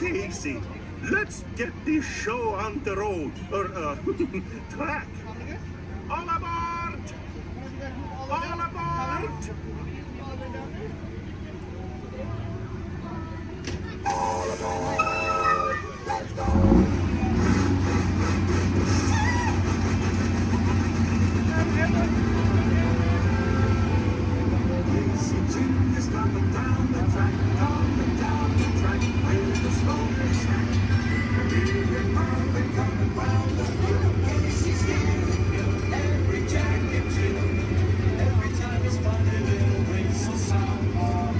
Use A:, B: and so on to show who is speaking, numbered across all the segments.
A: Casey, let's get this show on the road, or track. All aboard! All aboard! All aboard! Let's go! Casey Jr.'s coming down the track, coming down the track, with the smoking snack. Big and Marvin coming round the hill. Casey's getting filled, every jack and jill. Every time it's fun, a little whistle sound.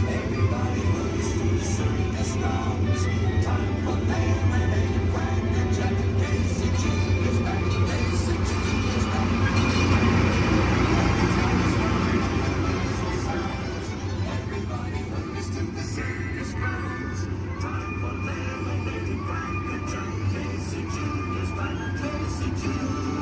A: Everybody moves to the circus grounds. Time for lemonade and cracker jack. Casey Jr.'s back, Casey Jr.'s back. Every time it's fun, a little whistle sounds. Everybody moves to the circus grounds. Time for lemonade and cracker jack. Casey Jr.'s back, Casey Jr.'s back.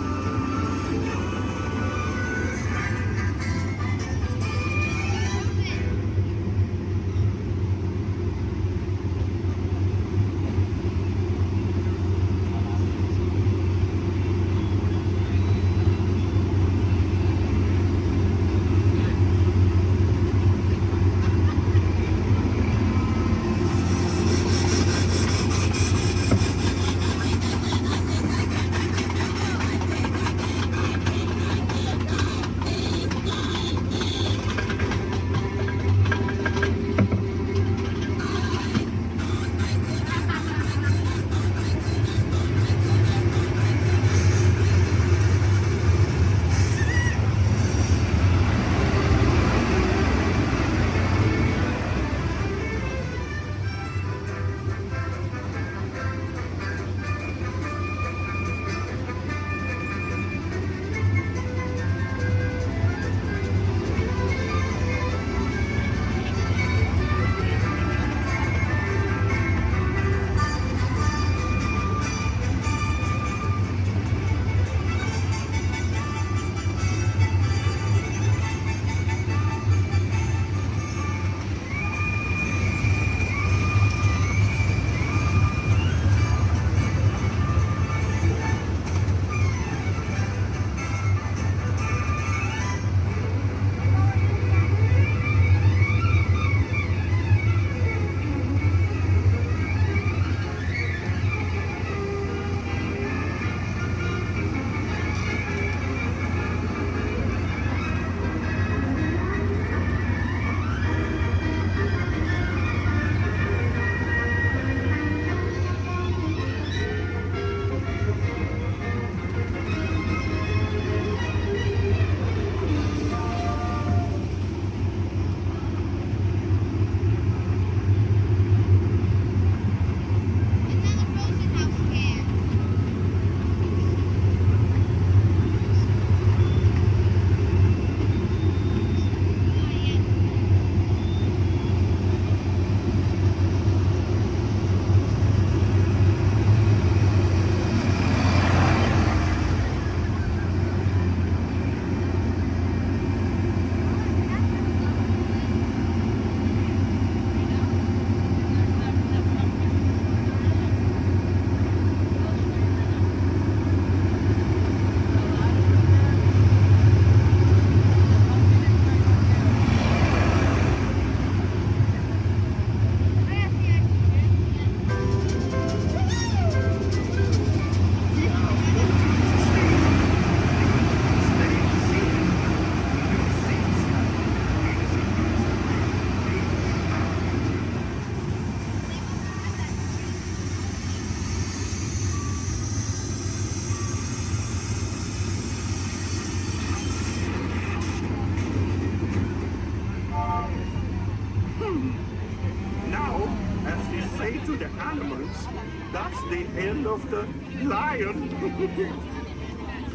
A: To the animals, that's the end of the lion.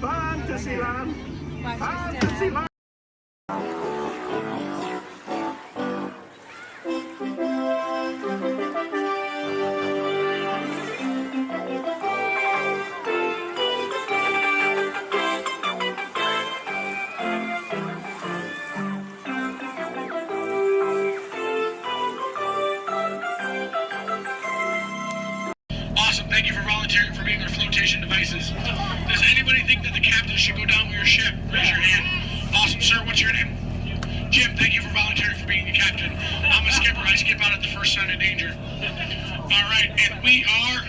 A: Fantasyland! Fantasyland!
B: Thank you for volunteering for being our flotation devices. Does anybody think that the captain should go down with your ship? Raise your hand. Awesome, sir. What's your name? Jim, thank you for volunteering for being the captain. I'm a skipper. I skip out at the first sign of danger. All right, and we are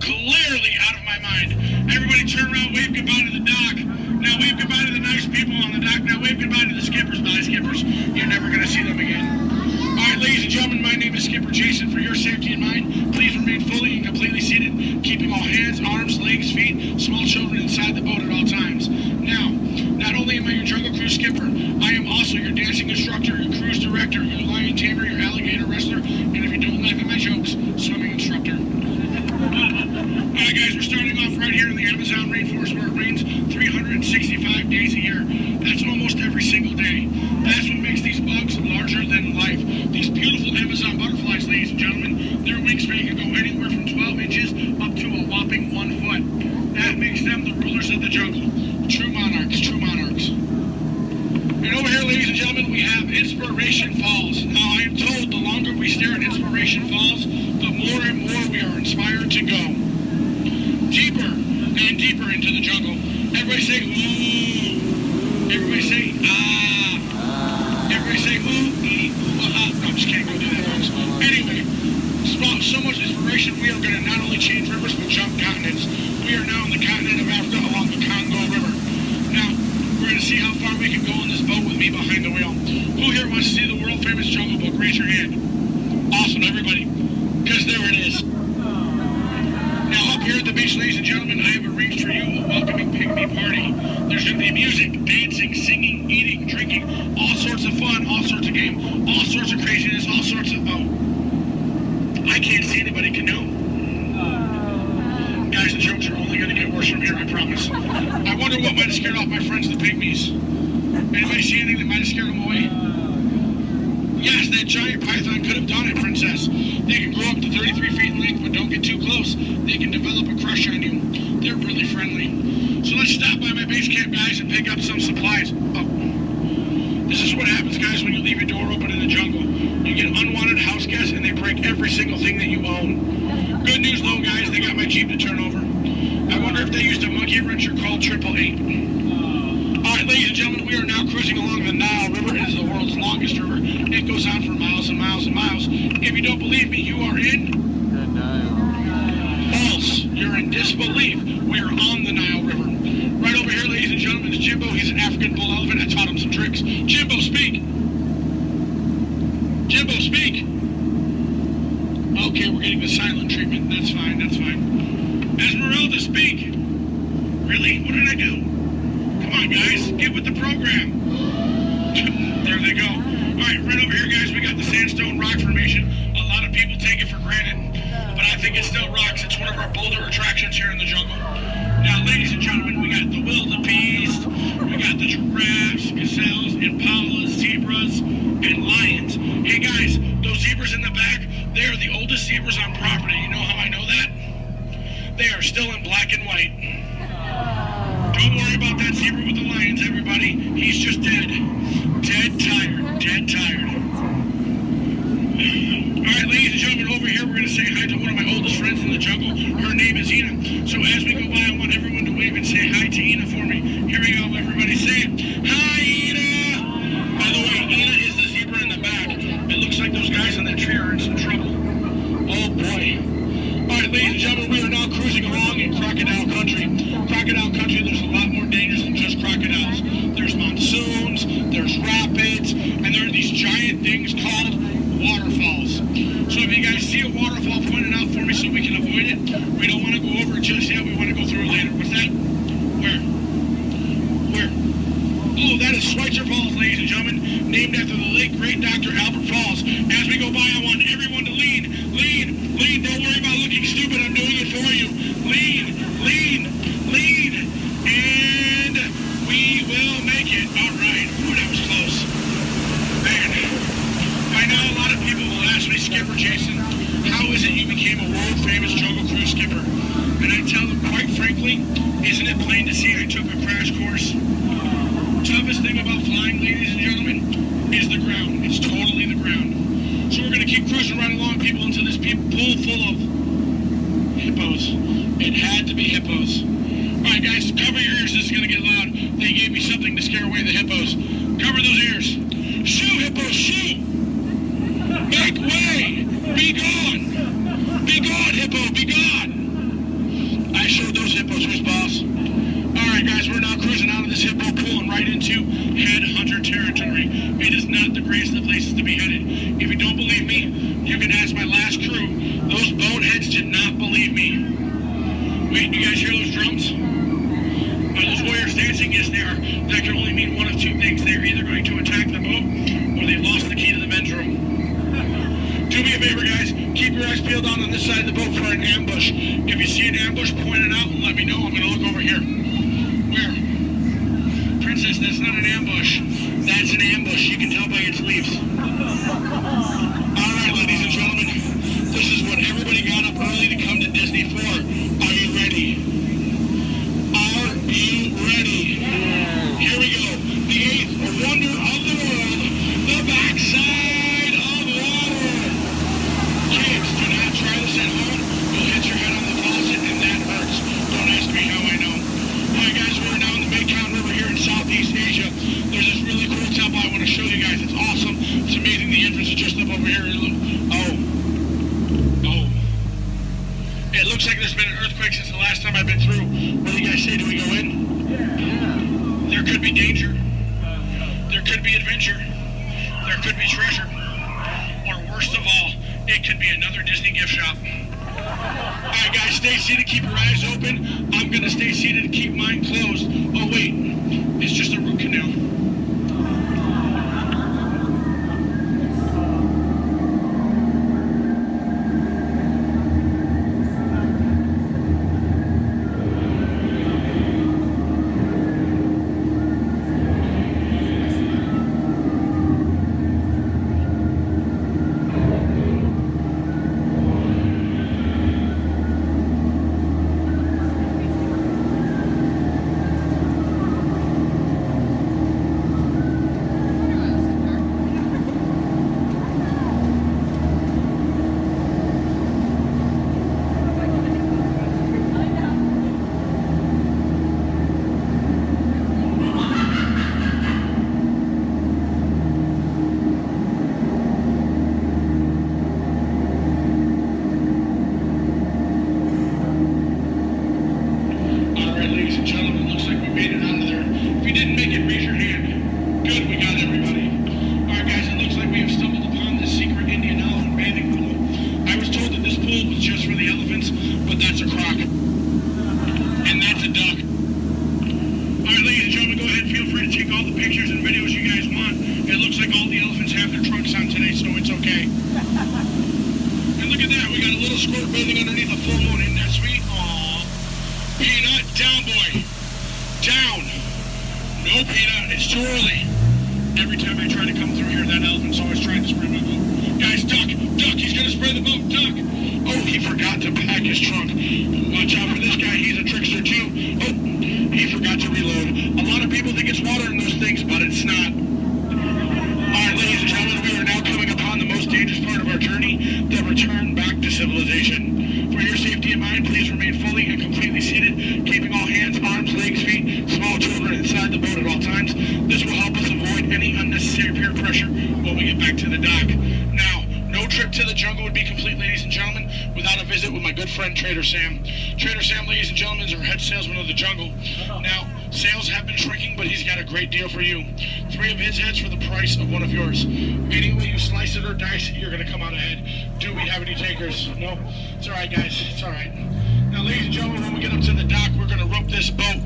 B: clearly out of my mind. Everybody turn around, wave goodbye to the dock. Now wave goodbye to the nice people on the dock. Now wave goodbye to the skippers. Bye, skippers. You're never going to see them again. All right, ladies and gentlemen, my name is Skipper Jason. For your safety and mine, please remain fully and completely seated, keeping all hands, arms, legs, feet, small children inside the boat at all times. Now, not only am I your Jungle Cruise skipper, I am also your dancing instructor, your cruise director, your lion tamer, your alligator wrestler, and if you don't laugh at my jokes, swimming instructor. Alright guys, we're starting off right here in the Amazon rainforest where it rains 365 days a year. That's almost every single day. That's what makes these bugs larger than life. These beautiful Amazon butterflies, ladies and gentlemen, their wingspan can go anywhere from 12 inches up to a whopping 1 foot. That makes them the rulers of the jungle. True monarchs, true monarchs. And over here, ladies and gentlemen, we have Inspiration Falls. Now, I am told the longer we stare at Inspiration Falls, the more and more we are inspired to go deeper and deeper into the jungle. Everybody say, ooh. Everybody say, ah. Everybody say, ooh, ee, ah. No, just can't go do that, folks. Anyway, so much inspiration, we are going to not only change rivers, but jump continents. We are now in the continent of Africa along the Congo River. Now, we're going to see how far we can go on this boat with me behind the wheel. Who here wants to see the world-famous Jungle Book? Raise your hand. Awesome, everybody. Because there it is. Now, up here at the beach, ladies and gentlemen, I have arranged for you a welcoming pygmy party. There's going to be music, dancing, singing, eating, drinking, all sorts of fun, all sorts of game, all sorts of craziness, all sorts of... Oh, I can't see anybody canoe. Guys, the jokes are only going to get worse from here, I promise. I wonder what might have scared off my friends, the pygmies. Anybody see anything that might have scared them away? Yes, that giant python could have done it, princess. They can grow up to 33 feet in length, but don't get too close. They can develop a crush on you. They're really friendly. So let's stop by my base camp, guys, and pick up some supplies. Oh. This is what happens, guys, when you leave your door open in the jungle. You get unwanted house guests, and they break every single thing that you own. Good news, though, guys, they got my Jeep to turn over. I wonder if they used a monkey wrencher called 888. All right, ladies and gentlemen, we are now cruising along the Nile River. It is the world's longest river. It goes on for miles and miles and miles. If you don't believe me, you are in... the Nile. False. You're in disbelief. We are on the Nile River. Right over here, ladies and gentlemen, is Jimbo. He's an African bull elephant. I taught him some tricks. Jimbo, speak. Jimbo, speak. Okay, we're getting the silent treatment. That's fine, that's fine. Esmeralda, speak. Really? What did I do? Come on, guys. Get with the program. There they go. All right, right over here, guys, we got the sandstone rock formation. A lot of people take it for granted, but I think it still rocks. It's one of our bolder attractions here in the jungle. Now, ladies and gentlemen, we got the wildebeest, we got the giraffes, gazelles, impalas, zebras, and lions. Hey, guys, those zebras in the back, they are the oldest zebras on property. You know how I know that? They are still in black and white. Don't worry about that zebra with the lions, everybody. He's just dead. Dead tired. Dead tired. All right, ladies and gentlemen, over here, we're going to say hi to one of my oldest friends in the jungle. Her name is Ina. So as we go by, I want everyone to wave and say hi to Ina for me. Here we go, everybody. Say it. Hi, Ina! By the way, Ina is the zebra in the back. It looks like those guys on that tree are in some trouble. Oh, boy. All right, ladies and gentlemen, we are now cruising along in crocodile country. Crocodile country, there's a lot more dangers than just crocodiles. There's monsoons, there's rapids, and there are these giant things called waterfalls. So if you guys see a waterfall, point it out for me so we can avoid it. We don't want to go over it just yet. We want to go through it later. What's that? Where? Where? Oh, that is Schweitzer Falls, ladies and gentlemen, named after the late great Dr. Albert Falls. As we go by, I want everyone to lean. Lean. Lean. Don't worry about looking stupid. I'm doing it for you. Lean. Lean. Lean. And we will make it. All right. Ooh, that was close. Man. By now, a lot of people will ask me, Skipper Jason, how is it you became a world-famous Jungle Cruise skipper? And I tell them, quite frankly, isn't it plain to see I took a crash course? Toughest thing about flying, ladies and gentlemen, is the ground. It's totally the ground. So we're going to keep cruising right along, people, into this pool full of Hippos. It had to be hippos. Alright guys, cover your ears, this is gonna get loud. They gave me something to scare away the hippos. Cover those ears. Shoo, hippos, shoo! Make way! Be gone! Be gone, hippo, be gone! I showed those hippos who's boss. Alright guys, we're now cruising out of this hippo pool and right into headhunter territory. It is not the greatest of places to be headed. If you don't believe me, you can ask my last crew. Those boneheads did not believe me. Wait, you guys hear those drums? Are those warriors dancing? Yes, they are. That can only mean one of two things. They're either going to attack the boat or they've lost the key to the men's room. Do me a favor, guys. Keep your eyes peeled on this side of the boat for an ambush. If you see an ambush, point it out and let me know. I'm going to look over here. Where? Princess, that's not an ambush. That's an ambush. You can tell by its leaves. All right, ladies and gentlemen. This is what everybody got up early to come to Disney for. Are you ready? Are you ready? Here we go. The eighth wonder of the world. The backside of water. Kids, do not try this at home. You'll hit your head on the faucet and that hurts. Don't ask me how I know. Alright guys, we're now in the Mekong River here in Southeast Asia. There's this really cool temple I want to show you guys. It's awesome. It's amazing. The entrance is just up over here. It looks like there's been an earthquake since the last time I've been through. What do you guys say? Do we go in? Yeah. There could be danger. There could be adventure. There could be treasure. Or worst of all, it could be another Disney gift shop. Alright guys, stay seated, keep your eyes open. I'm gonna stay seated and keep mine closed. Oh wait, it's just a root canal. Trader Sam, ladies and gentlemen, is our head salesman of the jungle. Now, sales have been shrinking, but he's got a great deal for you. 3 of his heads for the price of 1 of yours. Any way you slice it or dice it, you're going to come out ahead. Do we have any takers? No? It's all right, guys. It's all right. Now, ladies and gentlemen, when we get up to the dock, we're going to rope this boat.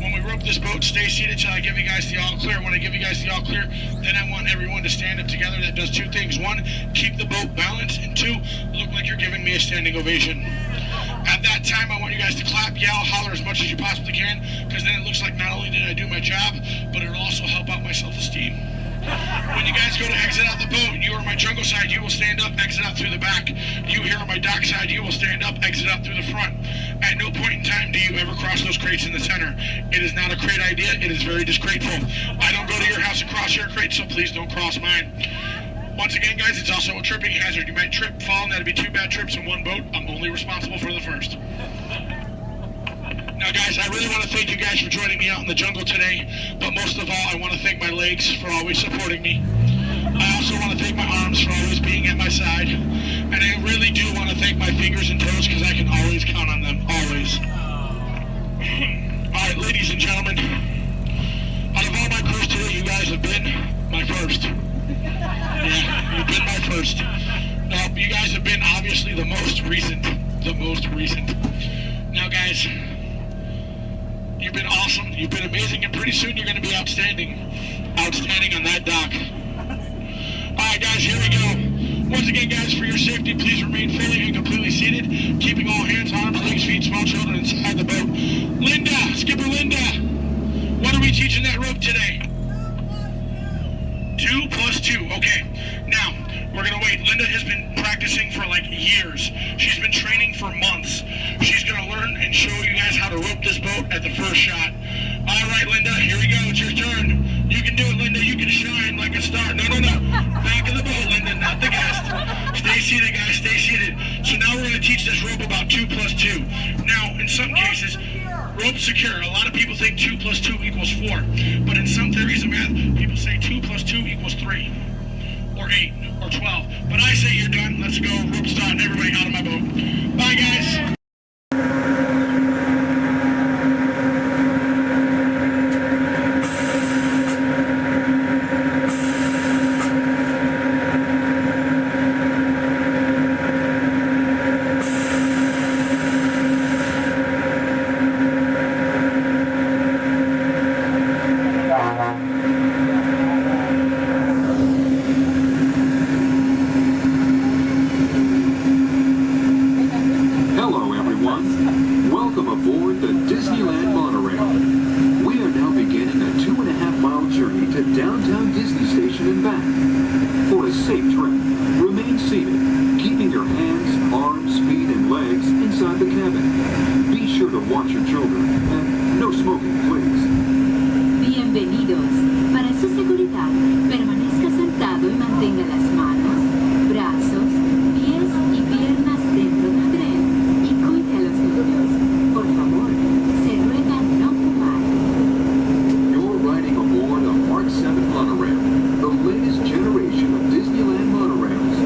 B: When we rope this boat, stay seated till I give you guys the all clear. When I give you guys the all clear, then I want everyone to stand up together. That does 2 things. 1, keep the boat balanced, and 2, look like you're giving me a standing ovation. At that time, I want you guys to clap, yell, holler as much as you possibly can, because then it looks like not only did I do my job, but it'll also help out my self-esteem. When you guys go to exit out the boat, you are my jungle side, you will stand up, exit out through the back. You here on my dock side, you will stand up, exit out through the front. At no point in time do you ever cross those crates in the center. It is not a crate idea, it is very disgraceful. I don't go to your house and cross your crate, so please don't cross mine. Once again, guys, it's also a tripping hazard. You might trip, fall, and that'd be 2 bad trips in one boat. I'm only responsible for the first. Now, guys, I really want to thank you guys for joining me out in the jungle today, but most of all, I want to thank my legs for always supporting me. I also want to thank my arms for always being at my side, and I really do want to thank my fingers and toes because I can always count on them, always. All right, ladies and gentlemen, out of all my crews today, you guys have been my first. Yeah, you've been my first. Now, you guys have been obviously the most recent. Now, guys, you've been awesome. You've been amazing, and pretty soon you're going to be outstanding on that dock. All right, guys, here we go. Once again, guys, for your safety, please remain fully and completely seated, keeping all hands, arms, legs, feet, small children inside the boat. Linda, Skipper Linda, what are we teaching that rope today? 2 plus 2. Okay. Now, we're going to wait. Linda has been practicing for like years. She's been training for months. She's going to learn and show you guys how to rope this boat at the first shot. All right, Linda, here we go. It's your turn. You can do it, Linda. You can shine like a star. No. Back of the boat, Linda, not the guest. Stay seated, guys. Stay seated. So now we're going to teach this rope about 2 plus 2. Now, in some cases, rope secure. A lot of people think 2 plus 2 equals 4. But in some theories of math, people say 2 plus 2 equals 3. Or 8. Or 12. But I say you're done. Let's go. Rope start. Everybody out of my boat. Bye, guys.
C: Welcome aboard the Disneyland monorail. We are now beginning a 2.5-mile journey to downtown Disney Station and back. For a safe trip, remain seated, keeping your hands, arms, feet, and legs inside the cabin. Be sure to watch your children, and no smoking, please.
D: Bienvenidos. Para su seguridad, permanezca sentado y mantenga las manos, brazos, pies y piernas dentro del tren y cuide a los niños. Por favor, se ruega no fumar.
C: You're riding aboard a Mark 7 monorail, the latest generation of Disneyland monorails.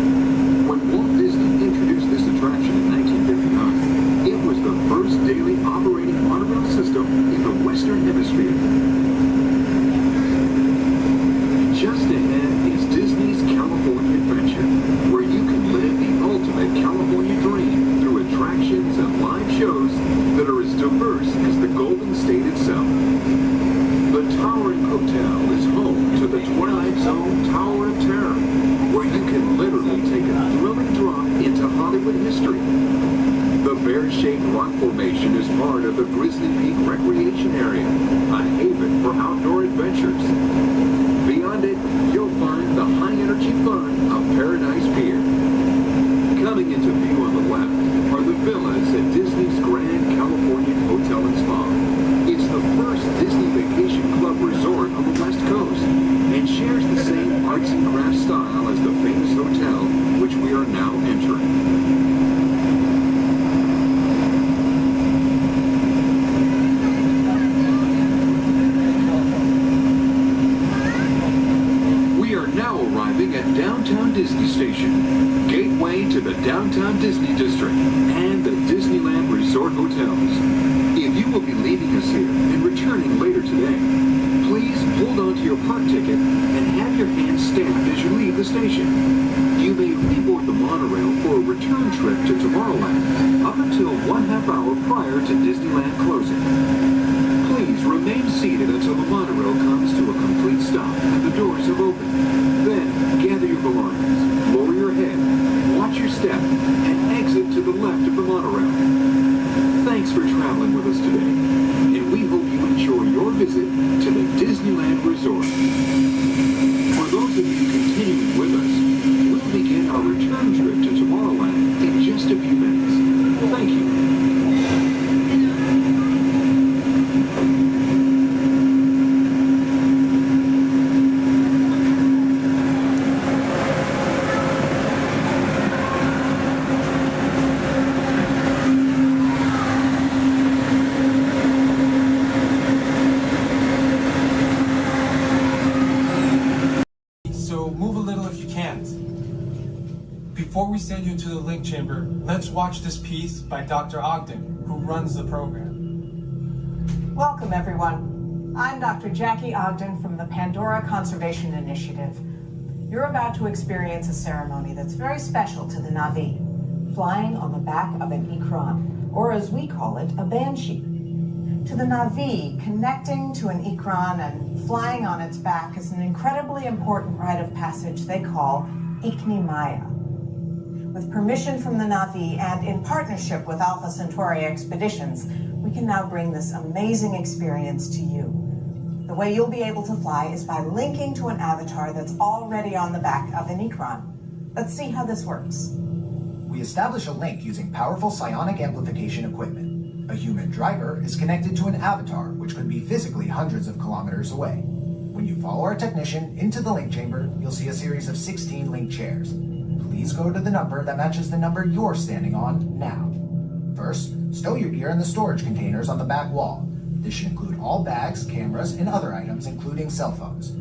C: When Walt Disney introduced this attraction in 1959, it was the first daily operating monorail system in the Western Hemisphere. Just ahead is Disney's California Adventure, where you can live the ultimate California dream through attractions and live shows that are as diverse as the Golden State itself. The Towering Hotel is home to the Twilight Zone Tower of Terror, where you can literally take a thrilling drop into Hollywood history. The bear-shaped rock formation is part of the Grizzly Peak Recreation Area, a haven for outdoor adventures. Beyond it, you'll find the high-energy fun of Paradise Pier. Coming into view on the left are the villas at Disney's Grand Californian Hotel and Spa. It's the first Disney Vacation Club resort on the West Coast and shares the same arts and crafts style as the famous hotel, which we are now entering. Arriving at Downtown Disney Station, gateway to the Downtown Disney District and the Disneyland Resort Hotels. If you will be leaving us here and returning later today, please hold on to your park ticket and have your hands stamped as you leave the station. You may reboard the monorail for a return trip to Tomorrowland up until 1/2 hour prior to Disneyland closing. Please remain seated until the monorail comes to a complete stop and the doors have opened. Then, gather your belongings, lower your head, watch your step, and exit to the left of the monorail. Thanks for traveling with us today, and we hope you enjoy your visit to the Disneyland Resort. For those of you continuing with us, we'll begin our return trip to Tomorrowland in just a few minutes. Thank you.
E: send you to the link chamber, let's watch this piece by Dr. Ogden, who runs the program.
F: Welcome, everyone. I'm Dr. Jackie Ogden from the Pandora Conservation Initiative. You're about to experience a ceremony that's very special to the Na'vi, flying on the back of an ikran, or as we call it, a banshee. To the Na'vi, connecting to an ikran and flying on its back is an incredibly important rite of passage they call Ikni Maya. With permission from the Na'vi and in partnership with Alpha Centauri Expeditions, we can now bring this amazing experience to you. The way you'll be able to fly is by linking to an avatar that's already on the back of an ikran. Let's see how this works.
G: We establish a link using powerful psionic amplification equipment. A human driver is connected to an avatar, which could be physically hundreds of kilometers away. When you follow our technician into the link chamber, you'll see a series of 16 link chairs. Please go to the number that matches the number you're standing on now. First, stow your gear in the storage containers on the back wall. This should include all bags, cameras, and other items, including cell phones.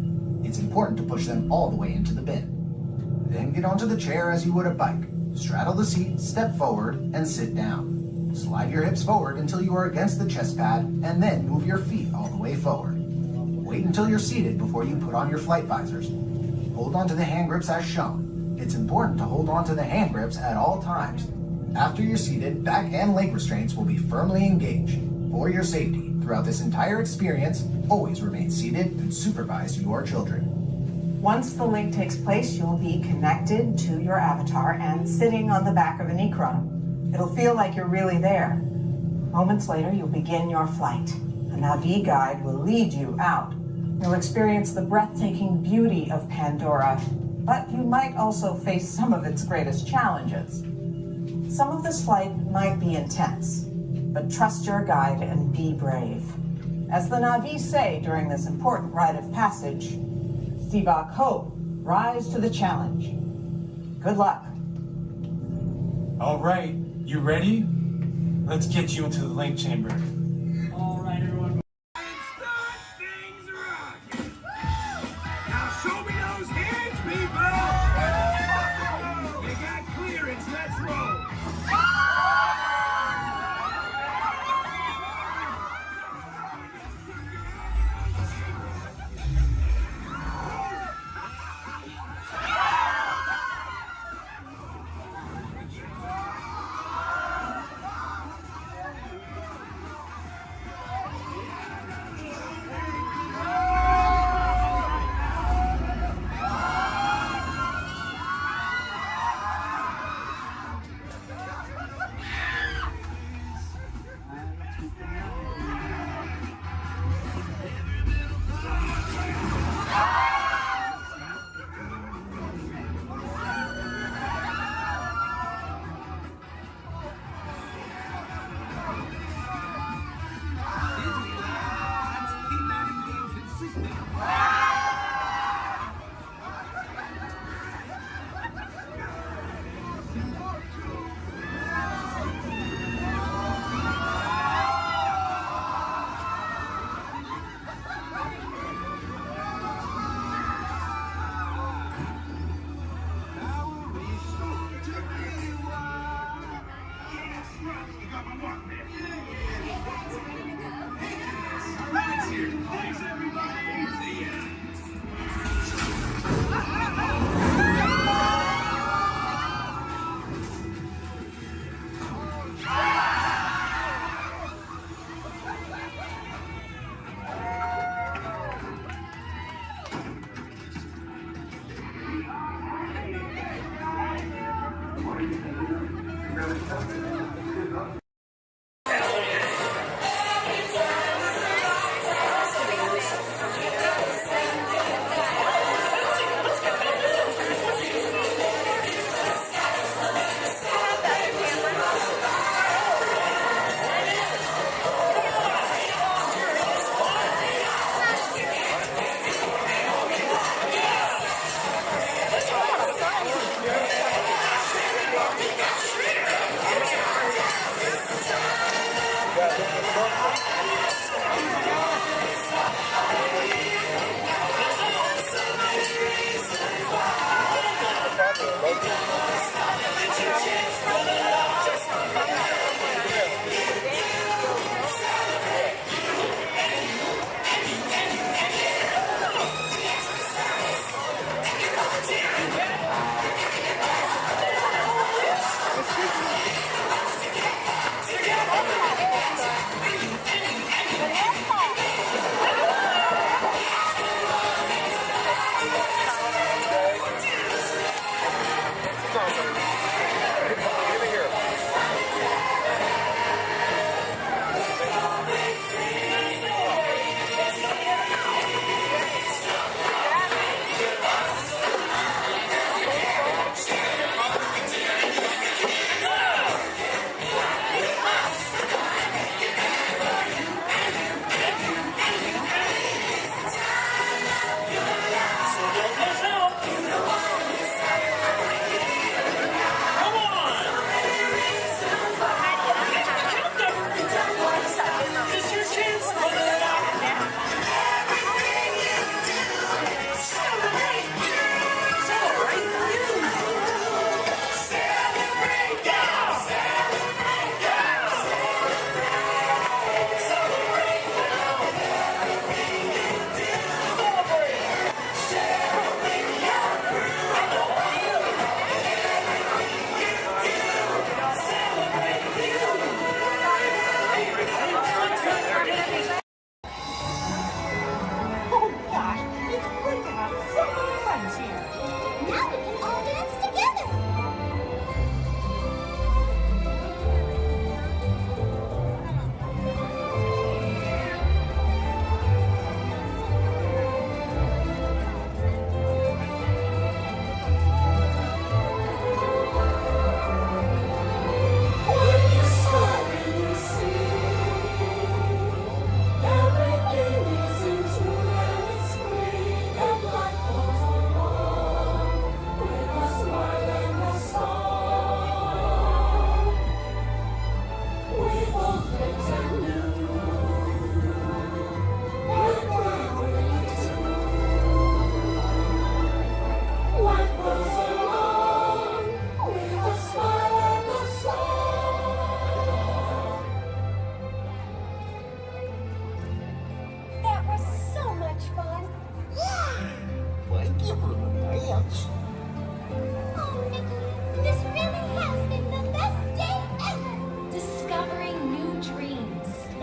G: It's important to push them all the way into the bin. Then get onto the chair as you would a bike. Straddle the seat, step forward, and sit down. Slide your hips forward until you are against the chest pad, and then move your feet all the way forward. Wait until you're seated before you put on your flight visors. Hold on to the hand grips as shown. It's important to hold on to the hand grips at all times. After you're seated, back and leg restraints will be firmly engaged. For your safety, throughout this entire experience, always remain seated and supervise your children.
F: Once the link takes place, you'll be connected to your avatar and sitting on the back of an ikran. It'll feel like you're really there. Moments later, you'll begin your flight. A Na'vi guide will lead you out. You'll experience the breathtaking beauty of Pandora, but you might also face some of its greatest challenges. Some of this flight might be intense, but trust your guide and be brave. As the Na'vi say during this important rite of passage, Sivak Ho, rise to the challenge. Good luck.
E: All right, you ready? Let's get you into the link chamber.
A: All right, everyone. Start things rocking. Now show me those hands, people. You got clearance. Let's roll. Thanks, everybody. See ya.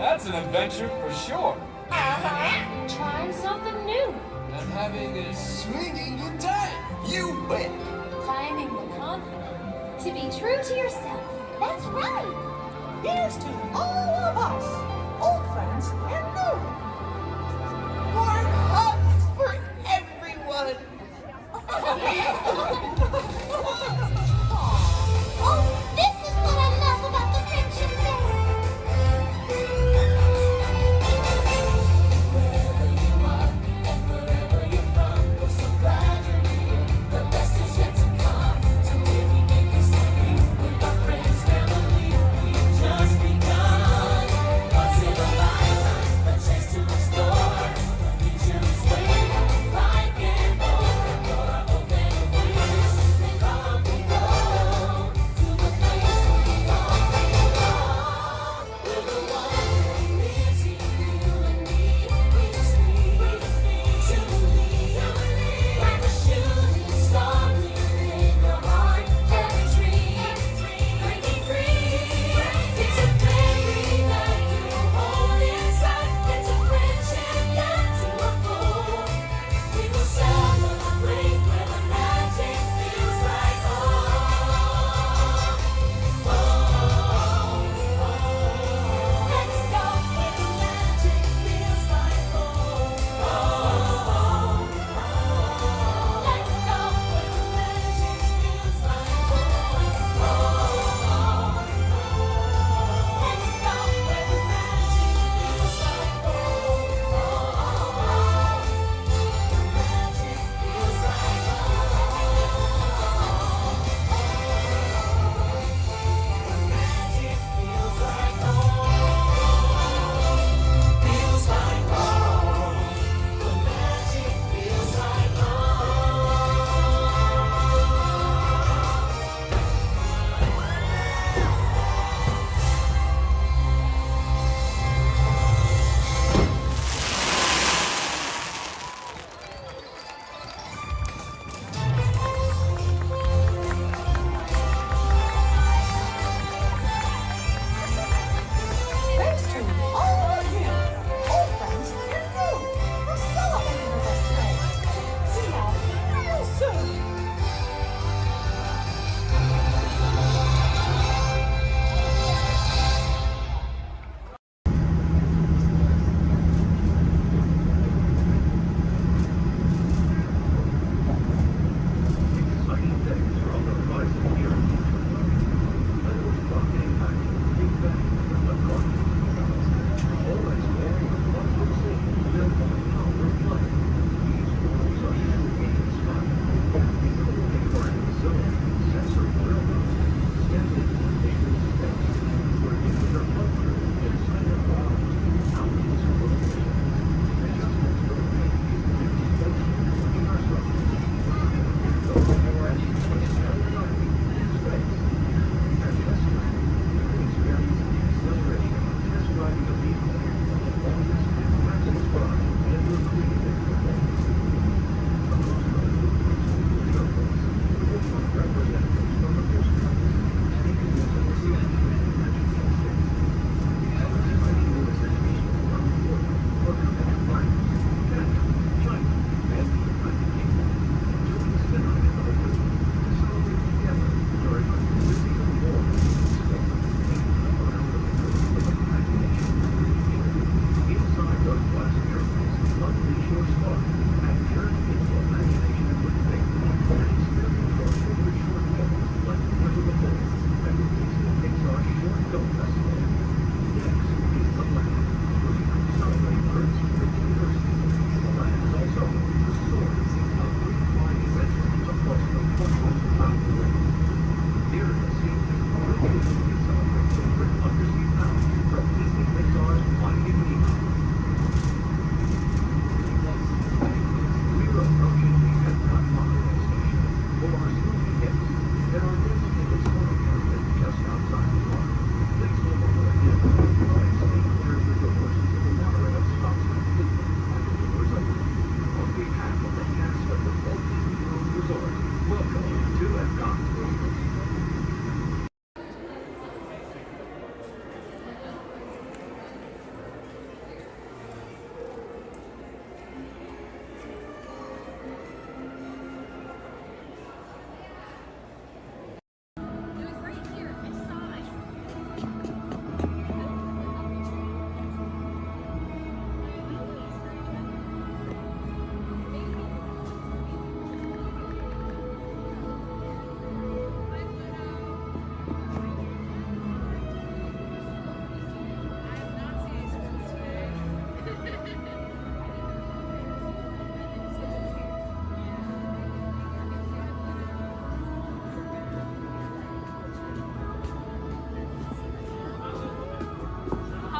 H: That's an adventure for sure.
I: Uh-huh. Trying something new.
H: And having a swinging good time. You bet.
I: Finding the confidence to be true to yourself. That's right.
F: Here's to all of us, old friends and new.
J: Warm hugs for everyone.
I: Oh, this is what I love about the Friendship Fair. Wherever you are and wherever you're from, we're so glad you're here. The best is yet to come. To really make history with our friends, family. We've just begun. Once in a lifetime, a chance to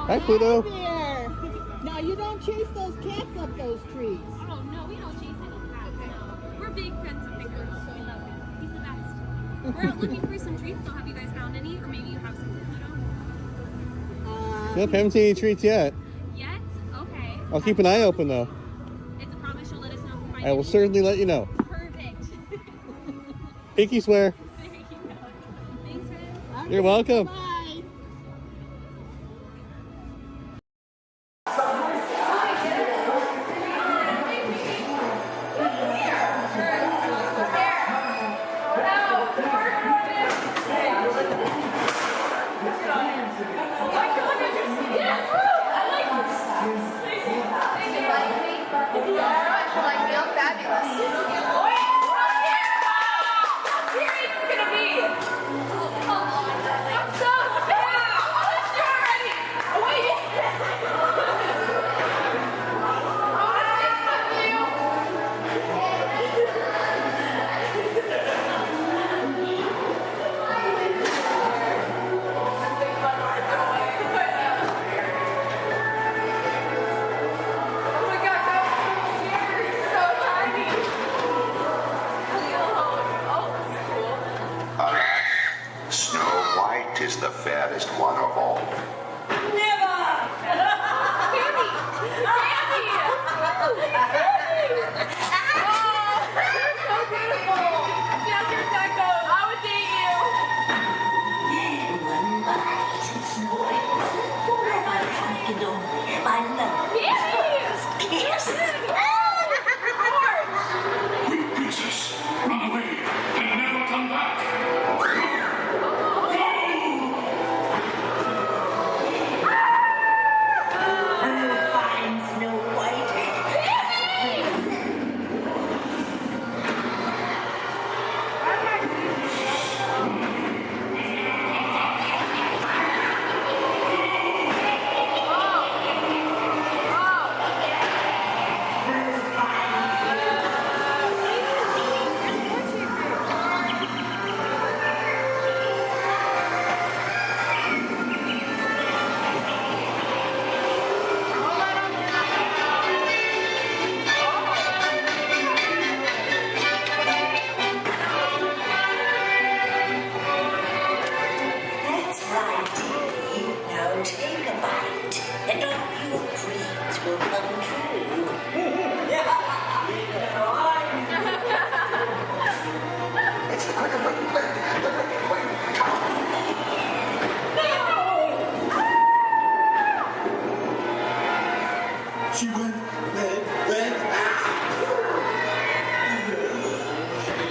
K: Hi, Pluto.
J: There. Now you don't chase those cats up those trees.
L: Oh no, we don't chase any cats. No. We're big friends of Nicholas. We love him. He's the best. We're out looking for some treats, so have you guys found any? Or maybe you have some, Pluto?
K: Nope, haven't seen any treats yet.
L: Yet? Okay.
K: I'll keep an eye open though.
L: It's a promise you'll let us know if you find
K: I will certainly let you know.
L: Perfect.
K: Pinky swear.
L: There you go. Thanks, friends.
K: You're welcome.
J: Bye.
A: Snow White is the fattest one of all.
I: Quick, princess, run away and never come back.
M: That's right, dearie. Now take a bite, and all your dreams will come true.
A: It's the quicker way.
H: She went red.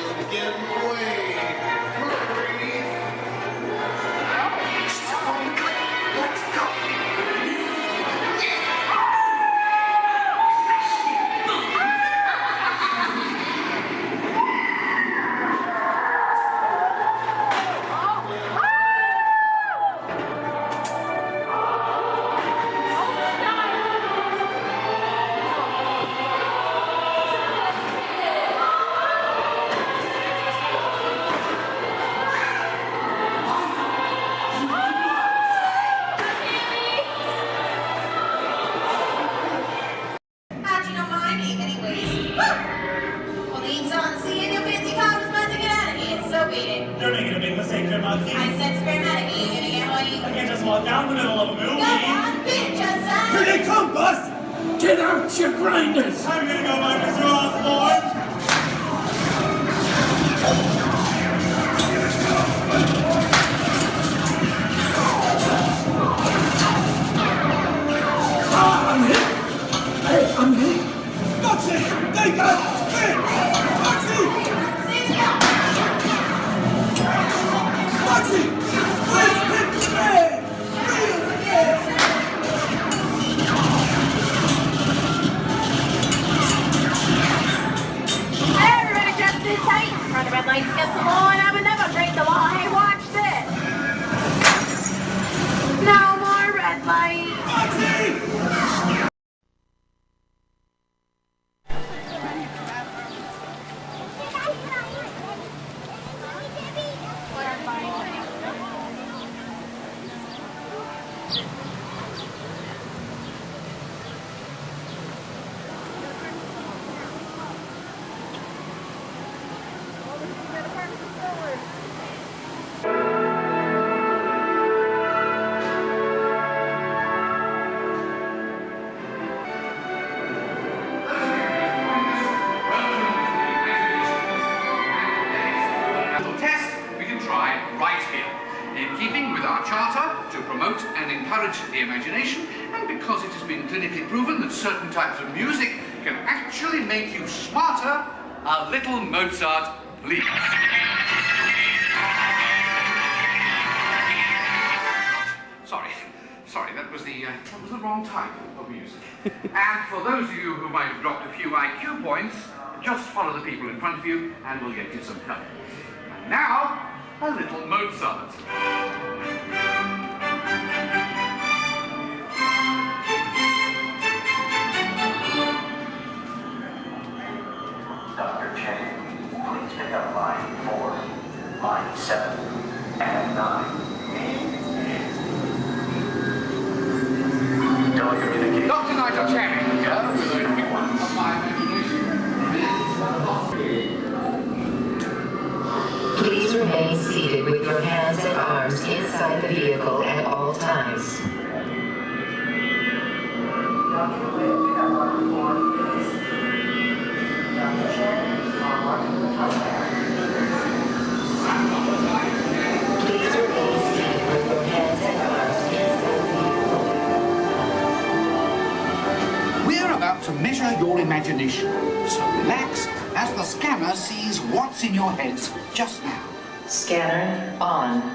H: She's getting away. Hurry.
A: Stop on the cliff. Let's go.
J: How'd you know my name anyways? Well, ain't on seeing your fancy car was about to get out of here, so beat it.
E: You're making a big mistake here, Monkey.
J: I said scram out of here, you gonna get away?
E: I can't just walk down the middle of a movie.
J: Go on, bitch, aside!
H: Here they come, Bust! Get out your grinders!
E: I'm gonna go by Mr. Osborne.
H: I'm hit! Hey, I'm hit! That's it! They got spin! Foxy! Foxy! Let's hit the bed! Real again!
J: Hey, everybody just sit tight. Run the red lights against the law, and I would never break the law. Hey, watch this. No more red lights.
H: Foxy!
N: promote and encourage the imagination, and because it has been clinically proven that certain types of music can actually make you smarter, a little Mozart, please. Sorry, that was the wrong type of music. And for those of you who might have dropped a few IQ points, just follow the people in front of you and we'll get you some help. And now, a little Mozart.
O: Dr. Chang, please pick up line 4, line 7, and 9.
N: Dr. Nigel Channing, here with a quick one of my imagination.
M: Please remain seated with your hands and arms inside the vehicle at all times. Please remain seated with your hands and arms inside the vehicle.
N: We're about to measure your imagination, so relax as the scanner sees what's in your heads just now.
M: Scanner on.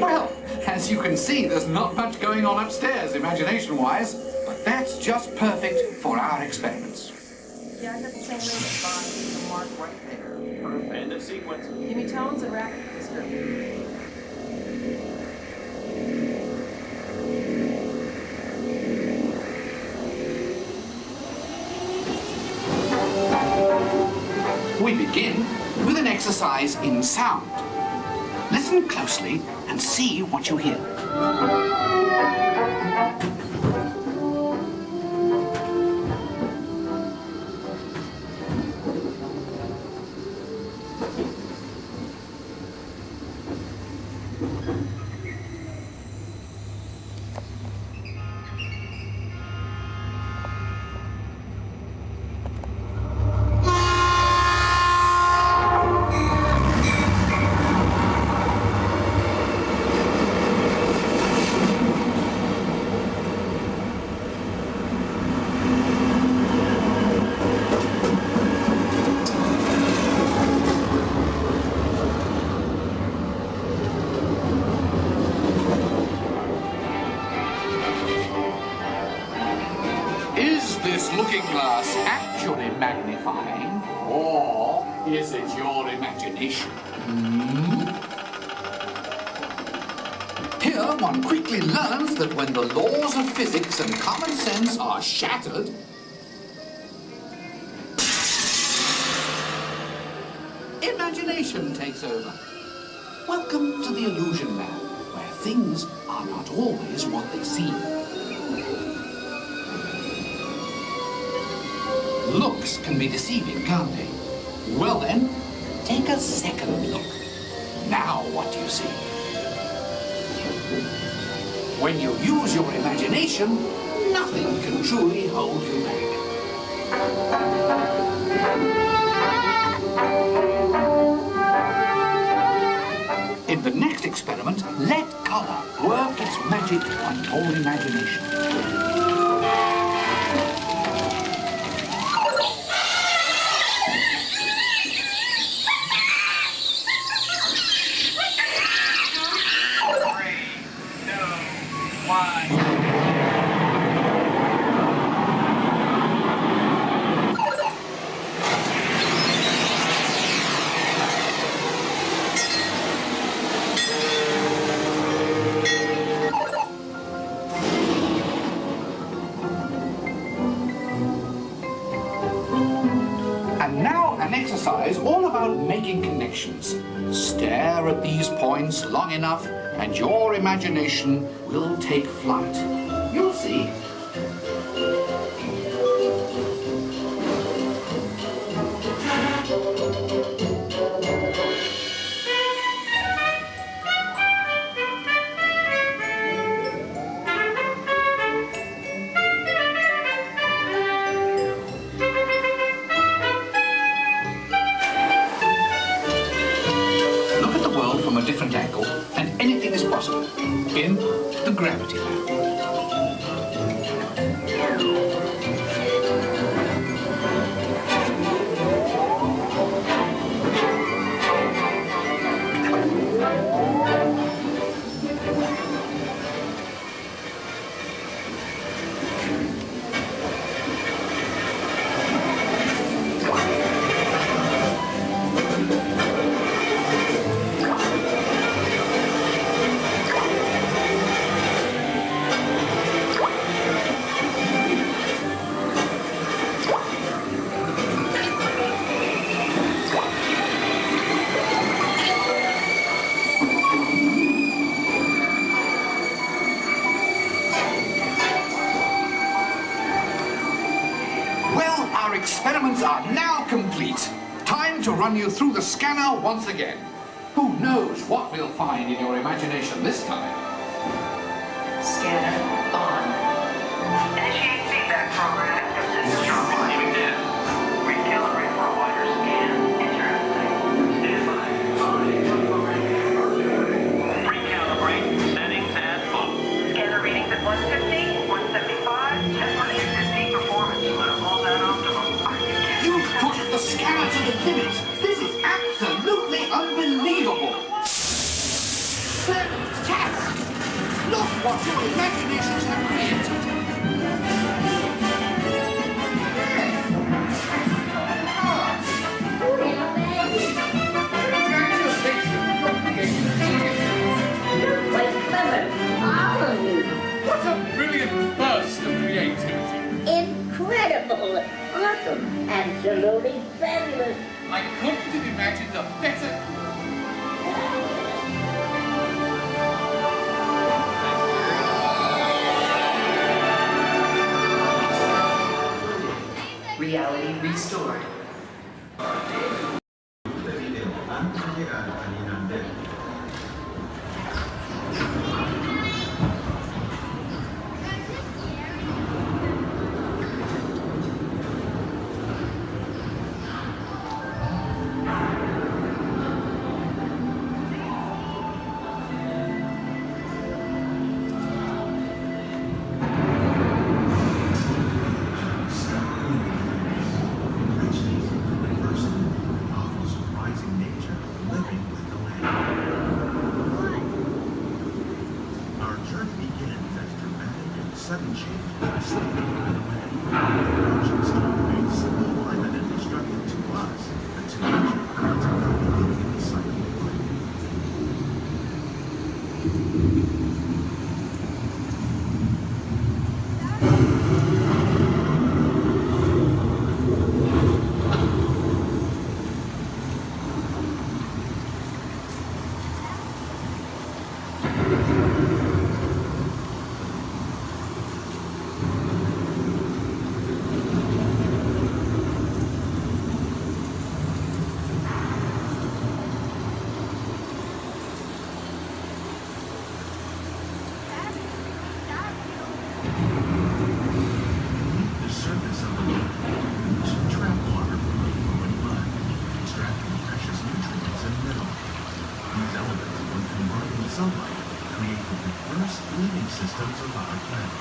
N: Well, as you can see, there's not much going on upstairs, imagination-wise, but that's just perfect for our experiments.
F: Yeah, I got the same rate at 5, the mark right there.
P: Perfect. End of sequence.
F: Give me tones and rapid description.
N: We begin with an exercise in sound. Listen closely and see what you hear. Is this looking glass actually magnifying, or is it your imagination? Here one quickly learns that when the laws of physics and common sense are shattered, imagination takes over. Welcome to the illusion land, where things are not always what they seem. Looks can be deceiving, can't they? Well then, take a second look. Now what do you see? When you use your imagination, nothing can truly hold you back. In the next experiment, let color work its magic on your imagination. And now an exercise all about making connections. Stare at these points long enough and your imagination will take flight. You'll see. Our experiments are now complete. Time to run you through the scanner once again. Who knows what we'll find in your imagination this time?
M: Scanner on.
O: Initiate feedback program. Receiving data. Recalibrate for a wider scan. Interesting. Stand by. Recalibrate. Settings at full.
M: Scanner readings at 150, 175,
O: Just 150 performance level at optimum.
N: You've pushed the scanner to the limit. This is absolutely unbelievable. Fantastic! Look what your imaginations have created.
I: Quite clever, all of you.
B: What a brilliant burst of creativity.
I: Incredible, awesome, absolutely fabulous.
B: I couldn't have imagined a better...
M: reality restored.
P: Sudden change in sleep and away. Approaching storm waves, simple climate and destructive to us, but to nature, it's a complicated cycle of life. Sunlight create the diverse living systems of our planet.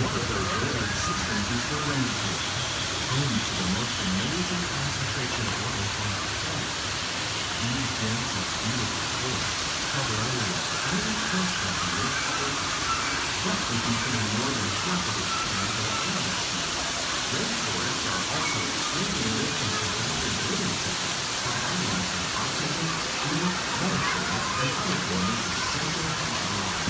P: One of those living systems is the rainforest, home to the most amazing concentration of life on our planet. These dense and beautiful forests cover only a tiny portion of the Earth's surface, roughly between the northern tropical and the hemisphere. Rainforests are also extremely rich in surrounding living systems, providing us with oxygen, food, medicine, and other forms of essential life.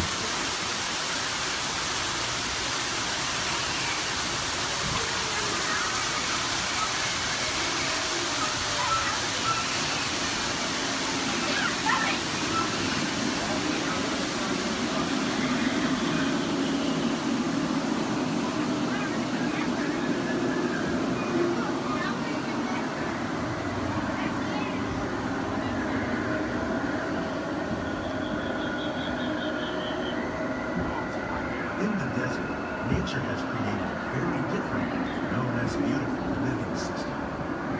P: In the desert, nature has created a very different, known as beautiful living system.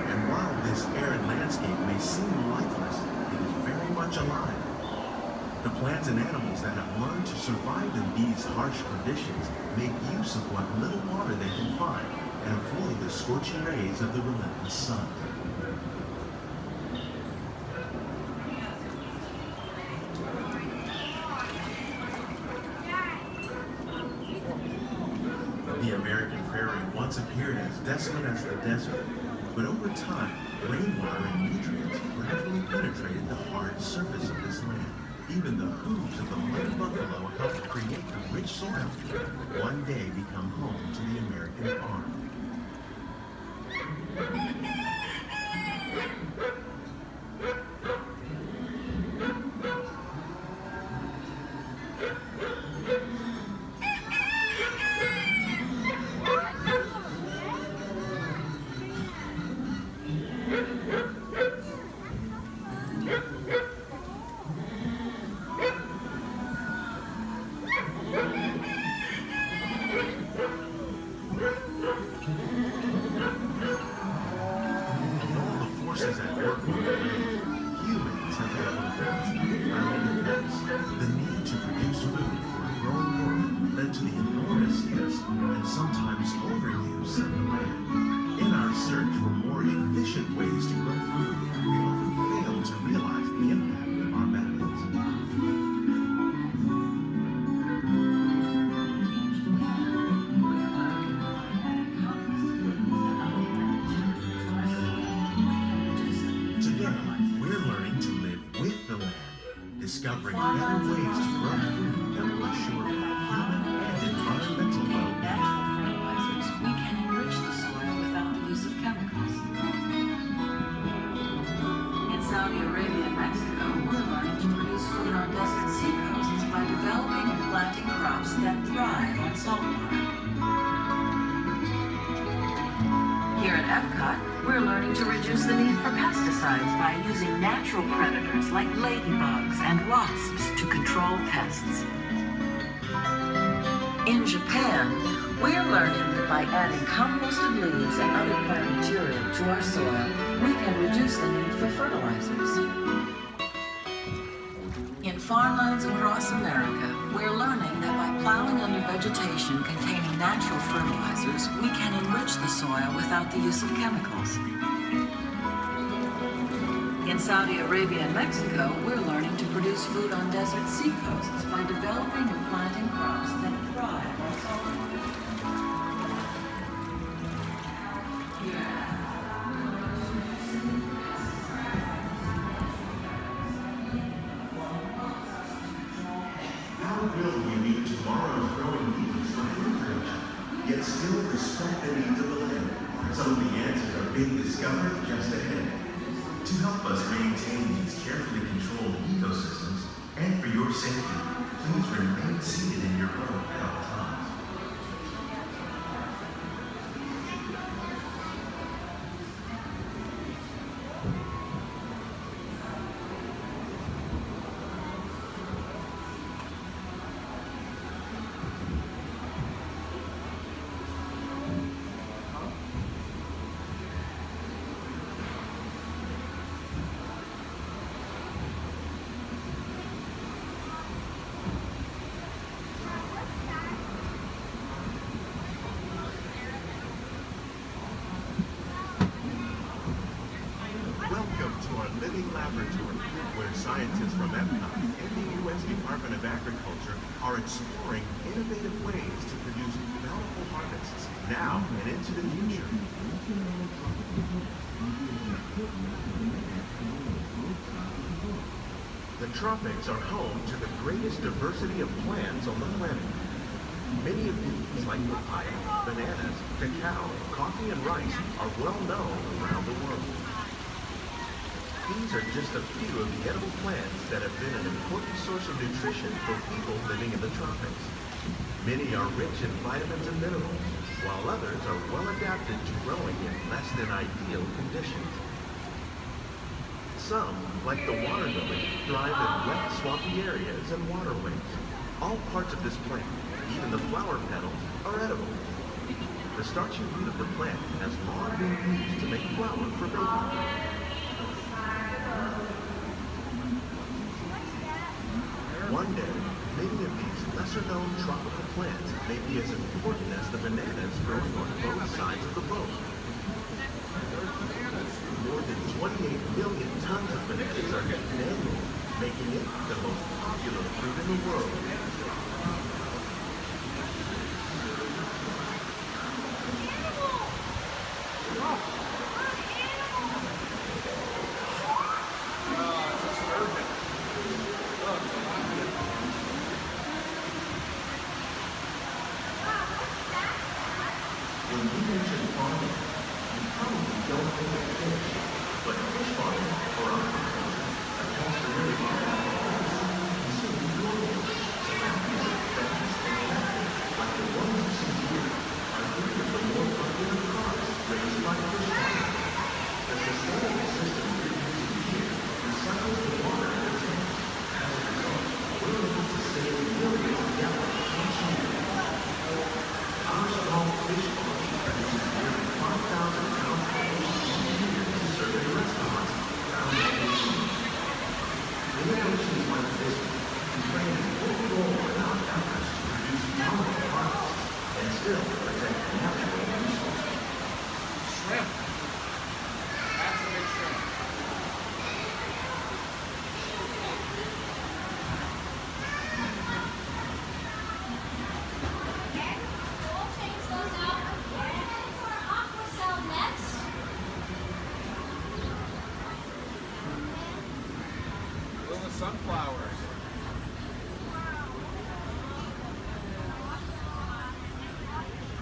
P: And while this arid landscape may seem lifeless, it is very much alive. The plants and animals that have learned to survive in these harsh conditions make use of what little water they can find and avoid the scorching rays of the relentless sun. The American prairie once appeared as desolate as the desert, but over time, rainwater and nutrients gradually penetrated the hard surface of this land. Even the hooves of the mud buffalo helped create the rich soil. One day become home to the American farm. Discovering better ways to grow food that will assure human and environmental well-being.
M: Fertilizers, we can enrich the soil without the use of chemicals. In Saudi Arabia and Mexico, we're learning to produce food on desert seacoasts by developing and planting crops that thrive on saltwater. Here at Epcot, we're learning to reduce the need for pesticides by using natural predators like ladybugs and wasps to control pests. In Japan, we're learning that by adding composted leaves and other plant material to our soil, we can reduce the need for fertilizers. In farmlands across America, we're learning that by plowing under vegetation containing natural fertilizers, we can enrich the soil without the use of chemicals. In Saudi Arabia and Mexico, we're learning to produce food on desert seacoasts by developing and planting crops that thrive on saltwater.
P: How will we meet tomorrow's growing needs for food production, yet still respect the needs of the land? Some of the answers are being discovered just ahead. To help us maintain these carefully controlled ecosystems, and for your safety, please remain seated in your boat at all times. Laboratory, where scientists from Epcot and the U.S. Department of Agriculture are exploring innovative ways to produce bountiful harvests now and into the future. The tropics are home to the greatest diversity of plants on the planet. Many of these, like papaya, bananas, cacao, coffee, and rice, are well known around the world. These are just a few of the edible plants that have been an important source of nutrition for people living in the tropics. Many are rich in vitamins and minerals, while others are well adapted to growing in less than ideal conditions. Some, like the water lily, thrive in wet, swampy areas and waterways. All parts of this plant, even the flower petals, are edible. The starchy root of the plant has long been used to make flour for baking. One day, many of these lesser-known tropical plants may be as important as the bananas growing on both sides of the boat. More than 28 million tons of bananas are eaten annually, making it the most popular fruit in the world.
Q: sunflowers.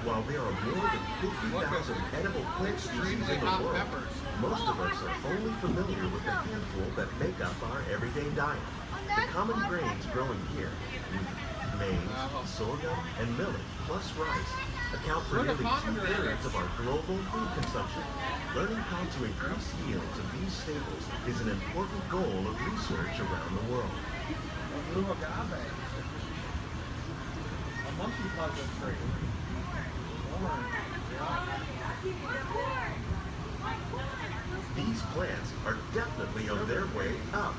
P: While there are more than 50,000 edible plant species in the
Q: hot
P: world,
Q: peppers.
P: most of us are only familiar with the handful that make up our everyday diet. The common grains growing here, wheat, maize, sorghum, and millet, plus rice, account for
Q: Look at
P: nearly
Q: pomegranates.
P: 2/3 of our global food consumption. Learning how to increase yields of these staples is an important goal of research around the world.
Q: A blue agave. A monkey puzzle tree.
P: These plants are definitely on their way up.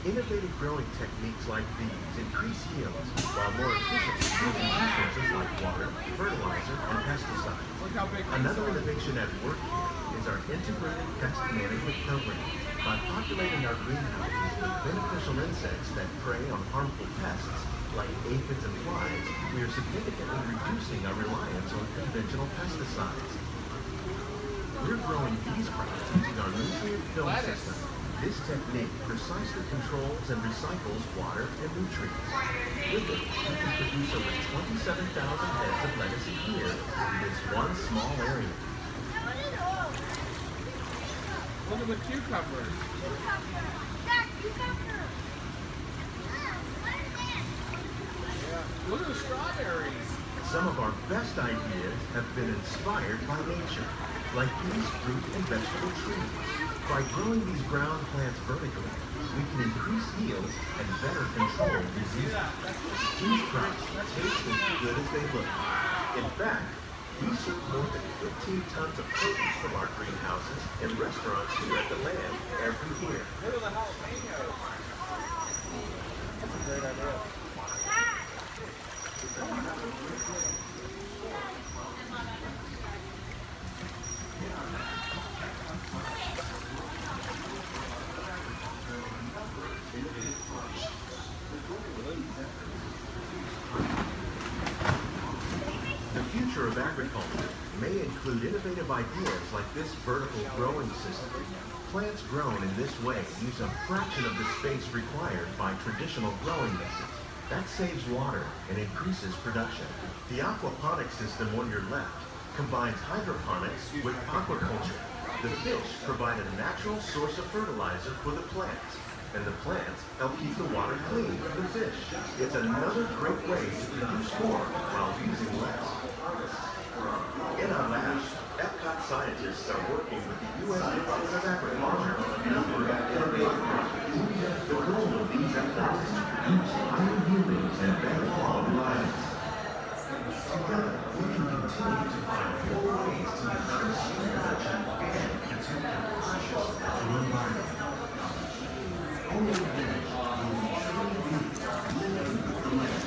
P: Innovative growing techniques like these increase yields while more efficiently using resources like water, fertilizer, and pesticides. Another innovation at work here is our integrated pest management program. By populating our greenhouses with beneficial insects that prey on harmful pests like aphids and flies, we are significantly reducing our reliance on conventional pesticides. We're growing these crops using our nutrient film system. This technique precisely controls and recycles water and nutrients. With it, we can produce over 27,000 heads of lettuce a year in this one small area.
Q: Look at the cucumbers. Look at the strawberries.
P: Some of our best ideas have been inspired by nature, like these fruit and vegetable trees. By growing these ground plants vertically, we can increase yields and better control diseases. These crops taste as good as they look. In fact, we ship more than 15 tons of produce from our greenhouses and restaurants here at the Land every year.
Q: Look at the jalapenos. That's a great idea.
P: The future of agriculture may include innovative ideas like this vertical growing system. Plants grown in this way use a fraction of the space required by traditional growing methods. That saves water and increases production. The aquaponics system on your left combines hydroponics with aquaculture. The fish provide a natural source of fertilizer for the plants, and the plants help keep the water clean for the fish. It's another great way to produce more while using less. In our labs, Epcot scientists are working with the U.S. Department of Agriculture on a number of innovative projects. The goal of these efforts is to produce higher yieldings and better quality lives. Together, we can continue to find more ways to increase food production and protect our precious natural environment. Only then will we truly be living with the land.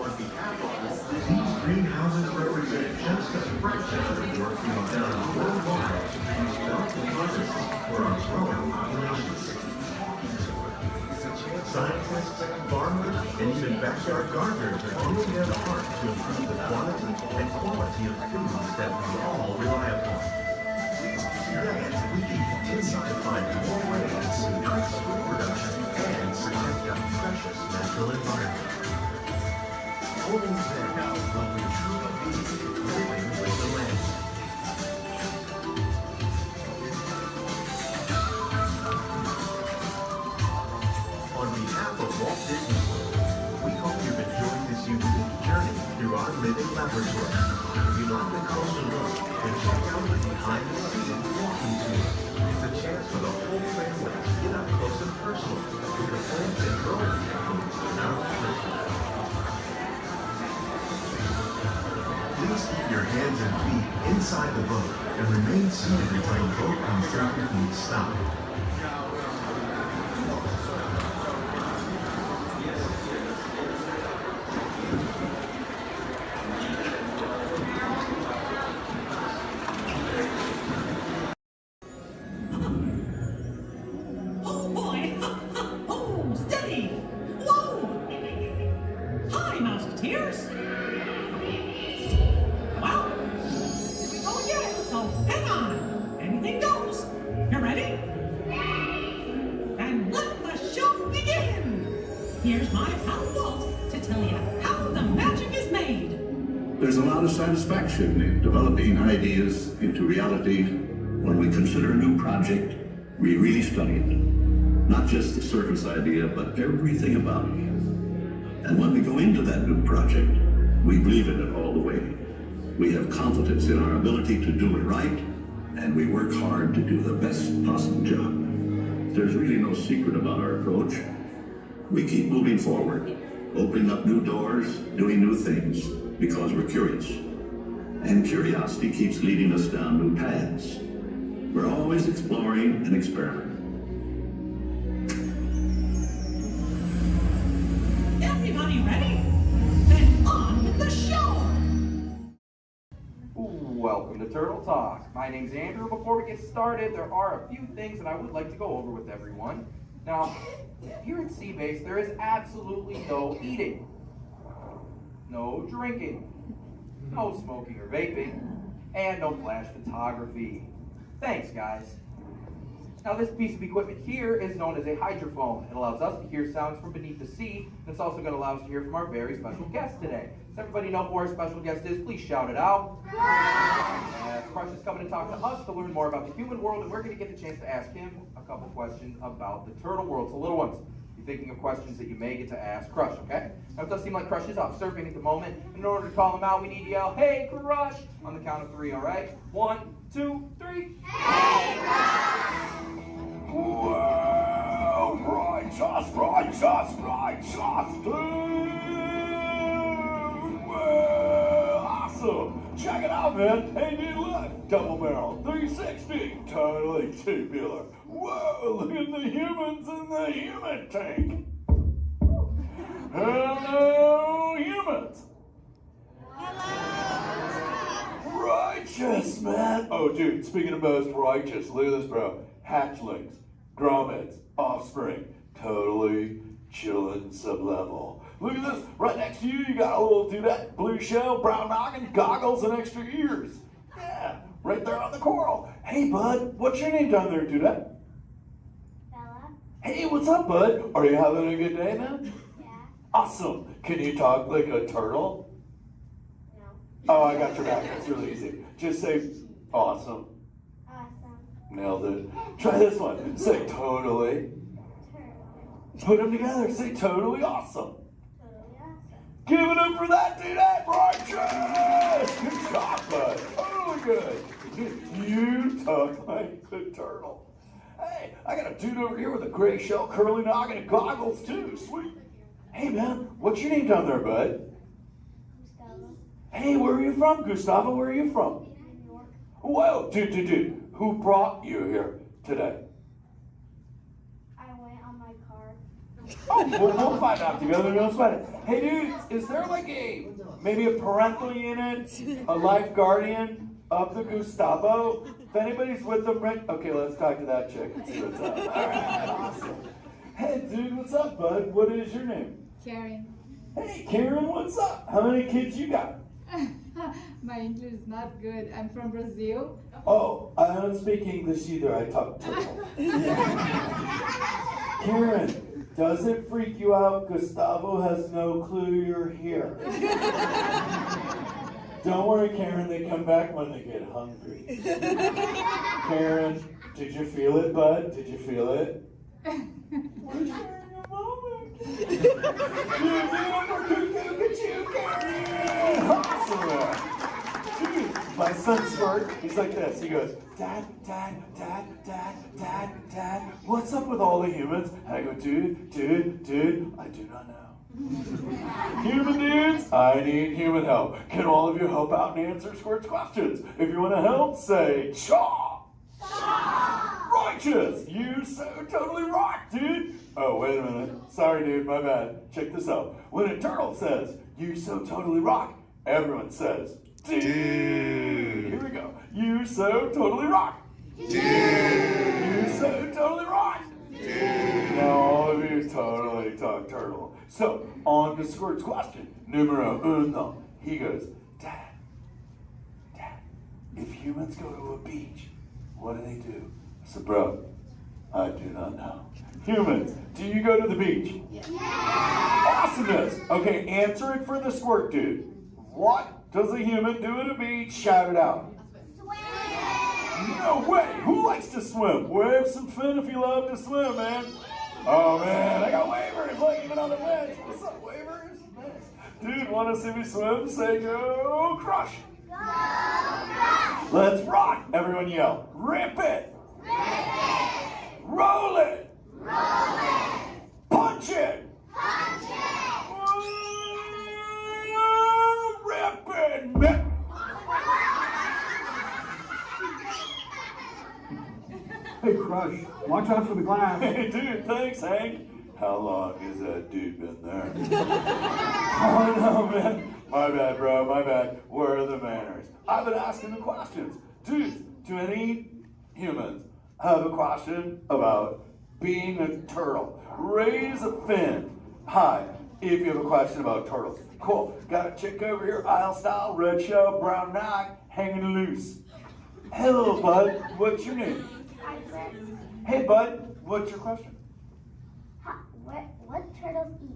P: On behalf of Walt, these greenhouses represent just a fraction of the work being done worldwide to produce bountiful harvests for our growing populations. Scientists, farmers, and even backyard gardeners are doing their part to improve the quantity and quality of foods that we all rely upon. Together, we can continue to find more ways to increase food production and protect our precious natural environment. Only then will we truly be living with the land. On behalf of Walt Disney World, we hope you've enjoyed this unique journey through our living laboratory. If you'd like a closer look, then check out the behind-the-scenes walking tour. It's a chance for the whole family to get up close and personal with the plants and growing techniques in our laboratory. Please keep your hands and feet inside the boat and remain seated until the boat comes safely to its stop.
H: Oh boy! Oh, steady! Whoa! Hi, Mouseketeers! Well, here we go again. So
R: lot of satisfaction in developing ideas into reality. When we consider a new project, we really study it. Not just the surface idea, but everything about it. And when we go into that new project, we believe in it all the way. We have confidence in our ability to do it right, and we work hard to do the best possible job. There's really no secret about our approach. We keep moving forward, opening up new doors, doing new things, because we're curious. And curiosity keeps leading us down new paths. We're always exploring and experimenting.
H: Everybody ready? Then on with the show!
S: Welcome to Turtle Talk. My name's Andrew. Before we get started, there are a few things that I would like to go over with everyone. Now, here at Seabase, there is absolutely no eating, no drinking, no smoking or vaping, and no flash photography. Thanks, guys. Now, this piece of equipment here is known as a hydrophone. It allows us to hear sounds from beneath the sea, and it's also going to allow us to hear from our very special guest today. Does everybody know who our special guest is? Please shout it out. Crush is coming to talk to us to learn more about the human world, and we're going to get the chance to ask him a couple questions about the turtle world. So, little ones, you're thinking of questions that you may get to ask Crush, okay? Now, it does seem like Crush is off surfing at the moment. In order to call him out, we need to yell, "Hey, Crush!" on the count of 3, all right? 1, 2, 3. Hey, Crush!
H: Well, righteous, dude! Well, awesome! Check it out, man! Hey, dude, look! Double barrel, 360, totally tubular. Whoa, look at the humans in the human tank! Hello, humans! Righteous, man! Oh, dude, speaking of most righteous, look at this, bro. Hatchlings, grommets, offspring, totally chillin' sublevel. Look at this, right next to you, you got a little dudette, blue shell, brown noggin, goggles, and extra ears. Yeah, right there on the coral. Hey, bud, what's your name down there, dudette?
T: Bella.
H: Hey, what's up, bud? Are you having a good day, man?
T: Yeah.
H: Awesome. Can you talk like a turtle?
T: No.
H: Oh, I got your back. It's really easy. Just say, awesome.
T: Awesome.
H: Nailed it. Try this one. Say totally. Put them together. Say totally awesome.
T: Totally awesome.
H: Give it up for that dude. That righteous. Good job, bud. Totally good. You talk like the turtle. Hey, I got a dude over here with a gray shell, curly noggin, and goggles too. Sweet. Hey, man, what's your name down there, bud?
T: Gustavo.
H: Hey, where are you from, Gustavo? Where are you from?
T: New York.
H: Whoa, dude. Who brought you here today?
T: I went on my car.
H: Oh, we'll find out together. Don't sweat it. Hey, dude, is there like maybe a parental unit, a life guardian of the Gustavo? If anybody's with them, right? Okay, let's talk to that chick and see what's up. All right, awesome. Hey, dude, what's up, bud? What is your name?
U: Karen.
H: Hey, Karen, what's up? How many kids you got?
U: My English is not good. I'm from Brazil.
H: Oh, I don't speak English either. I talk turtle. Karen, does it freak you out? Gustavo has no clue you're here. Don't worry, Karen. They come back when they get hungry. Karen, did you feel it, bud? Did you feel it? We're sharing a moment. Look at you, Karen. Awesome. Dude, my son's smart. He's like this. He goes, Dad, what's up with all the humans? And I go, dude, I do not know. Human dudes, I need human help. Can all of you help out and answer Squirt's questions? If you want to help, say, Chaw! Righteous! You so totally rock, dude! Oh, wait a minute. Sorry, dude, my bad. Check this out. When a turtle says, you so totally rock, everyone says, dude! Here we go. You so totally rock! Dude! You so totally rock! Dude! Now all of you totally talk turtle. So, on to Squirt's question. Numero uno. He goes, Dad, if humans go to a beach, what do they do? I said, bro, I do not know. Humans, do you go to the beach? Yeah. Awesomeness. Okay, answer it for the Squirt dude. What does a human do at a beach? Shout it out. No way! Who likes to swim? Wave some fin if you love to swim, man. Oh man, I got wavers, like even on the bench. What's up, wavers? Nice. Dude, want to see me swim? Say go crush. Go crush. Let's rock. Everyone yell. Rip it. Rip it. Roll it. Roll it. Punch it. Punch it. Rip it. Rip.
D: Hey, Crush, watch out for the glass.
H: Hey, dude, thanks, Hank. How long has that dude been there? Oh, no, man. My bad, bro, my bad. Where are the manners? I've been asking the questions. Dudes, do any humans have a question about being a turtle? Raise a fin. Hi, if you have a question about turtles. Cool. Got a chick over here, aisle style, red shell, brown knock, hanging loose. Hello, bud. What's your name? Hey, bud, what's your question?
T: What turtles eat?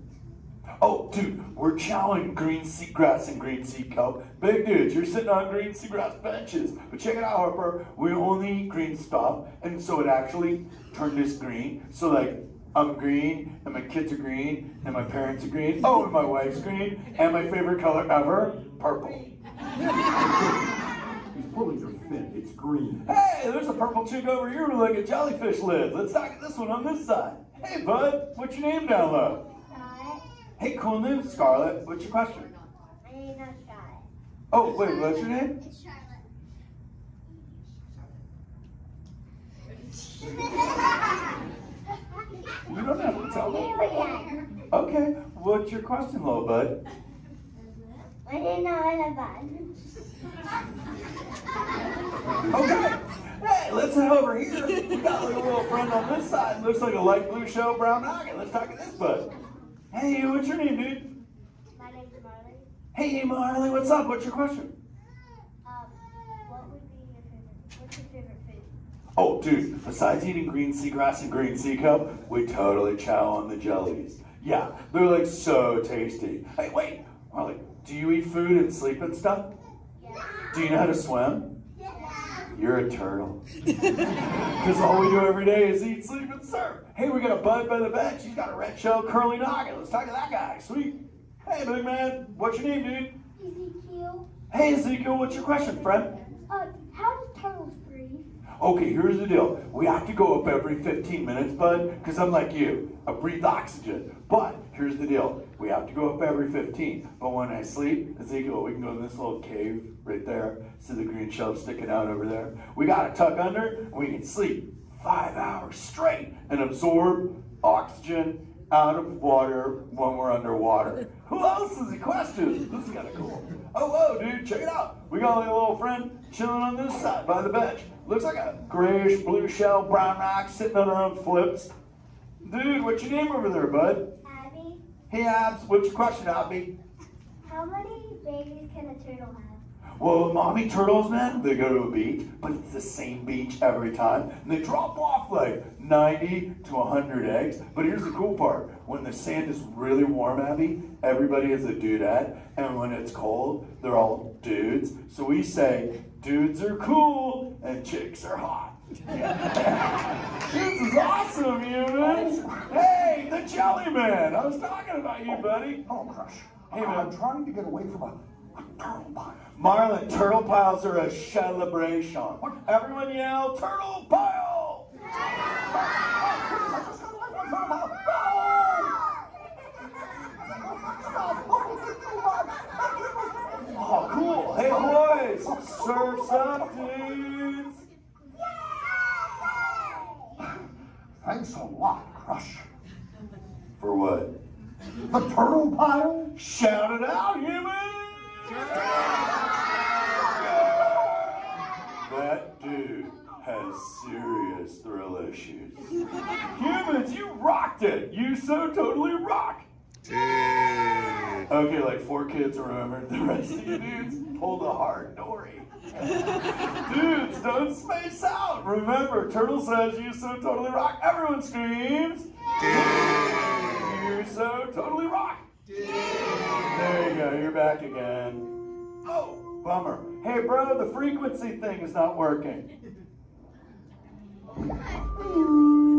H: Oh, dude, we're chowing green seagrass and green sea kelp. Big dudes, you're sitting on green seagrass benches. But check it out, Harper. We only eat green stuff, and so it actually turned us green. So, like, I'm green, and my kids are green, and my parents are green. Oh, and my wife's green, and my favorite color ever, purple.
D: He's pulling your fin. It's green.
H: Hey, there's a purple chick over here with like a jellyfish lid. Let's talk at this one on this side. Hey, bud, what's your name down low?
T: Scarlet.
H: Hey, cool name, Scarlet. What's your question?
T: My name's not Scarlet.
H: Oh, wait, what's your name?
T: It's Charlotte.
H: You don't have to tell me. Okay, what's your question, little bud?
T: My name's not bud.
H: Okay. Hey, let's head over here. We got like a little friend on this side. Looks like a light blue shell, brown noggin. Let's talk to this bud. Hey, what's your name, dude?
T: My name's Marley.
H: Hey, Marley, what's up? What's your question?
T: What would be your favorite? What's your favorite food?
H: Oh, dude, besides eating green seagrass and green sea kelp, we totally chow on the jellies. Yeah, they're like so tasty. Hey, wait, Marley, do you eat food and sleep and stuff?
T: Yeah.
H: Do you know how to swim?
T: Yeah.
H: You're a turtle. Because all we do every day is eat, sleep, and surf. Hey, we got a bud by the bench. He's got a red shell curly noggin. Let's talk to that guy. Sweet. Hey, big man. What's your name, dude?
T: Ezekiel.
H: Hey, Ezekiel. What's your question, friend?
T: How do turtles breathe?
H: Okay, here's the deal. We have to go up every 15 minutes, bud, because I'm like you. I breathe oxygen. But here's the deal. We have to go up every 15. But when I sleep, Ezekiel, we can go in this little cave right there. See the green shell sticking out over there? We got to tuck under, and we can sleep 5 hours straight and absorb oxygen out of water when we're underwater. Who else has a question? This is kind of cool. Oh, whoa, dude, check it out. We got like a little friend chilling on this side by the bench. Looks like a grayish blue shell, brown rock sitting on her own flips. Dude, what's your name over there, bud?
T: Abby.
H: Hey, Abs, what's your question, Abby?
T: How many babies can a turtle have?
H: Well, mommy turtles, man, they go to a beach, but it's the same beach every time. And they drop off like 90 to 100 eggs. But here's the cool part. When the sand is really warm, Abby, everybody is a dudette. And when it's cold, they're all dudes. So we say, dudes are cool and chicks are hot. Yeah. This is awesome, humans. Hey, the Jelly Man. I was talking about you, buddy.
D: Oh, Crush.
H: Hey, man.
D: I'm trying to get away from a turtle pile.
H: Marlin, turtle piles are a celebration. Everyone yell, turtle pile! Oh, cool. Hey, boys, surf's up, dudes.
D: Thanks a lot, Crush.
H: For what?
D: The turtle pile?
H: Shout it out, humans! That dude has serious thrill issues. Humans, you rocked it! You so totally rock! Okay, like 4 kids remembered. The rest of you dudes pulled a hard dory. Dudes, don't space out! Remember, Turtle says you so totally rock. Everyone screams! You so totally rock! There you go, you're back again. Oh, bummer. Hey, bro, the frequency thing is not working.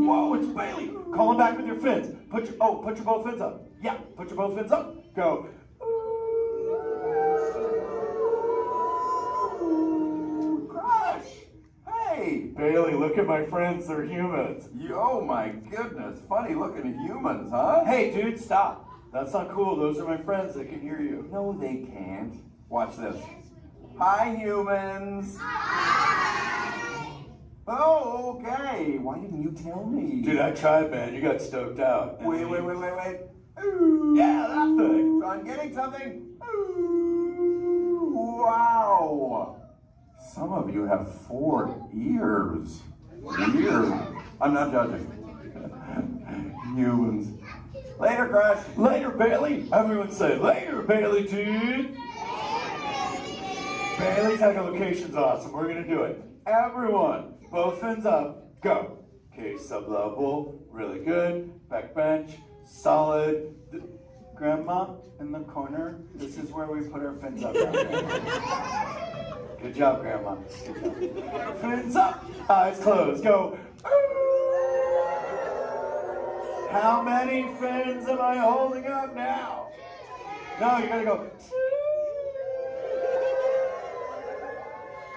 H: Whoa, it's Bailey. Call him back with your fins. Put your both fins up. Yeah, put your both fins up. Go. Crush. Hey, Bailey, look at my friends. They're humans.
C: Oh my goodness, funny looking humans, huh?
H: Hey, dude, stop. That's not cool. Those are my friends. They can hear you.
C: No, they can't. Watch this. Hi, humans. Oh, okay. Why didn't you tell me?
H: Dude, I tried, man. You got stoked out.
C: Wait.
H: Yeah, that thing.
C: I'm getting something. Ooh, wow. Some of you have 4 ears. Weird. I'm not judging. Humans. Later, Crush.
H: Later, Bailey. Everyone say, later, Bailey, dude. Bailey's echolocation's awesome. We're going to do it. Everyone, both fins up. Go. Okay, sublevel. Really good. Back bench. Solid. Grandma in the corner. This is where we put our fins up. Good job, Grandma. Good job. Fins up. Eyes closed. Go. How many fins am I holding up now? No, you gotta go.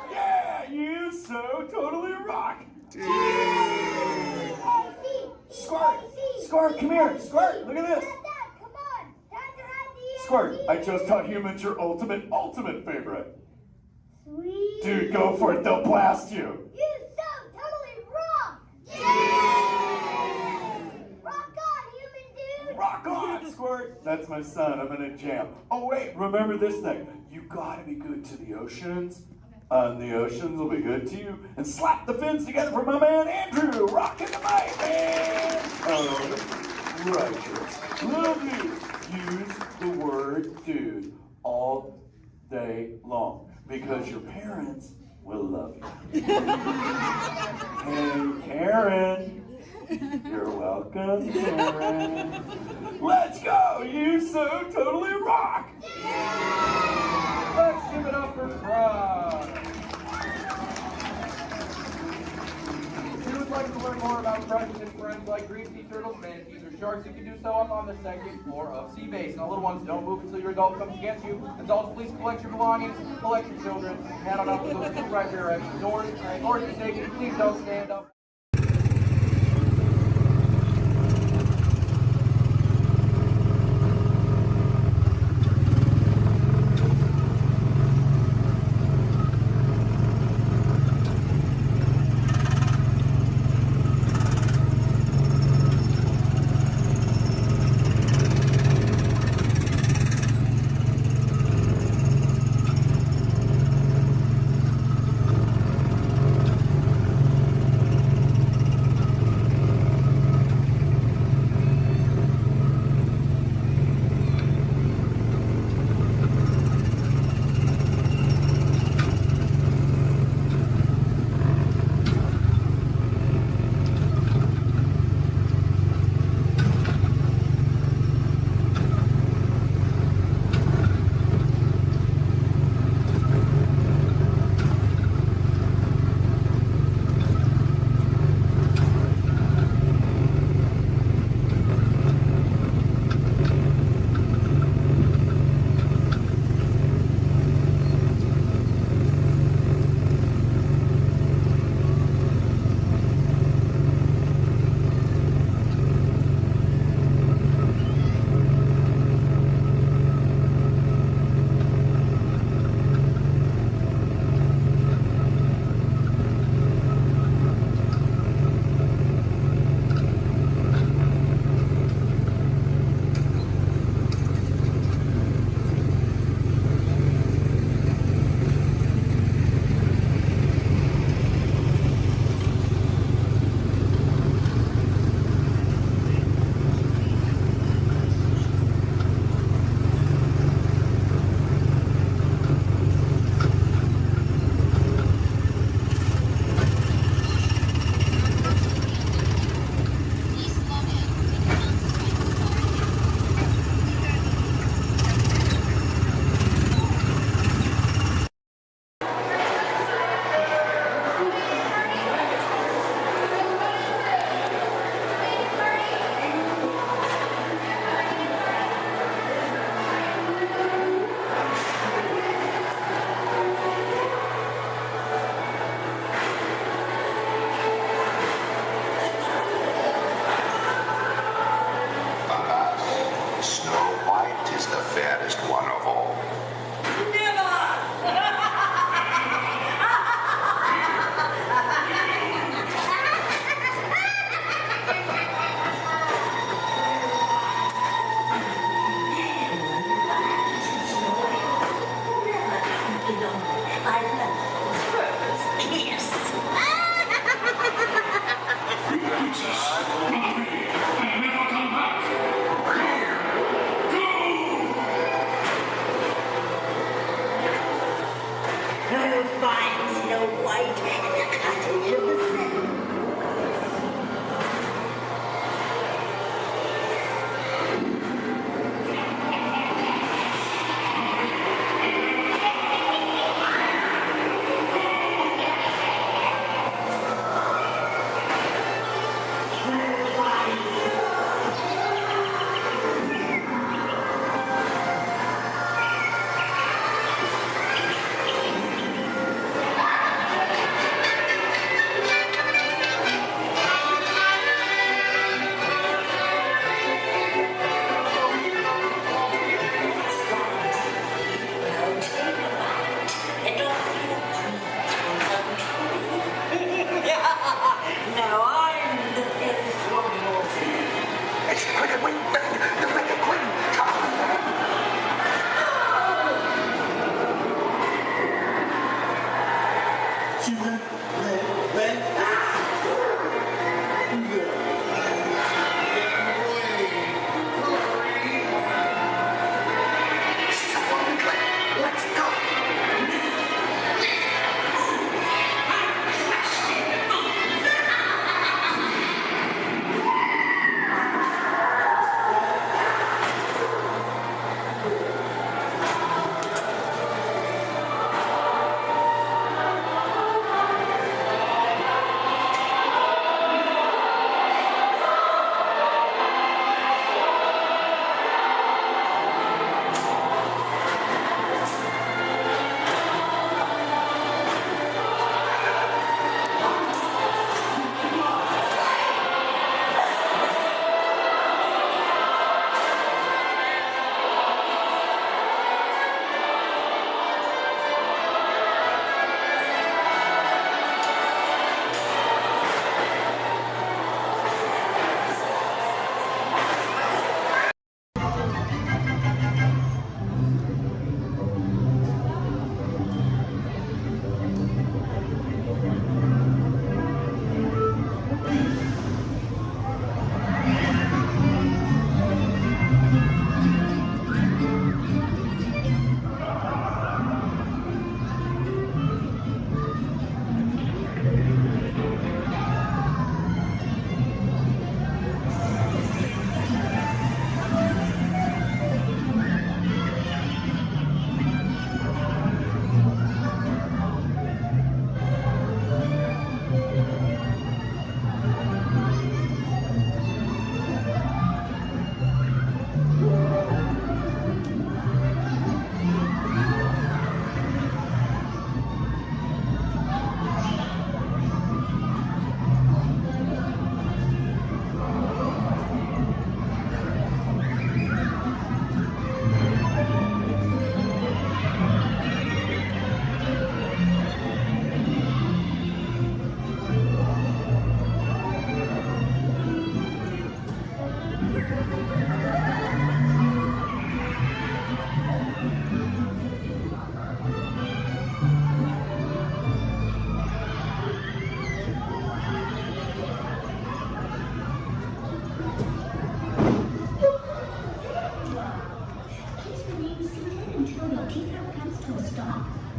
H: Yeah, you so totally rock. Squirt, come here. Squirt, look at this. Squirt, I just taught humans your ultimate favorite.
T: Sweet.
H: Dude, go for it. They'll blast you.
T: You so totally rock. Rock on, human dude.
H: Rock on, Squirt. That's my son. I'm in a jam. Oh, wait. Remember this thing. You gotta be good to the oceans. And the oceans will be good to you. And slap the fins together for my man Andrew. Rockin' the mic, man. Oh, righteous. Love you. Use the word dude all day long. Because your parents will love you. Hey, Karen. You're welcome, Karen. Let's go! You so totally rock!
S: Let's give it up for Crush. If you would like to learn more about Crush and his friends like green sea turtles, manatees, or sharks, you can do so up on the second floor of Sea Base. Now, little ones, don't move until your adult comes to get you. Adults, please collect your belongings, collect your children, head on up to those 2 right rear exit doors. In order to take it, please don't stand up.
I: Now I'm the best one of all.
A: It's the Wicked Wing, the Wicked Queen. Come on, let's go.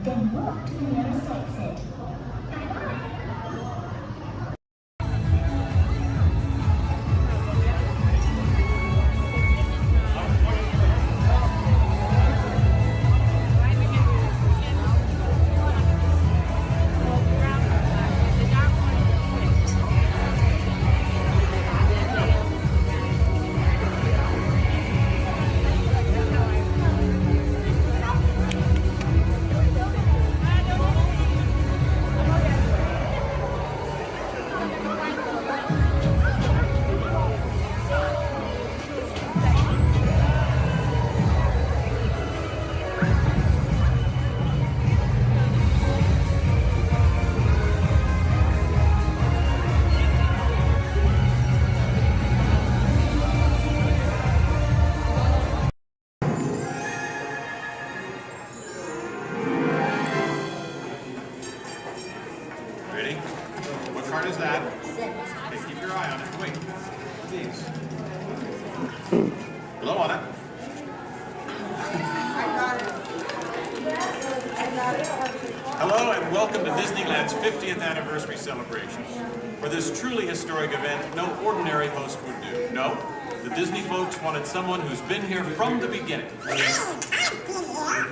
I: Then walk to the nearest exit.
G: Ready? What card is that? Okay, keep your eye on it. Wait. Please. Blow on it. Hello and welcome to Disneyland's 50th anniversary celebration. For this truly historic event, no ordinary host would do. No, the Disney folks wanted someone who's been here from the beginning.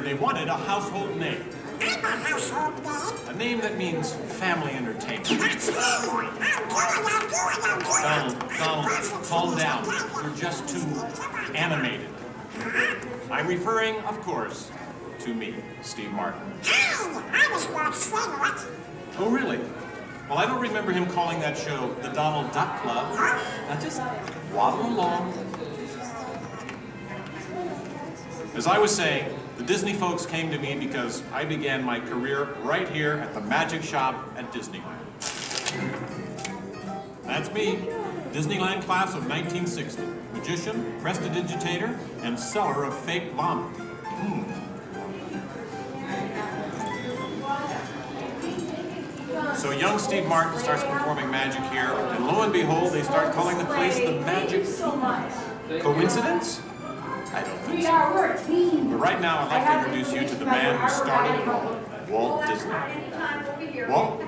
G: They wanted a household name. A name that means family entertainment. Donald, calm down. You're just too animated. I'm referring, of course, to me, Steve Martin. Oh, really? Well, I don't remember him calling that show the Donald Duck Club. Now just waddle along. As I was saying, the Disney folks came to me because I began my career right here at the Magic Shop at Disneyland. That's me, Disneyland class of 1960. Magician, prestidigitator, and seller of fake vomit. So young Steve Martin starts performing magic here, and lo and behold, they start calling the place the Magic Kingdom. Coincidence? I don't think so.
J: We're a team.
G: But right now, I'd like to introduce you to the man who started it all, Walt Disney. Walt,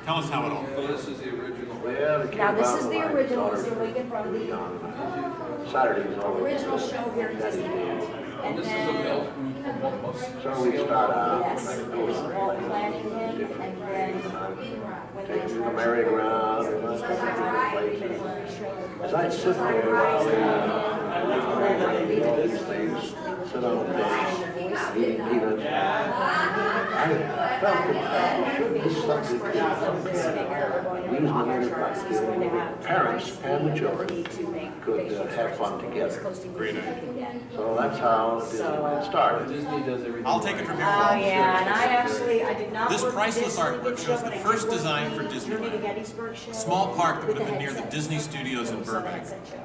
G: tell us how it all began.
L: This is the original.
J: Now this is the original, so we can from the original show here in Disneyland. And
L: This is a
J: then,
L: belt from most.
R: So we start out
J: yes, it was all planning him, and then when they
R: taking the merry-go-round and run different places. As I sit there while they do all these things, sit on the bench, eating peanuts, I felt that this subject we was wondering if parents and the children could have fun together.
G: Great idea.
R: So that's how Disneyland started.
L: Disney does everything.
G: I'll take it from here,
J: oh
G: Walt.
J: yeah, and I did not
G: This
J: work
G: priceless
J: this
G: artwork
J: show,
G: shows
J: but
G: the
J: I
G: first
J: did work
G: design for
J: the Journey to
G: Disneyland.
J: Gettysburg show
G: A small park that would
J: with
G: have been
J: the
G: near the
J: headsets.
G: Disney Studios in
J: It was the
G: Burbank.
J: headset show.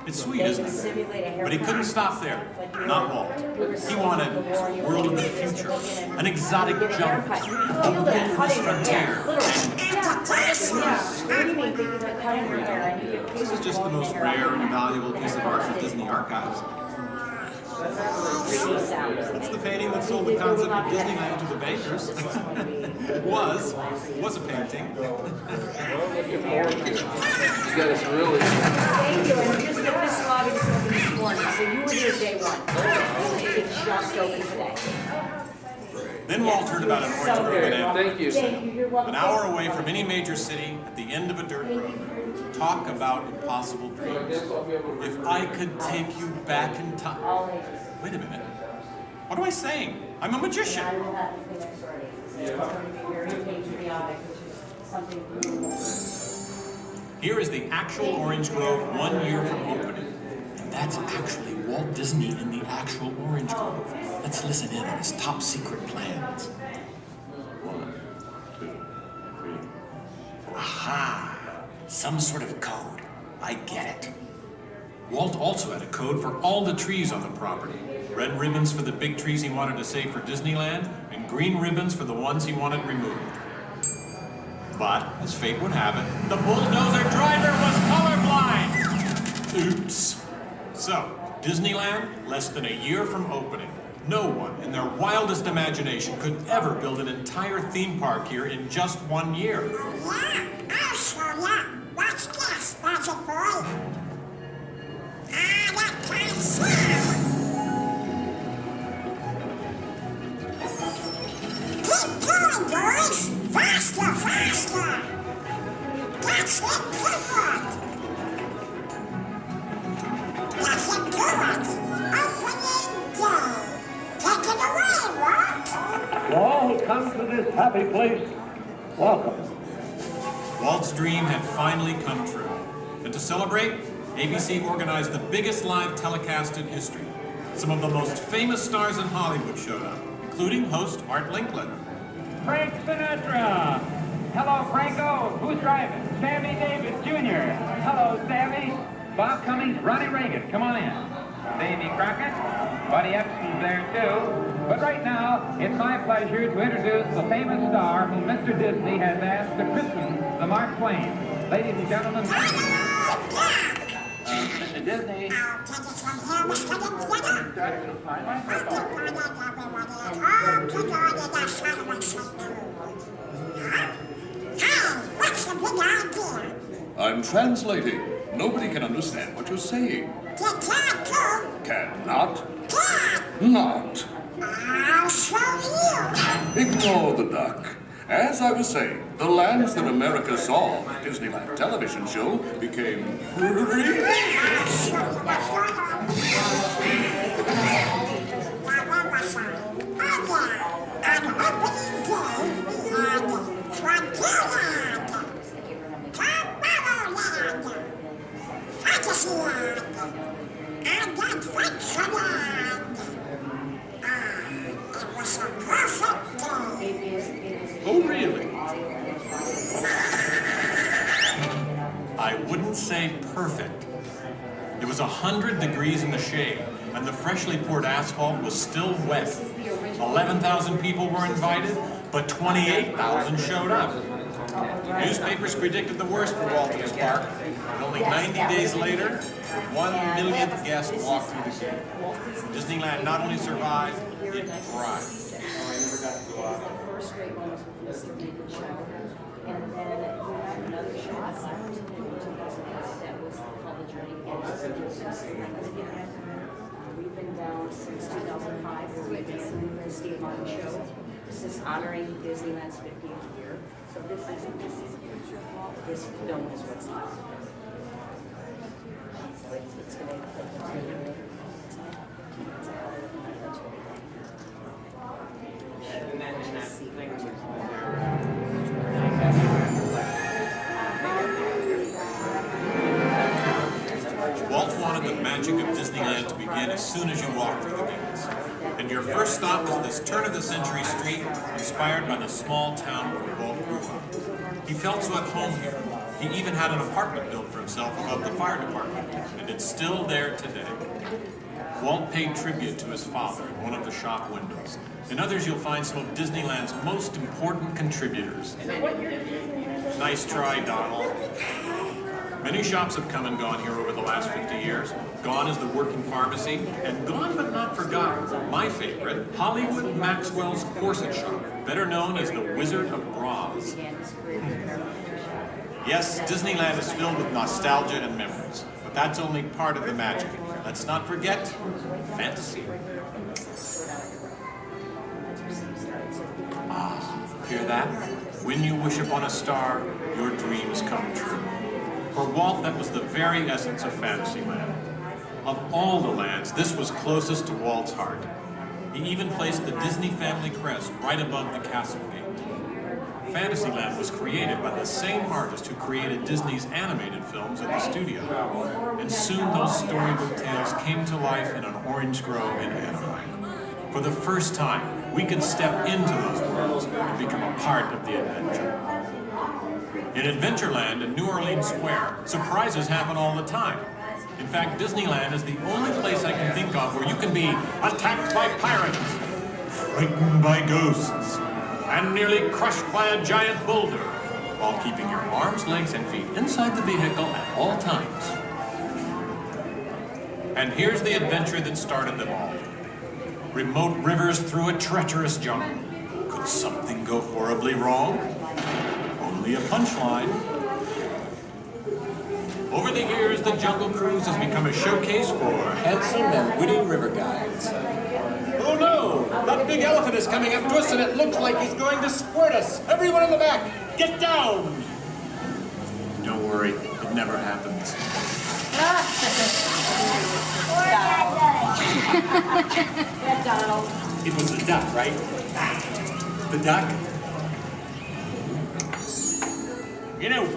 G: It's sweet,
J: They
G: isn't
J: could
G: it?
J: simulate a
G: But he couldn't stop there. Not Walt. He wanted a world of the future, an exotic jungle, a wilderness frontier. This is just the most rare and valuable piece of art for Disney Archives. That's the painting that sold the concept of Disneyland to the bakers. was a painting.
L: You guys really.
J: Thank you, and just get this lobby just opened this morning, so you were here day one. It's just open today.
G: Then Walt heard about an orange grove in Anaheim.
L: Thank you.
J: Thank you, you're welcome.
G: An hour away from any major city, at the end of a dirt road. Talk about impossible dreams. If I could take you back in time. Wait a minute. What am I saying? I'm a magician.
J: I will have to finish already. It's going to be very patriotic, which is something
G: Here is the actual orange grove 1 year from opening. And that's actually Walt Disney in the actual orange grove. Let's listen in on his top secret plans.
R: 1, 2, 3.
G: Aha! Some sort of code. I get it. Walt also had a code for all the trees on the property. Red ribbons for the big trees he wanted to save for Disneyland, and green ribbons for the ones he wanted removed. But, as fate would have it, the bulldozer driver was colorblind! Oops. So, Disneyland, less than a year from opening. No one in their wildest imagination could ever build an entire theme park here in just 1 year.
I: Yeah, I'll show ya. Watch this, Magic Boy. That kind of sound. Keep going, boys. Faster, faster. That's it, good. That's it, good. Opening day. Take it away, Walt.
R: All come to this happy place. Welcome.
G: Walt's dream had finally come true. And to celebrate, ABC organized the biggest live telecast in history. Some of the most famous stars in Hollywood showed up, including host Art Linkletter.
V: Frank Sinatra. Hello, Franco. Who's driving? Sammy Davis Jr. Hello, Sammy. Bob Cummings, Ronnie Reagan. Come on in. Davy Crockett. Buddy Epson's there, too. But right now, it's my pleasure to introduce the famous star whom Mr. Disney has asked to christen the Mark Twain. Ladies and gentlemen, Mr. Disney.
I: I'll take it from here, Mr. Together. Hey, what's the big idea?
W: I'm translating. Nobody can understand what you're saying.
I: You can't do.
W: Cannot.
I: Can.
W: Not.
I: I'll show you.
W: Ignore the duck. As I was saying, the lands that America saw on the Disneyland television show became really...
I: I'll show you what's going on. Now, where was I? Oh, yeah. On opening day, we had Frontierland, Tomorrowland, Fantasyland, and Adventureland. It was a perfect day.
G: Oh, really? I I wouldn't say perfect. It was 100 degrees in the shade, and the freshly poured asphalt was still wet. 11,000 people were invited, but 28,000 showed up. Newspapers predicted the worst for Walt and his park, and only 90 days later, 1 millionth guest walked through the gate. Disneyland not only survived, it thrived.
E: First grade one was with Mr. David Show, and then we had another show that was called The Journey. We've been down since 2005, where we've been the Steve Martin Show. This is honoring Disneyland's 50th year. So this film is what's left. So it's going to continue.
G: Walt wanted the magic of Disneyland to begin as soon as you walk through the gates. And your first stop was this turn-of-the-century street inspired by the small town where Walt grew up. He felt so at home here. He even had an apartment built for himself above the fire department, and it's still there today. Walt paid tribute to his father in one of the shop windows. In others, you'll find some of Disneyland's most important contributors. Nice try, Donald. Many shops have come and gone here over the last 50 years. Gone is the working pharmacy, and gone but not forgotten, my favorite, Hollywood Maxwell's corset shop, better known as the Wizard of Bras. Yes, Disneyland is filled with nostalgia and memories, but that's only part of the magic. Let's not forget fantasy. Ah, hear that? When you wish upon a star, your dreams come true. For Walt, that was the very essence of Fantasyland. Of all the lands, this was closest to Walt's heart. He even placed the Disney family crest right above the castle gate. Fantasyland was created by the same artist who created Disney's animated films at the studio. And soon those storybook tales came to life in an orange grove in Anaheim. For the first time, we could step into those worlds and become a part of the adventure. In Adventureland and New Orleans Square, surprises happen all the time. In fact, Disneyland is the only place I can think of where you can be attacked by pirates, frightened by ghosts, and nearly crushed by a giant boulder, while keeping your arms, legs, and feet inside the vehicle at all times. And here's the adventure that started them all. Remote rivers through a treacherous jungle. Could something go horribly wrong? Only a punchline. Over the years, the Jungle Cruise has become a showcase for handsome and witty river guides. Oh no! That big elephant is coming up to us and it looks like he's going to squirt us! Everyone in the back, get down! Don't worry, it never happens.
E: Donald.
G: It was the duck, right? The duck? You know,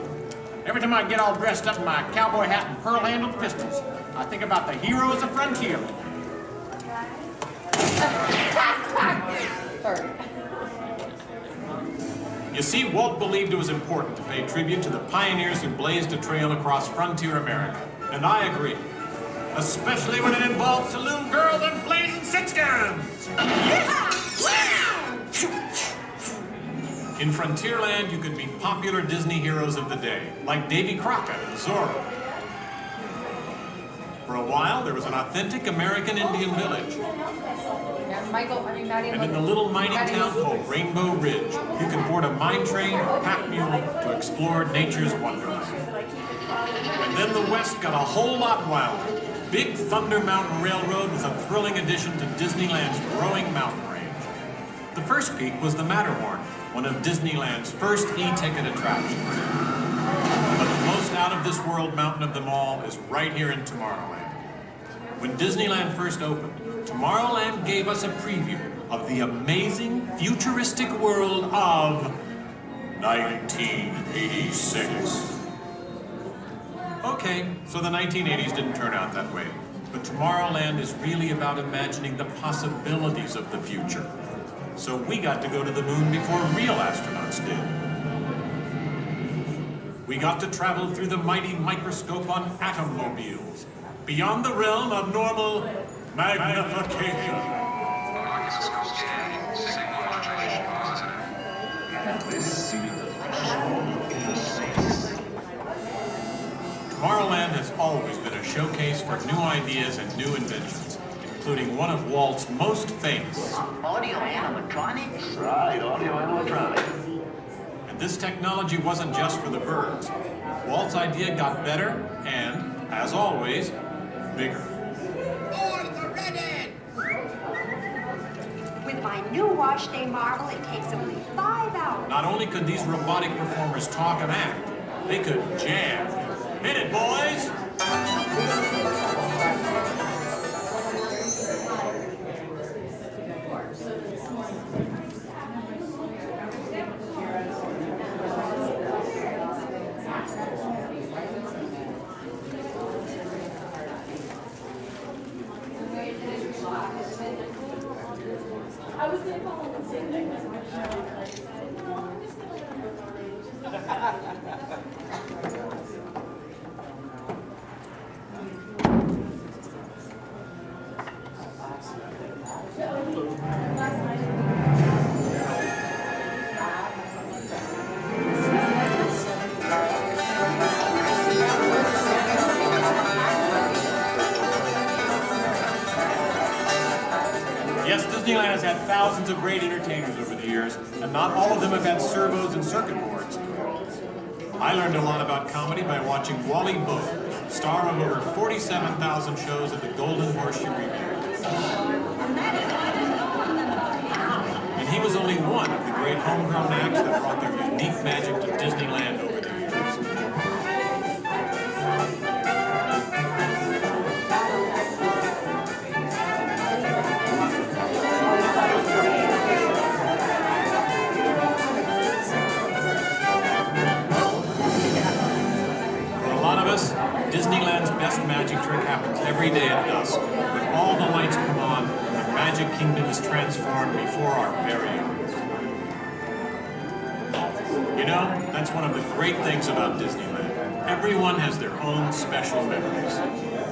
G: every time I get all dressed up in my cowboy hat and pearl-handled pistols, I think about the heroes of Frontier. You see, Walt believed it was important to pay tribute to the pioneers who blazed a trail across frontier America. And I agree. Especially when it involves saloon girls and blazing six-guns! In Frontierland, you could meet popular Disney heroes of the day, like Davy Crockett and Zorro. For a while, there was an authentic American Indian village. And in the little mining town called Rainbow Ridge, you could board a mine train or pack mule to explore nature's wonderland. And then the West got a whole lot wilder. Big Thunder Mountain Railroad was a thrilling addition to Disneyland's growing mountain range. The first peak was the Matterhorn, one of Disneyland's first e-ticket attractions. But the most out-of-this-world mountain of them all is right here in Tomorrowland. When Disneyland first opened, Tomorrowland gave us a preview of the amazing, futuristic world of 1986. Okay, so the 1980s didn't turn out that way. But Tomorrowland is really about imagining the possibilities of the future. So we got to go to the moon before real astronauts did. We got to travel through the mighty microscope on atom-mobiles, beyond the realm of normal magnification. Tomorrowland has always been a showcase for new ideas and new inventions, including one of Walt's most famous.
F: Audio animatronics?
R: Right, audio animatronics.
G: And this technology wasn't just for the birds. Walt's idea got better and, as always, bigger.
K: With my new wash day marble, it takes only 5 hours.
G: Not only could these robotic performers talk and act, they could jam. Hit it, boys!
U: I was going to call him and say that.
G: Yes, Disneyland has had thousands of great entertainers over the years, and not all of them have had servos and circuit boards. I learned a lot about comedy by watching Wally Boat, star of over 47,000 shows at the Golden Horseshoe Revue. And he was only one of the great homegrown acts that brought their unique magic to Disneyland over the years. Disneyland's best magic trick happens every day at dusk. When all the lights come on, the Magic Kingdom is transformed before our very eyes. You know, that's one of the great things about Disneyland. Everyone has their own special memories.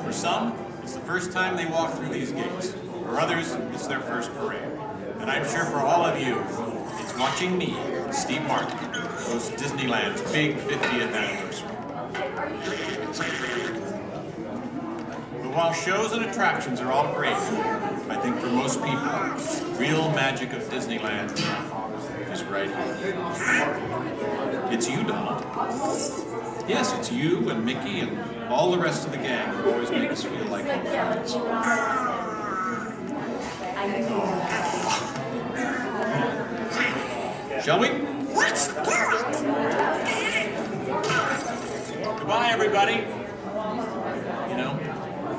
G: For some, it's the first time they walk through these gates. For others, it's their first parade. And I'm sure for all of you, it's watching me, Steve Martin, host Disneyland's big 50th anniversary. But while shows and attractions are all great, I think for most people, the real magic of Disneyland is right here. It's you, Donald. Yes, it's you and Mickey and all the rest of the gang who always make us feel like home friends. Shall we?
J: Let's do it!
G: Goodbye, everybody. You know,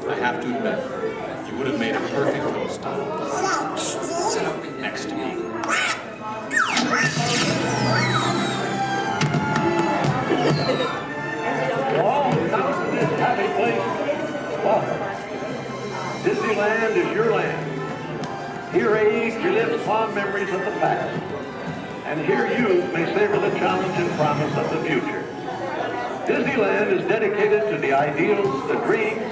G: I have to admit, you would have made a perfect host. Sit up next to me.
R: All come to this happy place. Welcome. Disneyland is your land. Here age relives fond memories of the past. And here youth may savor the challenge and promise of the future. Disneyland is dedicated to the ideals, the dreams,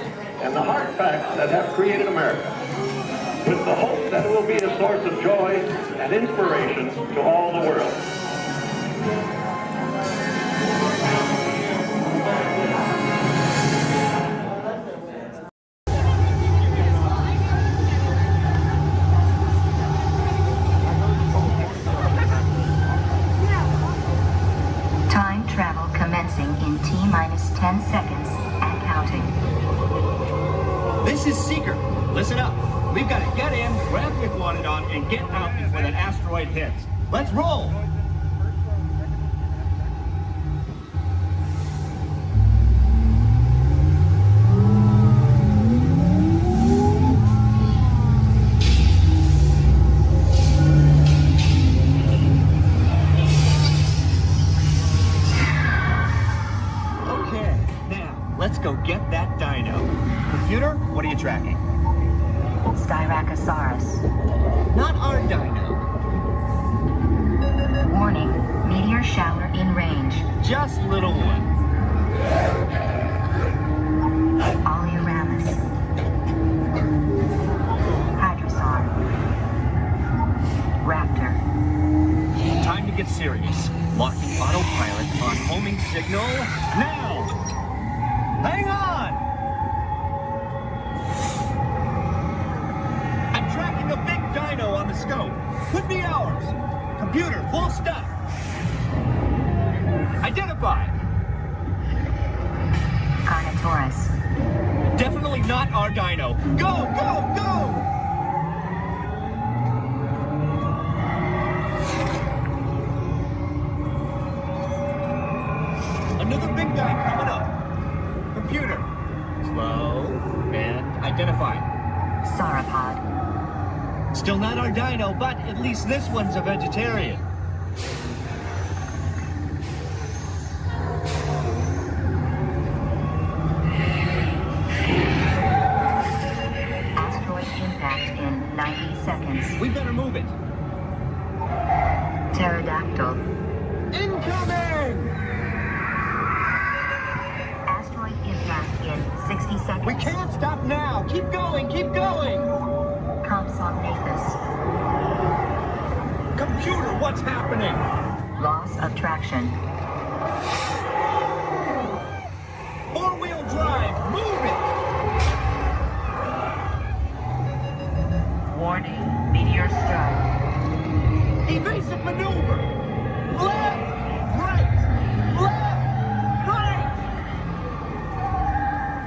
R: and the hard facts that have created America, with the hope that it will be a source of joy and inspiration to all the world.
O: Time travel commencing in T-minus 10 seconds and counting.
X: This is Seeker. Listen up. We've got to get in, grab what we wanted on, and get out before that asteroid hits. Let's roll! Okay, now, let's go get that dino. Computer, what are you tracking?
O: Styracosaurus.
X: Not our dino.
O: Warning, meteor shower in range.
X: Just little one. not our dino. Go, go, go! Another big guy coming up. Computer. Slow and identify.
O: Sauropod.
X: Still not our dino, but at least this one's a vegetarian.
O: Asteroid impact in 90 seconds.
X: We better move it.
O: Pterodactyl.
X: Incoming!
O: Asteroid impact in 60 seconds.
X: We can't stop now. Keep going, keep going.
O: Compsognathus.
X: Computer, what's happening?
O: Loss of traction.
X: Four-wheel drive, move it!
O: Warning, meteor strike.
X: Evasive maneuver! Left, right, left, right!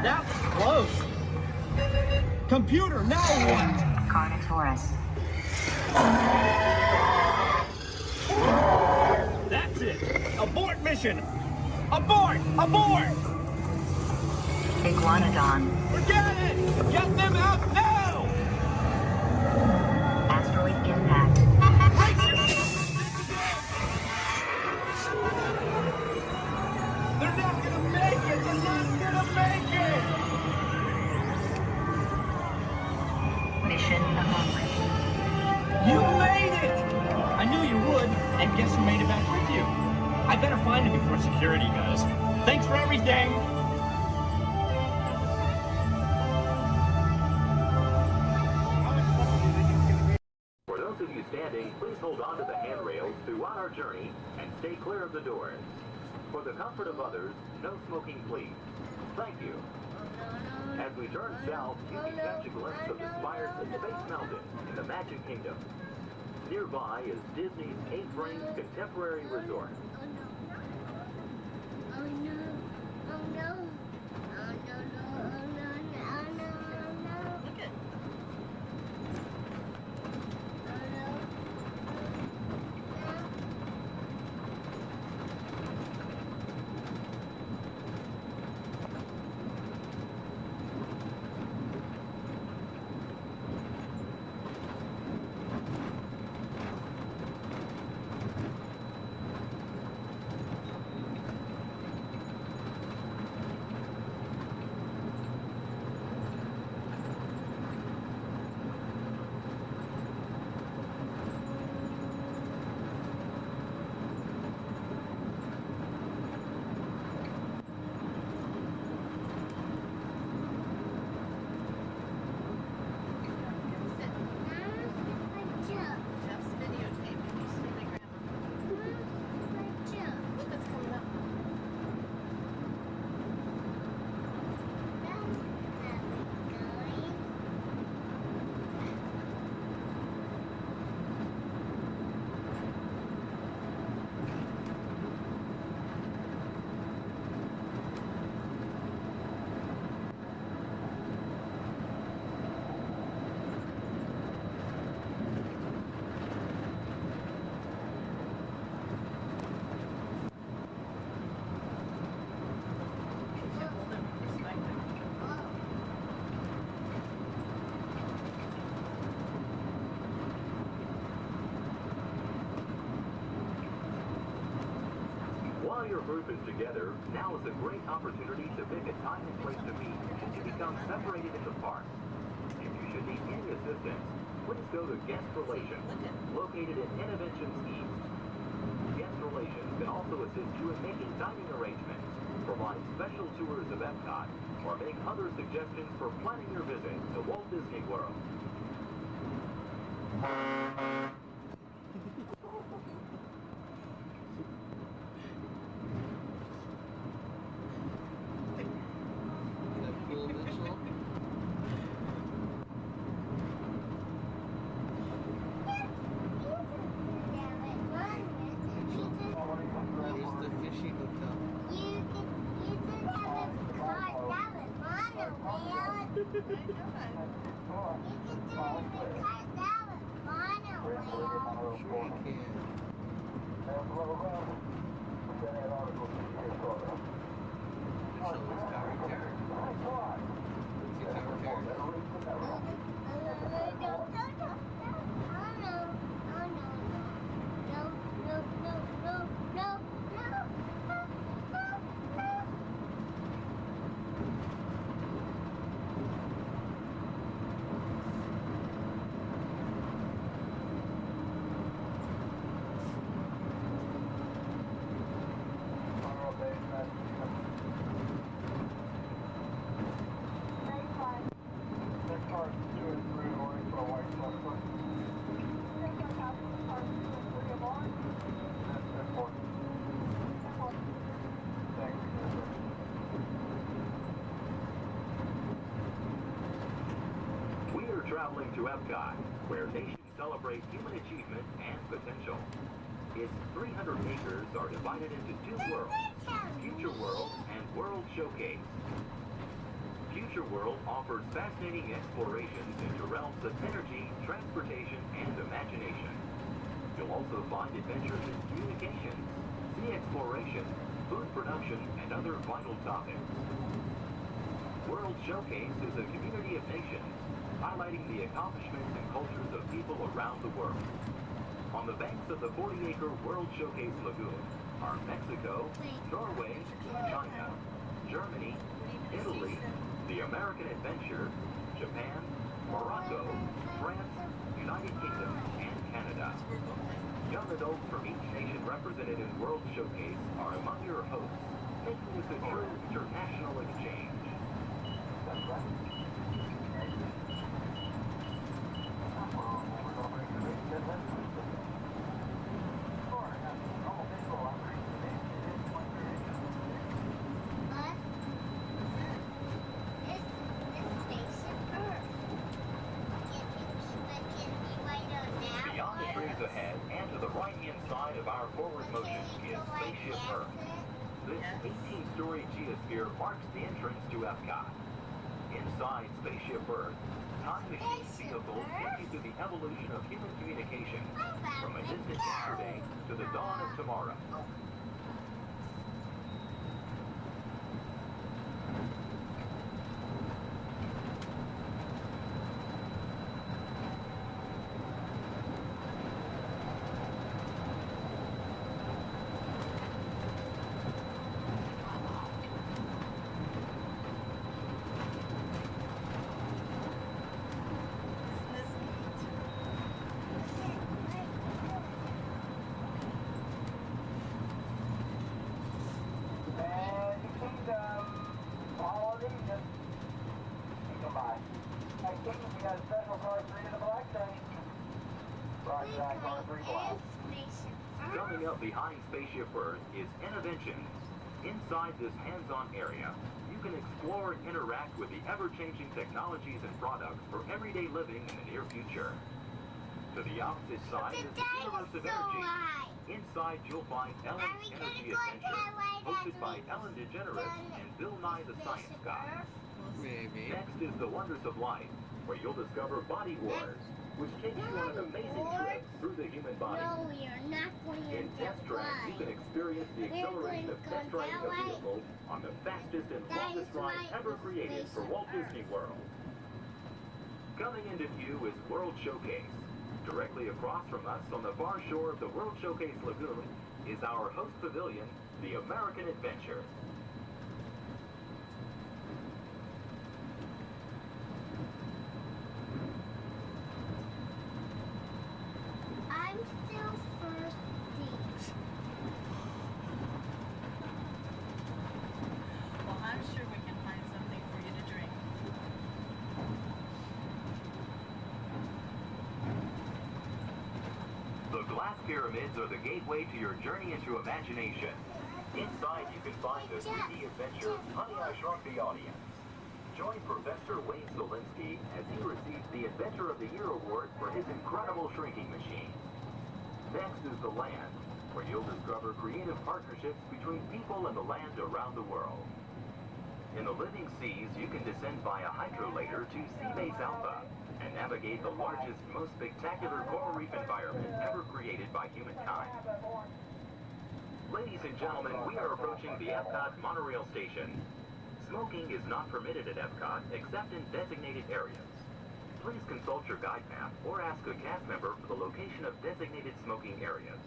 X: That was close. Computer, now what?
O: Carnotaurus.
X: That's it! Abort mission! Abort! Abort!
O: Iguanodon.
X: Forget it! Get them out now!
O: Asteroid impact.
X: They're not gonna make it! They're not gonna make it!
O: Mission accomplished.
X: You made it! I knew you would, and guess who made it back with you? I better find him before security does. Thanks for everything!
B: For those of you standing, please hold on to the handrails throughout our journey and stay clear of the doors. For the comfort of others, no smoking please. Thank you. As we turn south, you can catch a glimpse of the spires of Space Mountain in the Magic Kingdom. Nearby is Disney's 8th-ranked contemporary resort.
T: Oh no. Oh no. Oh no, no, oh no, no, no, no. Look at. Oh no.
B: While your group is together, now is a great opportunity to pick a time and place to meet and to become separated in the park. If you should need any assistance, please go to Guest Relations, located in Interventions East. Guest Relations can also assist you in making dining arrangements, provide special tours of Epcot, or make other suggestions for planning your visit to Walt Disney World.
T: You could have a car that was monorail.
L: Sure you can. Show us Tower Terror. See Tower
B: We are traveling to Epcot, where nations celebrate human achievement and potential. Its 300 acres are divided into two worlds, Future World and World Showcase. Future World offers fascinating explorations into realms of energy, transportation, and imagination. You'll also find adventures in communications, sea exploration, food production, and other vital topics. World Showcase is a community of nations, highlighting the accomplishments and cultures of people around the world. On the banks of the 40-acre World Showcase Lagoon are Mexico, Norway, China, Germany, Italy, the American Adventure, Japan, Morocco, France, United Kingdom, and Canada. Young adults from each nation represented in World Showcase are among your hosts, making this a true international exchange. Beyond the trees ahead and to the right-hand side of our forward motion is Spaceship Earth. This 18-story geosphere marks the entrance to Epcot. Inside Spaceship Earth, time machine vehicles take you through the evolution of human communication, from a distant yesterday to the dawn of tomorrow. Coming up behind Spaceship Earth is Innovations. Inside this hands-on area, you can explore and interact with the ever-changing technologies and products for everyday living in the near future. To the opposite side is the Universe of Energy. Inside, you'll find Ellen's Energy Adventure, hosted by Ellen DeGeneres and Bill Nye the Science Guy.
L: Maybe.
B: Next is The Wonders of Life, where you'll discover Body Wars, which takes you on an amazing trip through the human body.
T: No, we are not going
B: In
T: to
B: Test Track, you can experience the acceleration of test driving a vehicle on the fastest and longest ride ever created for Walt Disney World. Coming into view is World Showcase. Directly across from us on the far shore of the World Showcase Lagoon is our host pavilion, the American Adventure.
T: I'm still thirsty.
M: Well, I'm sure we can find something for you to drink.
B: The glass pyramids are the gateway to your journey into imagination. Inside, you can find the 3D adventure, Honey, I Shrunk the Audience. Join Professor Wayne Solinsky as he receives the Adventure of the Year award for his incredible shrinking machine. Next is The Land, where you'll discover creative partnerships between people and the land around the world. In the the living seas, you can descend via hydrolator to Seabase Alpha and navigate the largest, most spectacular coral reef environment ever created by humankind. Ladies and gentlemen, we are approaching the Epcot monorail station. Smoking is not permitted at Epcot except in designated areas. Please consult your guide map or ask a cast member for the location of designated smoking areas.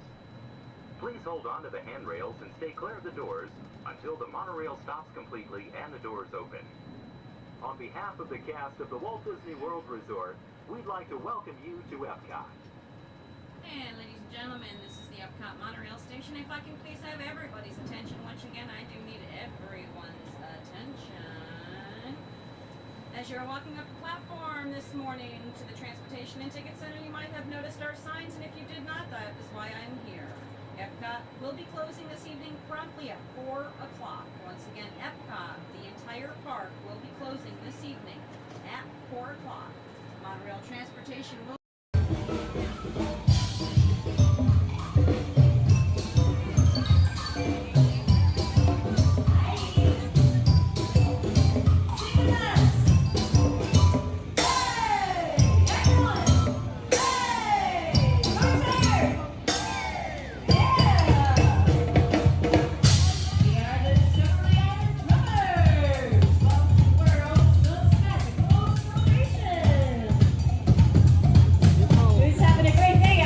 B: Please hold on to the handrails and stay clear of the doors until the monorail stops completely and the doors open. On behalf of the cast of the Walt Disney World Resort, we'd like to welcome you to Epcot.
D: And ladies and gentlemen, this is the Epcot monorail station. If I can please have everybody's attention. Once again, I do need everyone's attention. As you're walking up the platform this morning to the Transportation and Ticket Center, you might have noticed our signs, and if you did not, that is why I'm here. Epcot will be closing this evening promptly at 4 o'clock. Once again, Epcot, the entire park, will be closing this evening at 4 o'clock. Monorail transportation will
J: Who's having a great day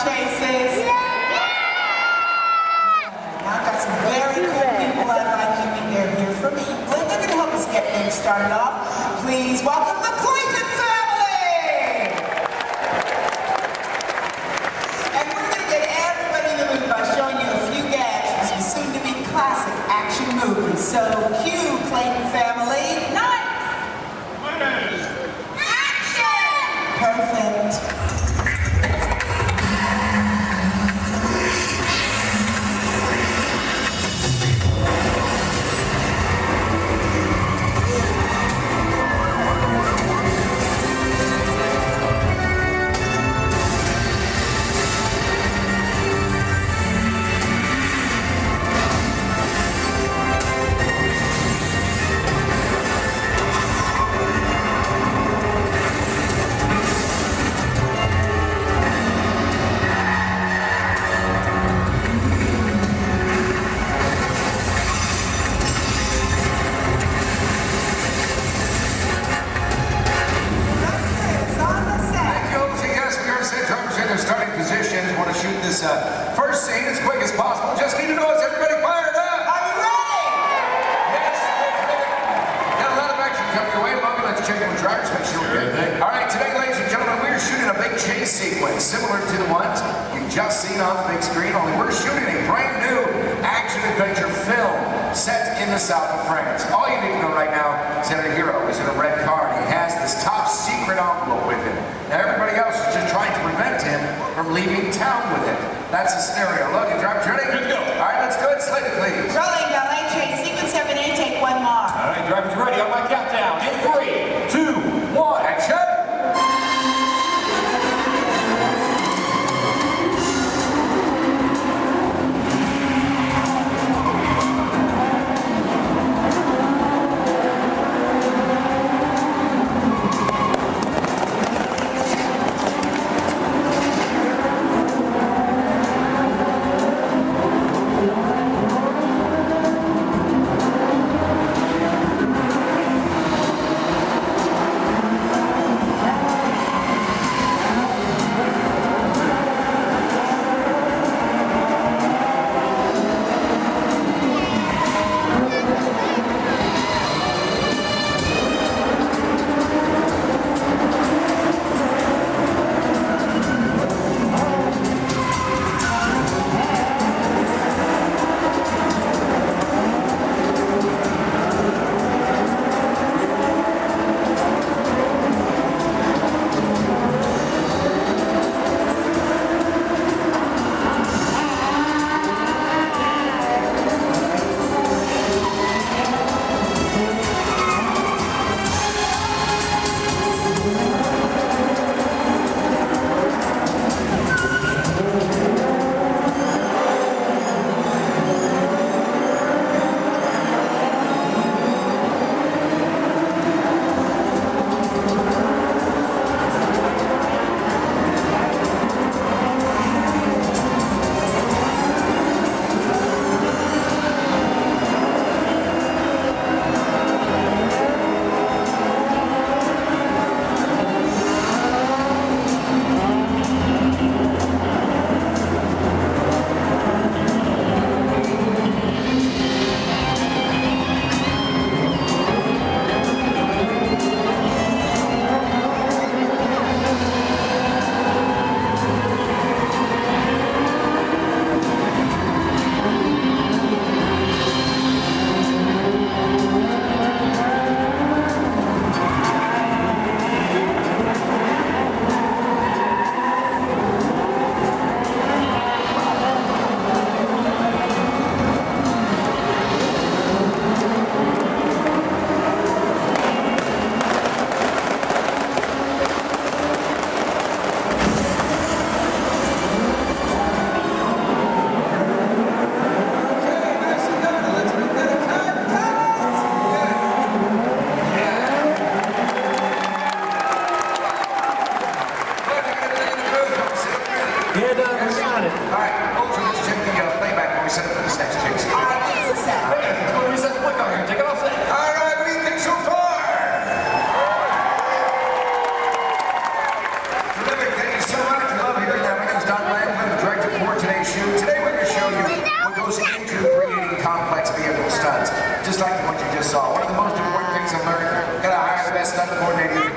C: chases? I've got some very cool people I'd like to meet. They're here for me. They're going to help us get things started off. Please welcome the Clayton family! And we're going to get everybody in the mood by showing you a few gags from some soon-to-be classic action movies. So, cue, Clayton family. Nice! Action! Perfect.
N: First scene as quick as possible. Just need to know, is everybody fired up?
C: Are you ready?
N: Yes, got a lot of action coming your way. Bobby, let's check in with drivers, make sure we're good. All right, today, ladies and gentlemen, we're shooting a big chase sequence similar to the ones you've just seen on the big screen, only we're shooting a brand new action-adventure film set in the south of France. All you need to know right now is that our hero is in a red car and he has this top secret envelope with him. Now, everybody else is just trying to prevent him from leaving town with it. That's the scenario. Look, and drivers ready? Good to go. All right, let's go ahead, slate it, please.
C: Rolling, ballet chase, sequence 7A, take one more.
N: All right, drivers ready on my countdown. In 3, 2, 1, action!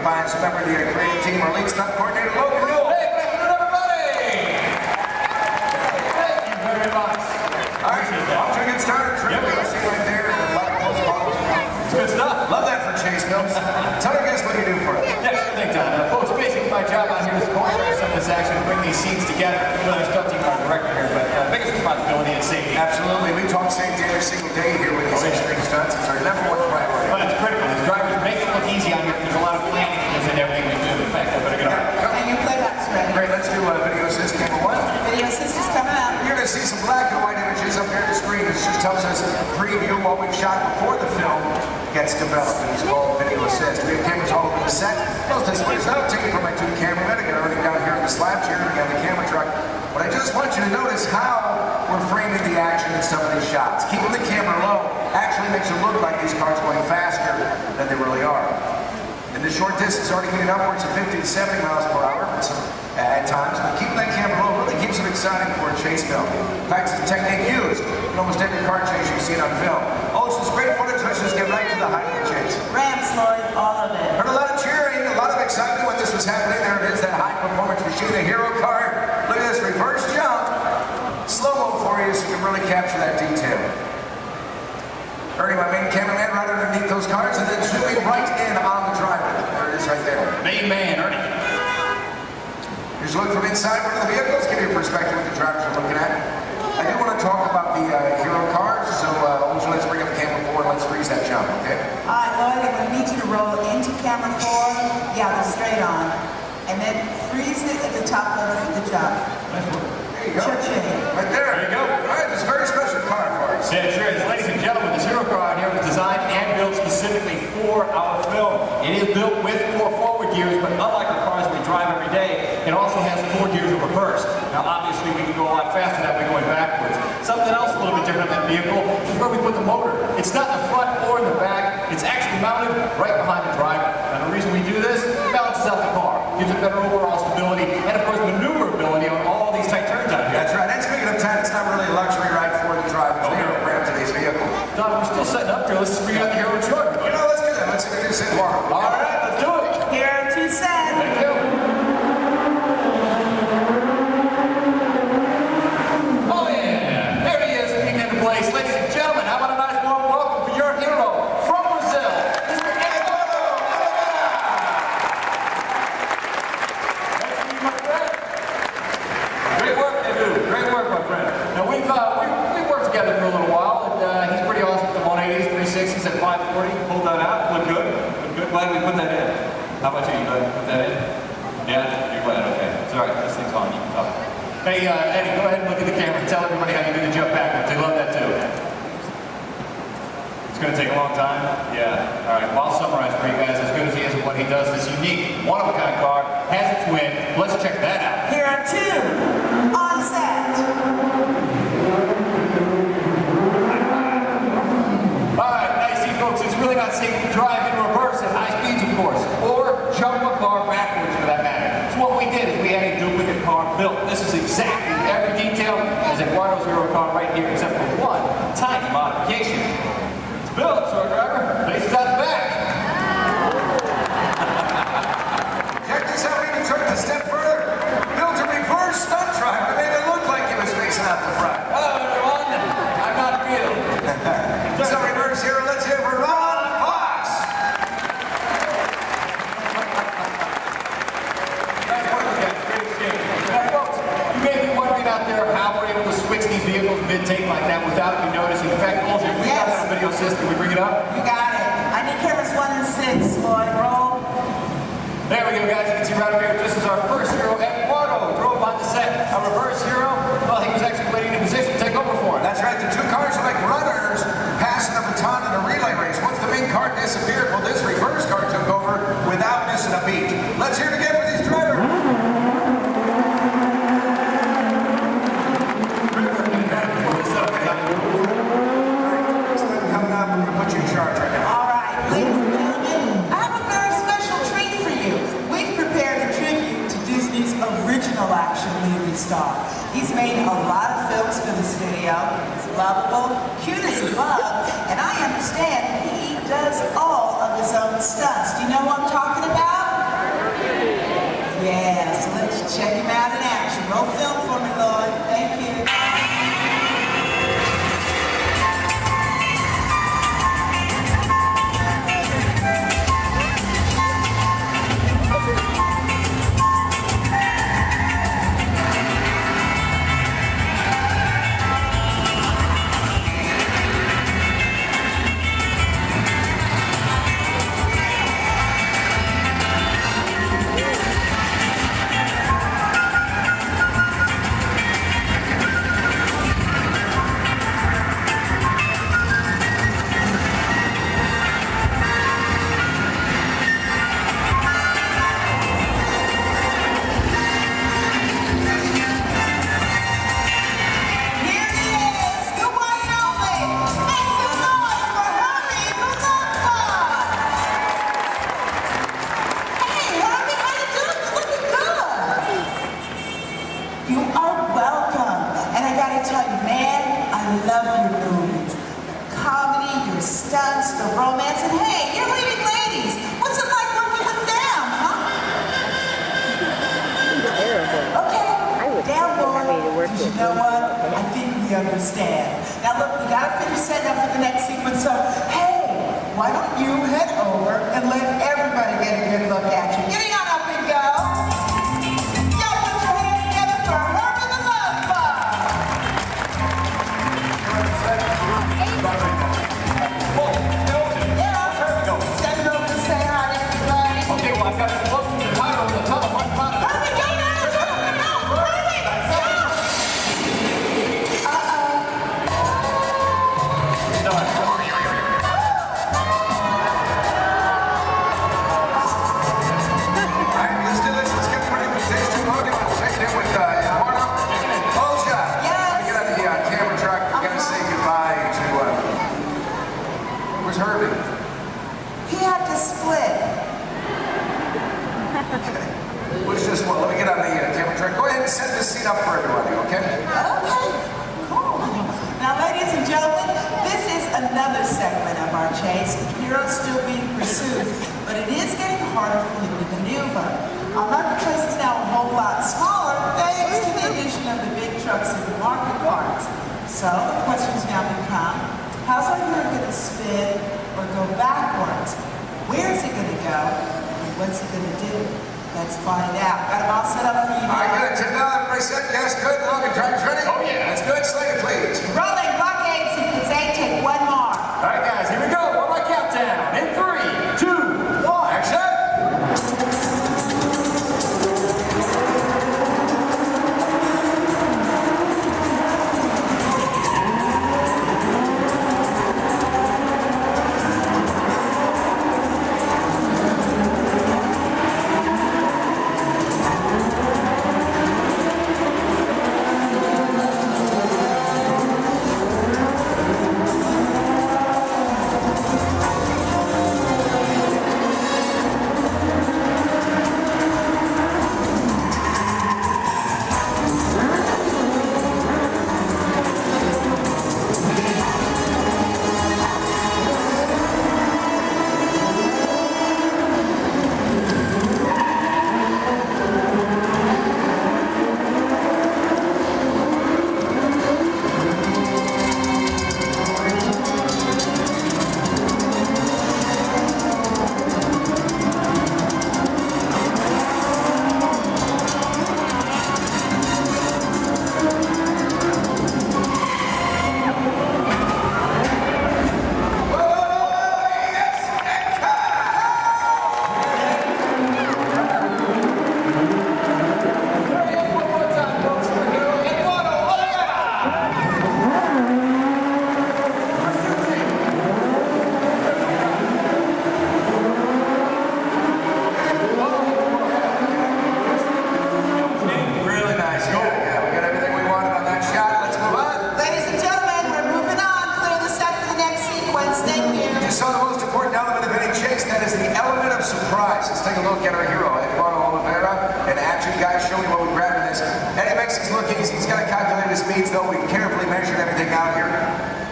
N: by as a member of the creative team, our lead stunt coordinator, Logan Rule. Hey, good afternoon, everybody! Thank you very much. All right, off to a good start. Yep. You'll see right there. It's good stuff. Love that for Chase Mills. Tell our guests what you do for us.
H: Yeah, sure thing, Don. Folks, basically my job out here is to choreograph some of this action and bring these scenes together with our stunt team, our director here, but biggest responsibility is safety.
N: Absolutely. We talk safety every single day here with these extreme stunts. It's our number one priority.
H: Well, it's critical. As drivers make it look easy out here. There's a lot of planning that goes into everything we do. In fact, I better get on.
C: And your playback's ready.
N: Great, let's do video assist camera one.
C: Video assist is coming up.
N: You're going to see some black and white images up here on the screen. This just tells us a preview of what we've shot before the film gets developed. And it's called video assist. We have cameras all over the set. Most displays now taken from my two cameramen. Again, already down here in the slab chair, we got the camera truck. But I just want you to notice how we're framing the action in some of these shots. Keeping the camera low actually makes it look like these cars going faster than they really are. And the short distance already getting upwards of 50 to 70 miles per hour at times, but keeping that camera low really keeps it exciting for a chase film. In fact, it's a technique used in almost every car chase you've seen on film. Oh, it's this great footage. Let's just get right to the height of the chase.
C: Rams, Lloyd, all of it.
N: Heard a lot of cheering, a lot of excitement when this was happening. There it is, that high-performance machine, a hero car. Look at this reverse jump. Slow-mo for you so you can really capture that detail. Ernie, my main cameraman, right underneath those cars, and then zooming right in on the driver. There it is right there.
H: Main man, Ernie.
N: Here's a look from inside one of the vehicles. Give you a perspective what the drivers are looking at. I do want to talk about the hero cars, so let's bring up camera 4 and let's freeze that jump, okay?
C: All right, Lloyd, I'm going to need you to roll into camera 4. Yeah, go straight on. And then freeze it at the top of the jump.
N: There you go.
C: Cha-ching.
N: Right there.
H: There you go.
N: All right, this is a very special car for us.
H: Yeah, it sure is. Ladies and gentlemen, this hero car out here was designed and built specifically for our film. It is built with 4 forward gears, but unlike the cars we drive every day, it also has 4 gears of reverse. Now, obviously, we can go a lot faster that way going backwards. Something else a little bit different than the vehicle is where we put the motor. It's not in the front or in the back. It's actually mounted right behind the driver. And the reason we do this, it balances out the car, gives it better overall stability, and of course, maneuverability on all these tight turns out here.
N: That's right. And speaking of time, it's not really a luxury ride for the drivers. They are around today's vehicle.
H: Don, we're still setting up here. Let's just bring out the hero truck.
N: You know, let's do that. Let's introduce it tomorrow.
H: All right, let's do it.
C: Hero 2 set.
H: Thank you. Oh yeah, there he is, peeking into place. Ladies and gentlemen, how about a nice warm welcome for your hero from Brazil, Mr. Eduardo. Nice to meet you, my friend. Great work, Edu. Great work, my friend. Now we've worked together for a little while, and he's pretty awesome with the 180s, 360s at 540. Pulled that out. Look good. Look good. Glad we put that in. How about you? You glad we put that in? Yeah, you're glad. Okay. It's all right. This thing's on. You can talk. Hey, Eddie, go ahead and look at the camera. Tell everybody how you do the jump backwards. They love that too. It's going to take a long time. Yeah. All right. Well, I'll summarize for you guys. As good as he is at what he does, this unique, one-of-a-kind car has its win. Let's check that out.
C: Hero 2 on set.
H: All right, now you see, folks, it's really not safe to drive in reverse at high speeds, of course, or jump a car backwards for that matter. So what we did is we had a duplicate car built. This is exactly every detail as Eduardo's hero car right here, except for one tiny modification. It's built, so our driver faces out the back.
N: Check this out. We even took it a step further. Built a reverse stunt driver. Made it look like he was facing out the front.
H: Hello, everyone. I'm not feeling.
N: So reverse hero, let's hear for Ron Fox.
H: Nice work, guys. Great exchange. Now, folks, you may be wondering out there how we're able to switch these vehicles mid-take like that without even noticing. In fact, Olger, we got that video system. Can we bring it up?
C: You got it. I need cameras 1 and 6, Lloyd. Roll.
H: There we go, guys. You can see right over here, this is our first hero, Eduardo, drove on the set. Our reverse hero, well, he was actually waiting in position to take over for him.
N: That's right. The two cars are like runners passing the baton in a relay race. Once the main car disappeared, well, this reverse car took over without missing a beat. Let's hear it again for these drivers. Coming up, we're going to put you in charge right now.
C: All right, ladies and gentlemen, I have a very special treat for you. We've prepared a tribute to Disney's original action movie star. He's made a lot of films for the studio. He's lovable, cute as a bug, and I understand he does all of his own stunts. Do you know what I'm talking about? Yeah, so let's check him out in action. Roll film for me, Lloyd. Thank you. Stunts, the romance, and hey, you're leading ladies. What's it like working with them, huh? Okay, down boy. You know what? I think we understand. Now look, we gotta finish setting up for the next sequence, so hey, why don't you head over and let everybody get a good look at you. Getting on up and go. Y'all put your hands together for Herb and the Love Bug.
H: I've got to look to the title of the telephone product.
C: Hurry, go now! Hurry!
N: Alright, let's do this. Let's get ready for stage 2 loading. Let's check in with Eduardo. Olja.
C: Yes.
N: Get on the camera truck. We're going to say goodbye to, where's Herbie?
C: He had to split.
N: What's this one? Let me get on the camera track. Go ahead and set this scene up for everybody, okay?
C: Okay, cool. Now, ladies and gentlemen, this is another segment of our chase. The hero's still being pursued, but it is getting harder for him to maneuver. Our marketplace is now a whole lot smaller thanks to the addition of the big trucks and the market carts. So the questions now become, how's our hero going to spin or go backwards? Where's it going to go? What's he gonna do? Let's find out. Got them all set up for you.
N: All right, good. Everybody set? Yes, good. Long and drivers ready? Oh, yeah. That's good. Slate it, please.
C: Rolling blockade sequence 8. Take one more.
H: All right, guys, here we go. One more countdown. In 3, 2, 1.
N: Action.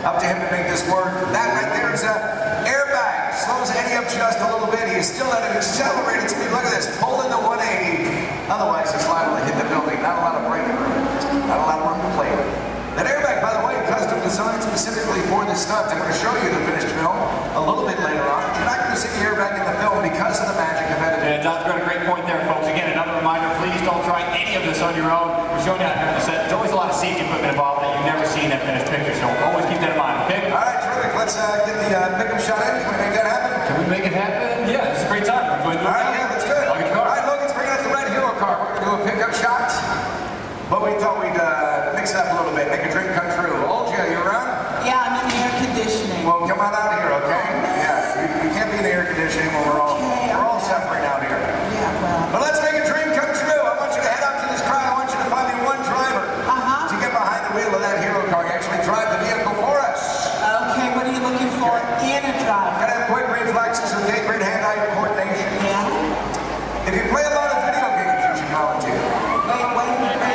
N: Up to him to make this work. That right there is an airbag. Slows Eddie up just a little bit. He is still at an accelerated speed. Look at this. Pulling the 180. Otherwise, it's liable to hit the building. Not a lot of breathing room. Not a lot of room to play with. That airbag, by the way, custom designed specifically for this stunt. I'm going to show you the finished film a little bit later on. You're not going to see the airbag in the film because of the magic of editing.
H: Yeah, John's got a great point there, folks. Again, another reminder, please don't try any of this on your own. We're showing you out here on the set. There's always a lot of safety equipment involved that you've never seen in that finished picture, so always keep that in mind, okay?
N: All right, terrific. Let's get the pickup shot in. Can we make that happen?
H: Can we make it happen? Yeah, it's a great time. We're going to do it.
N: All right, yeah, let's do it.
H: I'll get the car.
N: All right, Logan's bringing us the red hero car. We're going to do a pickup shot. But we thought we'd mix it up a little bit, make a dream come true. Olja, you around?
C: Yeah, I'm in the air conditioning.
N: Well, come on out here, okay? Yeah, we can't be in the air conditioning when we're all suffering out here.
C: Yeah, well.
N: But let's make a dream come true. I want you to head out to this crowd. I want you to find me one driver to get behind the wheel of that hero car. Actually drive the vehicle for us.
C: Okay, what are you looking for in a driver?
N: Gotta have quick reflexes, okay? Great hand-eye coordination.
C: Yeah.
N: If you play a lot of video games, you should volunteer.
C: Wait a minute.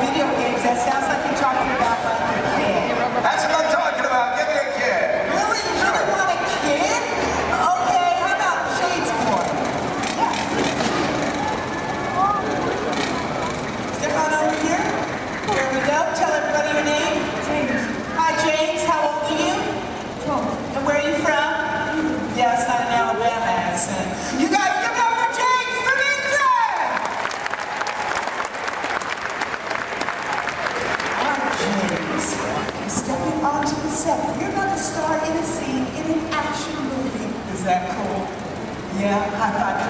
C: Video games, that sounds like you're talking about like a kid.
N: That's what I'm talking about. Give me a kid.
C: Really? You really want a kid? Okay, how about Shade's boy? Yeah. Step on over here. Here we go. Tell everybody your name. James. Hi, James. How old are you? 12. And where are you from? Yeah, it's not an Alabama accent. You guys give it up for James from England! James, stepping onto the set. You're going to star in a scene in an action movie. Is that cool? Yeah, high five to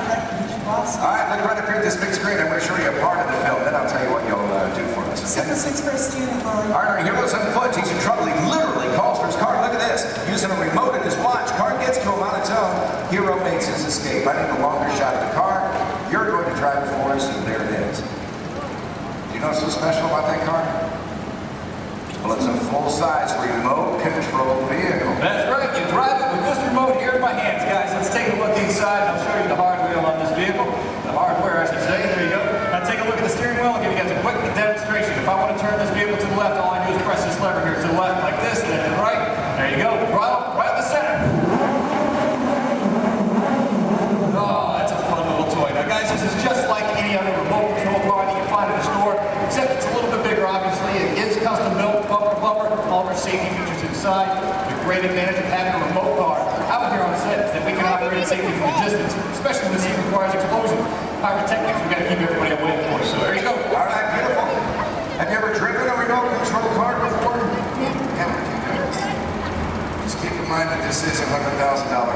C: the boss.
N: All right, look right up here at this big screen. I'm going to show you a part of the film. Then I'll tell you what you'll do for us. Okay?
C: 7-6 for a student, Lord.
N: All right, our hero's on foot. He's in trouble. He literally calls for his car. Look at this. Using a remote in his watch. Car gets to him on its own. Hero makes his escape. I need a longer shot of the car. You're going to drive it for us, and there it is. Do you know what's so special about that car? Well, it's a full-size remote-controlled vehicle.
H: That's right. You drive it with this remote here in my hands, guys. Let's take a look inside. I'll show you the hardware on this vehicle. The hardware, I should say. There you go. Now take a look at the steering wheel. I'll give you guys a quick demonstration. If I want to turn this vehicle to the left, all I do is press this lever here to the left like this, and then to the right. There you go. Right in the center. Oh, that's a fun little toy. Now, guys, this is just like any other remote control car that you find in the store, except it's a little bit bigger, obviously. It is custom built, bumper, all our safety features inside. The great advantage of having a remote car out here on set is that we can operate safely from a distance, especially when the scene requires explosion. Pyrotechnics, we've got to keep everybody away, of course. So there you go.
N: All right, beautiful. Have you ever driven a remote control car before? Yeah. Just keep in mind that this is a $100,000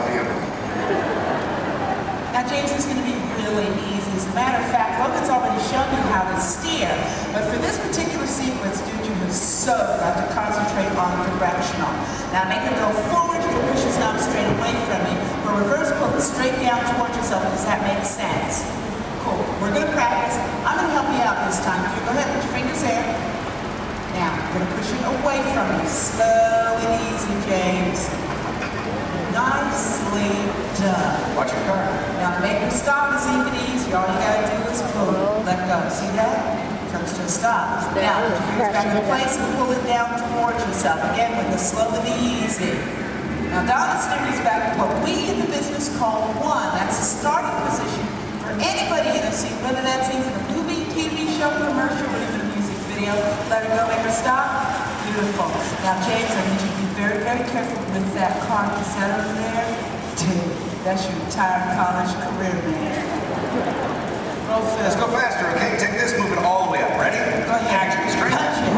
N: vehicle.
C: Now, James, is going to be really easy. As a matter of fact, Logan's already shown you how to steer. But for this particular sequence, dude, you have so got to concentrate on directional. Now, make it go forward. You can push his knob straight away from you. For reverse, pull it straight down towards yourself. Does that make sense? Cool. We're going to practice. I'm going to help you out this time. You go ahead, put your fingers there. Now, I'm going to push it away from you. Slow and easy, James. Nicely done.
N: Watch your car.
C: Now to make him stop is even easier. All you gotta do is pull it. Let go. See that? Comes to a stop. Now put your fingers back in place and pull it down towards yourself. Again with the slow and the easy. Now Don is steering back to what we in the business call one. That's the starting position for anybody in a scene, whether that's even a movie, TV show, commercial, or even a music video. Let her go, make her stop. Beautiful. Now, James, I need you to be very, very careful with that car. Is that over there? Dude, that's your entire college career, man. Roll fast.
N: Let's go faster, okay? Take this, move it all the way up. Ready?
C: Go ahead.
N: Action, straight.
C: Punch it.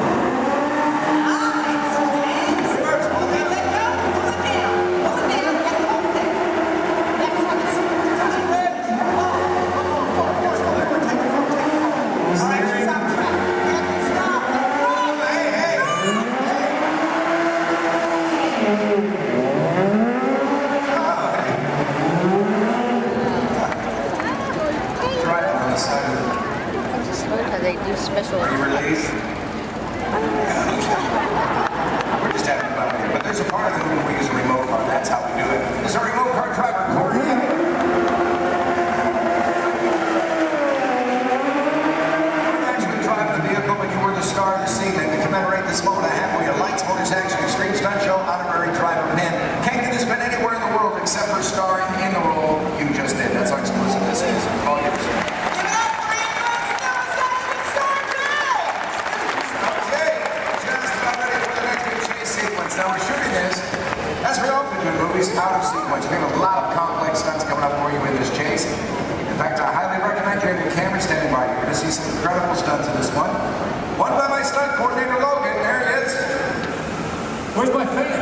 C: Nice, James. First, pull it, let go. Pull it down. Pull it down. And hold it. Next one is touch it red. Forward. Take it forward. All right, she's on track. Stop.
N: Driving on the side of the...
T: I just learned how they do special.
N: Are you relieved? We're just having fun here, but there's a part of the movie we use a remote car. That's how we do it. This is our remote car driver, Corey. Actually driving the vehicle, but you were the star of the scene. And to commemorate this moment, I have for you a Lights, Motors, Action, Extreme Stunt Show honorary driver pin. Can't get this pin anywhere in the world except for starring in the role you just did. That's how exclusive this is. All yours.
C: Give it up for Andrew.
N: stunt coordinator Logan. There he is.
H: Where's my fan?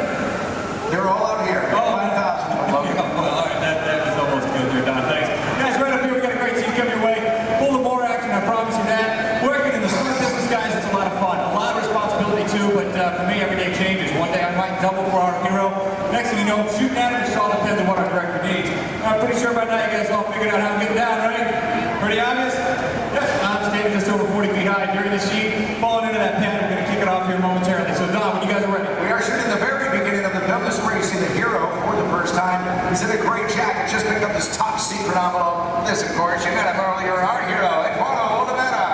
N: They're all out here.
H: Oh,
N: 5,000 from Logan.
H: Well, all right, that was almost good there, Don. Thanks. Guys, right up here, we got a great team coming your way. Full of more action, I promise you that. Working in the stunt business, guys, it's a lot of fun. A lot of responsibility, too, but for me, every day changes. One day I might double for our hero. Next thing you know, shooting at him, it all depends on what our director needs. I'm pretty sure by now you guys all figured out how to get down, right? Pretty obvious? Yep, I'm standing just over 40 feet high during the sheet. Falling into that pad, we're going to kick it off here momentarily. So, Don, when you guys are ready.
N: We are shooting the very beginning of the film. This is where you see the hero for the first time. He's in a gray jacket, just picked up this top secret envelope. This, of course, you met him earlier, our hero, Eduardo Olivera.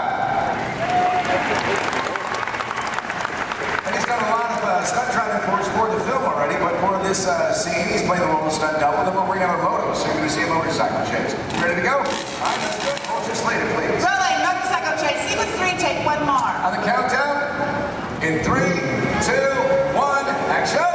N: And he's done a lot of stunt driving for the film already, but for this scene, he's playing the role of stunt double. Then we'll bring out a moto, so you're going to see a motorcycle chase. Ready to go? All right, that's good. Hold your slated, please.
C: Rolling, motorcycle chase, sequence 3, take one more.
N: On the countdown, in 3, 2, 1, action!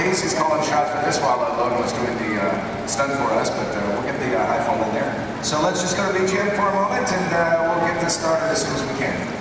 N: He's calling shots for this while Logan was doing the stunt for us, but we'll get the high fall in there. So let's just go to BGM for a moment, and we'll get this started as soon as we can.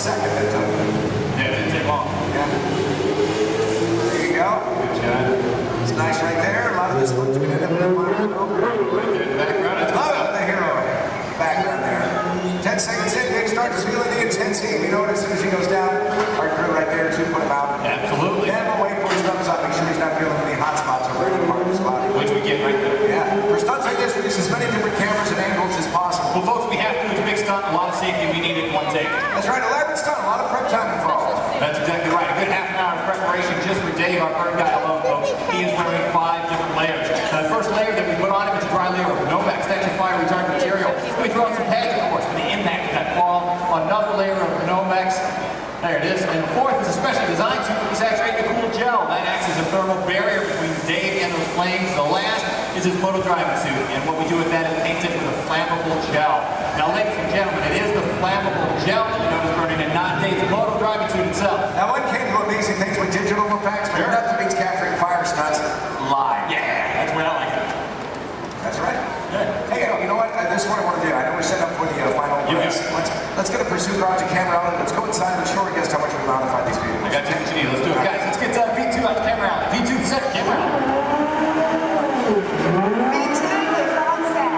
N: second that took it.
H: Yeah, it didn't take long.
N: Yeah. There you go.
H: Good job.
N: It's nice right there. A lot of this footage is going to end up in the final film.
H: Right there in the background. That's
N: Love it, the hero. Background there. 10 seconds in, Nick starts feeling the intensity. We know it as soon as he goes down. Our crew right there to put him out.
H: Absolutely.
N: Then we'll wait for his thumbs up. Make sure he's not feeling any hot spots or any part of his body.
H: Which we get right there.
N: Yeah. For stunts like this, we use as many different cameras and angles as possible.
H: Well, folks, we have to. It's a big stunt, a lot of safety. We need it in one take.
N: That's right, elaborate stunt, a lot of prep time involved.
H: That's exactly right. A good half an hour of preparation just for Dave, our bird guy alone, folks. He is wearing 5 different layers. The first layer that we put on him is a dry layer of Nomex extra fire retardant material. We throw on some pads, of course, for the impact of that fall. Another layer of Nomex. There it is. And the fourth is a specially designed suit that we saturate in a cool gel. That acts as a thermal barrier between Dave and those flames. The last is his moto driving suit. And what we do with that is paint it with a flammable gel. Now, ladies and gentlemen, it is the flammable gel that you notice burning and not Dave's moto driving suit itself.
N: Now, one can do amazing things with digital effects, but nothing beats capturing fire stunts live.
H: Yeah, that's where I like it.
N: That's right. Yeah. Hey, you know what? This is what I want to do. I know we're set up for the final race. Let's get a pursuit car to camera out. Let's go inside and show our guests how much we modify these vehicles.
H: I got you what you need. Let's do it. Guys, let's get V2 out to camera out. V2 set, camera out.
K: V2 is on set.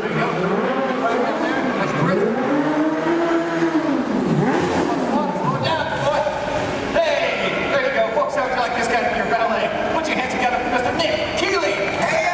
H: There you go. Right there. That's terrific. Slow down, boy. Hey, there you go. Folks, how would you like this guy to be your valet? Put your hands together for Mr. Nick Keeley. Hey,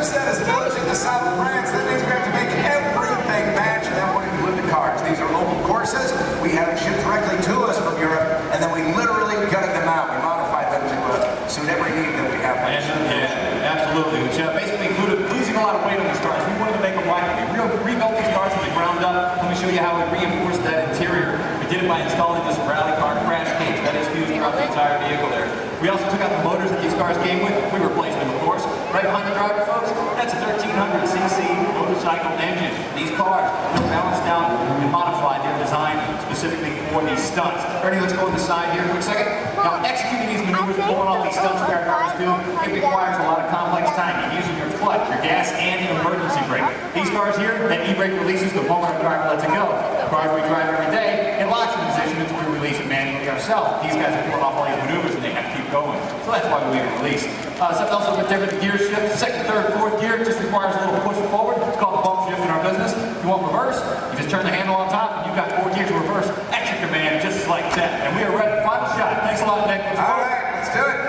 N: set is village in the south of France. That means we have to make everything match, and then we're going to glue the cars. These are local courses. We have them shipped directly to us from Europe, and then we literally gutted them out. We modified them to suit every need that we have.
H: Yeah, absolutely. Which basically included losing a lot of weight on these cars. We wanted to make them lighter. We rebuilt these cars from the ground up. Let me show you how we reinforced that interior. We did it by installing this rally car crash cage that is fused throughout the entire vehicle there. We also took out the motors that these cars came with. We replaced them, of course. Right behind the driver, folks, that's a 1300cc motorcycle engine. These cars, they're balanced out and modified. They're designed specifically for these stunts. Ernie, let's go on the side here a quick second. Now, executing these maneuvers, pulling off these stunts where our cars do, it requires a lot of complex timing, using your clutch, your gas, and an emergency brake. These cars here, that e-brake releases the moment our driver lets it go. The cars we drive every day, it locks in position until we release it manually ourselves. These guys are pulling off all these maneuvers and they have to keep going. So that's why we release. Something else a little bit different, the gear shift. Second, third, fourth gear just requires a little push forward. It's called bump shift in our business. If you want reverse, you just turn the handle on top and you've got 4 gears of reverse at your command just like that. And we are ready. Final shot. Thanks a lot, Nick.
N: All right, let's do it.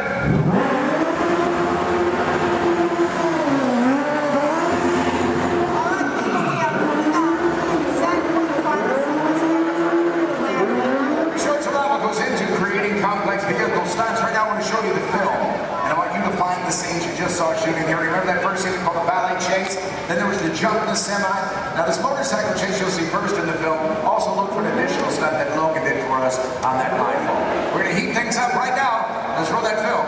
N: Goes into creating complex vehicle stunts. Right now I want to show you the film, and I want you to find the scenes you just saw shooting here. Remember that first scene called the ballet chase? Then there was the jump in the semi. Now this motorcycle chase you'll see first in the film. Also look for an additional stunt that Logan did for us on that iPhone. We're going to heat things up right now. Let's roll that film.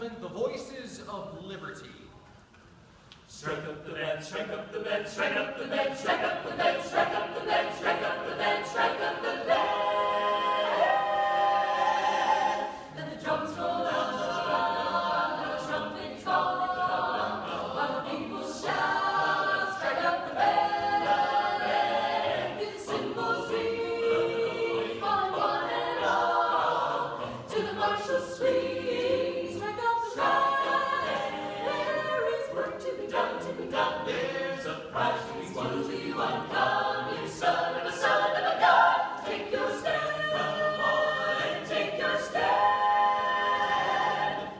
H: gentlemen, the voices of liberty.
I: Strike up the band, strike up the band, strike up the band, strike up the band, strike up the band, strike up the band, strike up the band. Then the drums roll out, the trumpet call, while the people shout, strike up the band. Hear the cymbals ring, calling one and all to the martial swing. Strike up the band. There's a prize to be won to you and come, you son of a god. Take your stand, come on and take your stand.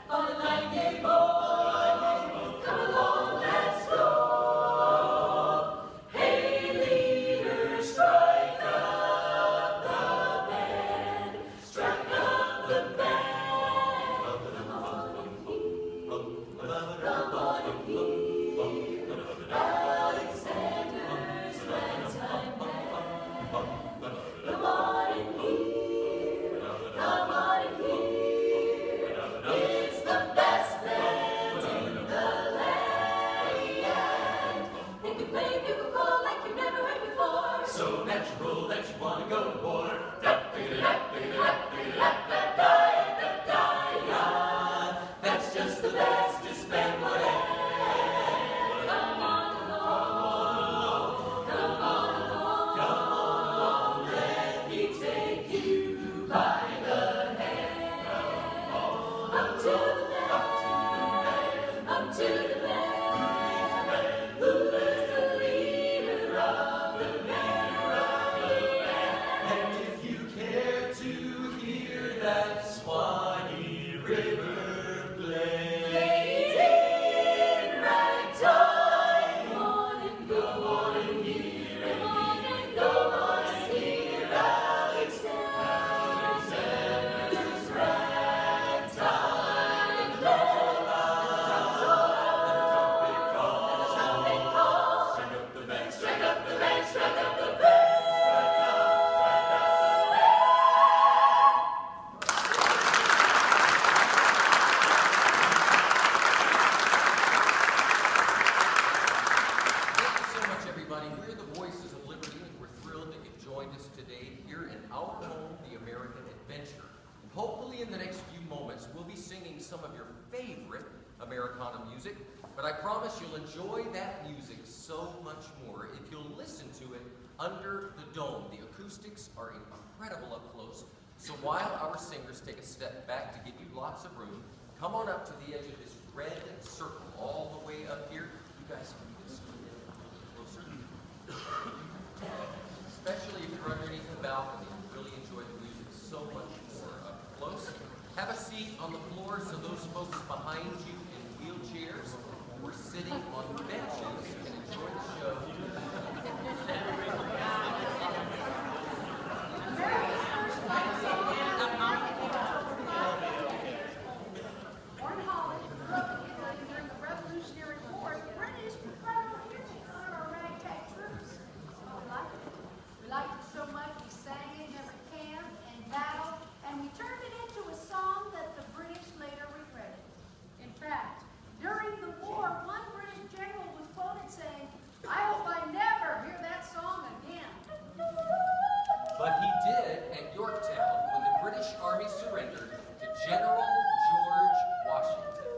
I: On the line, gay boy, come along, let's go. Hey, leader, strike up the band, strike up the band. Come on and hear. Alexander's ragtime band. Come on and hear, come on and hear. It's the best band in the land. They can play bugle call like you've never heard before. So natural that you want to go to war. That's just the bestest band whatever.
H: Americana music, but I promise you'll enjoy that music so much more if you'll listen to it under the dome. The acoustics are incredible up close, so while our singers take a step back to give you lots of room, come on up to the edge of this red circle all the way up here. You guys can just get a little closer. Especially if you're underneath the balcony, you'll really enjoy the music so much more up close. Have a seat on the floor so those folks behind you in wheelchairs or sitting on benches can enjoy the show.
K: During the Revolutionary War, the British preferred music on our ragtag troops. We liked it so much we sang it in every camp and battle, and we turned it into a song that the British later regretted. In fact, during the war, one British general was quoted saying, "I hope I never hear that song again."
H: But he did at Yorktown when the British Army surrendered to General George Washington.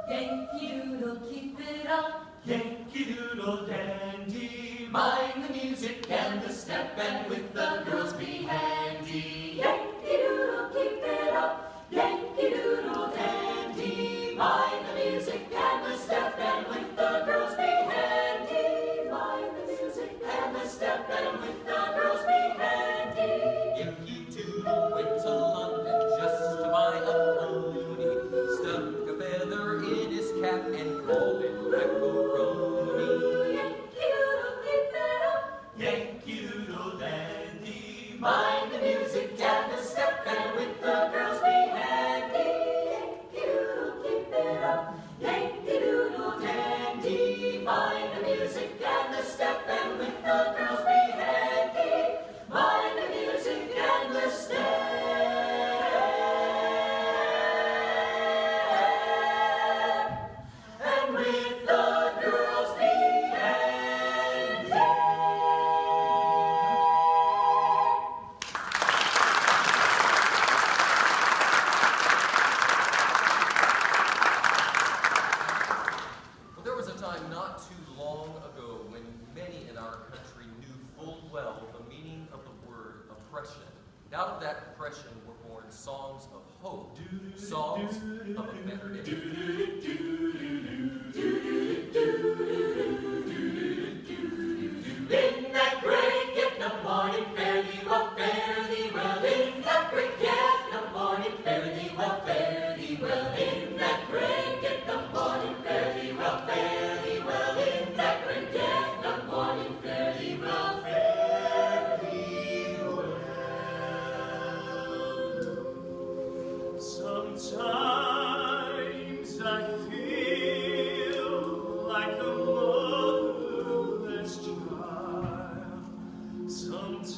I: Yankee Doodle, keep it up. Yankee Doodle dandy. Mind the music and the step, and with the girls be handy. Yankee Doodle, keep it up. Yankee Doodle dandy. Mind the music and the step, and with the girls be handy. Mind the music and the step, and with the girls be handy.
H: Yankee Doodle went to London just to buy a pony, stuck a feather in his cap and called it macaroni.
I: Yankee Doodle, keep it up. Yankee Doodle dandy. Mind the music Songs of a Better Day. In that great get up morning, fare thee well, fare thee well. In that great get up morning, fare thee well, fare thee well. In that great get up morning, fare thee well, fare thee well. In that great get up morning, fare thee well, fare thee well. Sometimes I feel like a motherless child. Sometimes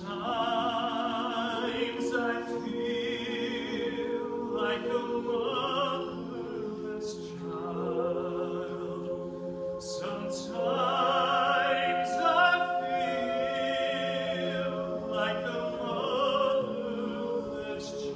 I: I feel like a motherless child. Sometimes I feel like a motherless child.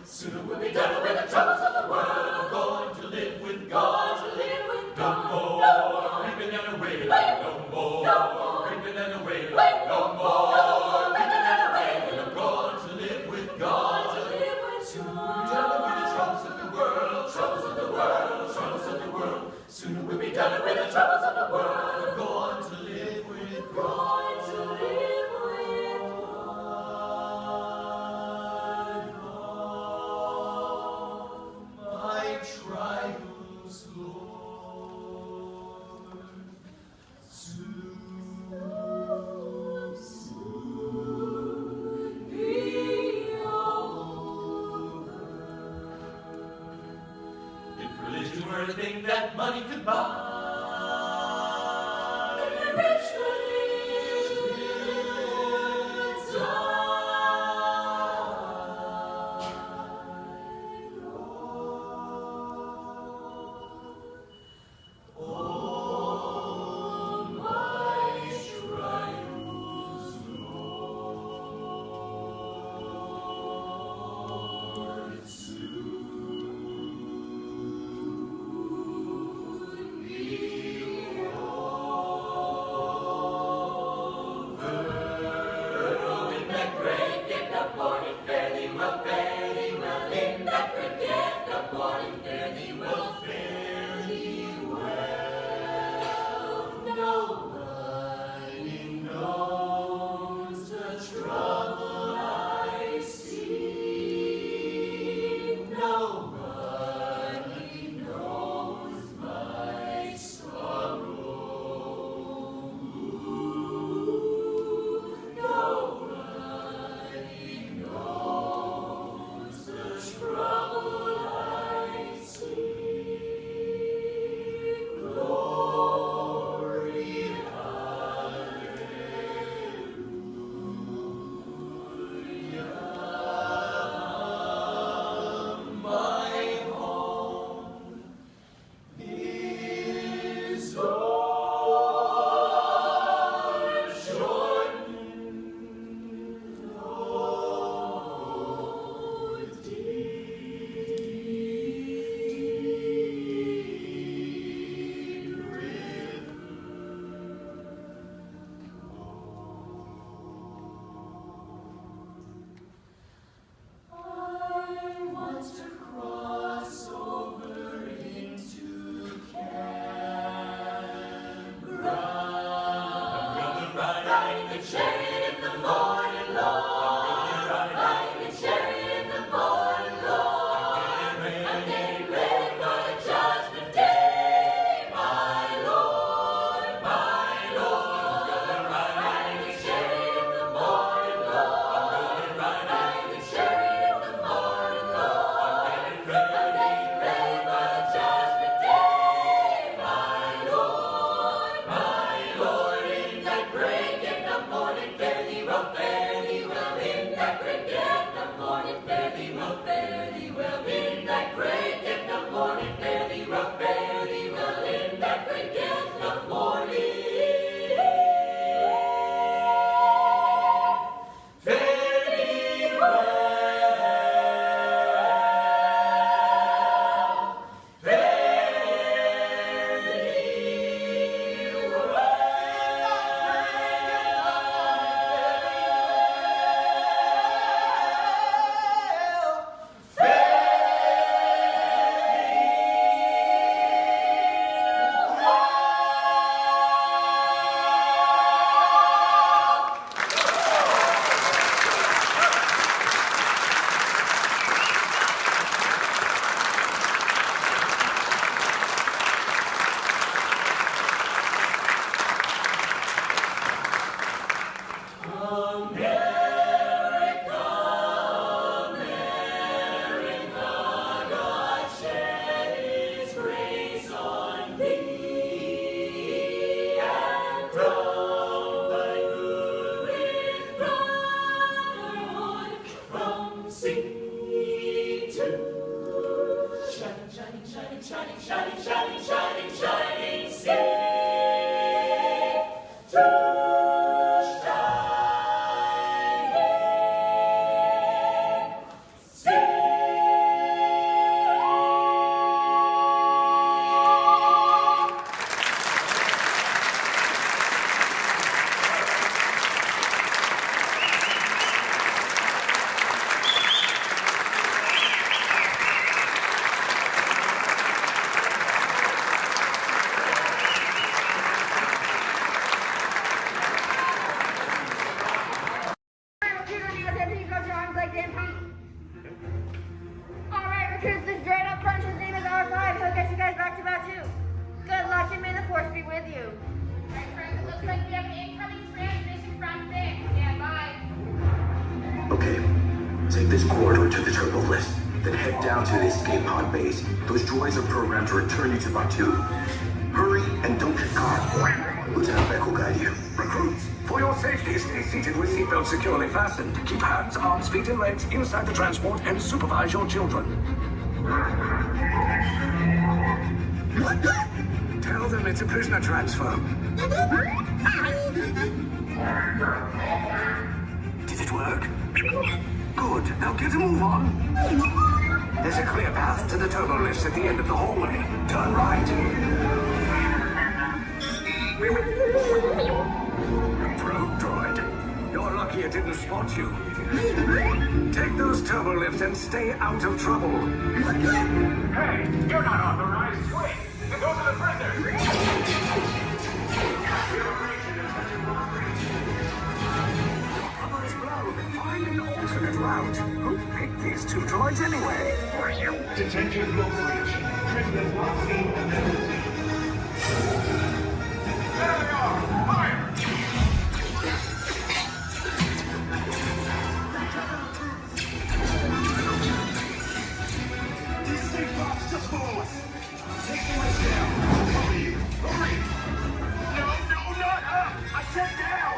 I: Sooner we'll be done with the troubles of the world. Going to live with God. No more reaping and wailing. No more reaping and wailing. No more reaping and wailing. I'm going to live with God. Sooner we'll be done with the troubles of the world. Troubles of the world. Troubles of the world. Sooner we'll be done with the troubles of the world. I'm going to live with God. Trials, Lord, soon be over. If religion were a thing that money could buy, rich lives die. Trouble I see. Shining sea.
B: Okay, take this corridor to the turbo lift, then head down to the escape pod base. Those droids are programmed to return you to Batuu. Hurry and don't get caught. Lieutenant Beck will guide you.
A: Recruits, for your safety, stay seated with seatbelts securely fastened. Keep hands, arms, feet, and legs inside the transport and supervise your children. Tell them it's a prisoner transfer. Did it work? Good. Now get a move on. There's a clear path to the turbo lifts at the end of the hallway. Turn right. A probe droid. You're lucky it didn't spot you. Take those turbo lifts and stay out of trouble.
H: Hey, you're not authorized. Wait, those are the prisoners.
A: Cover is blown. Find an alternate route. Who picked these two droids anyway?
H: Detention block breach. Prisoners not seen and never seen. There they are! Fire!
A: These state bots just follow us. Take the lift down. Hurry! Hurry! No, not up! I said down!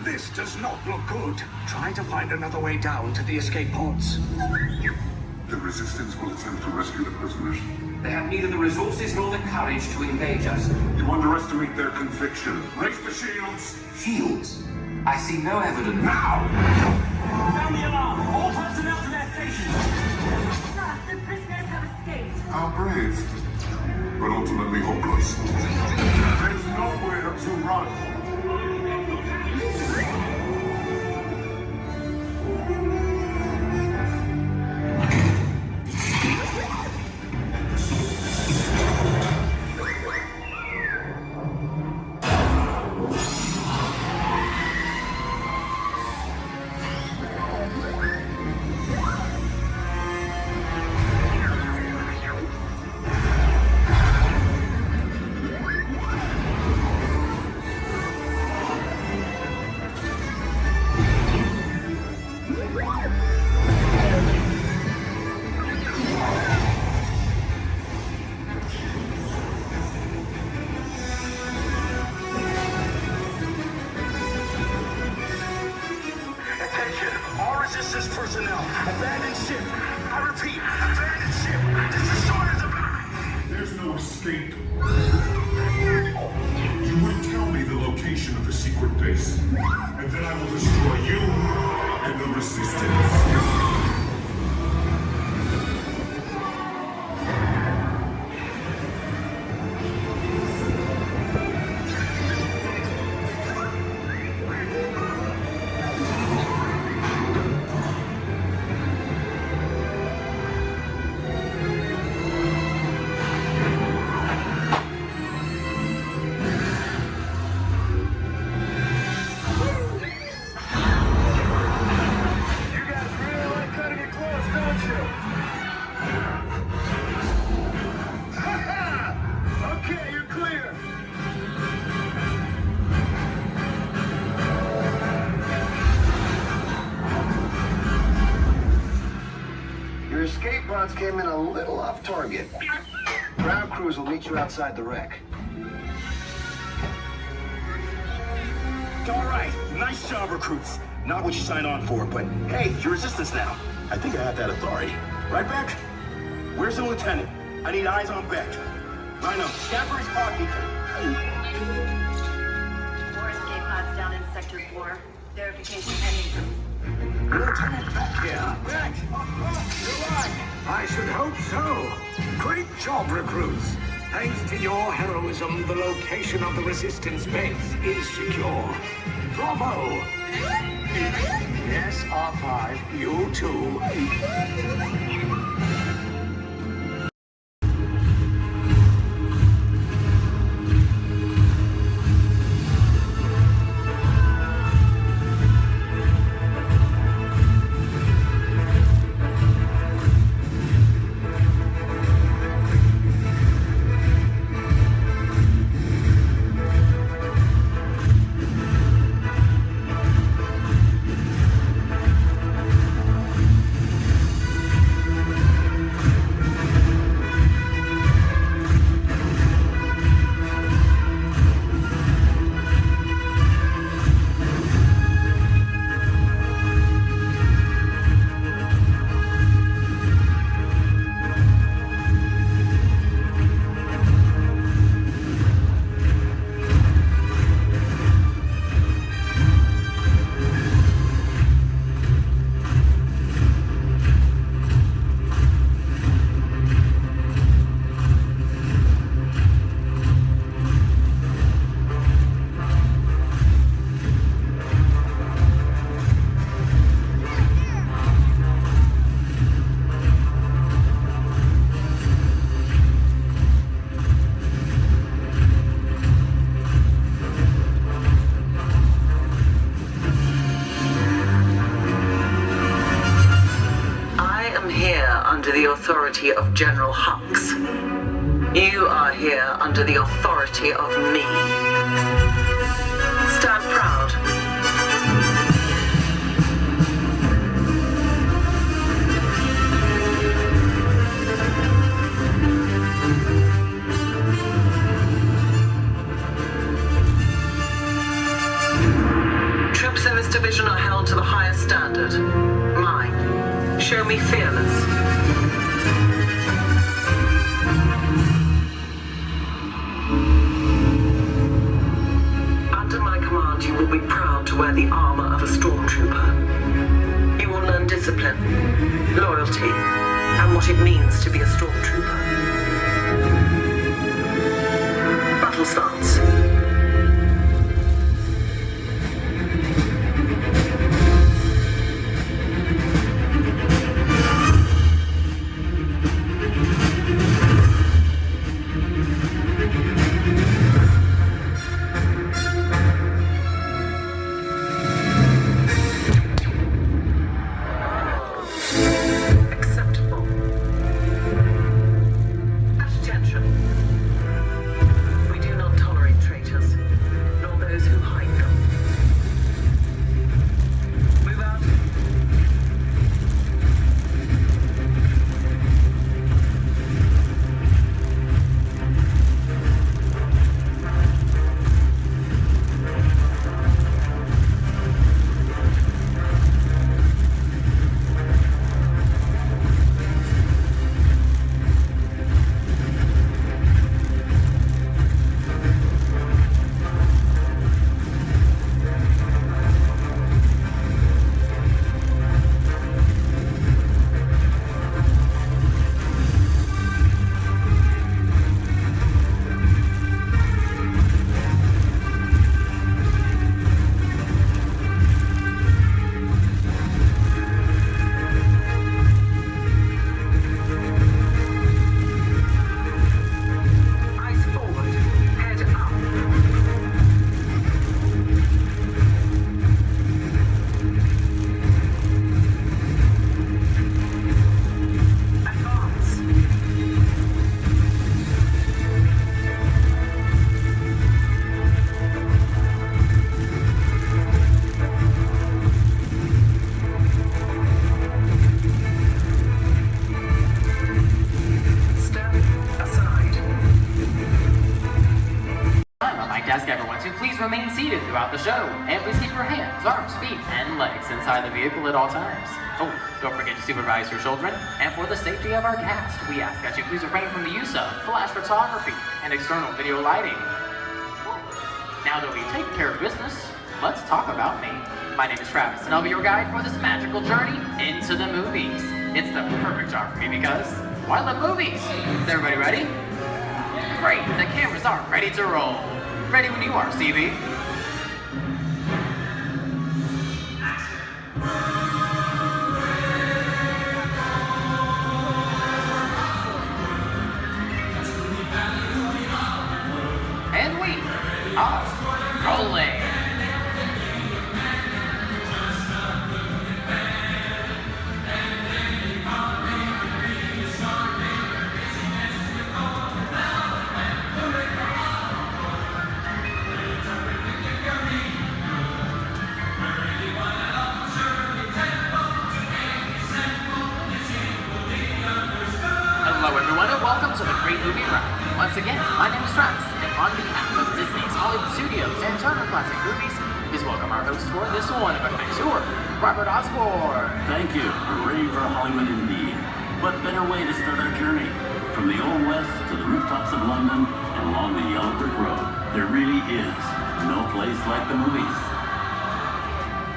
A: This does not look good. Try to find another way down to the escape pods.
R: The resistance will attempt to rescue the prisoners.
P: They have neither the resources nor the courage to engage us.
R: You underestimate their conviction. Raise the shields!
P: Shields? I see no evidence.
R: Now!
I: Sound the alarm! All personnel to their stations!
K: Sir, the prisoners have escaped.
R: How brave, but ultimately hopeless. There's nowhere to run.
A: Personnel, abandoned ship. I repeat, abandoned ship. This destroyer's about.
R: There's no escape. You will tell me the location of the secret base, and then I will destroy you and the resistance.
A: Escape pods came in a little off target. ground crews will meet you outside the wreck.
Q: All right, nice job, recruits. Not what you signed on for, but hey, you're resistance now. I think I have that authority. Right, Beck? Where's the lieutenant? I need eyes on Beck. Line up. Scapper's parking.
S: 4 escape pods down in Sector 4. Verification pending.
A: Lieutenant Beck here.
Q: Beck! You're right.
A: I should hope so. Great job, recruits. Thanks to your heroism, the location of the resistance base is secure. Bravo! Yes, R5, you too.
V: Under the authority of General Hux. You are here under the authority of me. Stand proud. Troops in this division are held to the highest standard. Mine. Show me fearless.
E: to please remain seated throughout the show, and please keep your hands, arms, feet, and legs inside the vehicle at all times. Oh, don't forget to supervise your children, and for the safety of our cast, we ask that you please refrain from the use of flash photography and external video lighting. Now that we've taken care of business, let's talk about me. My name is Travis, and I'll be your guide for this magical journey into the movies. It's the perfect job for me because, well, I love movies. Is everybody ready? Great, the cameras are ready to roll. Ready when you are, Stevie. And we are rolling. Hello everyone and welcome to the Great Movie Ride. Once again, my name is Travis, and on behalf of Disney's Hollywood Studios and Turner Classic Movies, please welcome our host for this one-of-a-kind tour, Robert Osborne.
R: Thank you. Hooray for Hollywood indeed. What better way to start our journey? From the Old West to the rooftops of London and along the yellow brick road, there really is no place like the movies.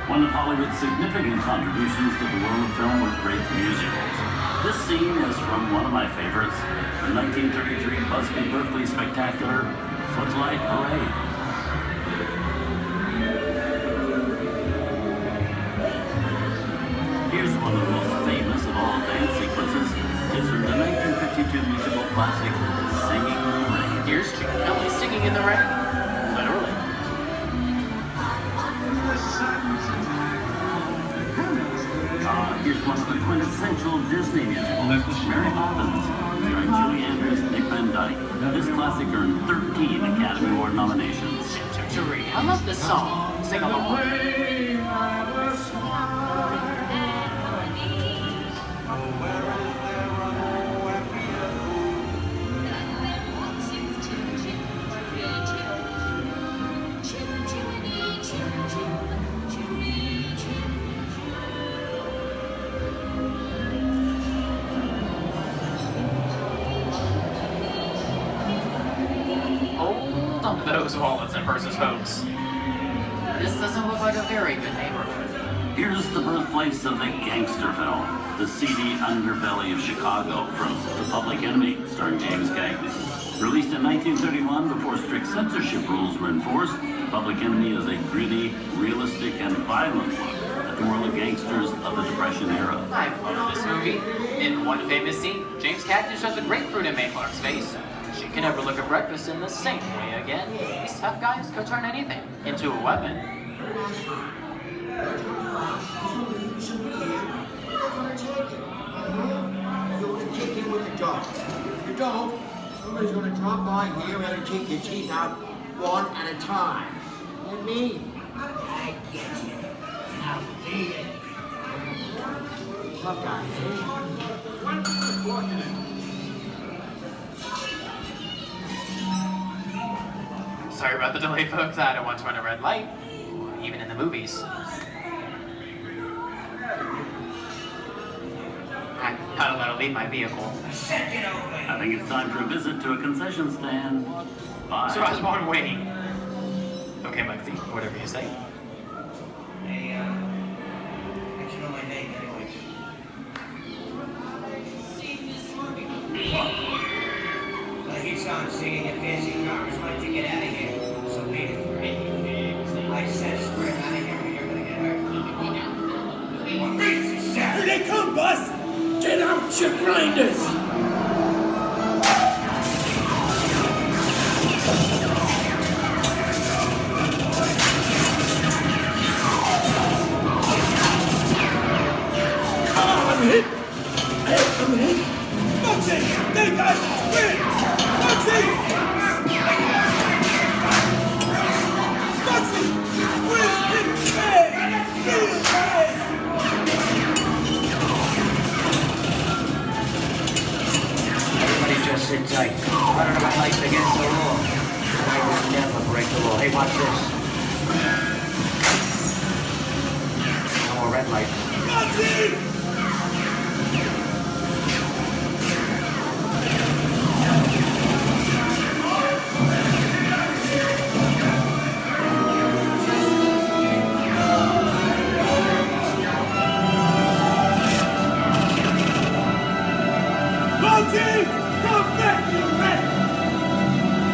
R: One of Hollywood's significant contributions to the world of film were great musicals. This scene is from one of my favorites, the 1933 Busby Berkeley spectacular, Footlight Parade. Here's one of the most famous of all dance sequences. It's from the 1952 musical classic, Singing in the Rain.
E: Here's Jim Kelly singing in the rain. Literally.
R: Here's one of the quintessential Disney musicals, Mary Poppins, starring Julie Andrews and Dick Van Dyke. This classic earned 13 Academy Award nominations.
E: I love this song. Sing along. Hold on to those wallets and purses, folks. This doesn't look like a very good neighborhood.
R: Here's the birthplace of the gangster film, the seedy underbelly of Chicago from The Public Enemy, starring James Cagney. Released in 1931 before strict censorship rules were enforced, Public Enemy is a gritty, realistic, and violent look at the world of gangsters of the Depression era.
E: I love this movie. In one famous scene, James Cagney shoves a grapefruit in Mae Clark's face. She can never look at breakfast in the same way again. These tough guys could turn anything into a weapon.
F: You're going to kick in with the dog. If you don't, somebody's going to drop by here and take your teeth out one at a time. And me, I get you. Now beat it. Tough guy,
E: Sorry about the delay, folks. I don't want to run a red light, even in the movies. I gotta let her leave my vehicle.
R: I think it's time for a visit to a concession stand. Bye.
E: So I was born waiting. Okay, Muggsy, whatever you say.
F: Hey, how'd you know my name anyways? Well, he's on singing your fancy cars. Why don't you get out of here? So beat it. I said spread out of here or you're gonna get hurt. What makes you sad? Here they come, Bus! Get out, your grinders! I'm hit! I'm hit! Muggsy! They got win! Muggsy! Muggsy! Win! It's big! It's big! Everybody just sit tight. Running my life against the law. I will never break the law. Hey, watch this. No more red light.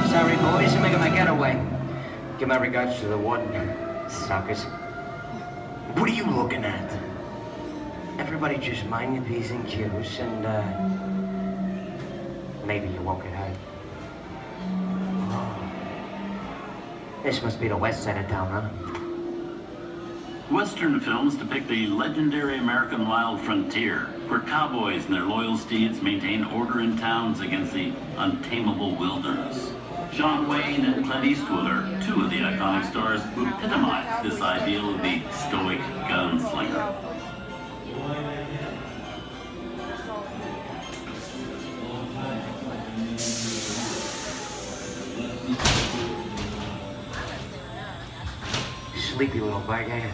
F: Sorry, boys, I'm making my getaway. Give my regards to the warden. Suckers. What are you looking at? Everybody just mind your P's and Q's and, maybe you won't get hurt. Oh. This must be the west side of town, huh?
G: Western films depict the legendary American wild frontier, where cowboys and their loyal steeds maintain order in towns against the untamable wilderness. John Wayne and Clint Eastwood are two of the iconic stars who epitomize this ideal of the stoic gunslinger.
F: Sleepy little bag, eh?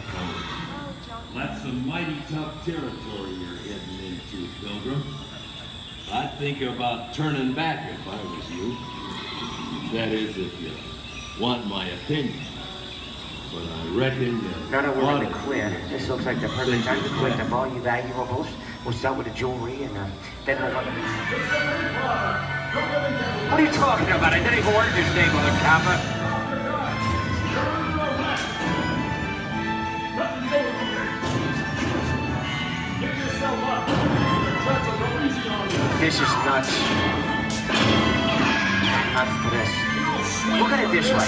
O: That's some mighty tough territory you're heading into, Pilgrim. I'd think about turning back if I was you. That is, if you want my opinion. But I reckon
F: No, we're in the clear. This looks like the perfect time to collect up all your valuables. We'll start with the jewelry and then we'll... What are you talking about? I didn't even order this thing, mother copper. This is nuts. Nuts to this. Look at it this way. I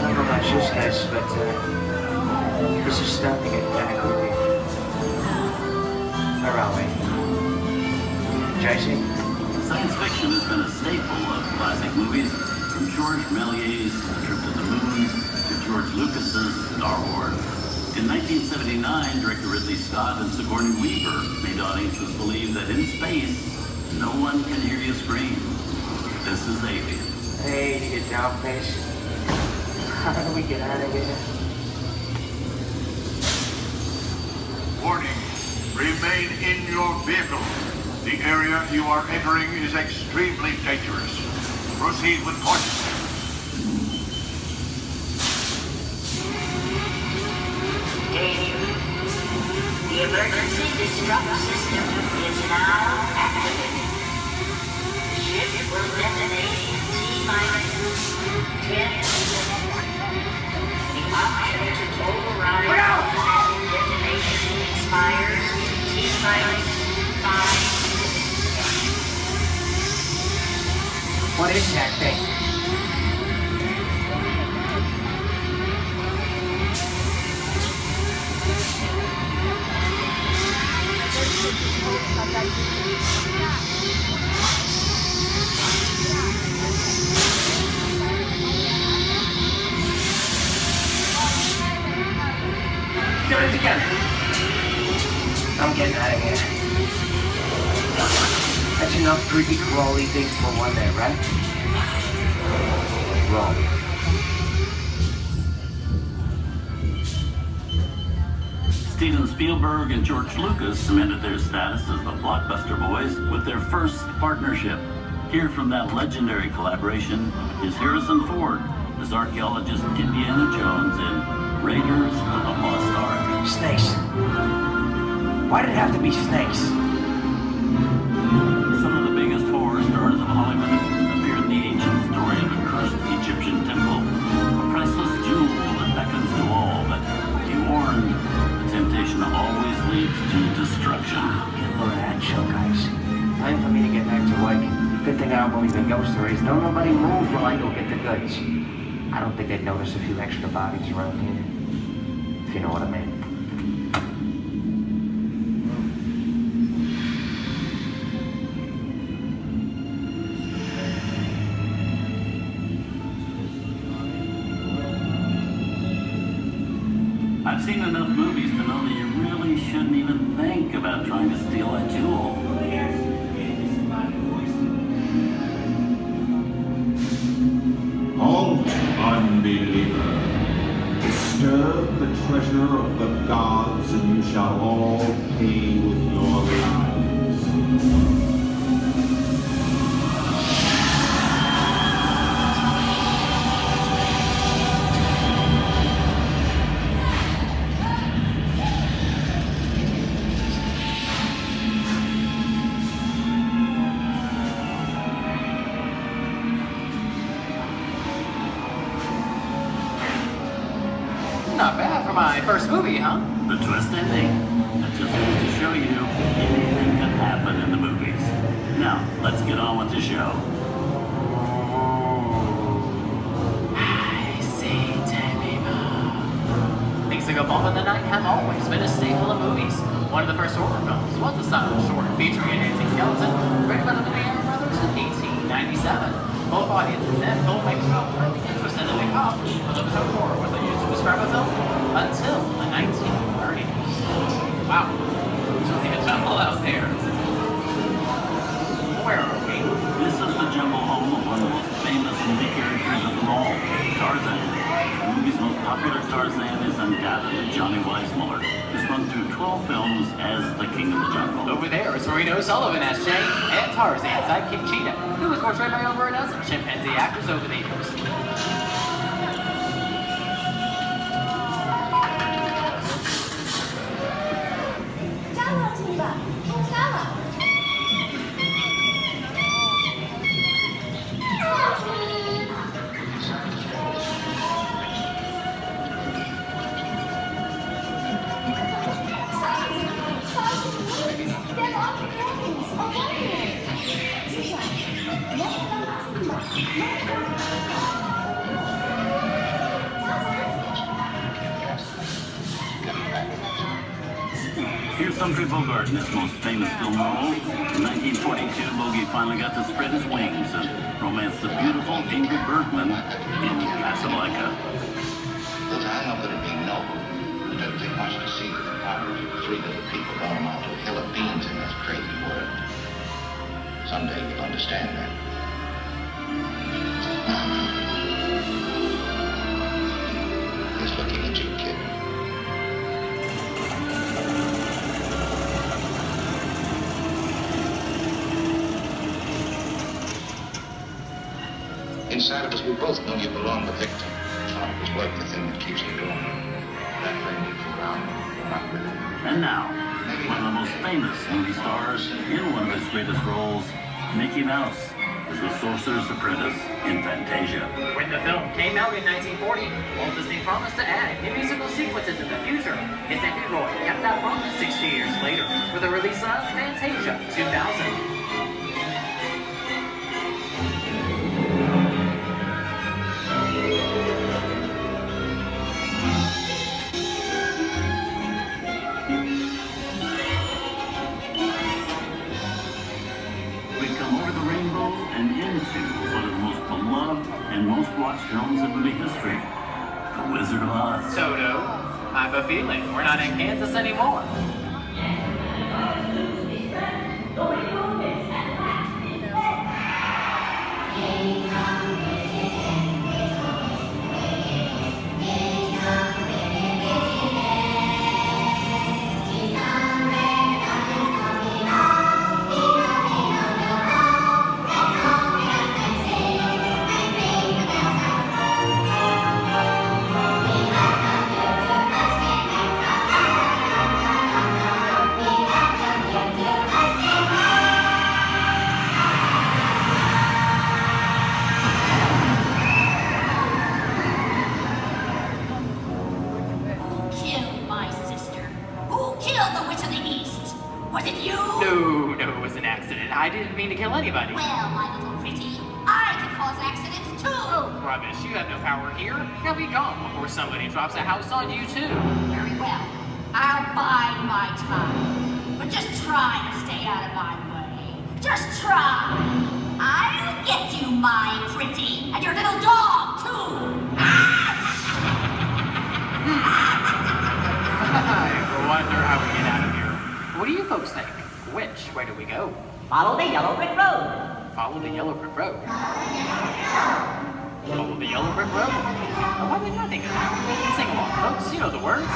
F: don't know about you guys, but this is starting to get kind of creepy. Where are we? Jason?
G: Science fiction has been a staple of classic movies, from George Méliès's Trip to the Moon to George Lucas's Star Wars. In 1979, director Ridley Scott and Sigourney Weaver made audiences believe that in space, no one can hear you scream. This is Alien.
F: Hey, you down face. How do we get out of here?
U: Warning, remain in your vehicle. The area you are entering is extremely dangerous. Proceed with caution.
W: Danger. The emergency disrupt system is now activated. The ship will detonate in T-minus 10 seconds. The option to override detonation expires T-minus 5.
F: What is that thing? Get it together. I'm getting out of here. That's enough creepy crawly things for one day, right? Wrong.
G: Steven Spielberg and George Lucas cemented their status as the blockbuster boys with their first partnership. Here from that legendary collaboration is Harrison Ford as archaeologist Indiana Jones in Raiders of the Lost Ark.
F: Snakes. Why did it have to be snakes?
G: Some of the biggest horror stars of Hollywood appear in the ancient story of a cursed Egyptian temple, a priceless jewel that beckons to all, but be warned, the temptation always leads to destruction.
F: Look at that show, guys. Time for me to get back to work. Good thing I don't believe in ghost stories. Don't nobody move while I go get the goods. I don't think they'd notice a few extra bodies around here, if you know what I mean.
G: I've seen enough movies to know that you really shouldn't even think about trying to steal a jewel.
D: Halt, unbeliever. Disturb the treasure of the gods, and you shall all pay with your lives.
E: Not bad for my first movie, huh?
G: The twist ending. That just goes to show you anything can happen in the movies. Now, let's get on with the show.
E: I see dead people. Things that go bump in the night have always been a staple of movies. One of the first horror films was a silent short featuring a dancing skeleton, written by the Lumiere brothers in 1897. Both audiences and filmmakers were really interested in the cop, but there was no horror was used to describe a film until the 1930s. Wow, there's really a jungle out there. Where are we?
G: This is the jungle home of one of the most famous movie characters of them all, Tarzan. The movie's most popular Tarzan is undoubtedly Johnny Weissmuller, who's run through 12 films as the King of the Jungle.
E: Over there is Reno Sullivan as Jay, and Tarzan sidekick Cheetah, who was portrayed by over a dozen chimpanzee actors over the years.
G: Here's Humphrey Bogart in his most famous film role. In 1942, Bogey finally got to spread his wings and romance the beautiful Ingrid Bergman in Casablanca.
L: Look, I know that it'd be noble, but it doesn't take much to see that the power of three little people don't amount to a hill of beans in this crazy world. Someday you'll understand that. He's looking at you, kid. Inside of us, we both know you belong to Victor. It's like the thing that keeps you going. That thing keeps you around. You're not with it.
G: And now, one of the most famous movie stars in one of his greatest roles, Mickey Mouse, as the Sorcerer's Apprentice in Fantasia.
E: When the film came out in 1940, Walt Disney promised to add new musical sequences in the future. His nephew Roy kept that promise 60 years later with the release of Fantasia 2000.
G: And most watched films in movie history, The Wizard of Oz.
E: Toto, I have a feeling we're not in Kansas anymore. I didn't mean to kill anybody.
K: Well, my little pretty, I can cause accidents too.
E: Oh, rubbish. You have no power here. Now be gone before somebody drops a house on you too.
K: Very well. I'll bide my time. But just try to stay out of my way. Just try. I'll get you, my pretty, and your little dog too.
E: I wonder how we get out of here. What do you folks think? Which way do we go?
J: Follow the yellow brick road.
E: Follow the yellow brick road. Follow the yellow brick road? Why are they nothing? Sing along, folks. You know the words.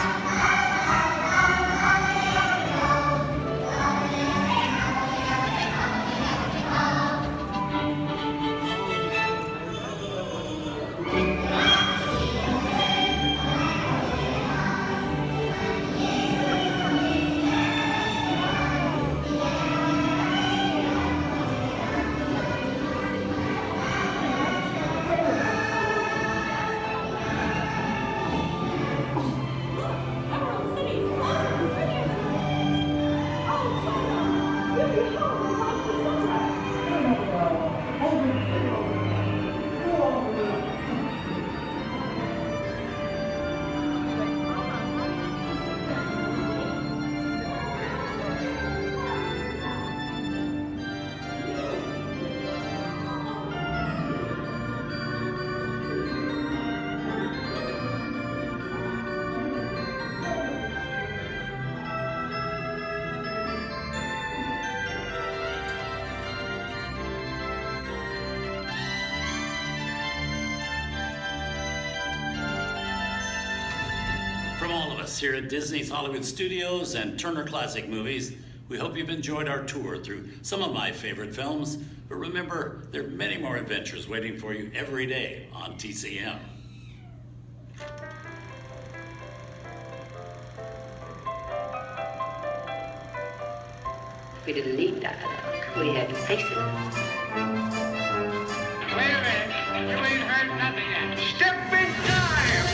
G: From all of us here at Disney's Hollywood Studios and Turner Classic Movies, we hope you've enjoyed our tour through some of my favorite films. But remember, there are many more adventures waiting for you every day on TCM.
M: We didn't need dialogue. We had faces.
I: Wait a minute. You ain't heard nothing yet. Step in time!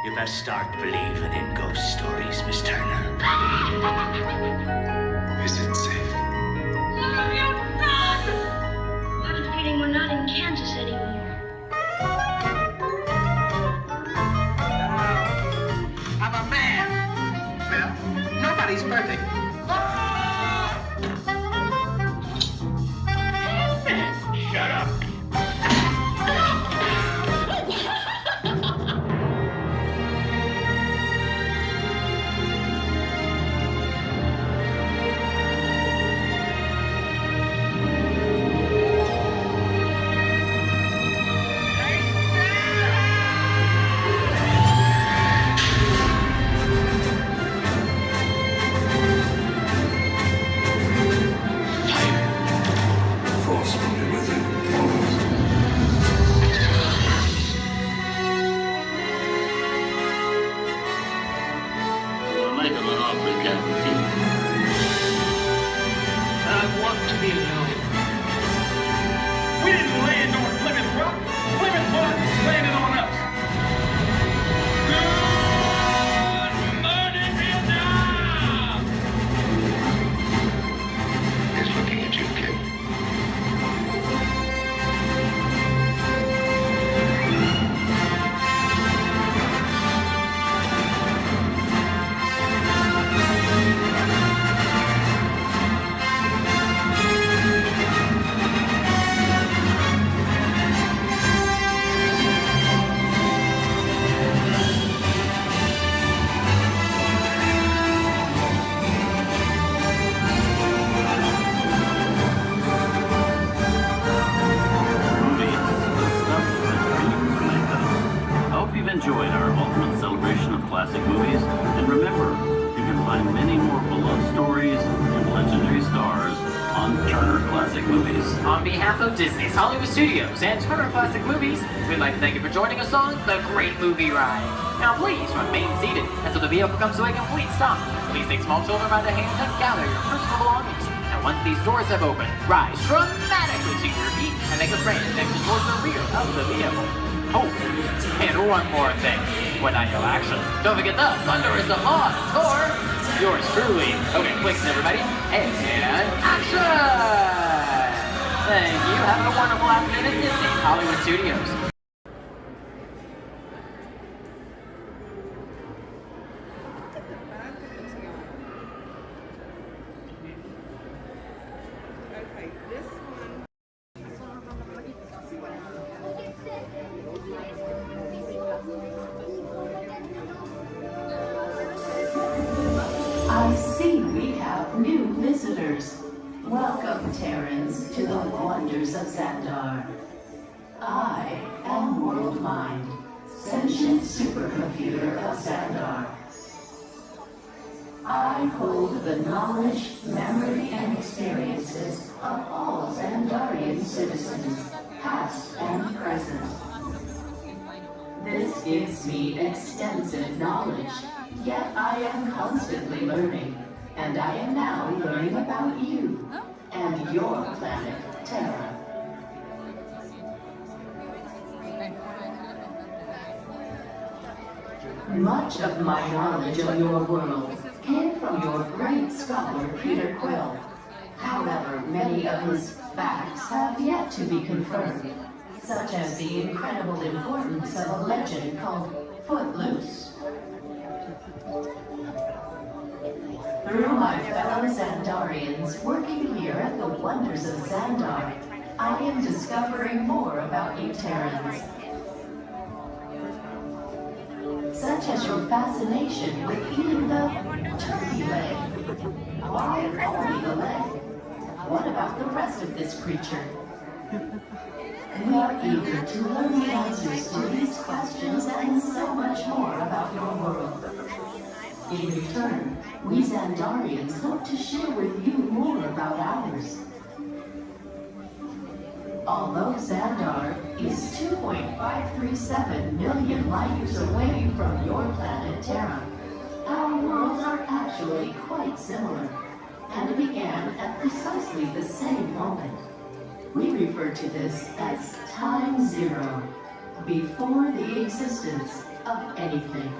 F: You best start believing in ghost stories, Miss Turner.
T: Is it safe?
W: No, you're not! I have a feeling we're not in Kansas anymore.
F: I'm a man. Well, nobody's perfect. Shut up.
E: movies. On behalf of Disney's Hollywood Studios and Turner Classic Movies, we'd like to thank you for joining us on The Great Movie Ride. Now please remain seated until the vehicle comes to a complete stop. Please take small children by the hand and gather your personal belongings. And once these doors have opened, rise dramatically to your feet and make a frantic exit towards the rear of the vehicle. Oh, and one more thing. When I yell action, don't forget the thunder is the law for yours truly. Okay, clicks everybody, and action! Thank you. Have a wonderful afternoon at Disney's Hollywood Studios.
C: I see we have new visitors. Welcome, Terrans, to the wonders of Xandar. I am World Mind, sentient supercomputer of Xandar. I hold the knowledge, memory, and experiences of all Xandarian citizens, past and present. This gives me extensive knowledge, yet I am constantly learning, and I am now learning about you and your planet, Terra. Much of my knowledge of your world came from your great scholar, Peter Quill. However, many of his facts have yet to be confirmed, such as the incredible importance of a legend called Footloose. Through my fellow Xandarians working here at the wonders of Xandar, I am discovering more about you Terrans. Such as your fascination with eating the turkey leg. Why only the leg? What about the rest of this creature? We are eager to learn the answers to these questions and so much more about your world. In return, we Xandarians hope to share with you more about ours. Although Xandar is 2.537 million light years away from your planet Terra, our worlds are actually quite similar, and began at precisely the same moment. We refer to this as Time Zero, before the existence of anything.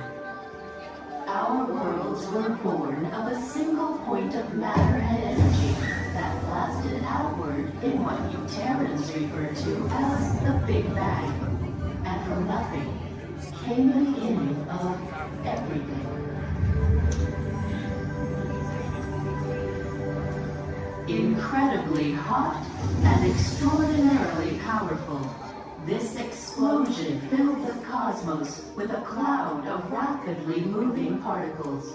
C: Our worlds were born of a single point of matter and energy that blasted outward in what you Terrans refer to as the Big Bang. And from nothing came the beginning of everything. Incredibly hot and extraordinarily powerful, this explosion filled the cosmos with a cloud of rapidly moving particles.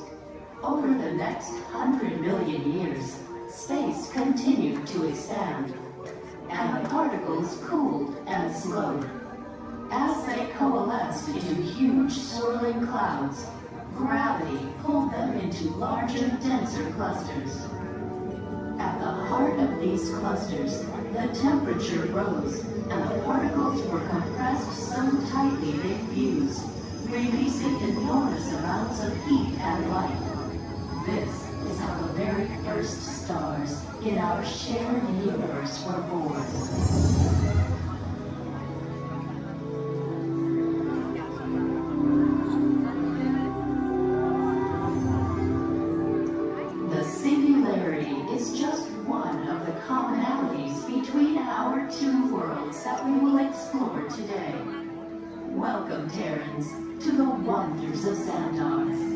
C: Over the next 100 million years, space continued to expand, and the particles cooled and slowed. As they coalesced into huge swirling clouds, gravity pulled them into larger, denser clusters. At the heart of these clusters, the temperature rose, and the particles were compressed so tightly they fused, releasing enormous amounts of heat and light. This is how the very first stars in our shared universe were born. The singularity is just one of the commonalities between our two worlds that we will explore today. Welcome, Terrans, to the wonders of Xandar.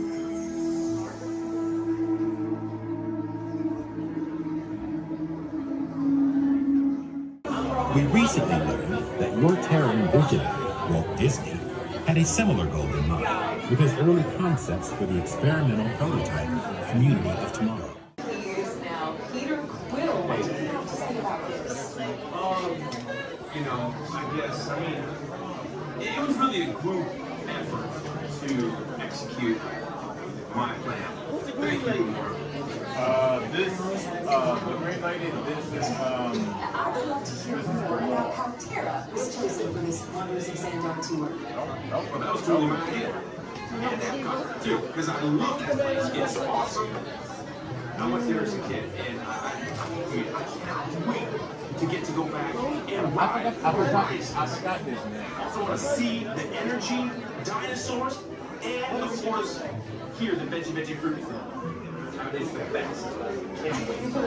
N: We recently learned that your Terran visionary, Walt Disney, had a similar goal in mind with his early concepts for the experimental prototype Community of Tomorrow.
C: Now, Peter Quill, what do you have to say about this?
D: You know, I guess, it was really a group effort to execute my plan. Thank you, Mark.
B: The Great Lady, this is,
H: I would love to hear more about how Tara was chosen for this Wonders of Xandar tour.
Q: Well, that was totally my idea. And Epcot, too, because I love that place. It's awesome. I went there as a kid, and I cannot wait to get to go back and ride.
B: I forgot this, man.
Q: Also want to see the energy, dinosaurs, and of course, hear the veggie fruit. It's the best.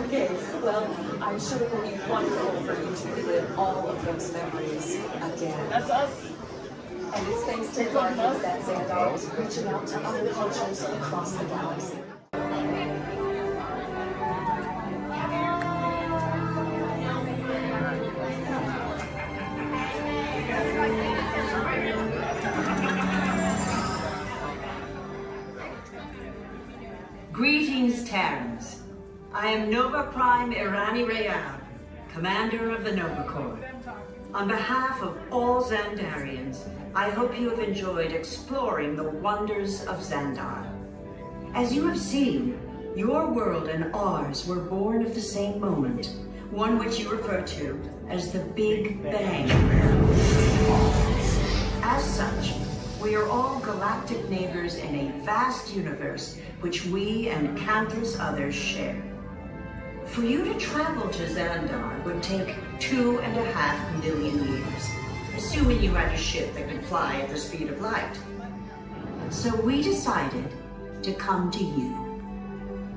H: Okay, well, I'm sure it will be wonderful for you to relive all of those memories again. That's us. And it's thanks to Guardians that Xandar is reaching out to other cultures across the galaxy.
T: Greetings, Terrans. I am Nova Prime Irani Rayab, commander of the Nova Corps. On behalf of all Xandarians, I hope you have enjoyed exploring the wonders of Xandar. As you have seen, your world and ours were born of the same moment, one which you refer to as the Big Bang. As such, we are all galactic neighbors in a vast universe which we and countless others share. For you to travel to Xandar would take 2.5 million years, assuming you had a ship that could fly at the speed of light. So we decided to come to you.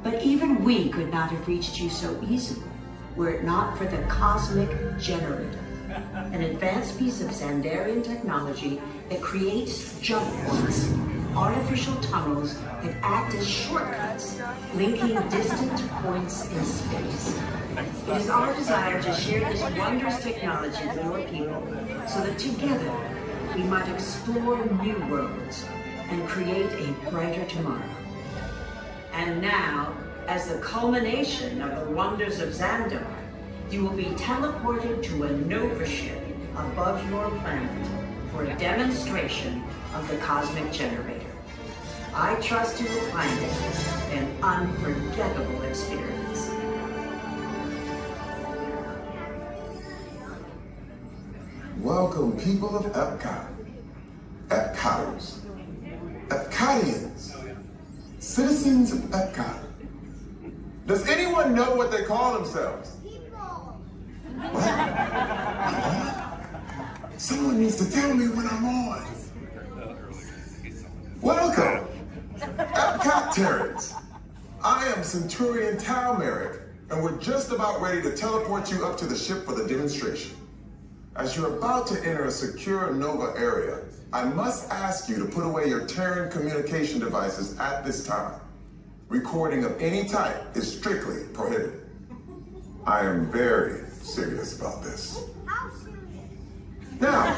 T: But even we could not have reached you so easily were it not for the Cosmic Generator, an advanced piece of Xandarian technology that creates jump points, artificial tunnels that act as shortcuts, linking distant points in space. It is our desire to share this wondrous technology with your people so that together we might explore new worlds and create a brighter tomorrow. And now, as the culmination of the wonders of Xandar, you will be teleported to a Nova ship above your planet for a demonstration of the Cosmic Generator. I trust you will find it an unforgettable experience.
X: Welcome, people of Epcot, Epcoters, Epcotians, citizens of Epcot. Does anyone know what they call themselves? Someone needs to tell me when I'm on. Welcome, Epcot Terrans. I am Centurion Tal Merrick, and we're just about ready to teleport you up to the ship for the demonstration. As you're about to enter a secure Nova area, I must ask you to put away your Terran communication devices at this time. Recording of any type is strictly prohibited. I am very serious about this. Now,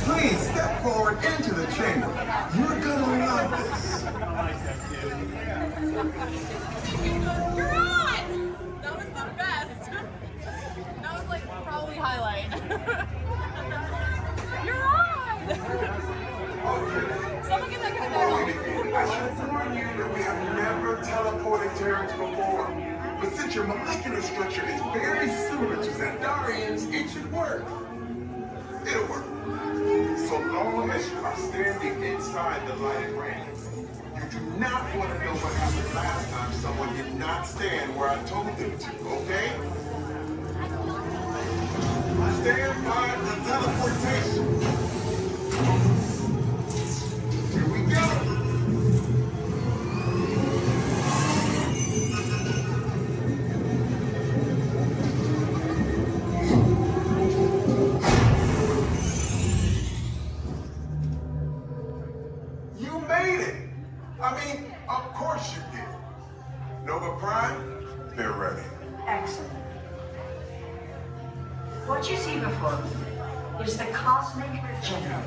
X: please step forward into the chamber. You're gonna love this.
Y: You're on! That was the best. That was like probably highlight. You're on! Someone get that guy back on.
X: I should warn you that we have never teleported Terrans before. But since your molecular structure is very similar to Xandarians, it should work. It'll work. So long as you are standing inside the lighted ring. You do not want to know what happened last time someone did not stand where I told them to, okay? Stand by the teleportation. Here we go. Of course you did. Nova Prime, they're ready.
T: Excellent. What you see before you is the Cosmic Generator.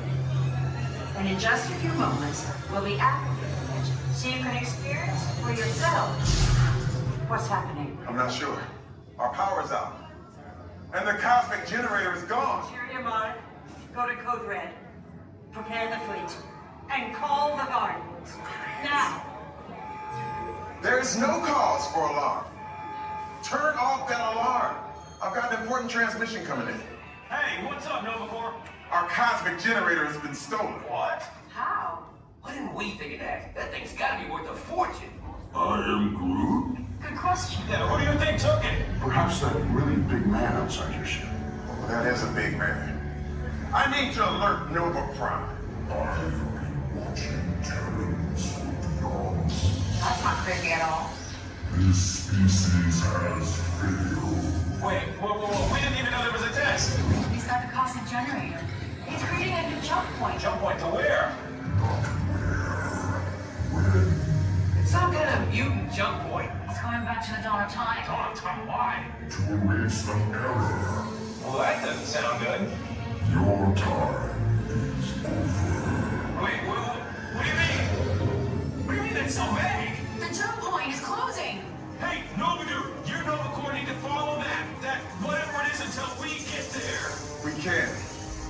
T: And in just a few moments, we'll be activating it so you can experience for yourself what's happening.
X: I'm not sure. Our power's out. And the Cosmic Generator is gone.
T: Interior Mark, go to Code Red. Prepare the fleet. And call the Guardians. Now!
X: There is no cause for alarm. Turn off that alarm. I've got an important transmission coming in.
Q: Hey, what's up, Nova Corps?
X: Our cosmic generator has been stolen.
Q: What?
H: How?
F: Why didn't we think of that? That thing's gotta be worth a fortune.
D: I am Groot.
H: Good question.
Q: Yeah, who do you think took it?
X: Perhaps that really big man outside your ship. Oh, that is a big man. I need to alert Nova Prime.
H: That's not creepy at all.
X: This species has failed.
Q: Wait, whoa, we didn't even know there was a test.
H: He's got the cosmic generator. He's creating a new jump point.
Q: Jump point to where?
F: It's some kind of mutant jump point.
H: He's going back to the dawn of time.
Q: Dawn of time, why?
X: To erase the error.
Q: Well, that doesn't sound good.
X: Your time is over.
Q: Wait, what do you mean? What do you mean that's so vague?
H: The jump point is closing.
Q: Hey, Nova Dude, you Nova Corps need to follow that whatever it is until we get there.
X: We can.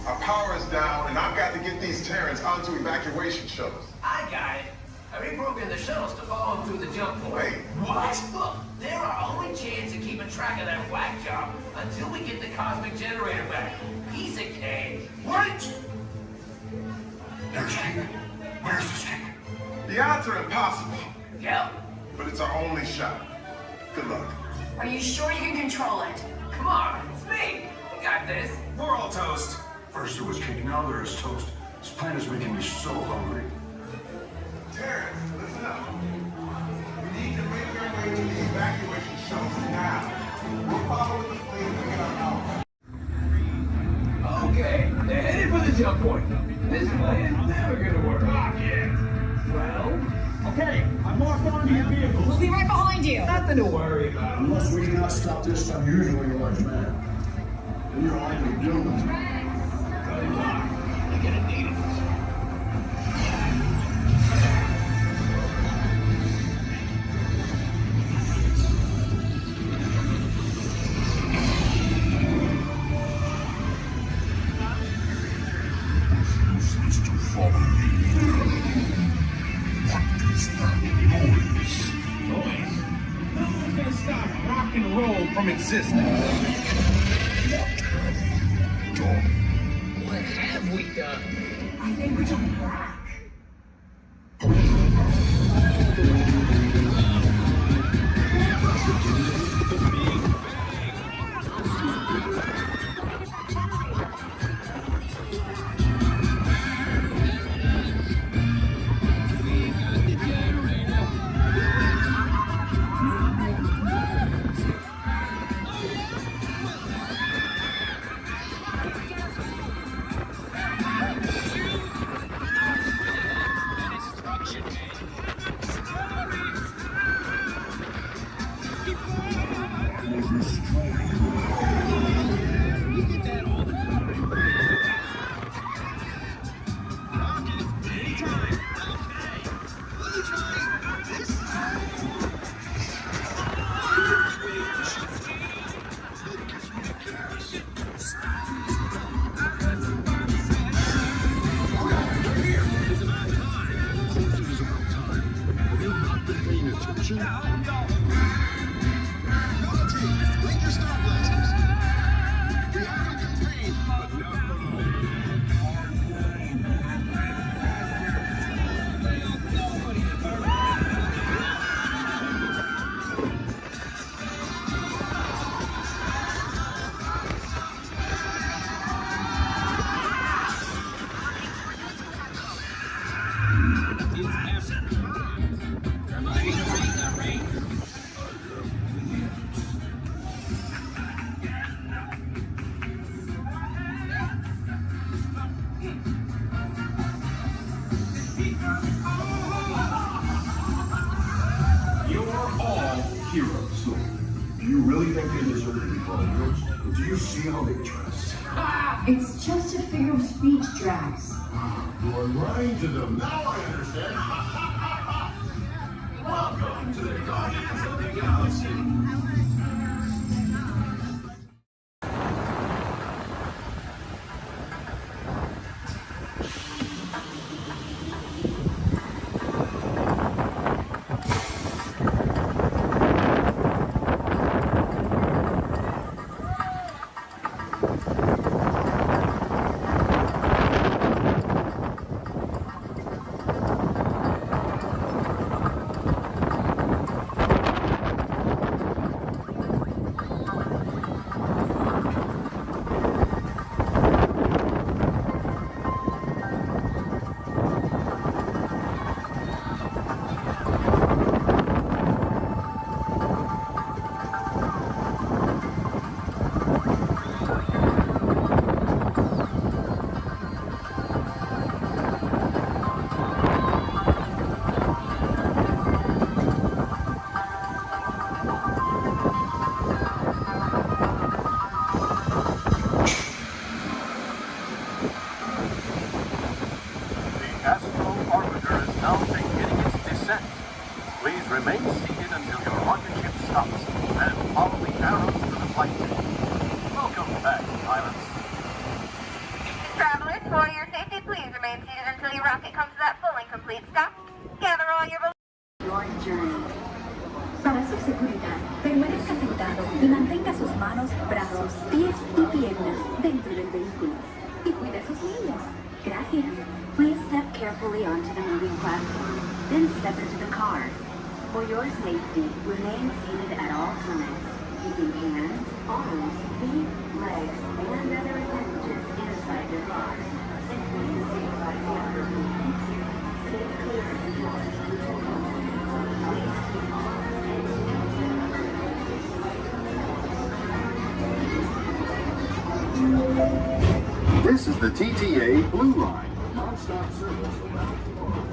X: Our power is down, and I've got to get these Terrans onto evacuation shuttles.
F: I got it. I reprogrammed the shuttles to follow them through the jump point.
X: Wait,
Q: what?
F: Look, they're our only chance of keeping track of that whack job until we get the cosmic generator back. Piece of cake.
X: Wait! There's King. Where's this King? The odds are impossible,
F: Yeah.
X: but it's our only shot. Good luck.
H: Are you sure you can control it?
F: Come on, it's me. We got this.
Q: We're all toast.
X: First there was King, now there is toast. This planet is making me so hungry. Terrence, listen up. We need to make our way to the evacuation shuttles now. We'll follow with the fleet and get our power.
F: Okay, they're headed for the jump point. This plan is never gonna work. Not yet. Well,
Q: Okay, I'm locked onto your vehicle.
H: We'll be right behind you.
F: nothing to worry about.
X: Unless we cannot stop this unusually large man. We are likely doomed.
F: Good luck. You're gonna need it.
X: Refuse to follow me. What is that noise?
Q: Boys, no one's gonna stop rock and roll from existing.
F: What have we done?
H: I think we can crack.
X: Heroes. Do you really think they deserve to be called heroes? Or do you see how they dress?
C: It's just a figure of speech, Drax.
X: You are lying to them. Now I understand. Welcome to the Guardians of the Galaxy.
A: This is the TTA Blue Line, non-stop service around Florida.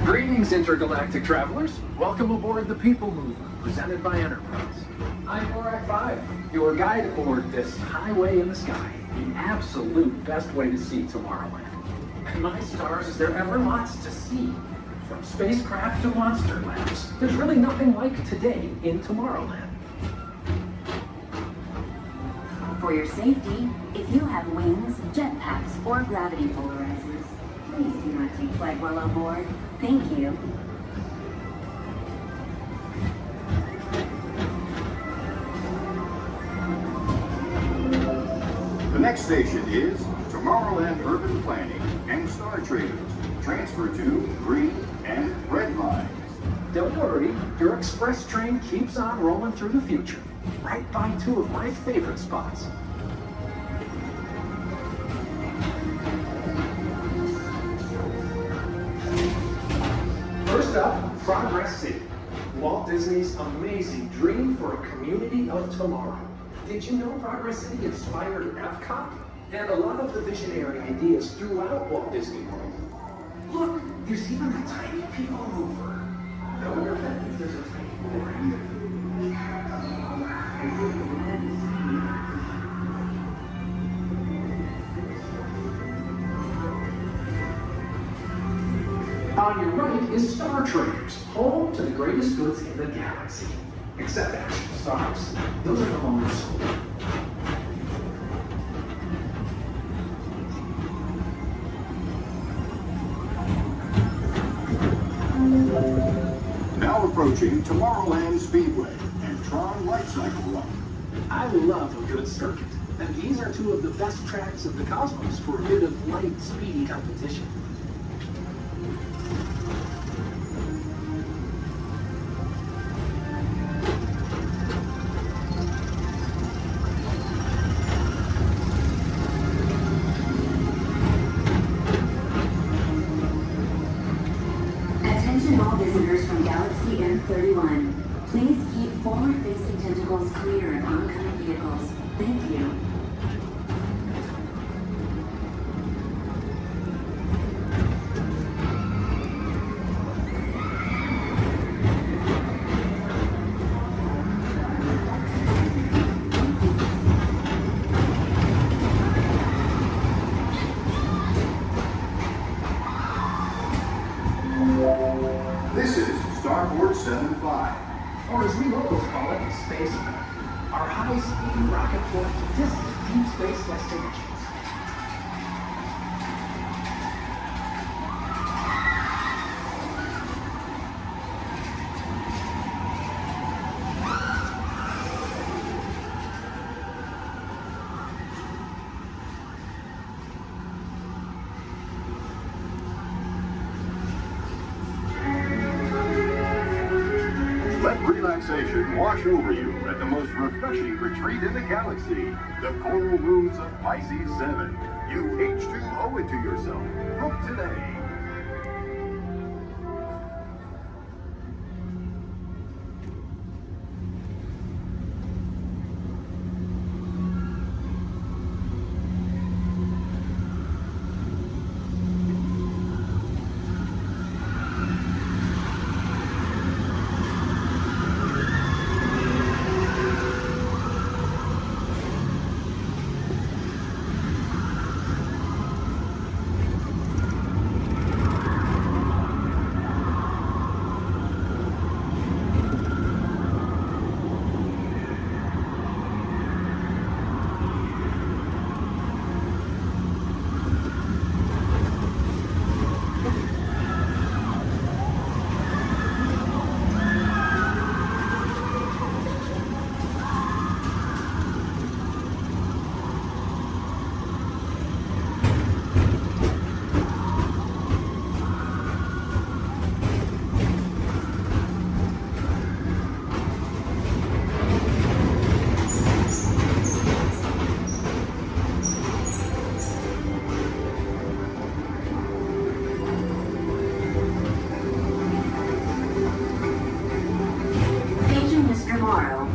P: Greetings, intergalactic travelers. Welcome aboard the People Mover, presented by Enterprise. I'm Borak 5, your guide aboard this highway in the sky, the absolute best way to see Tomorrowland. And my stars, is there ever lots to see? From spacecraft to monster labs, there's really nothing like today in Tomorrowland.
C: For your safety, if you have wings, jetpacks, or gravity polarizers, please do not take flight while on board. Thank you.
A: The next station is Tomorrowland Urban Planning and Star Traders. Transfer to green and red lines.
P: Don't worry, your express train keeps on rolling through the future, right by two of my favorite spots. First up, Progress City, Walt Disney's amazing dream for a community of tomorrow. Did you know Progress City inspired Epcot? And a lot of the visionary ideas throughout Walt Disney World. Look, there's even a tiny people mover. I wonder if there's a tiny mover in there. On your right is Star Traders, home to the greatest goods in the galaxy. Except actual stars. Those are the moments.
A: Now approaching Tomorrowland Speedway and Tron Light Cycle Run.
P: I love a good circuit, and these are two of the best tracks of the cosmos for a bit of light, speedy competition.
C: Attention all visitors from Galaxy M31. Please keep forward-facing tentacles clear of oncoming vehicles. Thank you.
A: This is Starport 75.
P: Or as we locals call it, Space Mountain, our high-speed rocket port to distant deep space destinations.
A: Let relaxation wash over you at the most refreshing retreat in the galaxy, the coral moons of Pisces 7. You H2 owe it to yourself. Book today.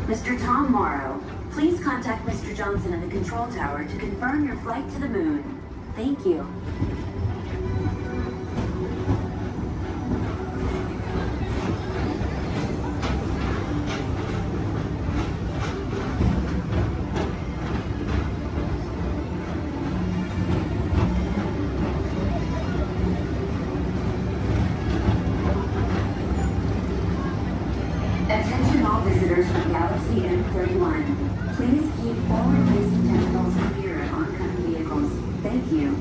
C: Mr. Tom Morrow, please contact Mr. Johnson at the control tower to confirm your flight to the moon. Thank you. Attention all visitors from Galaxy M31. Please keep forward-facing tentacles clear of oncoming vehicles. Thank you.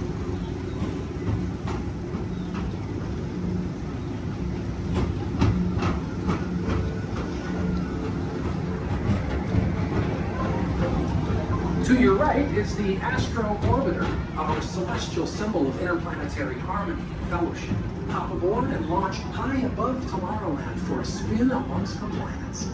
P: To your right is the Astro Orbiter, our celestial symbol of interplanetary harmony and fellowship. Hop aboard and launch high above Tomorrowland for a spin amongst the planets.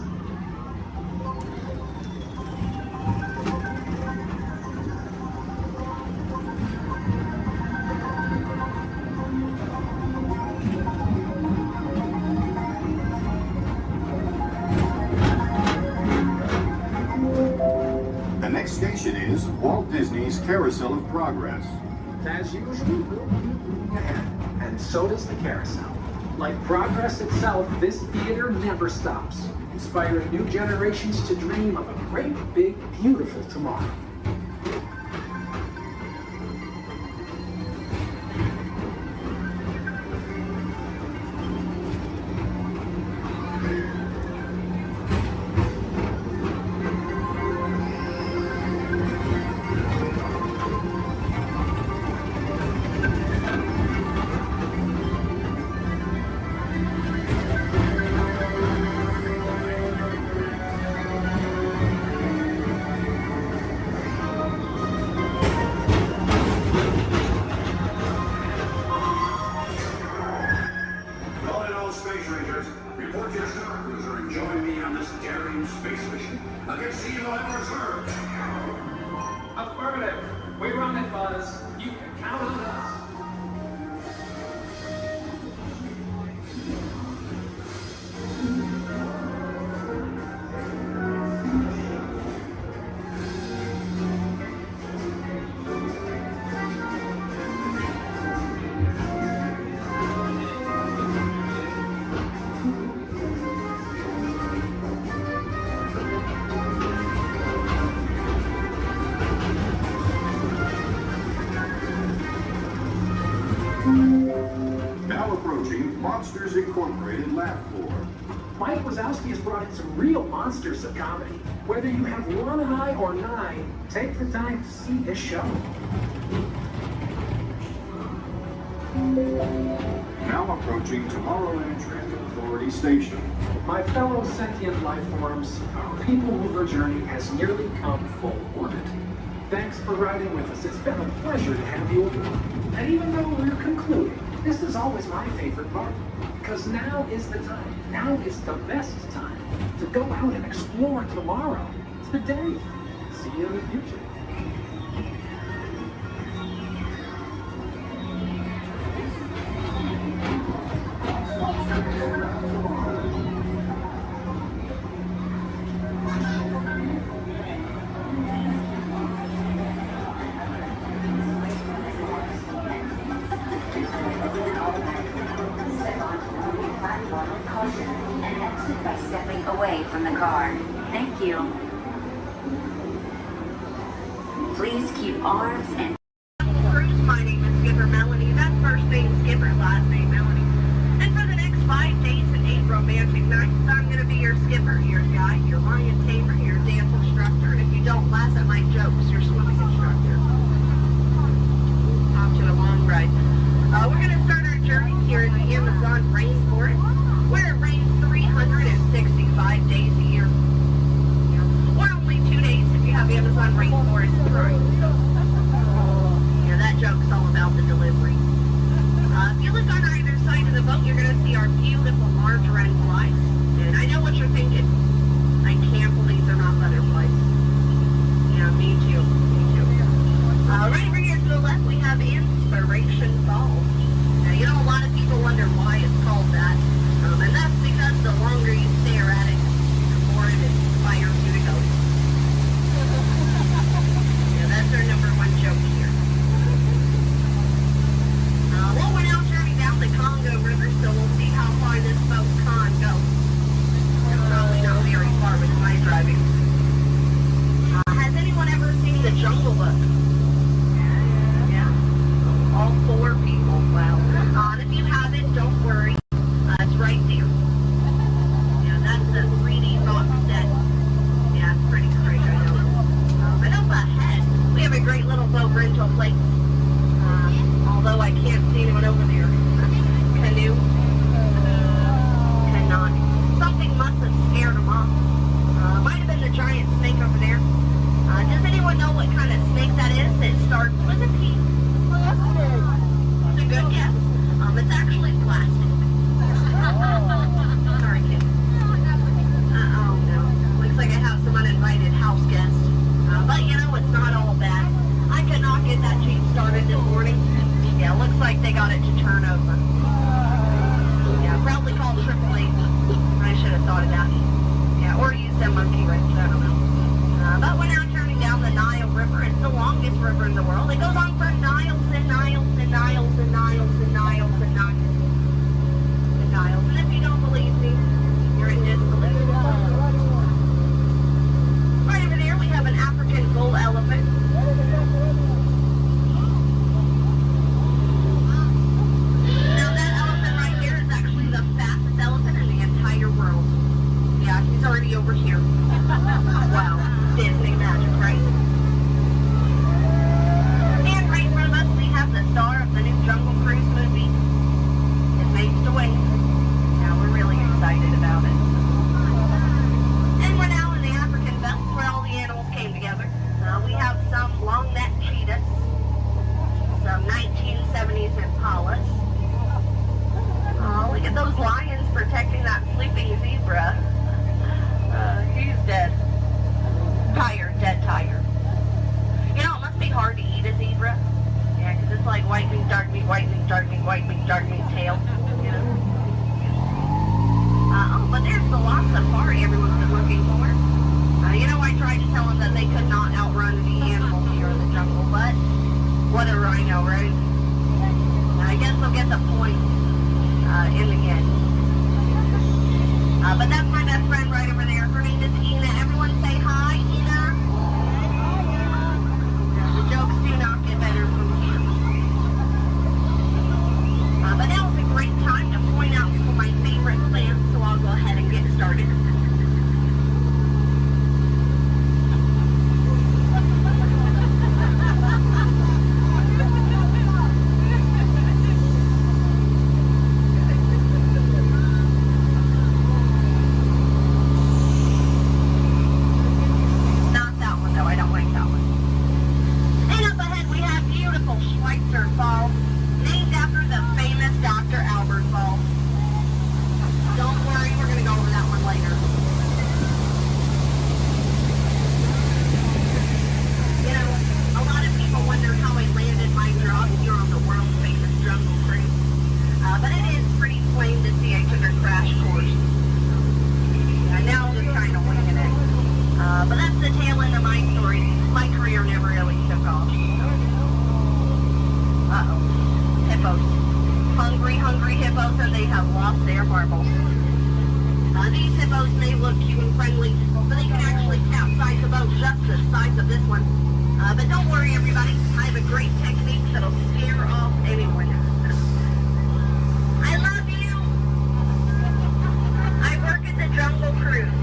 A: The next station is Walt Disney's Carousel of Progress.
P: As usual, we'll be moving ahead, and so does the carousel. Like progress itself, this theater never stops, inspiring new generations to dream of a great, big, beautiful tomorrow. Affirmative. We run it, Buzz. You can count on us.
A: Now approaching Monsters Incorporated Laugh Floor.
P: Mike Wazowski has brought in some real monsters of comedy. Whether you have one eye or 9, take the time to see this show.
A: Now approaching Tomorrowland Transit Authority Station.
P: My fellow sentient life forms, our people mover journey has nearly come full orbit. Thanks for riding with us. It's been a pleasure to have you aboard. And even though we're concluding, this is always my favorite part. Because now is the time. Now is the best time to go out and explore tomorrow. Today. See you in the future.
C: And exit by stepping away from the car. Thank you. Please keep arms and...
O: Bruce, my name is Skipper Melanie. That's first name Skipper, last name Melanie. And for the next 5 days and 8 romantic nights, I'm going to be your skipper, your guide, your lion tamer, your dance instructor, and if you don't laugh at my jokes, your swimming instructor. Off to a long ride. We're going to start our journey here in the Amazon rainforest, where it rains 365 days a year. Or only 2 days if you have Amazon rainforest Prime. Yeah, that joke's all about the delivery. If you look on either side of the boat, you're going to see our beautiful large red flies. And I know what you're thinking. I can't believe they're not butterflies. Yeah, me too. Me too. Right over here to the left, we have Inspiration Falls. Now, you know, a lot of people wonder why it's called that. And that's because the longer you stare at it, the more it inspires you to go. Yeah, that's our #1 joke here. Well, we're now turning down the Congo River, so we'll see how far this boat can go. Probably not very far with my driving. Has anyone ever seen The Jungle Book? Yeah. All 4 people. Wow. And if you haven't, don't worry. It's right there. Yeah, that's the 3D box set. Yeah, it's pretty great, I know. And up ahead, we have a great little boat rental place. Although I can't see anyone over there. Canoe. Cannot. Something must have scared them off. Might have been the giant snake over there. Does anyone know what kind of snake that is? It starts with a P. It's a good guess. It's actually plastic. Sorry, kid. Oh, no. Looks like I have some uninvited house guests. But, you know, it's not all bad. I could not get that Jeep started this morning. Yeah, looks like they got it to turn over. Yeah, probably called AAA. I should have thought of that. Yeah, or used a monkey wrench. I don't know. But we're now turning down the Nile River. It's the longest river in the world. It goes on for miles and miles and miles and miles and miles and miles. And if you don't believe me, you're in disbelief. Right over there, we have an African bull elephant. Now that elephant right there is actually the fastest elephant in the entire world. Yeah, he's already over here. Wow, Disney magic, right? And right in front of us, we have the star of the new Jungle Cruise movie. It makes the way. We're really excited about it. And we're now in the African belt where all the animals came together. We have some long-necked cheetahs, some 1970s impalas. Oh, look at those lions protecting that sleeping zebra. He's dead. Tired, dead tired. You know, it must be hard to eat a zebra. Yeah, because it's like white meat, dark meat, white meat, dark meat, white meat, dark meat tail. You know? But there's the lost safari everyone's been looking for. You know, I tried to tell them that they could not outrun the animals here in the jungle, but what a rhino, right? I guess they'll get the point in the end. But that's my best friend right over there. Her name is Ina. Everyone say hi, Ina. The jokes do not get better from here. But now is a great time to point out some of my favorite plants, so I'll go ahead and get started. but it is pretty plain to see I took a crash course. Now I'm just kind of winging it. But that's the tail end of my story. My career never really took off. Uh-oh. Hippos. Hungry hippos, and they have lost their marbles. These hippos may look cute and friendly, but they can actually capsize a boat just the size of this one. But don't worry, everybody. I have a great technique that'll scare off anyone. I love you. I work at the Jungle Cruise.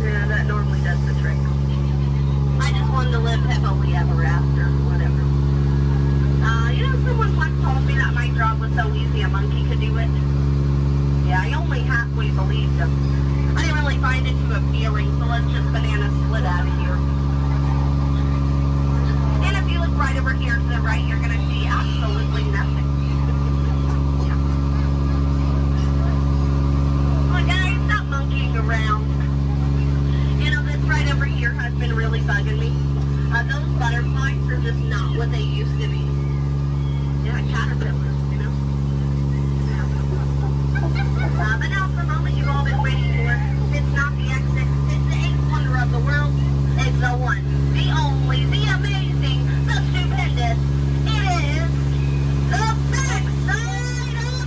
O: Yeah, that normally does the trick. I just wanted to live happily ever after, whatever. Someone once told me that my job was so easy a monkey could do it. Yeah, I only halfway believed him. I didn't really find it too appealing, so let's just banana split out of here. And if you look right over here to the right, you're going to see absolutely nothing. Yeah. Well, guys, stop monkeying around. This right over here has been really bugging me. Those butterflies are just not what they used to be. Yeah, caterpillars, But now for the moment you've all been waiting for. It's not the exit, it's the eighth wonder of the world. It's the one, the only, the amazing, the stupendous. It is the backside of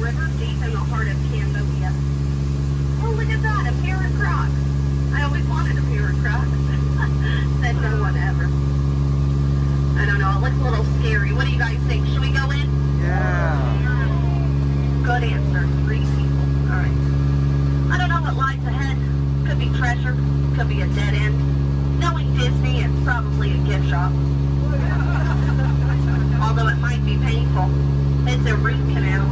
O: River deep in the heart of Cambodia. Oh, look at that, a pair of Crocs. I always wanted a pair of Crocs. Said no one ever. I don't know, it looks a little scary. What do you guys think? Should we go in? Yeah. Good answer. 3 people. All right. I don't know what lies ahead. Could be treasure. Could be a dead end. Knowing Disney, it's probably a gift shop. Although it might be painful. It's a root canal.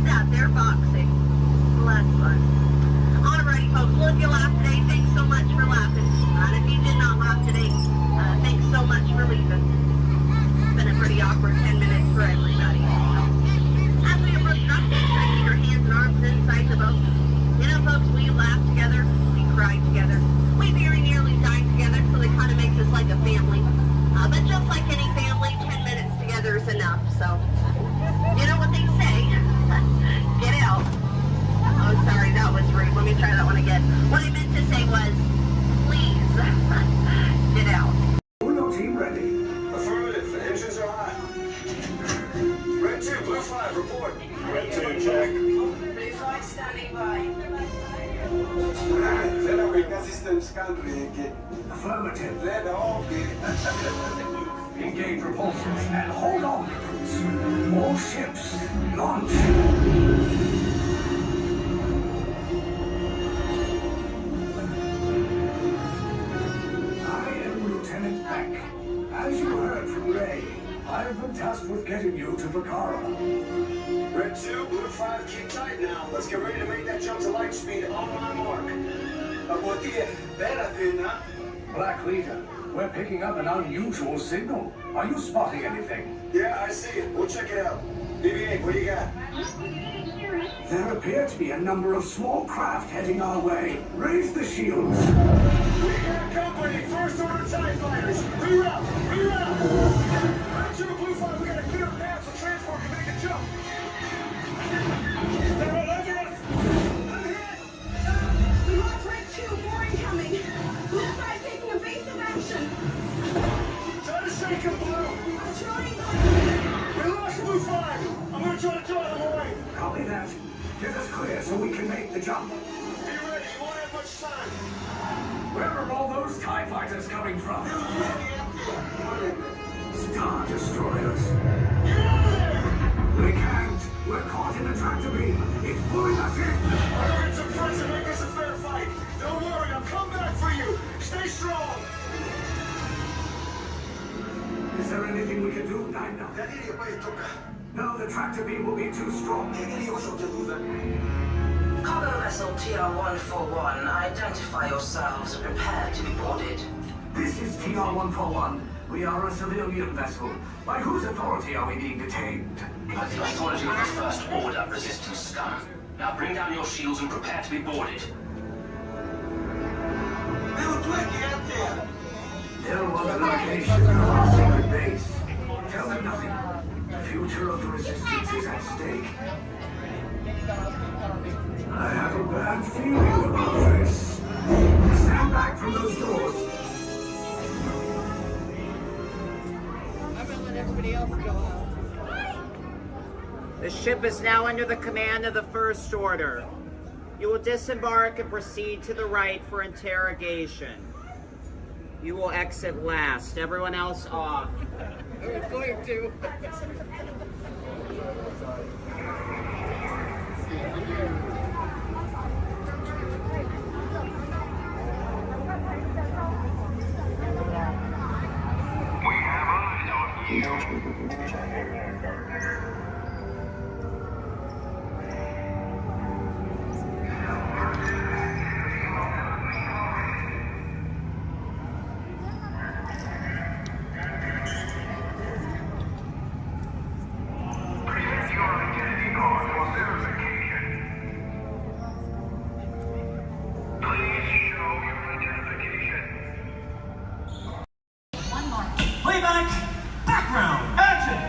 O: that, they're boxing. Well, that's fun. Alrighty, folks. Well, if you laughed today, thanks so much for laughing. And if you did not laugh today, thanks so much for leaving. It's been a pretty awkward 10 minutes for everybody. As we approach dropping, try to keep your hands and arms inside the boat. You know, folks, we laughed together, we cried together, we very nearly died together, so it kind of makes us like a family. But just like any family, 10 minutes together is enough, so you know what they say. Get out. Oh, sorry, that was rude. Let me try that one again. What I meant to say was, please, get out.
L: Uno team ready.
Q: Affirmative. The engines are hot. Red 2, Blue 5, report. Red 2, check.
O: Blue 5 standing by.
L: Red Awake Systems can ready. Affirmative. Red Awake. Engage repulsors and hold on, recruits. All ships, launch. I am Lieutenant Beck. As you heard from Ray, I have been tasked with getting you to Vakara.
Q: Red 2, Blue 5, keep tight now. Let's get ready to make that jump to light speed on my mark.
L: Black Leader, we're picking up an unusual signal. Are you spotting anything?
Q: Yeah, I see it. We'll check it out. BB-8, what do you got?
L: There appear to be a number of small craft heading our way. Raise the shields.
Q: We got company. First order TIE fighters. Reroute. Reroute. Red 2, Blue 5, we got a clear path so transport can make a jump. They're all over us.
O: We lost Red 2, more incoming. Blue 5 taking evasive action.
Q: Try to shake him, Blue.
O: I'm trying.
Q: We lost Blue 5. I'm going to try to draw them away.
L: Copy that. Get us clear so we can make the jump.
Q: Be ready. You won't have much time.
L: Where are all those TIE fighters coming from? Star Destroyers. We can't. We're caught in a tractor beam. It's pulling us in.
Q: I'll get some friends and make this a fair fight. Don't worry, I'll come back for you. Stay strong.
L: Is there anything we can do, Nina? No, the tractor beam will be too strong.
R: Cargo vessel TR-141, identify yourselves and prepare to be boarded.
L: This is TR-141. We are a civilian vessel. By whose authority are we being detained?
R: By the authority of the First Order resistance scum. Now bring down your shields and prepare to be boarded.
L: There was a location of our secret base. Tell them nothing. The future of the resistance is at stake. I have a bad feeling about this. Stand back from those doors.
S: I'm gonna let everybody else go out.
U: The ship is now under the command of the First Order. You will disembark and proceed to the right for interrogation. You will exit last. Everyone else off.
S: I was going to.
I: Playback, background, action!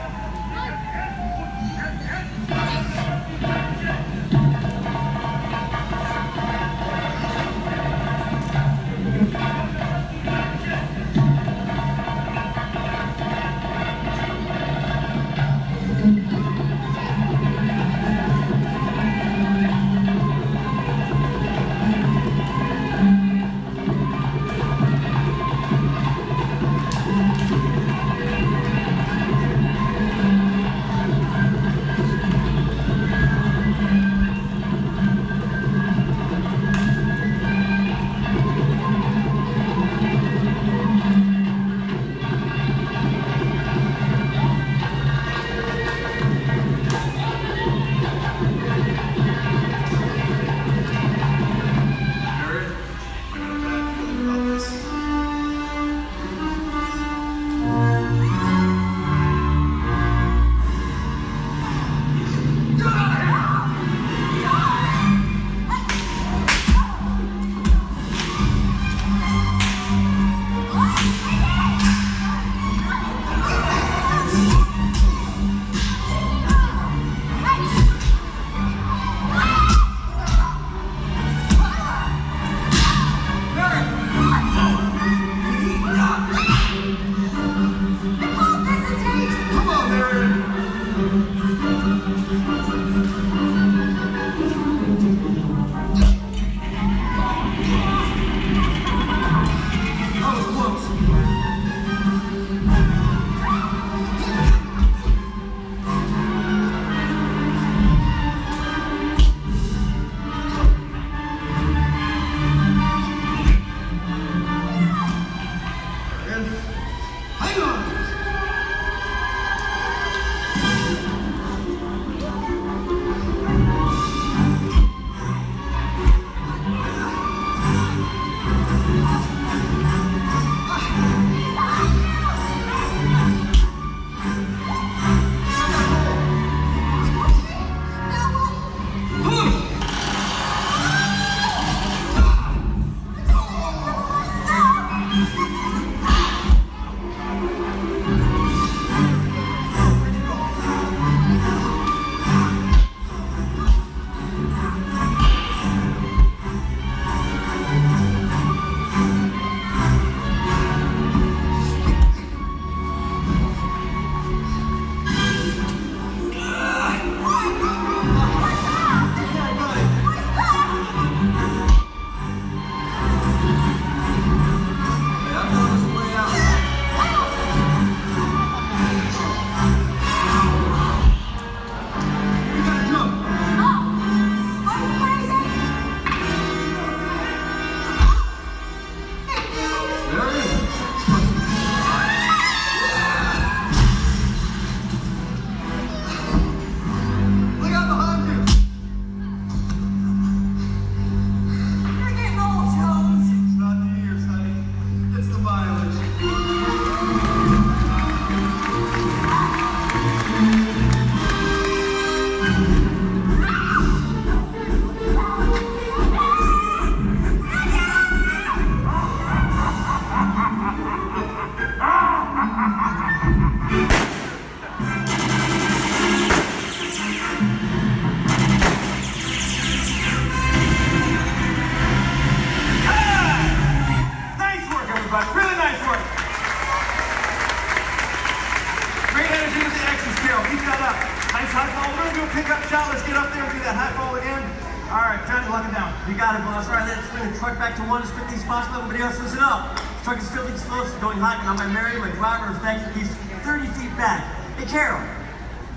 G: pickup shot. Let's get up there and do that high fall again. All right, Johnny, lock it down. You got it, boss. All right, let's bring the truck back to 1 as quickly as possible. Everybody else, listen up. The truck is filled with explosives going hot, and I'm going to marry my driver of thanks at least 30 feet back. Hey, Carol.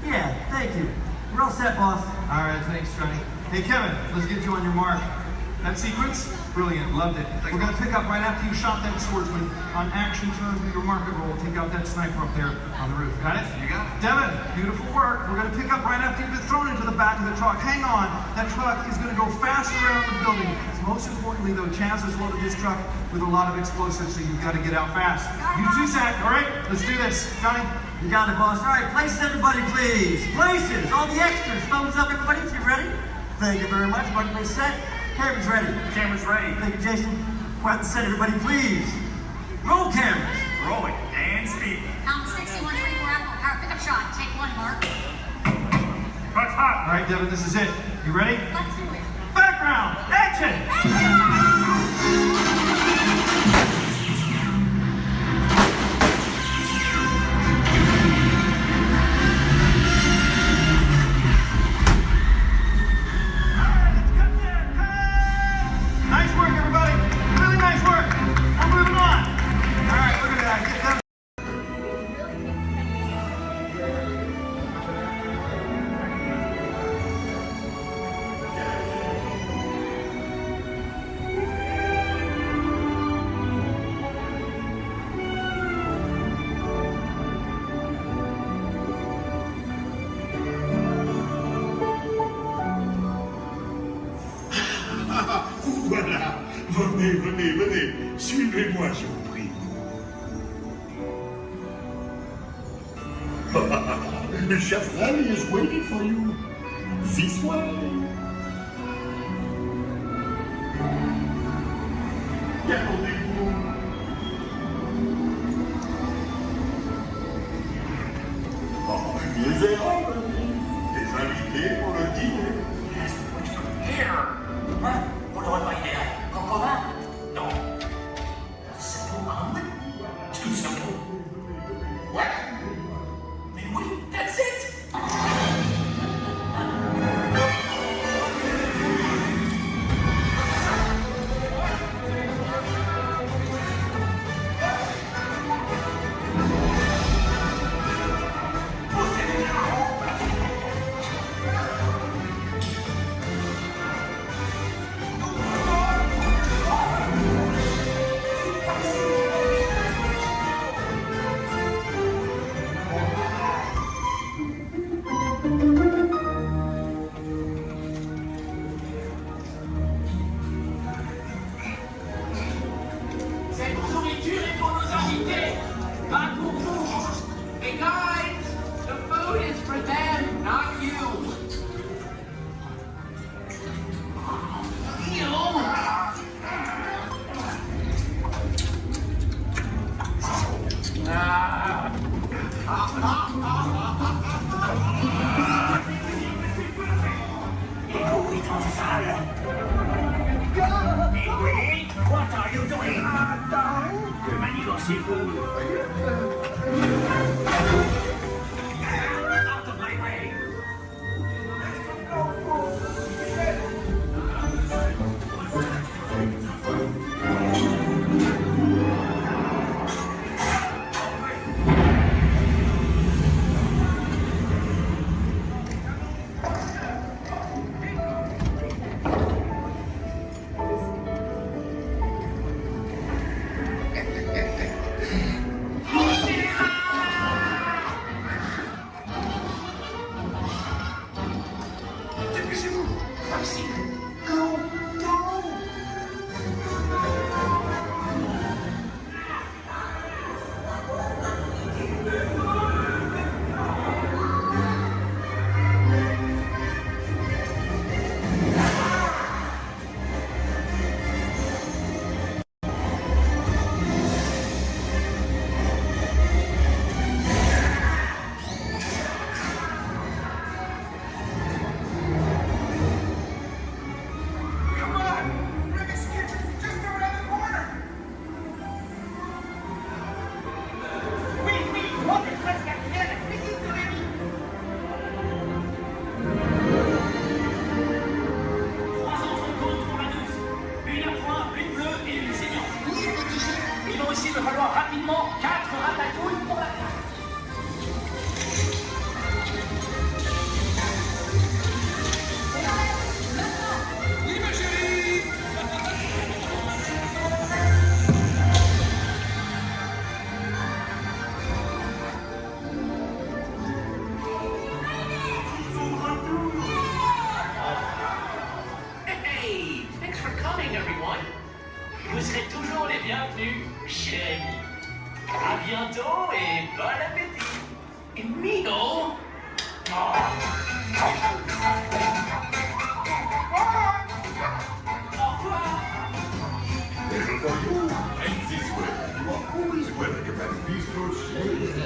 G: Yeah, thank you. We're all set, boss. All right, thanks, Johnny. Hey, Kevin, let's get you on your mark. That sequence, brilliant, loved it. We're gonna pick up right after you shot that swordsman. On action turn, do your market roll. Take out that sniper up there on the roof. Got it? You got it. Devin, beautiful work. We're gonna pick up right after you've been thrown into the back of the truck. Hang on, that truck is gonna go fast around the building. Most importantly though, Chaz has loaded this truck with a lot of explosives, so you've gotta get out fast. You too, Zach, all right? Let's do this. Johnny? You got it, boss. All right, places everybody, please. Places, all the extras. Thumbs up, everybody, if you're ready. Thank you very much. Marketplace set. Camera's ready. Camera's ready. Thank you, Jason. Quiet the set, everybody, please. Roll cameras. Rolling. And speed.
J: Count 6134 Apple. Power pickup shot. Take 1, Mark.
G: Truck's hot. All right, Devin, this is it. You ready?
J: Let's do it.
G: Background. Action. Nice work, everybody. Really nice work. We're moving on. All right, look at that. Get them.
Q: Voilà. Venez, venez, venez. Suivez-moi, je vous prie. Chef Rally is waiting for you. This way. Détendez-vous. Oh, les erreurs, les invités pour le dîner.
R: Yes, what you here? Hein? Vous n'aurez pas idée, Comprova? Non. Simple omelet? Too simple. What? Mais oui, that's it!
I: Cette nourriture est pour nos invités, pas pour vous. Hey guys, the food is for them, not you.
R: What are you doing? Manigo seafood. Out of my way. Dépêchez-vous. Ici. Go, go.
A: For you, and this way, you are always welcome at Bistro Shade.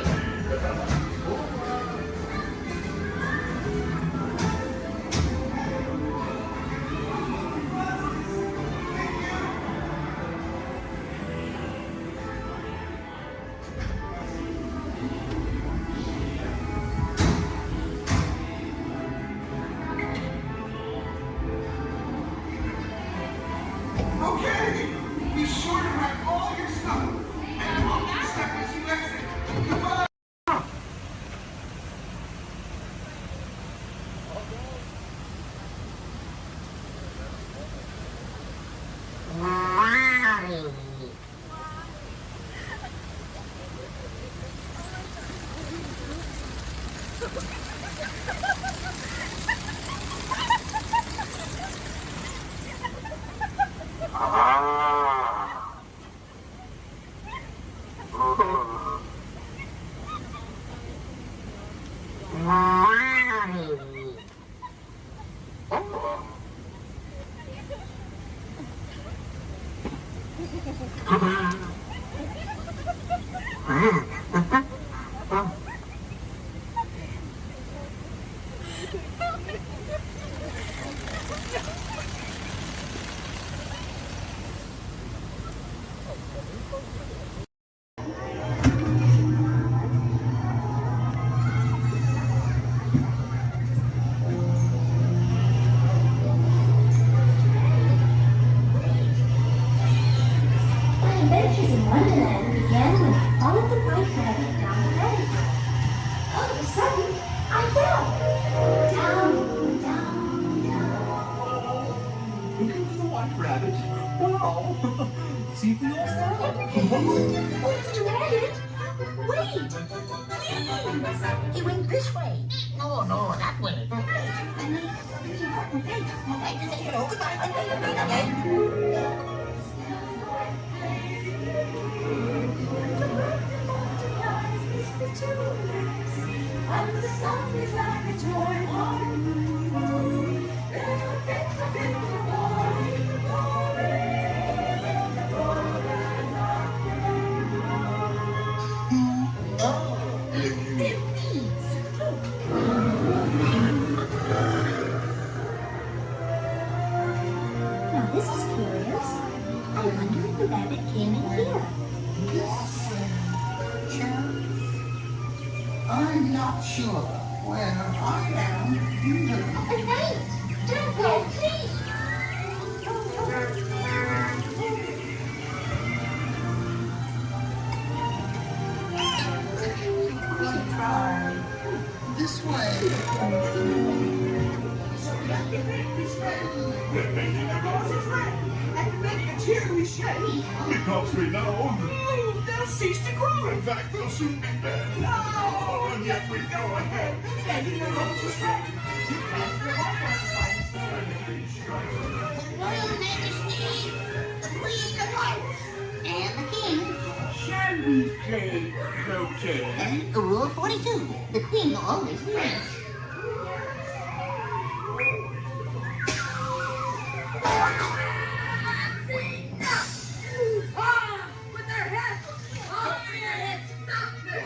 L: Okay, be sure to wrap all your stuff and lock your step as you exit. Goodbye.
E: Adventures in Wonderland began when I followed the white rabbit down the rabbit hole. All of a sudden, I fell. Down, down, down.
L: Looking for the white rabbit? Wow. See for yourself.
E: Oh, Mr. Rabbit, wait, please.
J: He went this way. No, no, that way. Okay, to say hello, goodbye, okay.
E: And the sun is like a toy. Now this is curious. I wonder if the rabbit came in here.
L: I'm not sure. Where I am, you do.
E: But wait! Don't go, please!
L: Good try. This way.
A: We're making a gorgeous red and making a cheery shade. Because we know they'll cease to grow. In fact, they'll soon be dead. No, and yet we go ahead, making a gorgeous red.
J: Royal Majesty, the Queen of Hearts, and the King.
L: Shall we play croquet?
J: Rule 42, the Queen always wins.
E: With their heads! Oh, with their heads! Stop it!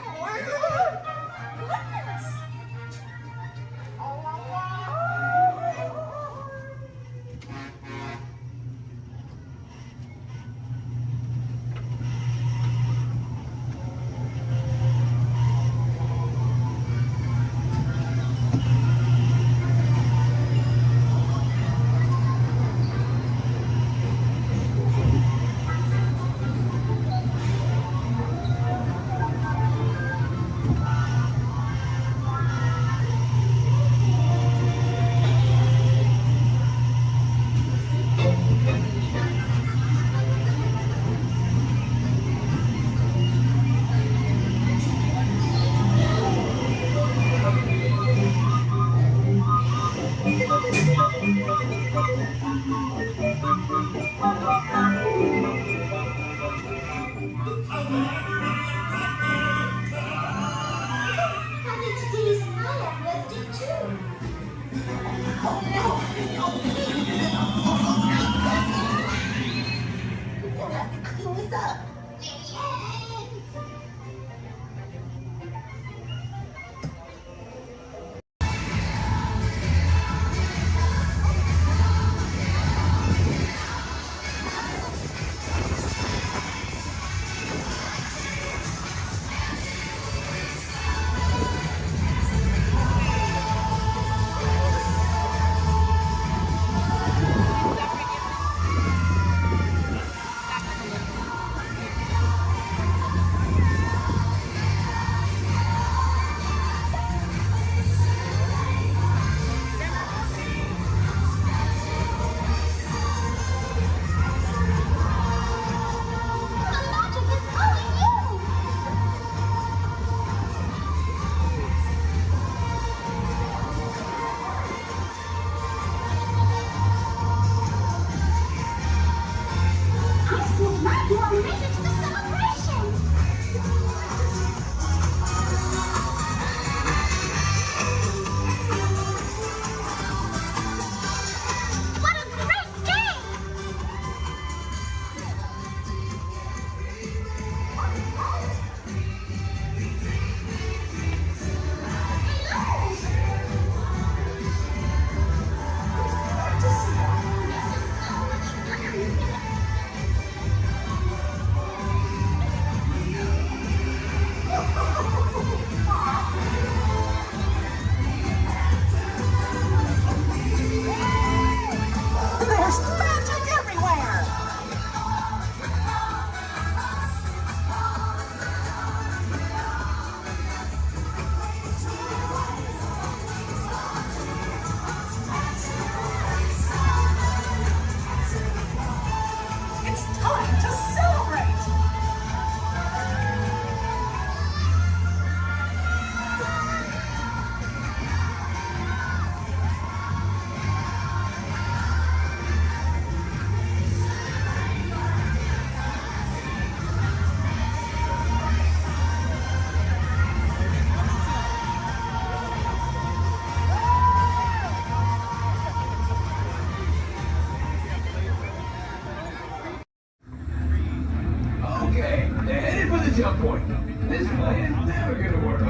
R: detail point. This plan is never gonna work.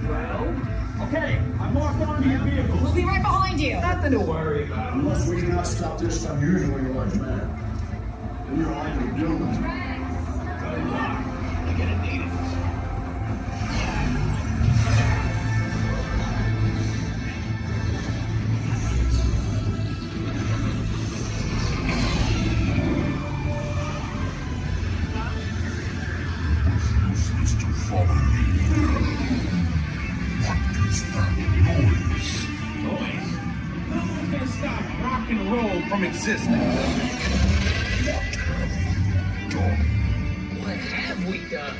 R: Well, okay, I'm locked onto your vehicle.
K: We'll be right behind you.
R: Nothing to worry about.
L: Unless we cannot stop this unusually large man. We are likely doomed.
R: Good luck. You're gonna need it.
Q: Rock and roll from existing.
R: What have we done?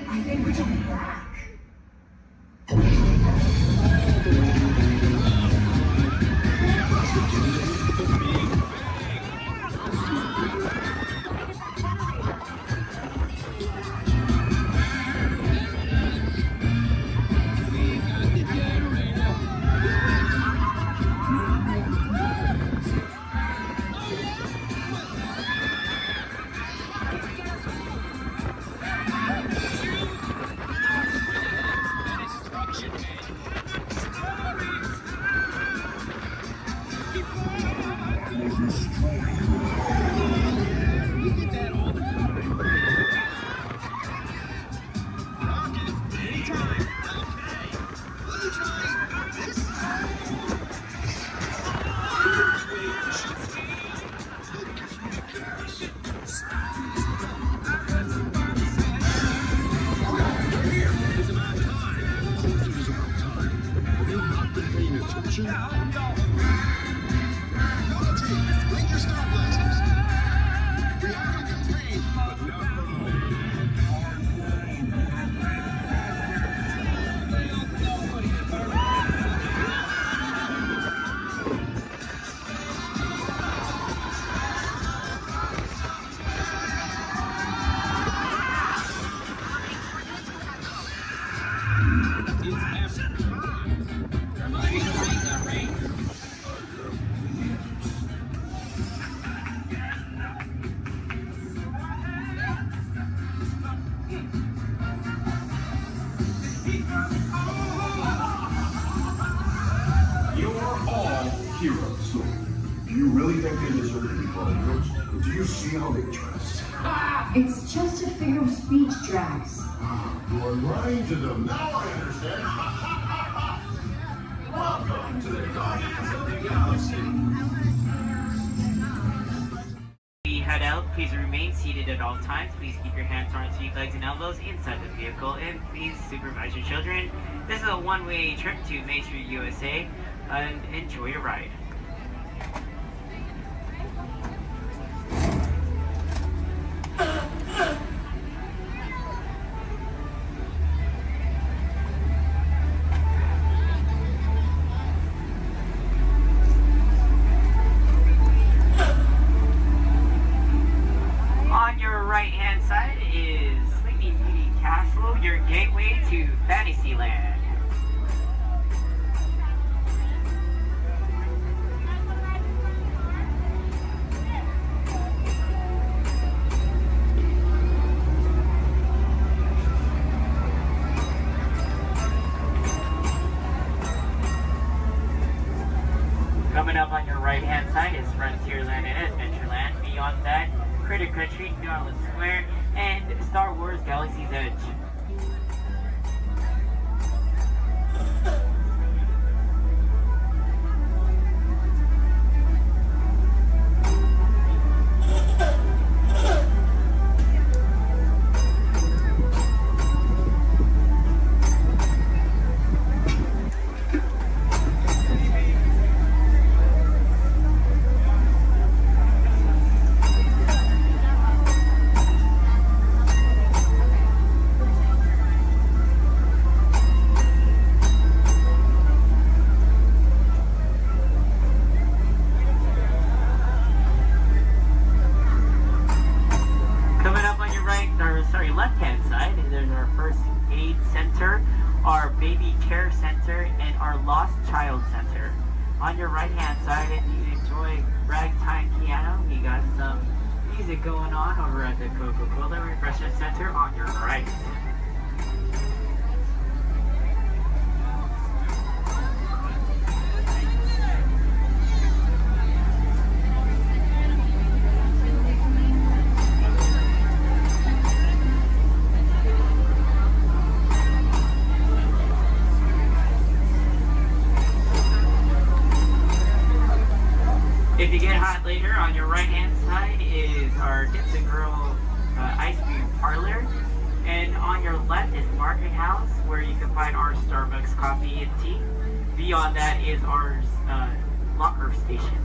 T: I think we took back.
L: Heroes. Do you really think they deserve to be called heroes? Do you see how they dress?
C: It's just a figure of speech, Drax.
L: You are lying to them. Now I understand. Welcome to the Guardians of the Galaxy.
U: We head out. Please remain seated at all times. Please keep your hands, arms, feet, legs, and elbows inside the vehicle. And please supervise your children. This is a one-way trip to Main Street, USA. And enjoy your ride. On your right-hand side is Sleeping Beauty Castle, your gateway to Fantasyland. Coming up on your right-hand side is Frontierland and Adventureland. Beyond that, Critter Country, Garland Square, and Star Wars Galaxy's Edge. Left-hand side, there's our first aid center, our baby care center, and our lost child center. On your right-hand side, if you enjoy ragtime piano, we got some music going on over at the Coca-Cola Refreshment Center on your right. If you get hot later, on your right-hand side is our Dips and Girl ice cream parlor. And on your left is Market House, where you can find our Starbucks coffee and tea. Beyond that is our locker station.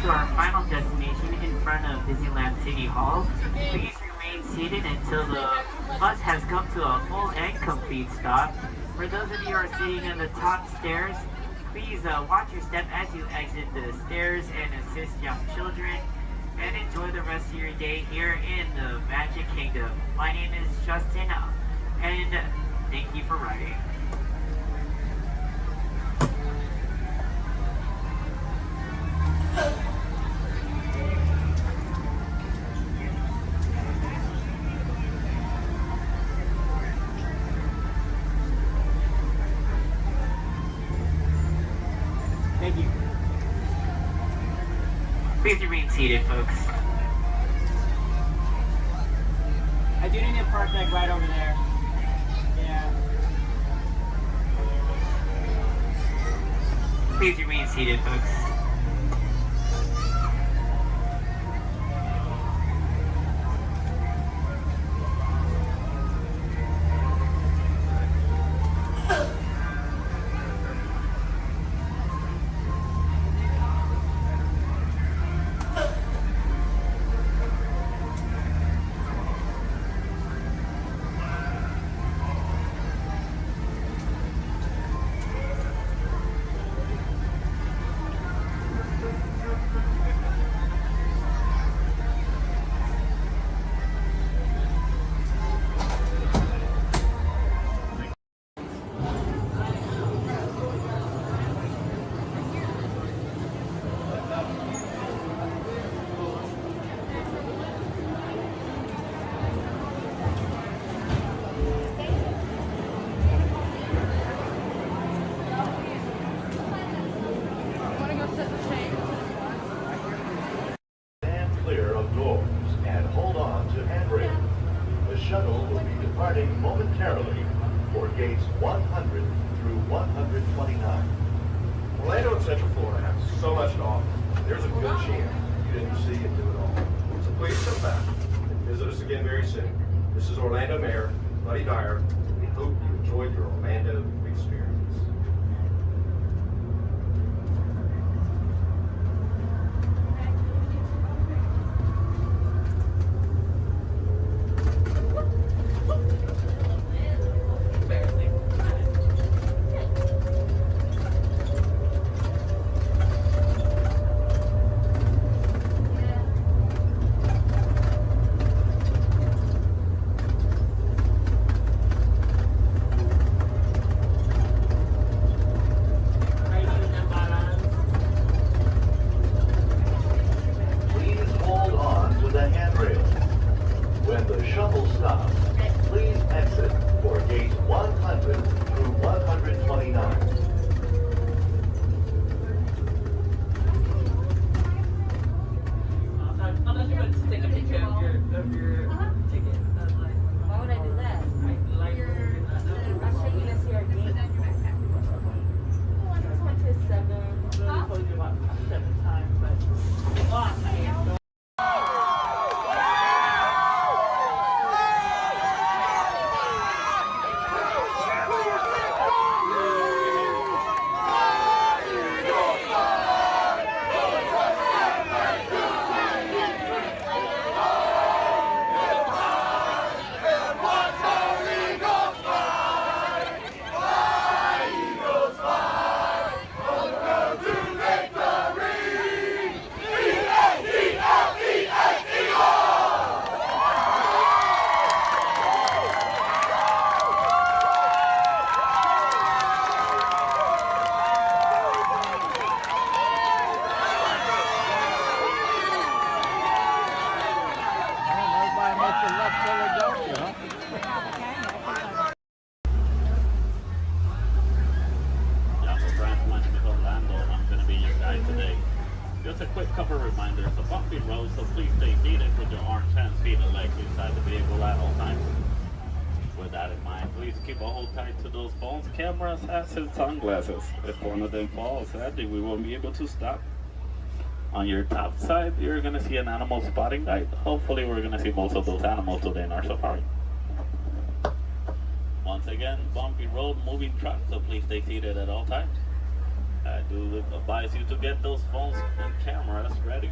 U: To our final destination in front of Disneyland City Hall. Please remain seated until the bus has come to a full and complete stop. For those of you who are sitting in the top stairs, please watch your step as you exit the stairs and assist young children, and enjoy the rest of your day here in the Magic Kingdom. My name is Justin, and thank you for riding. Thank you. Please remain seated, folks. I do need a park deck right over there. Yeah. Please remain seated, folks.
K: Departing momentarily for gates 100 through 129.
M: Orlando and Central Florida have so much to offer. There's a good chance you didn't see and do it all. So please come back and visit us again very soon. This is Orlando Mayor Buddy Dyer. We hope you enjoyed your Orlando experience.
B: Please keep a hold tight to those phones, cameras, hats, and sunglasses. If one of them falls, sadly, we won't be able to stop. On your top side, you're going to see an animal spotting guide. Hopefully, we're going to see most of those animals today in our safari. Once again, bumpy road, moving truck, so please stay seated at all times. I do advise you to get those phones and cameras ready.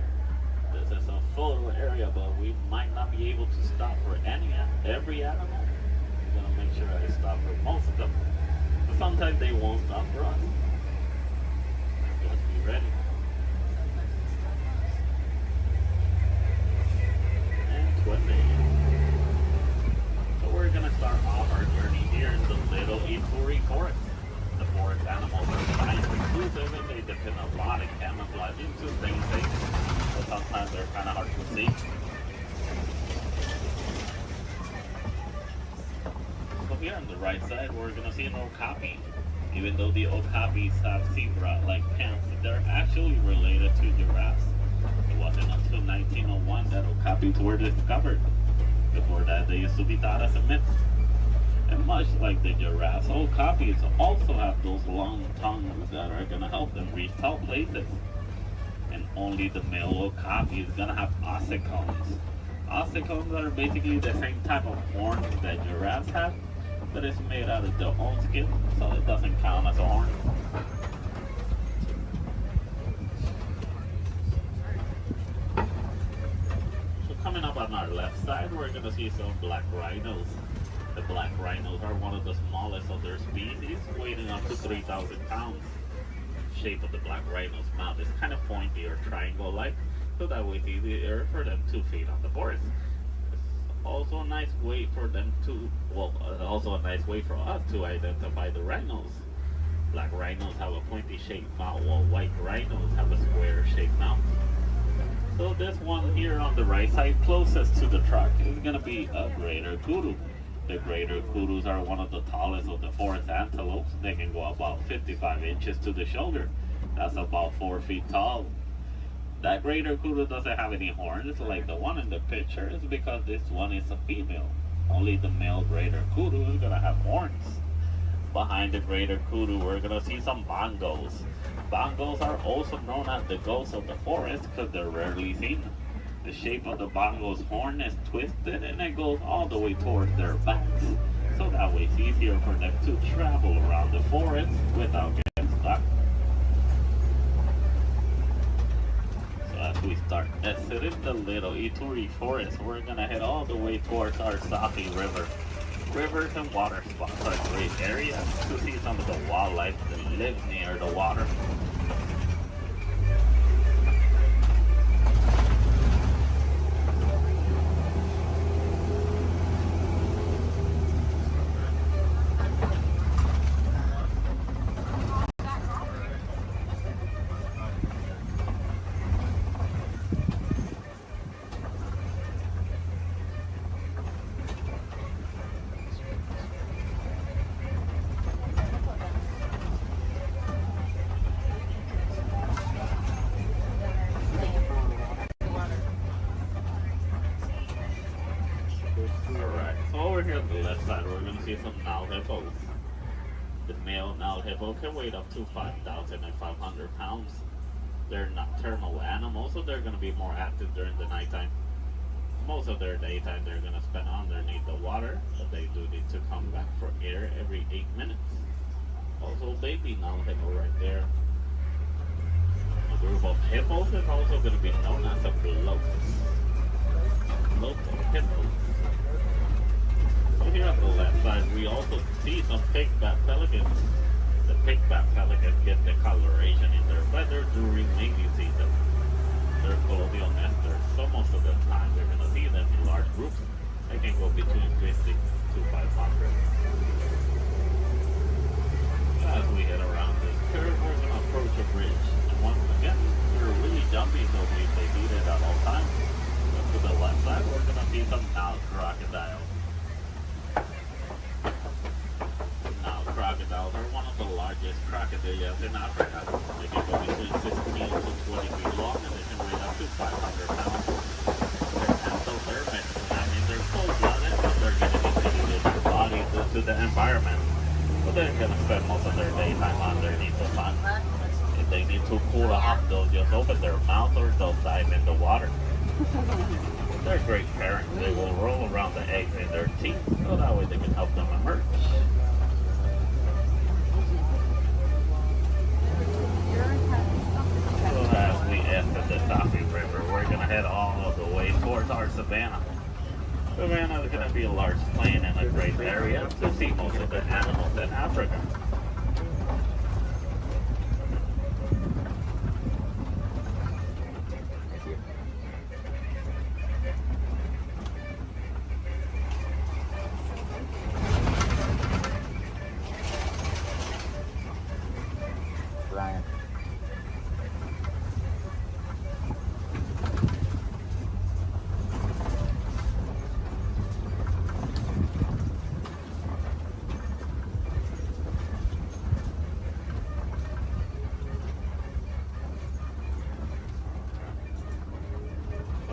B: This is a photo area, but we might not be able to stop for every animal. I'm going to make sure I stop for most of them. But sometimes they won't stop for us. Just be ready. So we're going to start off our journey here in the Little Ituri Forest. The forest animals are science exclusive and they depend a lot on camouflaging to stay safe. So sometimes they're kind of hard to see. So here on the right side, we're going to see an okapi. Even though the okapis have zebra-like pants, they're actually related to giraffes. It wasn't until 1901 that okapis were discovered. Before that, they used to be thought as a myth. And much like the giraffes, okapis also have those long tongues that are going to help them reach tall places. And only the male okapi is going to have ossicones. Ossicones are basically the same type of horns that giraffes have, but it's made out of their own skin, so it doesn't count as a horn. Coming up on our left side, we're going to see some black rhinos. The black rhinos are one of the smallest of their species, weighing up to 3,000 pounds. The shape of the black rhino's mouth is kind of pointy or triangle-like, so that way it's easier for them to feed on the forest. It's also a nice way for them to, also a nice way for us to identify the rhinos. Black rhinos have a pointy-shaped mouth, while white rhinos have a square-shaped mouth. So this one here on the right side, closest to the truck, is going to be a greater kudu. The greater kudus are one of the tallest of the forest antelopes. They can go about 55 inches to the shoulder. That's about 4 feet tall. That greater kudu doesn't have any horns like the one in the picture. It's because this one is a female. Only the male greater kudu is going to have horns. Behind the greater kudu, we're going to see some bongos. Bongos are also known as the ghosts of the forest because they're rarely seen. The shape of the bongo's horn is twisted and it goes all the way towards their backs. So that way it's easier for them to travel around the forest without getting stuck. So as we start exiting the Little Ituri Forest, we're going to head all the way towards our Safi River. Rivers and water spots are great areas to see some of the wildlife that lives near the water. Here on the left side, we're going to see some Nile hippos. The male Nile hippo can weigh up to 5,500 pounds. They're nocturnal animals, so they're going to be more active during the nighttime. Most of their daytime they're going to spend underneath the water, but they do need to come back for air every 8 minutes. Also, baby Nile hippo right there. A group of hippos is also going to be known as a float. Float of hippos. So here on the left side, we also see some pigbat pelicans. The pigbat pelicans get the coloration in their feathers during mating season. They're colonial nesters, so most of the time we're going to see them in large groups. They can go between 50 to 500. As we head around this curve, we're going to approach a bridge. And once again, we're really jumpy, so please stay seated at all times. But to the left side, we're going to see some Nile crocodiles. Crocodiles are one of the largest crocodiles in Africa. They can go between 16 to 20 feet long and they can weigh up to 500 pounds. They're endothermic. I mean, they're cold-blooded, but they're going to be taking their body due to the environment. But they're gonna spend most of their daytime underneath the sun. If they need to cool off, they'll just open their mouth or they'll dive in the water. They're great parents. They will roll around the eggs in their teeth, so that way they can help them emerge. So as we enter the Taffy River, we're gonna head all the way towards our savannah. Savannah is gonna be a large plain and a great area to see most of the animals in Africa.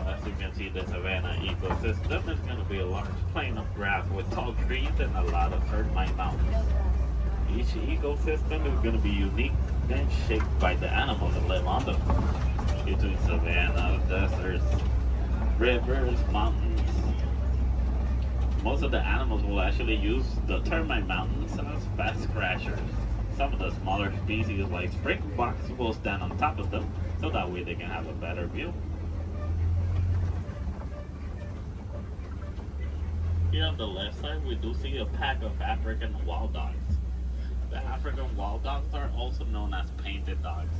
B: As you can see, the savanna ecosystem is going to be a large plain of grass with tall trees and a lot of termite mountains. Each ecosystem is going to be unique and shaped by the animals that live on them. Between savanna, deserts, rivers, mountains. Most of the animals will actually use the termite mountains as fast crashers. Some of the smaller species like springboks will stand on top of them, so that way they can have a better view. Here on the left side, we do see a pack of African wild dogs. The African wild dogs are also known as painted dogs.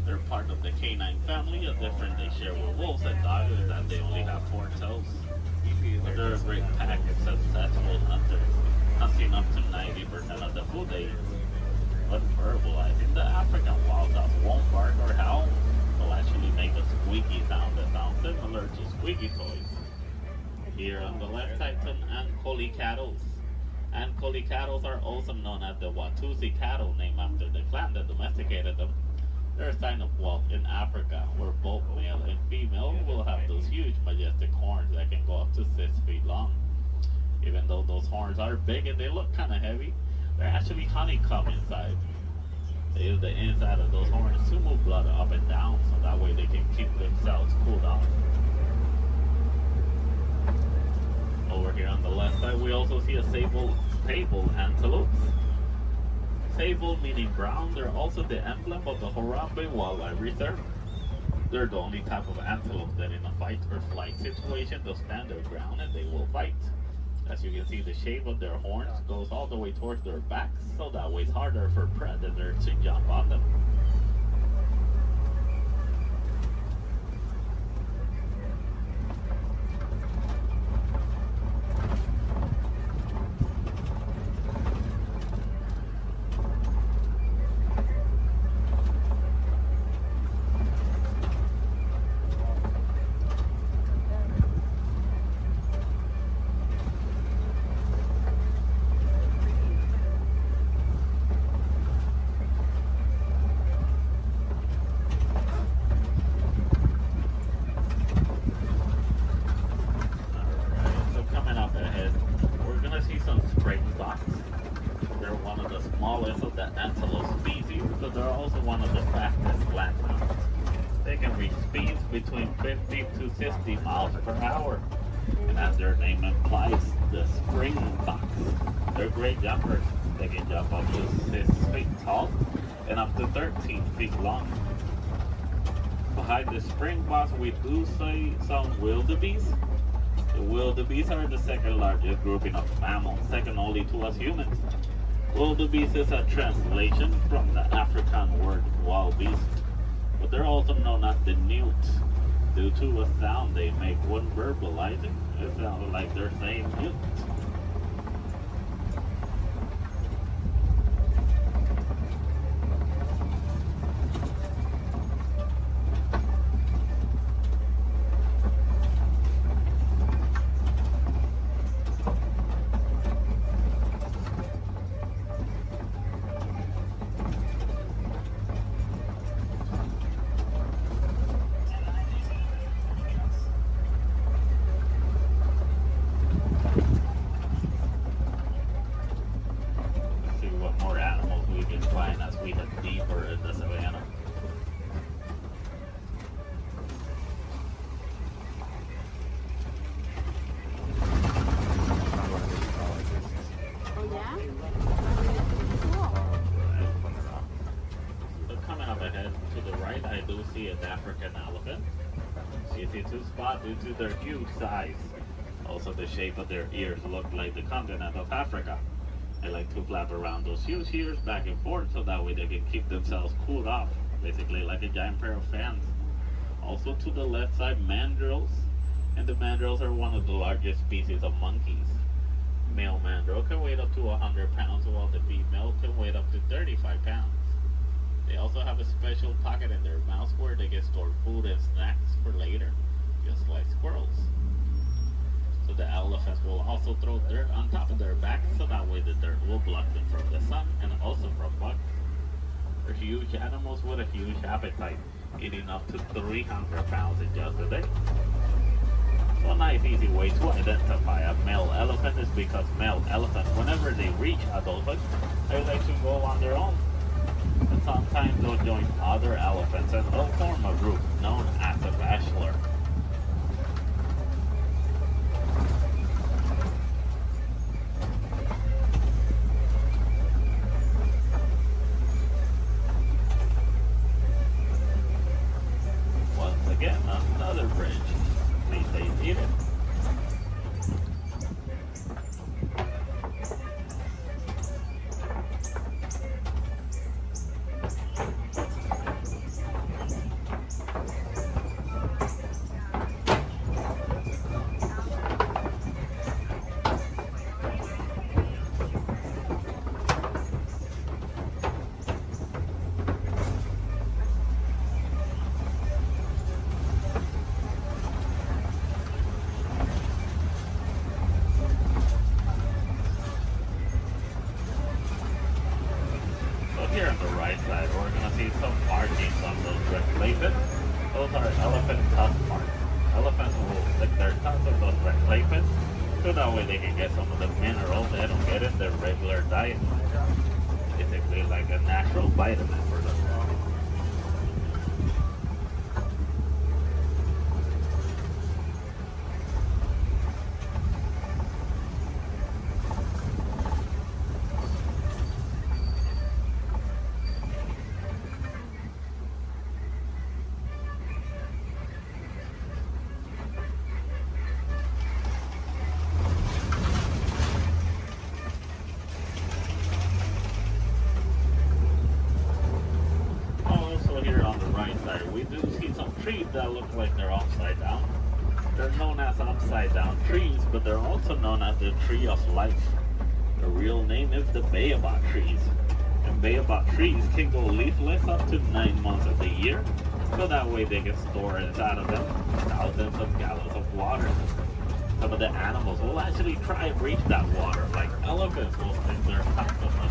B: They're part of the canine family. A difference they share with wolves and dogs is that they only have 4 toes. But they're a great pack of successful hunters, hunting up to 90% of the food they eat. But verbalizing, the African wild dogs won't bark or howl. They'll actually make a squeaky sound that sounds similar to squeaky toys. Here on the left side, some Ankoli cattle. Ankoli cattle are also known as the Watusi cattle, named after the clan that domesticated them. They're a sign of wealth in Africa, where both male and female will have those huge, majestic horns that can go up to 6 feet long. Even though those horns are big and they look kind of heavy, they're actually honeycomb inside. They use the inside of those horns to move blood up and down, so that way they can keep themselves cooled off. Over here on the left side, we also see a sable antelope. Sable meaning brown, they're also the emblem of the Harambe Wildlife Reserve. They're the only type of antelope that in a fight or flight situation, they'll stand their ground and they will fight. As you can see, the shape of their horns goes all the way towards their backs, so that way it's harder for predators to jump on them. Between 50 to 60 miles per hour. And as their name implies, the springboks. They're great jumpers. They can jump up to 6 feet tall and up to 13 feet long. Behind the springboks, we do see some wildebeest. The wildebeest are the second largest grouping of mammals, second only to us humans. Wildebeest is a translation from the African word wild beast, but they're also known as the newt due to a sound they make when verbalizing. It sounds like they're saying newt. to spot due to their huge size. Also, the shape of their ears look like the continent of Africa. They like to flap around those huge ears back and forth so that way they can keep themselves cooled off, basically like a giant pair of fans. Also to the left side, mandrills, and the mandrills are one of the largest species of monkeys. Male mandrill can weigh up to 100 pounds, while the female can weigh up to 35 pounds. They also have a special pocket in their mouths where they can store food and snacks for later, just like squirrels. So the elephants will also throw dirt on top of their backs so that way the dirt will block them from the sun and also from bugs. They're huge animals with a huge appetite, eating up to 300 pounds in just a day. So a nice easy way to identify a male elephant is because male elephants, whenever they reach adulthood, they like to go on their own. And sometimes they'll join other elephants and they'll form a group known as a bachelor. Once again, another bridge. Please stay seated. Here on the right side, we're going to see some markings on those red places. Those are elephant tusk marks. Elephants will stick their tusks on those red places so that way they can get some of the minerals they don't get in their regular diet. Basically like a natural vitamin for them. We do see some trees that look like they're upside down. They're known as upside down trees, but they're also known as the tree of life. The real name is the baobab trees. And baobab trees can go leafless up to 9 months of the year, so that way they can store inside of them thousands of gallons of water. Some of the animals will actually try and reach that water, like elephants will stick their tusks on them.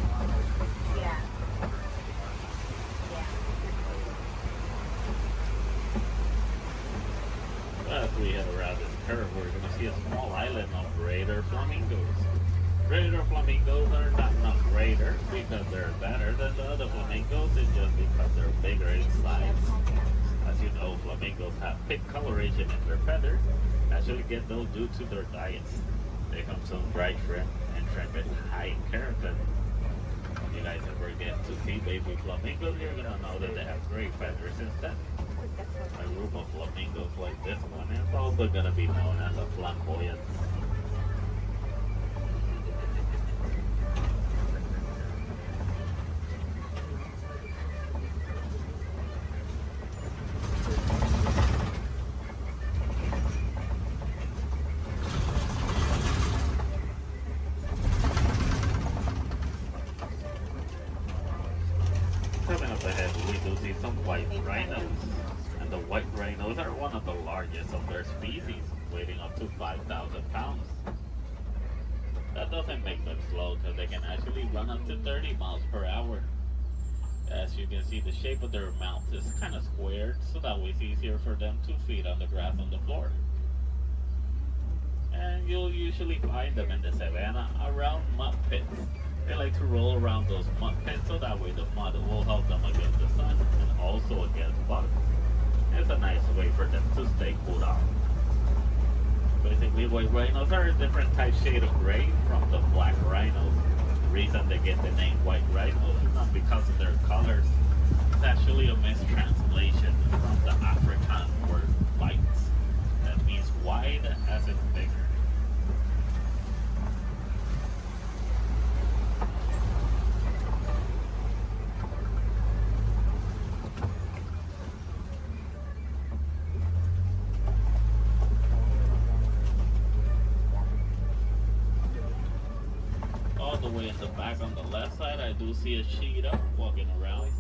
B: As we head around this curve, we're going to see a small island of greater flamingos. Greater flamingos are not greater because they're better than the other flamingos, it's just because they're bigger in size. As you know, flamingos have thick coloration in their feathers, actually get those due to their diets. They consume dried shrimp, and shrimp is high in keratin. If you guys ever get to see baby flamingos, you're going to know that they have great feathers instead. A group of flamingos like this one is also going to be known as a flamboyant. Coming up ahead, we do see some white rhinos. And the white rhinos are one of the largest of their species, weighing up to 5,000 pounds. That doesn't make them slow because they can actually run up to 30 miles per hour. As you can see, the shape of their mouth is kind of squared, so that way it's easier for them to feed on the grass on the floor. And you'll usually find them in the savannah around mud pits. They like to roll around those mud pits so that way the mud will help them against the sun and also against bugs. It's a nice way for them to stay cooled off. Basically, white rhinos are a different type shade of gray from the black rhinos. The reason they get the name white rhinos is not because of their colors. It's actually a mistranslation from the African word white. wide as it's big. All the way in the back on the left side, I do see a cheetah walking around.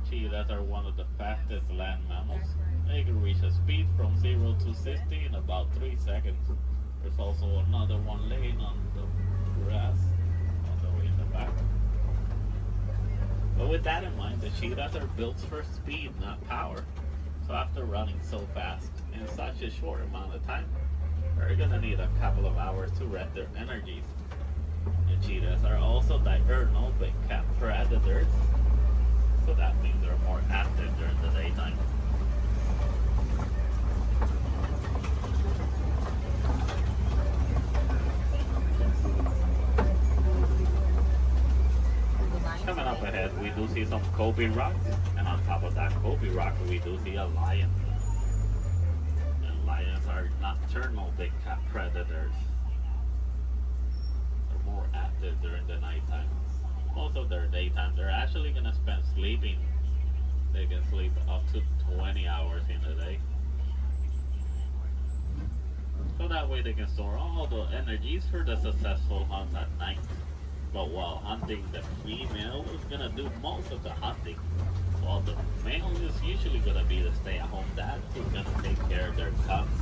B: Cheetahs are one of the fastest land mammals. They can reach a speed from 0 to 60 in about 3 seconds. There's also another one laying on the grass all the way in the back. But with that in mind, the cheetahs are built for speed, not power. So after running so fast in such a short amount of time, they're gonna need a couple of hours to rest their energies. The cheetahs are also diurnal big cat predators, so that means they're more active during the daytime. Coming up ahead, we do see some Kobe rocks, and on top of that Kobe rock, we do see a lion. And lions are nocturnal big cat predators. They're more active during the nighttime. Most of their daytime, they're actually going to spend sleeping. They can sleep up to 20 hours in a day. So that way they can store all the energies for the successful hunt at night. But while hunting, the female is going to do most of the hunting, while the male is usually going to be the stay-at-home dad who's going to take care of their cubs.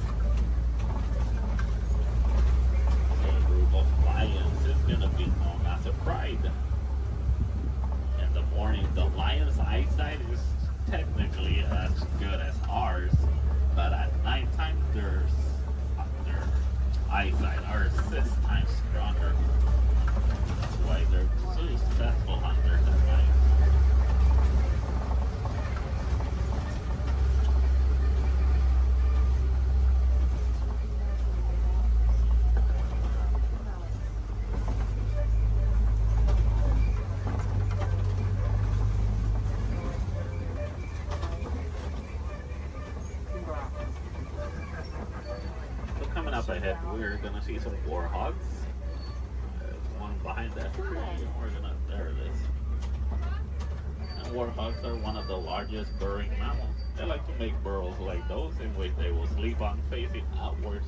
B: So a group of lions is going to be known as a pride. In the morning, the lion's eyesight is technically as good as ours, but at nighttime, their eyesight are 6 times stronger. That's why they're successful hunters at night. Up ahead, we're gonna see some warhogs. There's one behind that tree. There it is. And warhogs are one of the largest burrowing mammals. They like to make burrows like those in which they will sleep on facing outwards,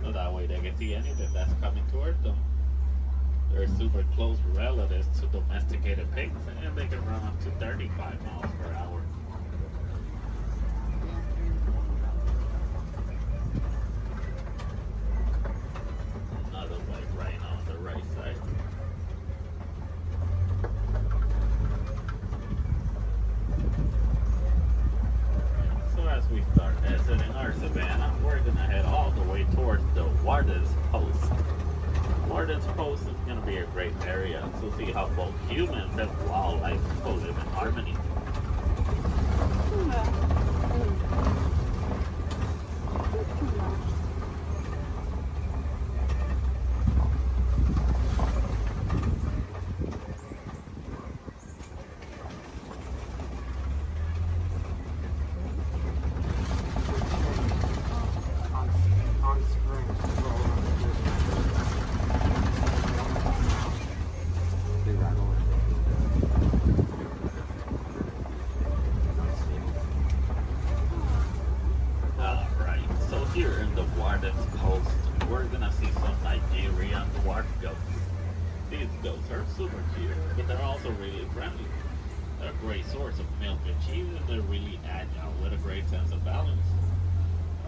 B: so that way they can see anything that's coming towards them. They're super close relatives to domesticated pigs, and they can run up to 35 miles per hour. We start exiting our savannah, we're going to head all the way towards the Warden's Post. Warden's Post is going to be a great area to see how both humans and wildlife live in harmony.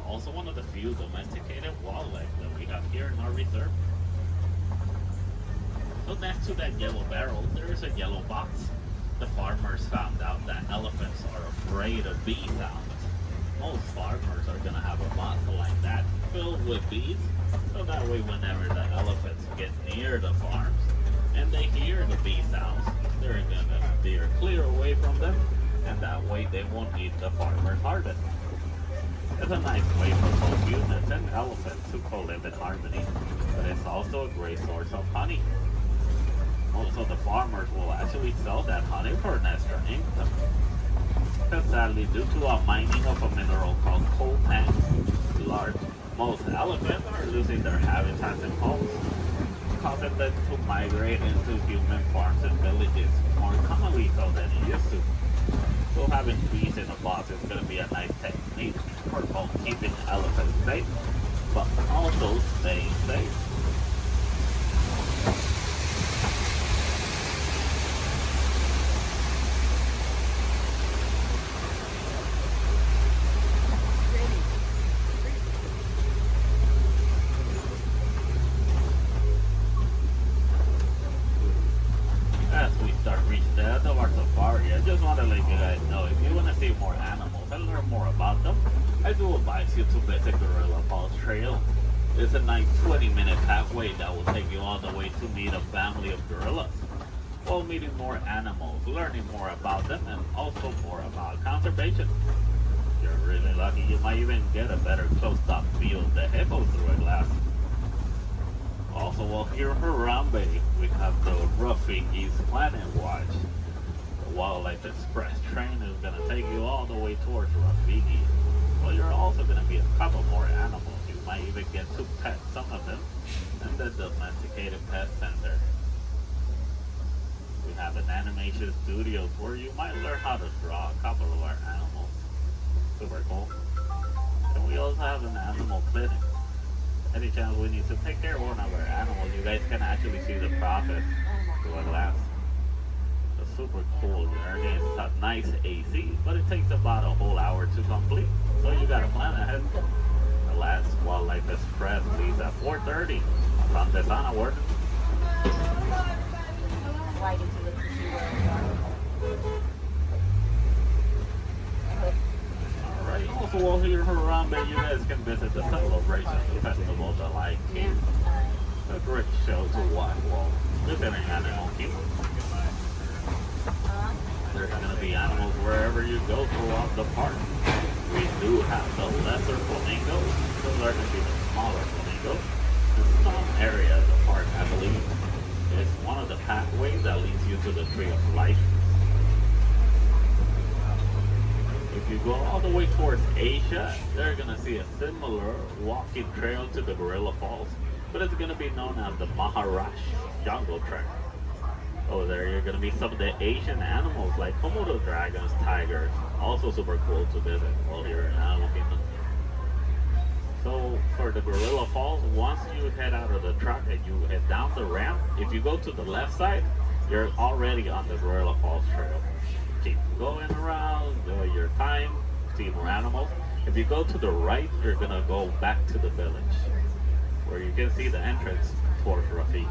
B: Also one of the few domesticated wildlife that we have here in our reserve. So next to that yellow barrel, there is a yellow box. The farmers found out that elephants are afraid of bee sounds. Most farmers are going to have a box like that filled with bees, so that way whenever the elephants get near the farms and they hear the bee sounds, they're going to steer clear away from them, and that way they won't eat the farmer's harvest. It's a nice way for both humans and elephants to co-live in harmony, but it's also a great source of honey. Also, the farmers will actually sell that honey for an extra income. Because sadly, due to a mining of a mineral called coltan, most elephants are losing their habitats and homes, causing them to migrate into human farms and villages more commonly so than it used to. So having bees in a box is going to be a nice technique for both keeping elephants safe, but also staying safe. As we start reaching the end of our safari, I just want to let you guys know, if you want to see more animals and learn more about them, I do advise you to visit Gorilla Falls Trail. It's a nice 20-minute pathway that will take you all the way to meet a family of gorillas, while meeting more animals, learning more about them, and also more about conservation. If you're really lucky, you might even get a better close-up view of the hippos through a glass. Also, well, here in Harambe, we have the Rafiki's Planet Watch. The Wildlife Express train is going to take you all the way towards Rafiki. Well, you're also going to meet a couple more animals. You might even get to pet some of them in the Domesticated Pet Center. We have an animation studio where you might learn how to draw a couple of our animals. Super cool. And we also have an animal clinic. Any chance we need to take care of one of our animals, you guys can actually see the process through a glass. It's super cool. It's a nice AC, but it takes about a whole hour to complete. So you gotta plan ahead. The last Wildlife Express leaves at 4:30 from the Sana work.
H: Right into the
B: Alright, also while here in Harambe, you guys can visit the Celebration Festival, the Lion King. A great show to watch while visiting Animal Kingdom. There's going to be animals wherever you go throughout the park. We do have the lesser flamingos. Those are going to be the smaller flamingos. In some area of the park, I believe, is one of the pathways that leads you to the Tree of Life. If you go all the way towards Asia, they're going to see a similar walking trail to the Gorilla Falls, but it's going to be known as the Maharashtra Jungle Trek. Over there, you're going to meet some of the Asian animals like Komodo dragons, tigers, also super cool to visit while you're in Animal Kingdom. So for the Gorilla Falls, once you head out of the truck and you head down the ramp, if you go to the left side, you're already on the Gorilla Falls Trail. Keep going around, enjoy your time, see more animals. If you go to the right, you're going to go back to the village, where you can see the entrance towards Rafiki.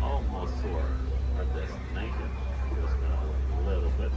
B: Almost to our destination. Just gonna wait a little bit.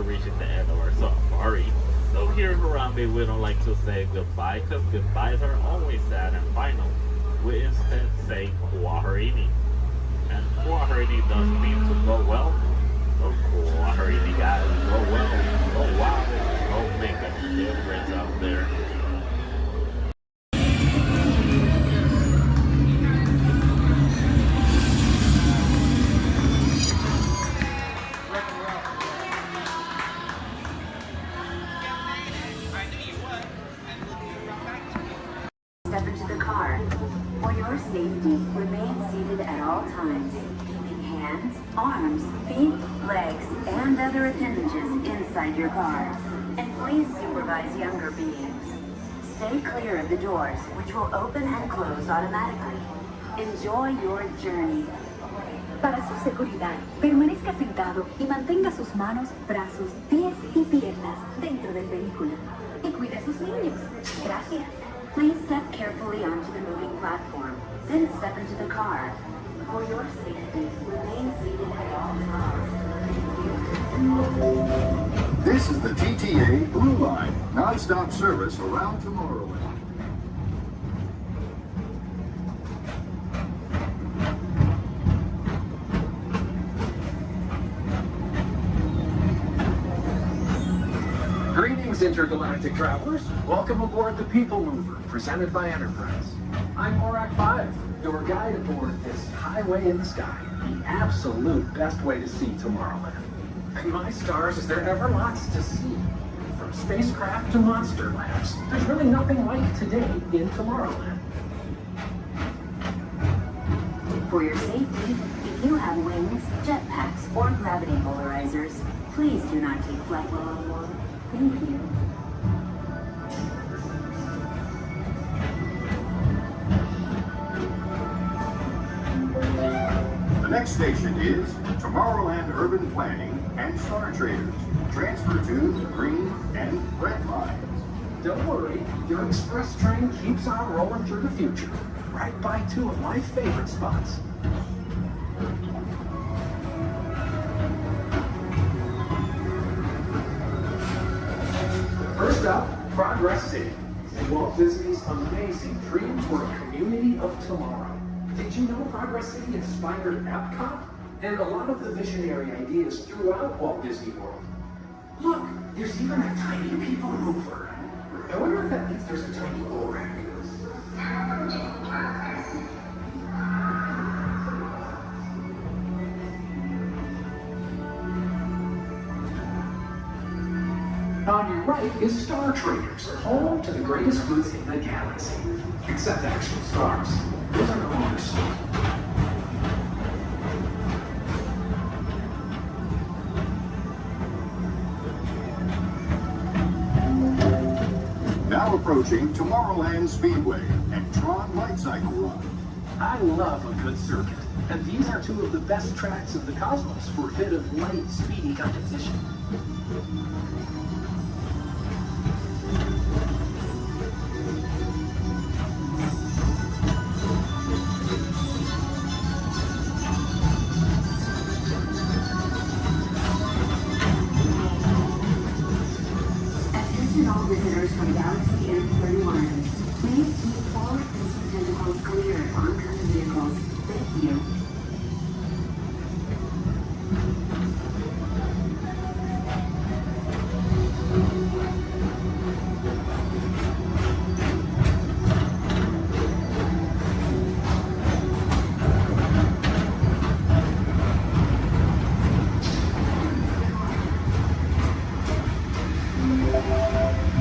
B: Reaching the end of our safari. So here in Harambe, we don't like to say goodbye because goodbyes are always sad and final. We instead say Kwaherini. And Kwaherini does mean to go well. So Kwaherini guys, go well, go wild, go make a difference out there.
C: times, keeping hands, arms, feet, legs, and other appendages inside your car. And please supervise younger beings. Stay clear of the doors, which will open and close automatically. Enjoy your journey.
D: Para su seguridad, permanezca sentado y mantenga sus manos, brazos, pies y piernas dentro del vehículo. Y cuide a sus niños. Gracias.
C: Please step carefully onto the moving platform, then step into the car. For your safety, remain seated at all times.
K: This is the TTA Blue Line, non-stop service around Tomorrowland.
P: Greetings, intergalactic travelers. Welcome aboard the People Mover, presented by Enterprise. I'm Morak 5, your guide aboard this highway in the sky, the absolute best way to see Tomorrowland. And my stars, is there ever lots to see? From spacecraft to monster labs, there's really nothing like today in Tomorrowland.
C: For your safety, if you have wings, jetpacks, or gravity polarizers, please do not take flight while on board. Thank you.
K: The next station is Tomorrowland Urban Planning and Star Traders. Transfer to the green and red lines.
P: Don't worry, your express train keeps on rolling through the future, right by two of my favorite spots. First up, Progress City. Walt Disney's amazing dreams for a community of tomorrow. Did you know Progress City inspired Epcot? And a lot of the visionary ideas throughout Walt Disney World. Look, there's even a tiny people mover. I wonder if that means there's a tiny Borak. On your right is Star Traders, home to the greatest goods in the galaxy. Except actual stars. Those are no longer sold.
K: Now approaching Tomorrowland Speedway and Tron Light Cycle Run.
P: I love a good circuit, and these are two of the best tracks in the cosmos for a bit of light, speedy competition.
C: Attention all visitors from Galaxy M31. Please keep forward-facing tentacles clear of oncoming vehicles. Thank you.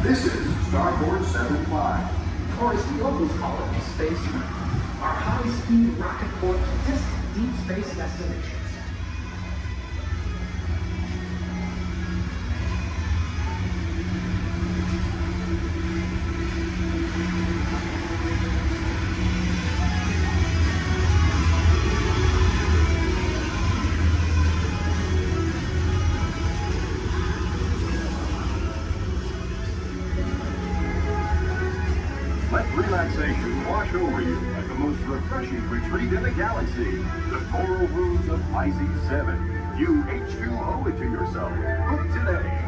K: This is Starboard 75.
P: Or as the locals call it, Space Mountain. Our high-speed rocket port to distant deep space destinations.
K: Let relaxation wash over you at the most refreshing retreat in the galaxy, the coral rooms of Pisces 7. You H2O it to yourself. Book today.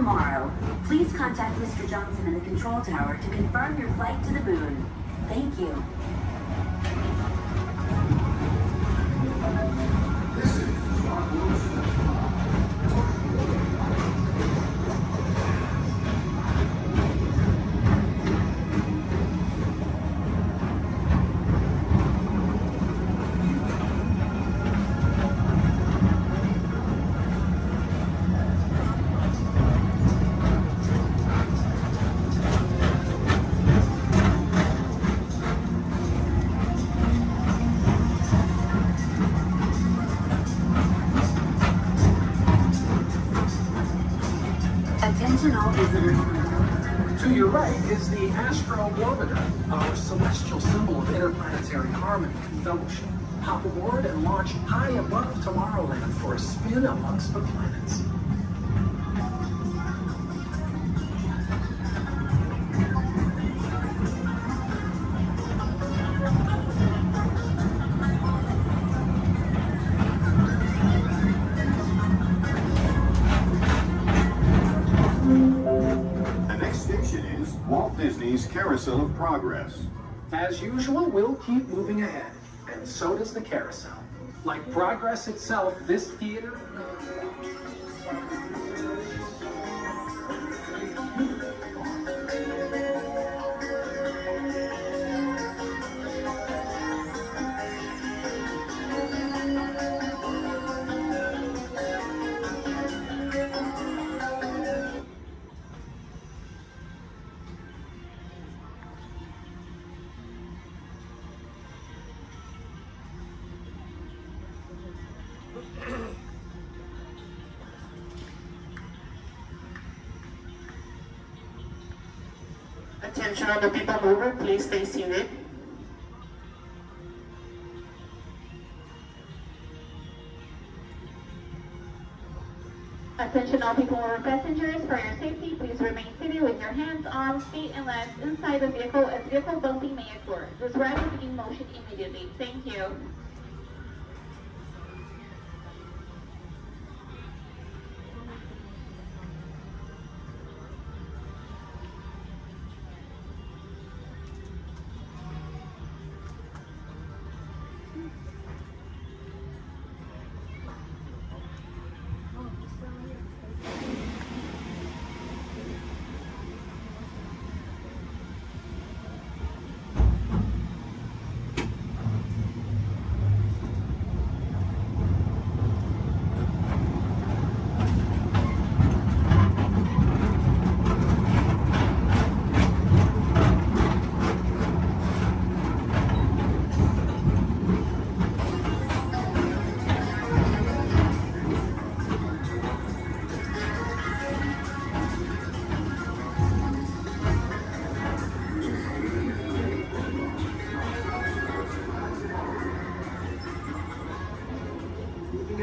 D: tomorrow. Please contact Mr. Johnson in the control tower to confirm your flight to the moon. Thank you. Attention all visitors.
P: To your right is the Astro Orbiter, our celestial symbol of interplanetary harmony and fellowship. Hop aboard and launch high above Tomorrowland for a spin amongst the planets.
K: The next station is Walt Disney's Carousel of Progress.
P: As usual, we'll keep moving ahead, and so does the carousel. Like progress itself, this theater...
F: Attention all the people mover, please stay seated.
N: Attention all people mover passengers, for your safety, please remain seated with your hands, arms, feet, and legs inside the vehicle as vehicle bumping may occur. This ride will begin motion immediately. Thank you.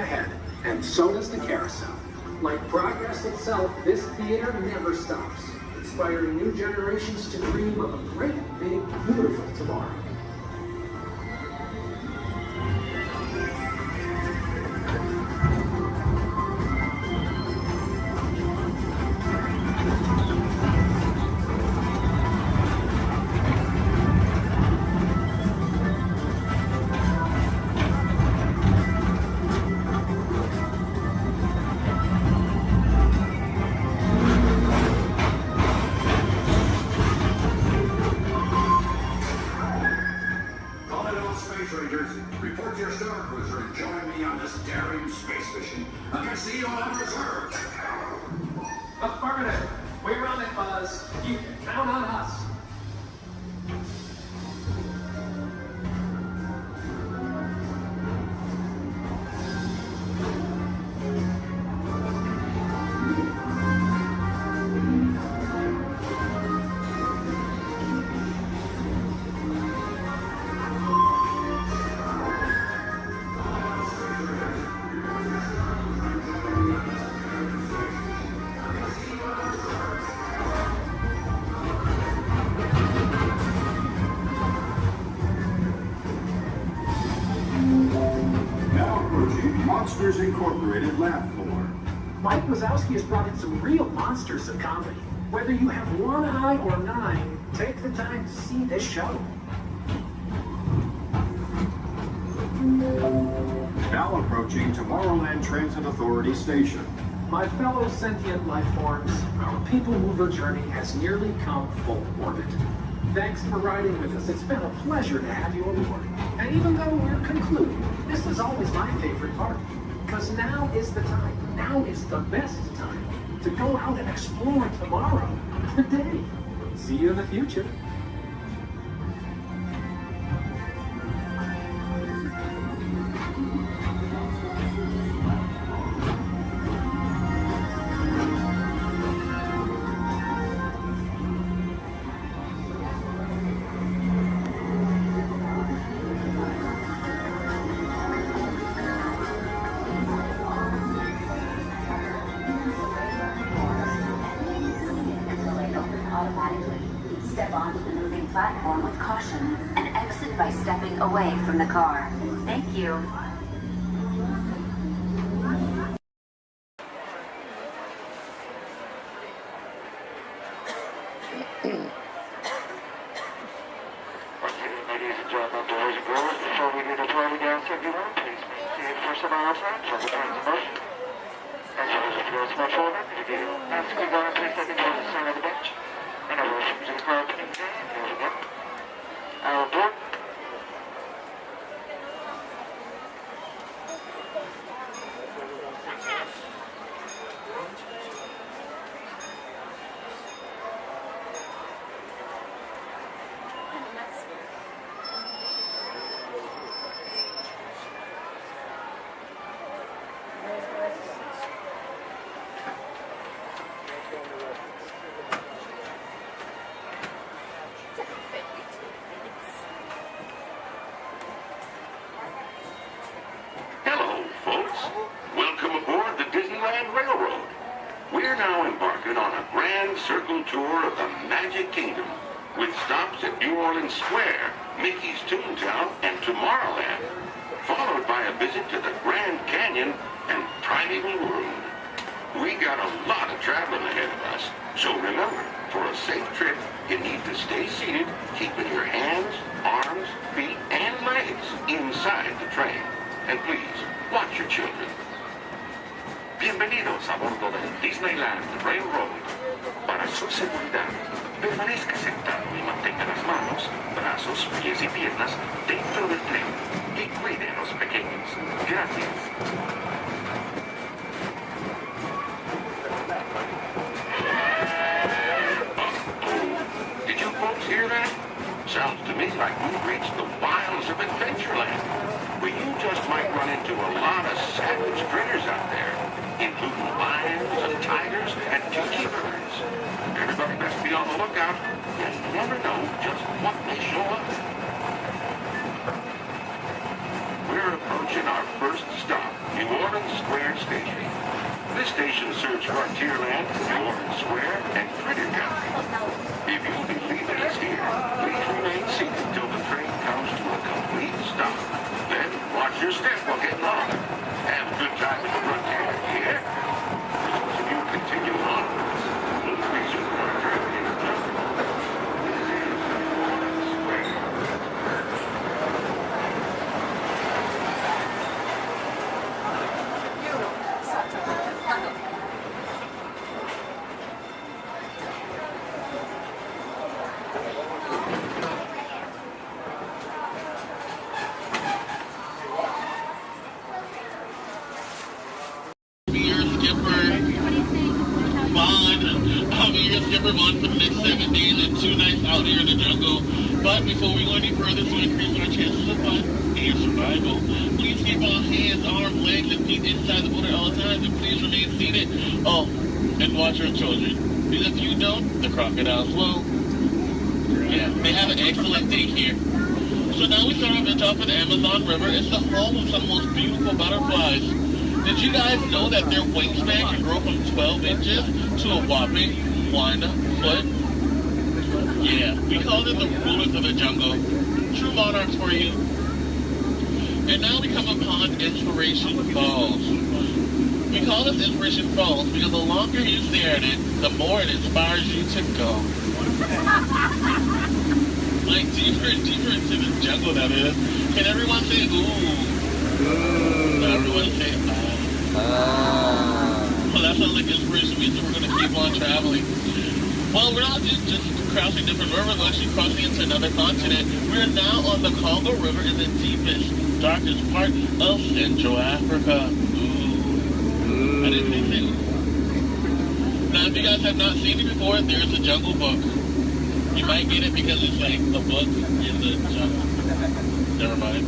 P: ahead, and so does the carousel. Like progress itself, this theater never stops, inspiring new generations to dream of a great, big, beautiful tomorrow.
L: Report to your star cruiser and join me on this daring space mission against the evil Emperor's herd.
P: Affirmative. We're on it, Buzz. You can count on us.
K: Now approaching Monsters Incorporated lab floor.
P: Mike Wazowski has brought in some real monsters of comedy. Whether you have one eye or 9, take the time to see this show.
K: Now approaching Tomorrowland Transit Authority Station.
P: My fellow sentient life forms, our people mover journey has nearly come full orbit. Thanks for riding with us. It's been a pleasure to have you aboard. And even though we're concluding, this is always my favorite part. Because now is the time, now is the best time to go out and explore tomorrow, today. See you in the future.
C: Step onto the moving platform with caution and exit by stepping away from the car. Thank you.
O: Ladies and gentlemen, boys and girls, before we do the party dance, everyone, please maintain first of all friends on the trains of motion. As well as if you're a small children, if you ask you go and please take it towards the center of the bench. And a motion to the crowd to maintain. Here we go. Our board.
Q: Hello, folks. Welcome aboard the Disneyland Railroad. We're now embarking on a grand circle tour of the Magic Kingdom, with stops at New Orleans Square, Mickey's Toontown, and Tomorrowland, followed by a visit to the Grand Canyon and Primeval World. We got a lot of traveling ahead of us, so remember, for a safe trip, you need to stay seated, keeping your hands, arms, feet, and legs inside the train. And please, watch your children. Bienvenidos a bordo del Disneyland Railroad. Para su seguridad, permanezca sentado y mantenga las manos, brazos, pies y piernas dentro del tren y cuide a los pequeños. Gracias. Did you folks hear that? Sounds to me like we've reached the wilds of Adventureland, where you just might run into a lot of savage critters out there, including lions and tigers and tiki birds. Everybody best be on the lookout. You never know just what may show up. We're approaching our first stop, New Orleans Square Station. This station serves Frontierland, New Orleans Square, and Critter Country. If you'll be leaving us here, please remain seated till the train comes to a complete stop. Then watch your step while getting on. Have a good time at the Frontier, yeah? For those of you continuing on with us, please resume our trip in the jungle. This is New Orleans Square.
V: Skipper Bond for the next 7 days and 2 nights out here in the jungle. But before we go any further to increase our chances of fun and survival, please keep all hands, arms, legs, and feet inside the boat at all times, and please remain seated. Oh, and watch our children. Because if you don't, the crocodiles will. Yeah, they have an excellent day here. So now we start off at the top of the Amazon River. It's the home of some of the most beautiful butterflies. Did you guys know that their wingspan can grow from 12 inches to a whopping 1 foot? Yeah, we call them the rulers of the jungle. True monarchs for you. And now we come upon Inspiration Falls. We We call this Inspiration Falls because the longer you stare at it, the more it inspires you to go. Like deeper and deeper into the jungle that is. Can everyone say ooh? No, everyone say well, that sounds like inspiration means that we're going to keep on traveling. Well, we're not just crossing different rivers, we're actually crossing into another continent. We're now on the Congo River in the deepest, darkest part of Central Africa. Ooh. I didn't say so. Now, if you guys have not seen it before, there's a Jungle Book. You might get it because it's like the book in the jungle. Never mind.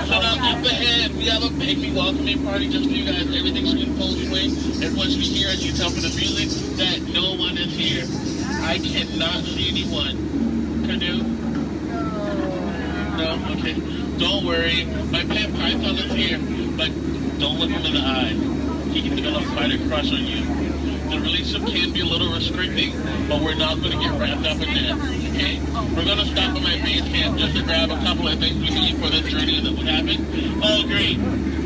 V: So now up ahead, we have a pygmy welcoming party just for you guys. Everything's in full swing. Everyone should be here, as you tell from the music, that no one is here. I cannot see anyone. Canoe? No? Okay. Don't worry. My pet python is here, but don't look him in the eye. He can develop quite a crush on you. The relationship can be a little restricting, but we're not going to get wrapped up in that, okay? We're going to stop at my base camp just to grab a couple of things we need for this journey that would happen. Oh, great.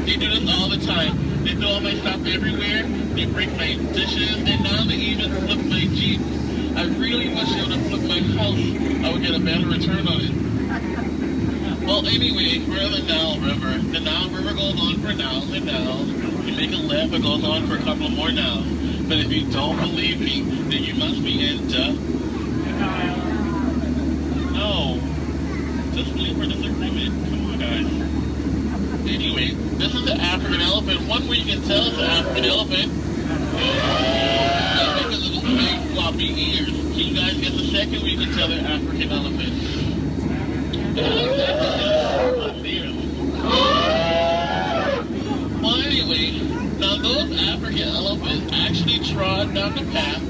V: They do this all the time. They throw all my stuff everywhere. They break my dishes, and now they even flip my Jeep. I really wish they would have flipped my house. I would get a better return on it. Well, anyway, we're in the Nile River. The Nile River goes on for Nile and Nile. You make a left, it goes on for a couple more Niles. But if you don't believe me, then you must be in No. Just believe for disagreement. Come on, guys. Anyway, this is the African elephant. One way you can tell it's an African elephant is because of the big floppy ears. Can you guys get the second way you can tell they're African elephants? Well, anyway, now those African elephants actually trod down the path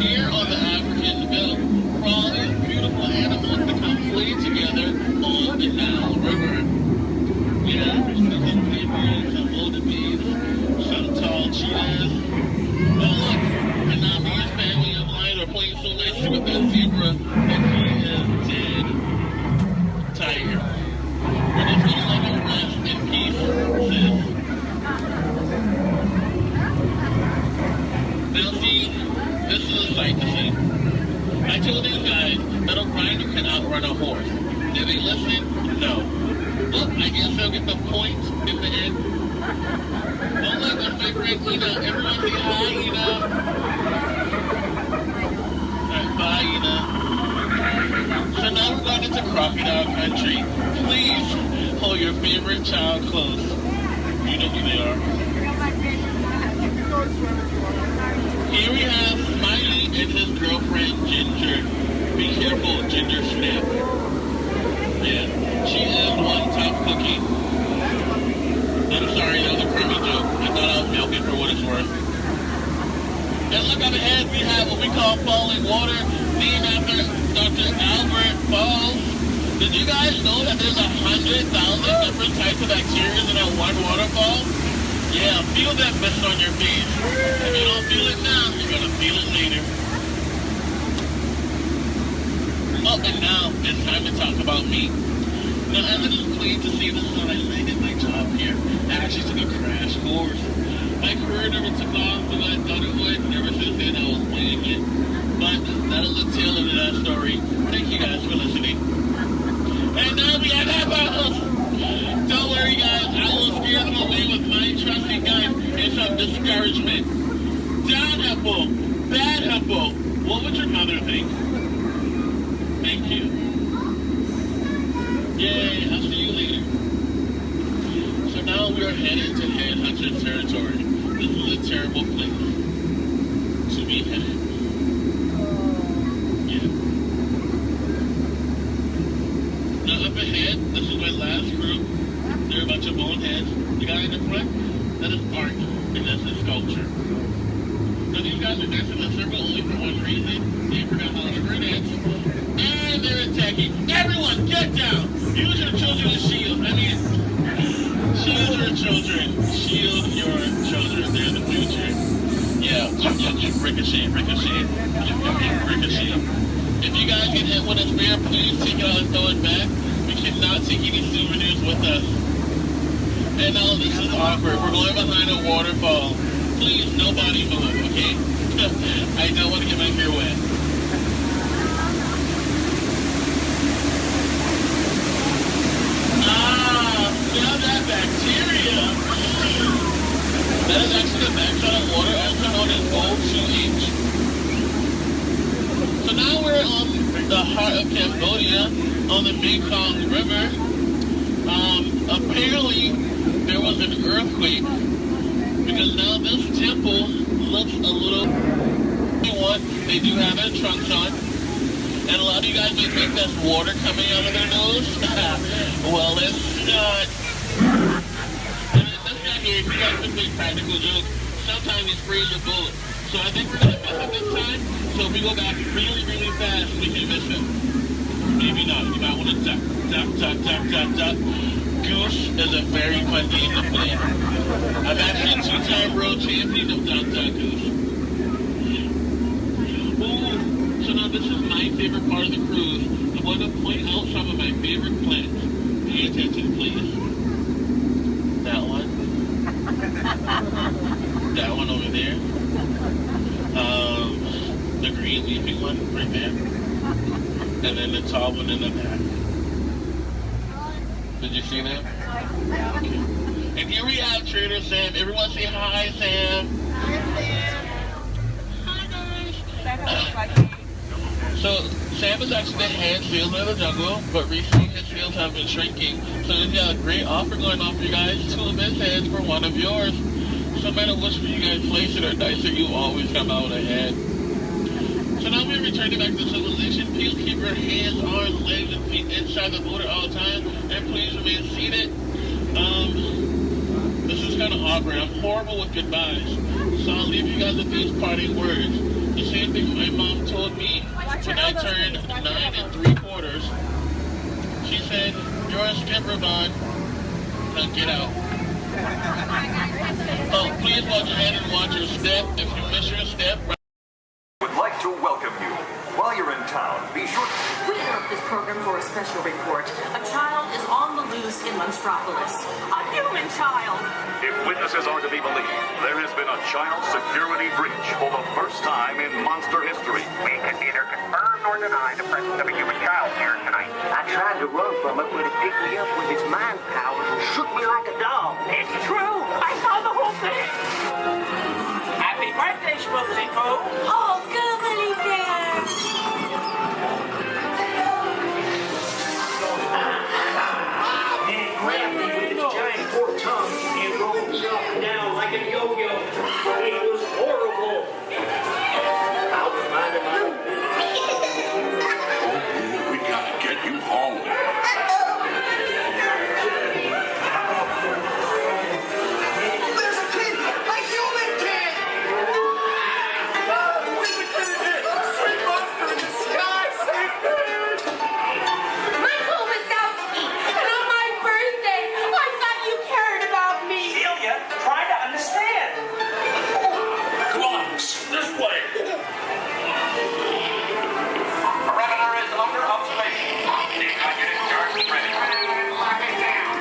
V: here on the African belt for all these beautiful animals to come play together on the Nile River. Yeah, some zebras, some wildebeest, some tall cheetahs. Oh look, and now me and his family of lion are playing so nicely with that zebra that he is dead. Tiger. We're just gonna let him rest in peace, sis. Now see, this is a sight to see. I told these guys that a rhino can outrun a horse. Did they listen? No. Well, I guess they'll get the point in the end. Oh look, that's my friend Ina. Everyone say hi, Ina. Alright, bye, Ina. So now we're going into crocodile country. Please hold your favorite child close. You know who they are. Here we have Smiley and his girlfriend Ginger. Be careful, Ginger Snap. Yeah, she is one tough cookie. I'm sorry, that was a crummy joke. I thought I was milking for what it's worth. And look up ahead, we have what we call falling water, named after Dr. Albert Falls. Did you guys know that there's 100,000 different types of bacteria in that one waterfall? Yeah, feel that mist on your face. If you don't feel it now, you're gonna feel it later. Oh, and now it's time to talk about me. Now, as it is pleased to see the sun, I landed my job here. I actually took a crash course. My career never took off the way I thought it would. Ever since then, I was playing it. But that'll the tail of that story. Thank you guys for listening. And now we have apples. Don't worry, guys. I will steer them away with my trusty gun and some discouragement. Down apple, bad apple. What would your mother think? Thank you. Yay, I'll see you later. So now we are headed to Headhunter territory. This is a terrible place to be headed. Yeah. Now up ahead, this is my last group. They're a bunch of boneheads. The guy in the front, that is art, and that's his sculpture. Now these guys are dancing in a circle only for one reason. They forgot how to dance. And they're attacking. Everyone, get down! Use your children as shields. I mean, shield your children. Shield your children. They're the future. Yeah, ricochet, ricochet. Ricochet. If you guys get hit with a spear, please take it out and throw it back. We cannot take any souvenirs with us. And now this is awkward. We're going behind a waterfall. Please, nobody move, okay? I don't want to get my hair wet. Now that bacteria. That is actually the backside of water, also known as O2H. So now we're on the heart of Cambodia, on the Mekong River. Apparently, there was an earthquake, because now this temple looks a little... They do have their trunks on. And a lot of you guys may think that's water coming out of their nose. Well, it's not. And that's not here. If you guys can make practical jokes, sometimes you spray your bullet. So I think we're going to miss it this time. So if we go back really, really fast, we can miss it. Maybe not. You might want to duck, duck, duck, duck, duck, duck. Goose is a very fun game to play. I'm actually a two-time world champion of Duck, Duck, Goose. So now this is my favorite part of the cruise. I want to point out some of my favorite plants. Pay attention, please. That one. That one over there. The green leafy one right there. And then the tall one in the back. Did you see that? Okay. And here we have Trader Sam. Everyone say hi, Sam. Hi, guys. So, Sam is actually the head salesman of the jungle, but recently his sales have been shrinking. So he's got a great offer going on for you guys, 2 of his heads for 1 of yours. So no matter which one you guys place it or dice it, you always come out ahead. So now we're returning back to civilization. Please keep your hands, arms, legs, and feet inside the boat at all times, and please remain seated. This is kind of awkward. I'm horrible with goodbyes. So I'll leave you guys with these parting words. The same thing my mom told me when I turned 9 3/4. She said, "You're a skipper, Bond. Now get out." Oh, please watch your hand and watch your step. If you miss your step,
K: would like to welcome you. While you're in town, be sure...
G: We interrupt this program for a special report. A child is on the loose in Monstropolis. A human child!
K: If witnesses are to be believed, there has been a child security breach for the first time in monster history.
S: We can neither confirm nor deny the presence of a human child here tonight.
W: I tried to run from it, but it picked me up with its mind powers and shook me like a dog.
G: It's true! I saw the whole thing!
R: Happy birthday, Schmoozy Poo!
G: Oh, goodly bear!
R: And grabbed me with its giant fork tongue and rolled me up and down like a yo-yo. It was horrible. I was minding my own business.
K: We gotta get you home.
A: There's a kid! A human kid! A sweet monster in the sky! Save me!
G: My home is Wazowski, and on my birthday, I thought you cared about me!
R: Celia, try to understand.
K: Come on, this way.
R: Perimeter is under observation. Need I get in charge and ready? Lock it down.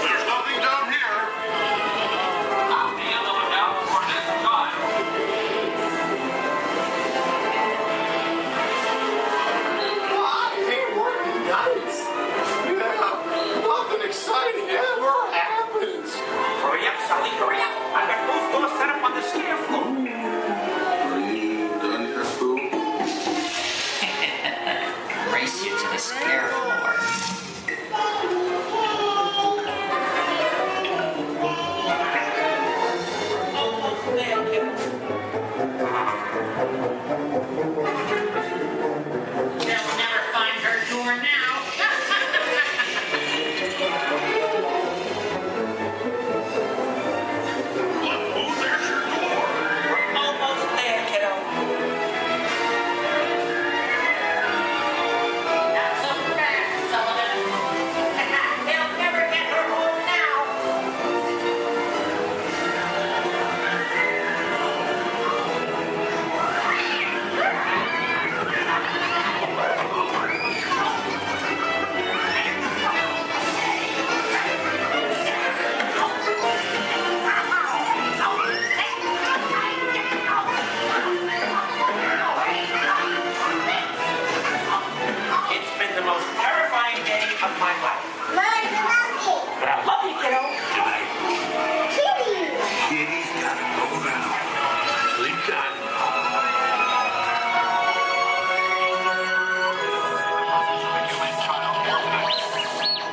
K: There's nothing down here.
R: I'll be on the lookout for this child.
A: Hey, working nights! Yeah, nothing exciting ever happens!
R: Hurry up, Sully, hurry up. I've got both doors set up on the scare floor.
K: Are you done here, Boo?
J: Race you to the scare floor.
R: Almost there, kid. They'll never find her door now.
K: Oh, there's your door.
R: We're almost there, kiddo. Not so fast, Sullivan. my way.
J: Mine's a monkey.
R: But I love you, kiddo.
J: Kitty.
R: Kitty's gotta go now. Sleep tight.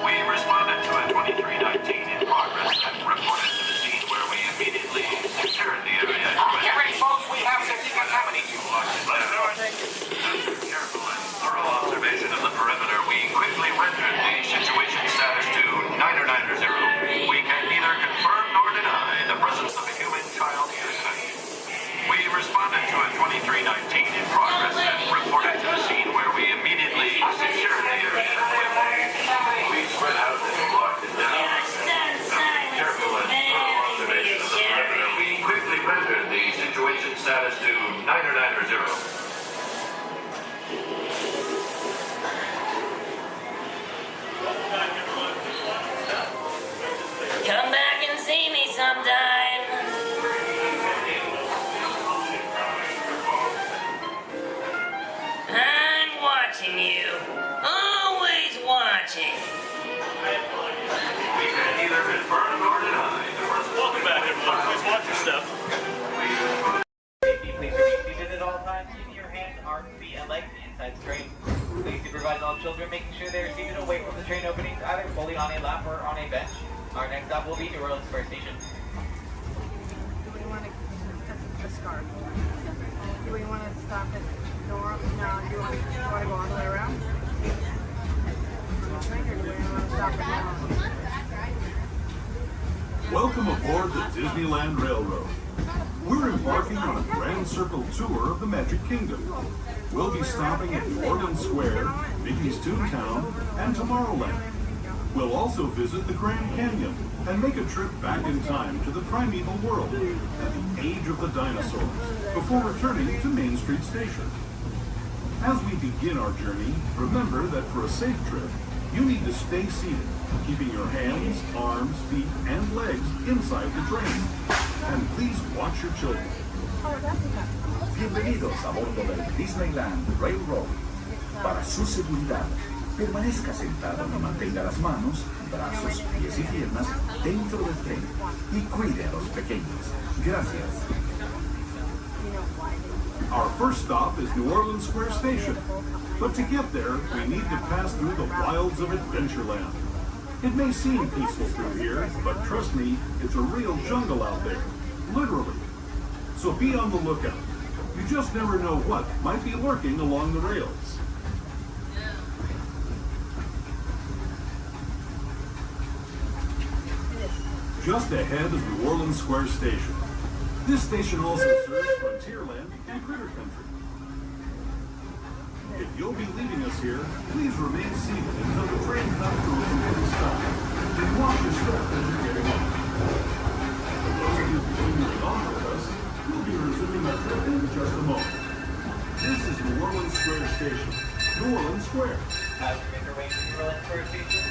K: We responded to a 2319 in progress and reported to the scene where we immediately secured the area.
R: Get ready, folks. We have to decontaminate you.
K: After careful and thorough observation of the perimeter, we quickly rendered the situation status to 990. We can neither confirm nor deny the presence of a human child here tonight. We responded to a 2319 in progress and reported to the scene where we immediately secured the area. We spread out and locked it down. After careful and thorough observation of the perimeter, we quickly rendered the situation status to 990.
E: Come back and see me sometime. I'm watching you. Always watching.
K: We can neither confirm nor deny the presence.
B: Welcome back, everyone. Please watch your step.
U: Safety, please remain seated at all times, keeping your hands, arms, feet, and legs inside the train. Please supervise all children, making sure they are seated away from the train openings, either fully on a lap or on a bench. Our next stop will be New Orleans Square Station.
I: Do we want to discard? Do we want to stop at Nora? No, do you want to go all the way around? Or do we want to stop at Nora?
A: Welcome aboard the Disneyland Railroad. We're embarking on a grand circle tour of the Magic Kingdom. We'll be stopping at New Orleans Square, Mickey's Toontown, and Tomorrowland. We'll also visit the Grand Canyon and make a trip back in time to the primeval world at the age of the dinosaurs before returning to Main Street Station. As we begin our journey, remember that for a safe trip, you need to stay seated, keeping your hands, arms, feet, and legs inside the train. And please watch your children.
T: Bienvenidos a bordo del Disneyland Railroad. Para su seguridad, permanezca sentado y mantenga las manos, brazos, pies y piernas dentro del tren y cuide a los pequeños. Gracias.
A: Our first stop is New Orleans Square Station. But to get there, we need to pass through the wilds of Adventureland. It may seem peaceful through here, but trust me, it's a real jungle out there. Literally. So be on the lookout. You just never know what might be lurking along the rails. Just ahead is New Orleans Square Station. This station also serves Frontierland and Critter Country. If you'll be leaving us here, please remain seated until the train comes to a complete stop. Then watch your step as you're getting on. For those of you continuing on with us, we'll be resuming our trip in just a moment. This is New Orleans Square Station. New Orleans Square.
U: As we make our way to New Orleans Square Station,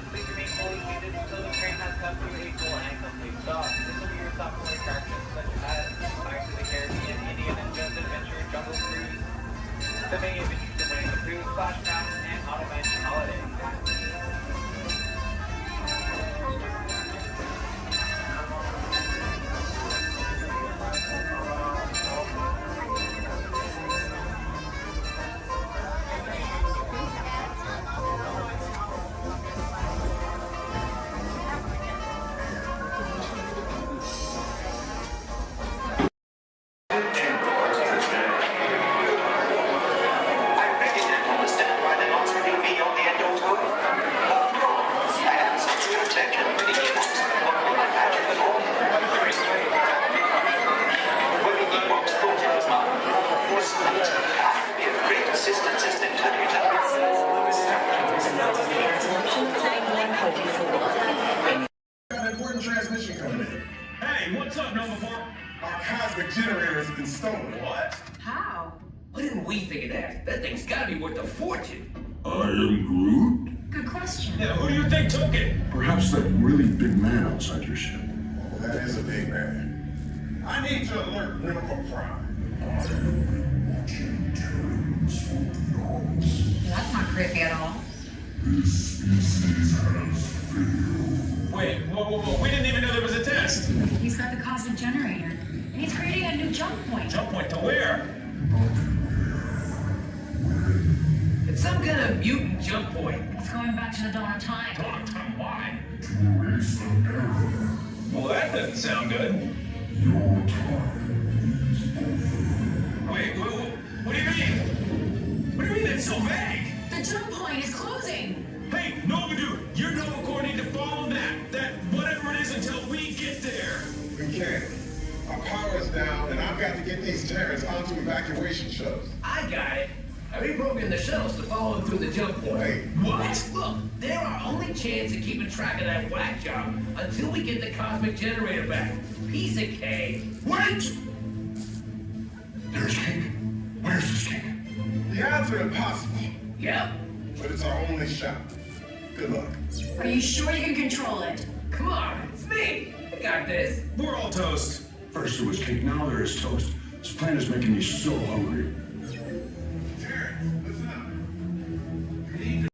U: please remain fully seated until the train has come to a full and complete stop. This will be your stop for attractions such as Pirates of the Caribbean, Indiana Jones Adventure, Jungle Cruise, the many adventures of Winnie the Pooh, Splash Mountain, and Autumn Mansion Holiday.
L: Generator has been stolen. What?
R: How? Why didn't we think of that? That thing's gotta be worth a fortune.
K: I am Groot?
R: Good question.
L: Yeah, who do you think took it?
K: Perhaps that really big man outside your ship.
L: Well, that is a big man. I need to alert Minimal Prime.
X: That's not creepy at all.
R: Wait, whoa. We didn't even know there was a test.
D: He's got the cosmic generator, and he's creating a new jump point.
R: Jump point to where?
H: It's some kind of mutant jump point.
D: It's going back to the dawn of time.
R: Dawn of time, why? Well, that doesn't sound good. Wait, what do you mean? What do you mean that's so vague?
D: The jump point is closing.
R: Hey, Novadu, you're no according to follow that whatever it is until we get there.
L: We can't. Our power is down, and I've got to get these Terrans onto evacuation shuttles.
H: I got it. I reprogrammed the shuttles to follow through the jump point.
L: Hey,
R: what?
H: Look, they're our only chance of keeping track of that whack job until we get the cosmic generator back. Piece of cake.
L: Wait! There's cake. Where's this cake? The odds are impossible.
H: Yep.
L: But it's our only shot. Good luck.
D: Are you sure you can control it?
H: Come on, it's me. I got this.
R: We're all toast.
T: First there was cake, now there is toast. This plan is making me so hungry.
L: Terrans, listen up. We need to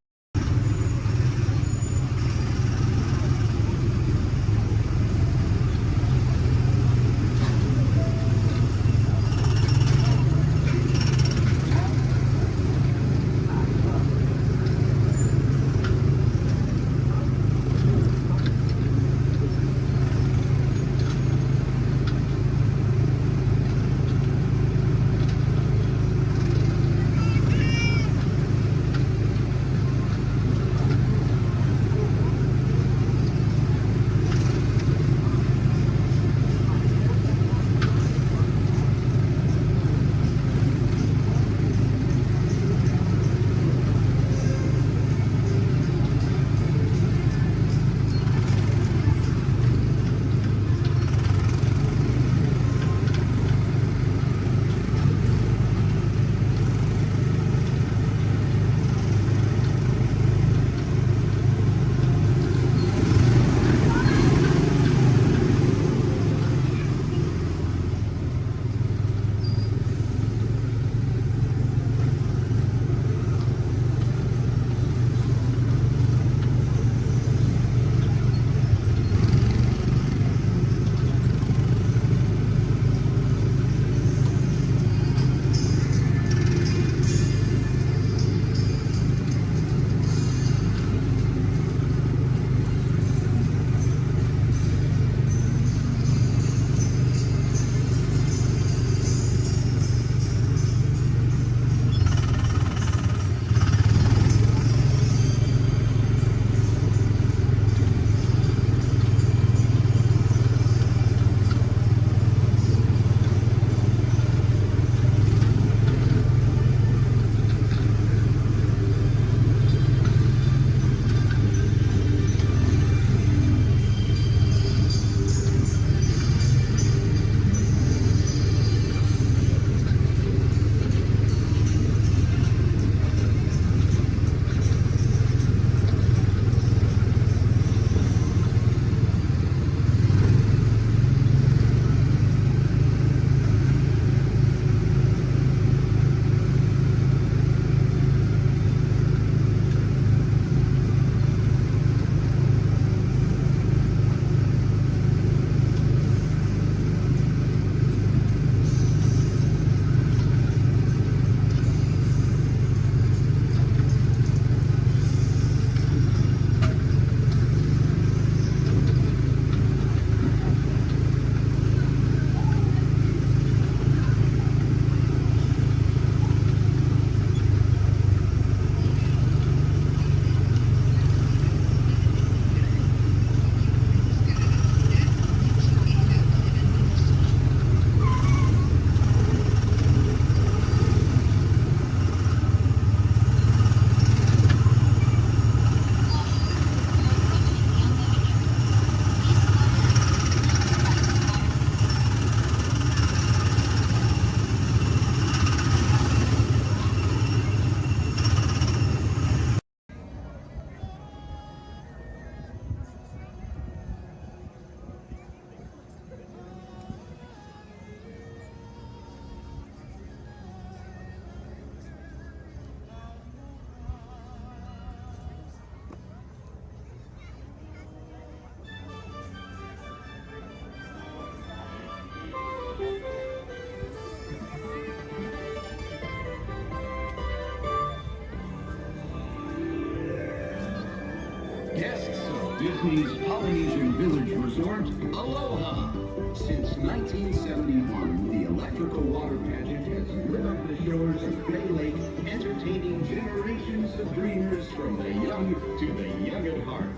F: Guests of Disney's Polynesian Village Resort, aloha! Since 1971, the electrical water pageant has lit up the shores of Bay Lake, entertaining generations of dreamers from the young to the young at heart.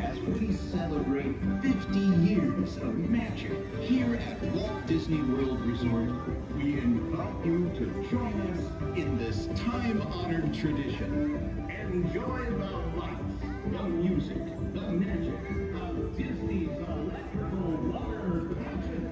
F: As we celebrate 50 years of magic here at Walt Disney World Resort, we invite you to join us in this time-honored tradition. Enjoy the lights, the music, the magic of Disney's electrical water pageant.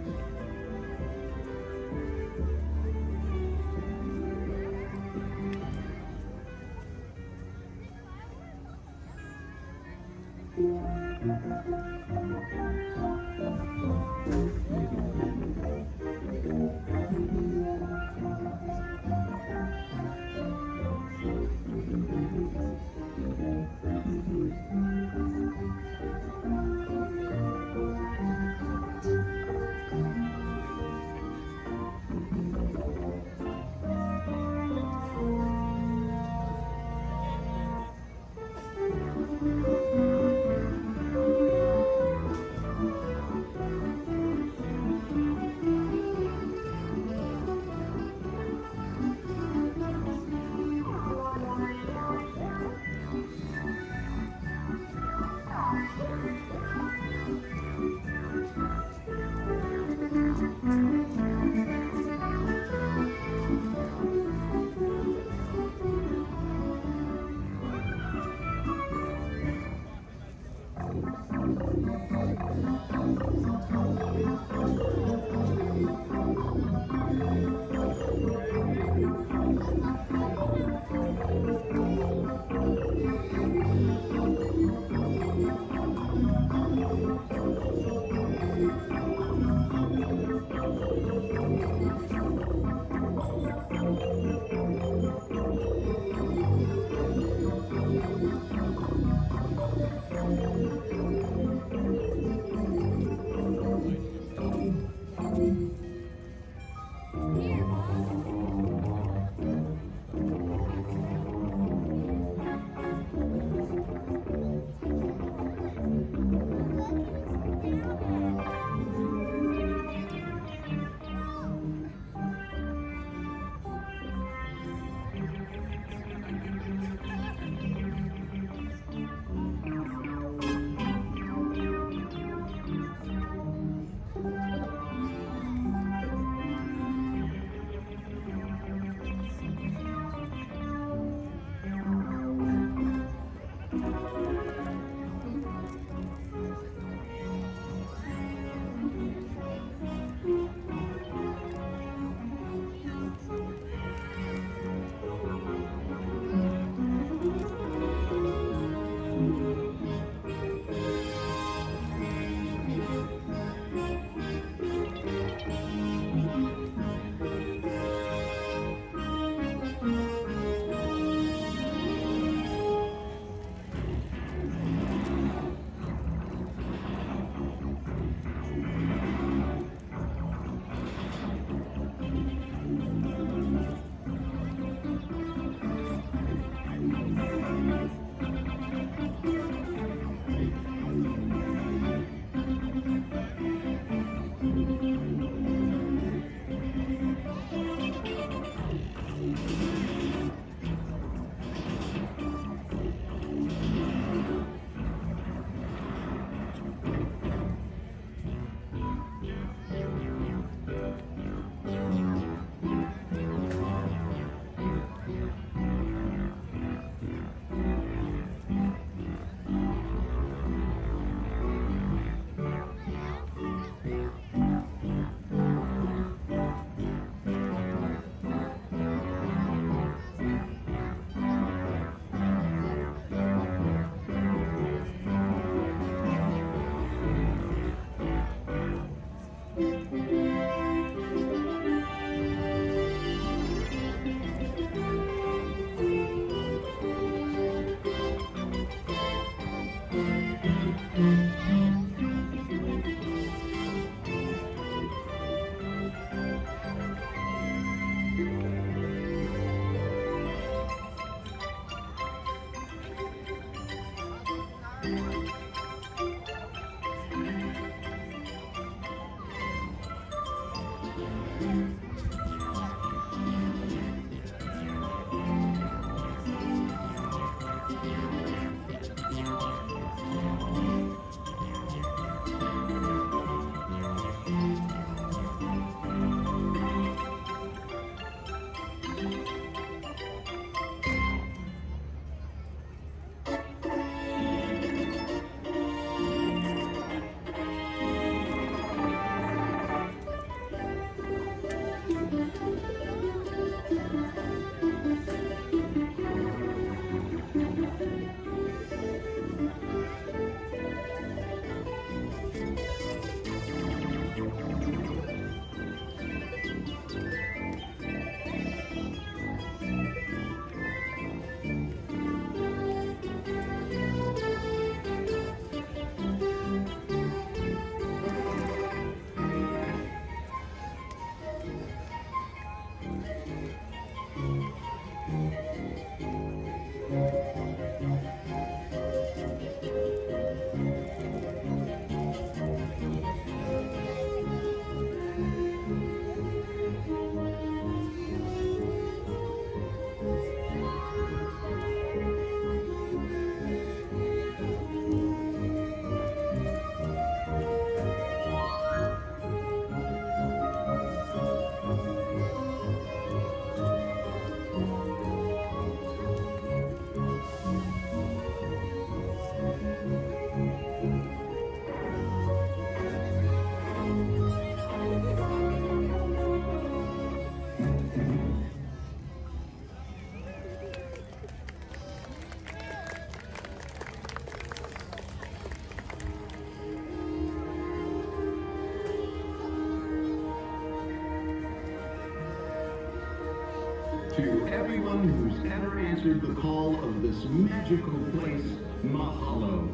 F: everyone who's ever answered the call of this magical place, mahalo.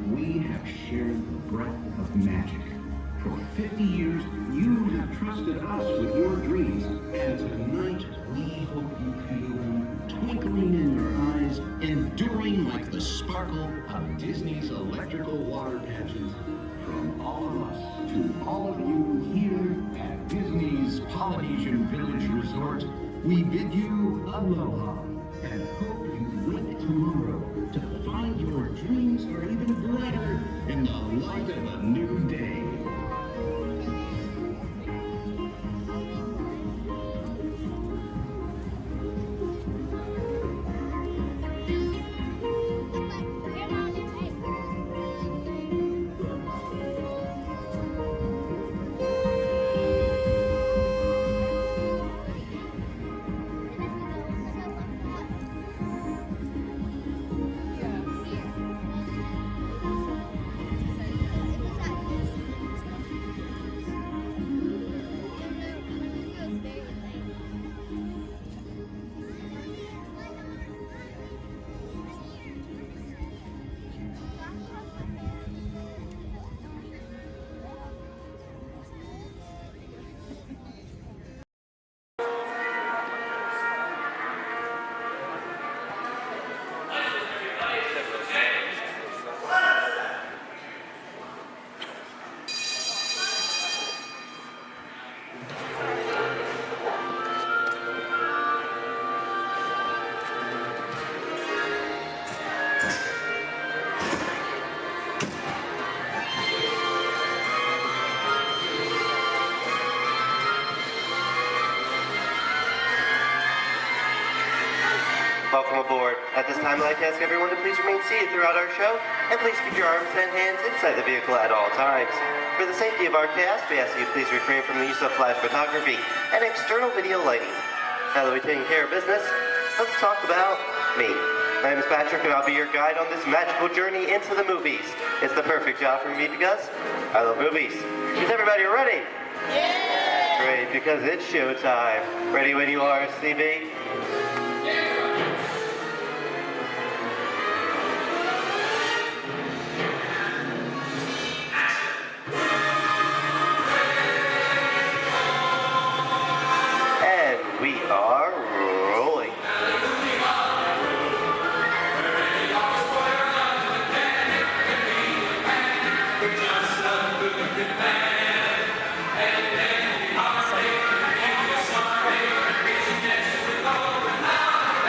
F: We have shared the breath of magic. For 50 years, you have trusted us with your dreams, and tonight we hope you feel them twinkling in your eyes, enduring like the sparkle of Disney's electrical water pageant. From all of us to all of you here at Disney's Polynesian Village Resort, we bid you aloha and hope you wake tomorrow to find your dreams are even brighter in the light of a new day.
M: Welcome aboard. At this time, I'd like to ask everyone to please remain seated throughout our show, and please keep your arms and hands inside the vehicle at all times. For the safety of our cast, we ask that you please refrain from the use of flash photography and external video lighting. Now that we've taken care of business, let's talk about me. My name is Patrick, and I'll be your guide on this magical journey into the movies. It's the perfect job for me because I love movies. Is everybody ready? Yeah! Great, because it's showtime. Ready when you are, CB? We are rolling.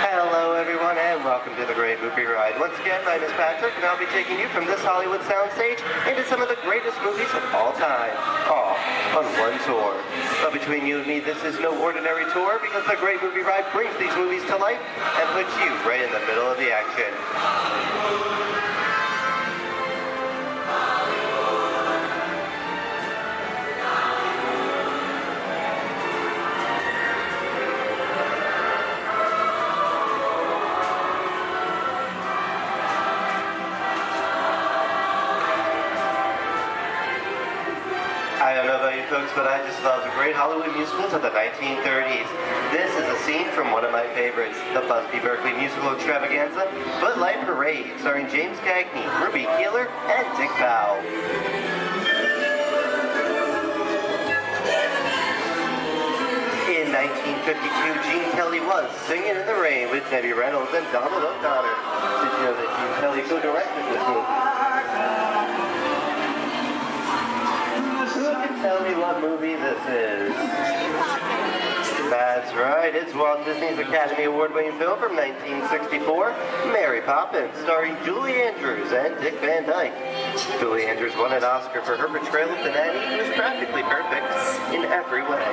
M: Hello everyone and welcome to the Great Movie Ride. Once again, my name is Patrick and I'll be taking you from this Hollywood soundstage into some of the greatest movies of all time, all on one tour. But between you and me, this is no ordinary tour because the Great Movie Ride brings these movies to life and puts you right in the middle of the action. I don't know about you folks, but I just love the great Hollywood musicals of the 1930s. This is a scene from one of my favorites, the Busby Berkeley musical extravaganza, Footlight Parade, starring James Cagney, Ruby Keeler, and Dick Powell. In 1952, Gene Kelly was Singing in the Rain with Debbie Reynolds and Donald O'Connor. Did you know that Gene Kelly co-directed this movie? Who can tell me what movie this is? That's right, it's Walt Disney's Academy Award-winning film from 1964, Mary Poppins, starring Julie Andrews and Dick Van Dyke. Julie Andrews won an Oscar for her portrayal of the nanny, who was practically perfect in every way.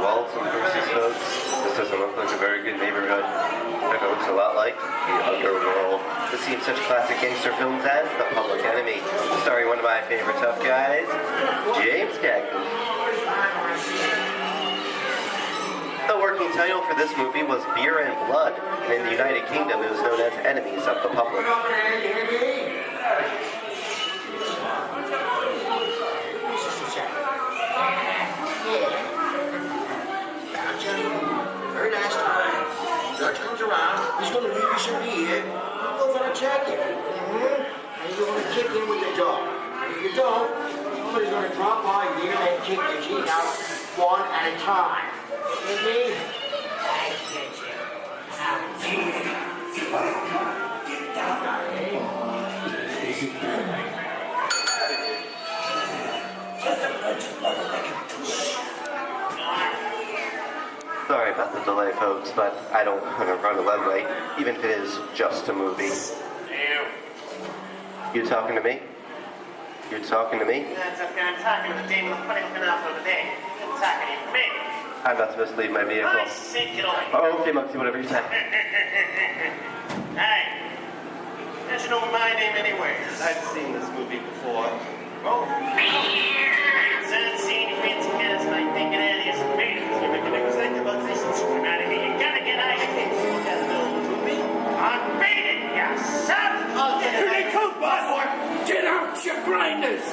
M: Walt and Bruce's folks. This doesn't look like a very good neighborhood. Heck, it looks a lot like the underworld. This seems such classic gangster films as The Public Enemy, starring one of my favorite tough guys, James Cagney. The working title for this movie was Beer and Blood, and in the United Kingdom it was known as Enemies of the Public.
C: Very nice time. Judge comes around, he's gonna leave you some beer. Go for a jacket. And you're gonna kick in with your dog. If you don't, somebody's gonna drop by here and kick your teeth out one at a time. With me?
M: Sorry about the delay, folks, but I don't want to run a red light, even if it is just a movie. You talking to me? You talking to me?
C: That's okay. I'm talking to the demon putting looking out for the day. I'm talking to me.
M: I'm not supposed to leave my vehicle.
C: I see, get away.
M: Oh, okay, Muggsy, whatever you say.
C: Hey, how'd you know my name anyway?
M: I've seen this movie before.
C: Oh, I've seen you fancy cats and I think it is me. You're making a mistake about this and swim out of here. You gotta get out of here. You gotta know the movie. I'm beating you, son!
R: Here they come, boy! Get out, you grinders!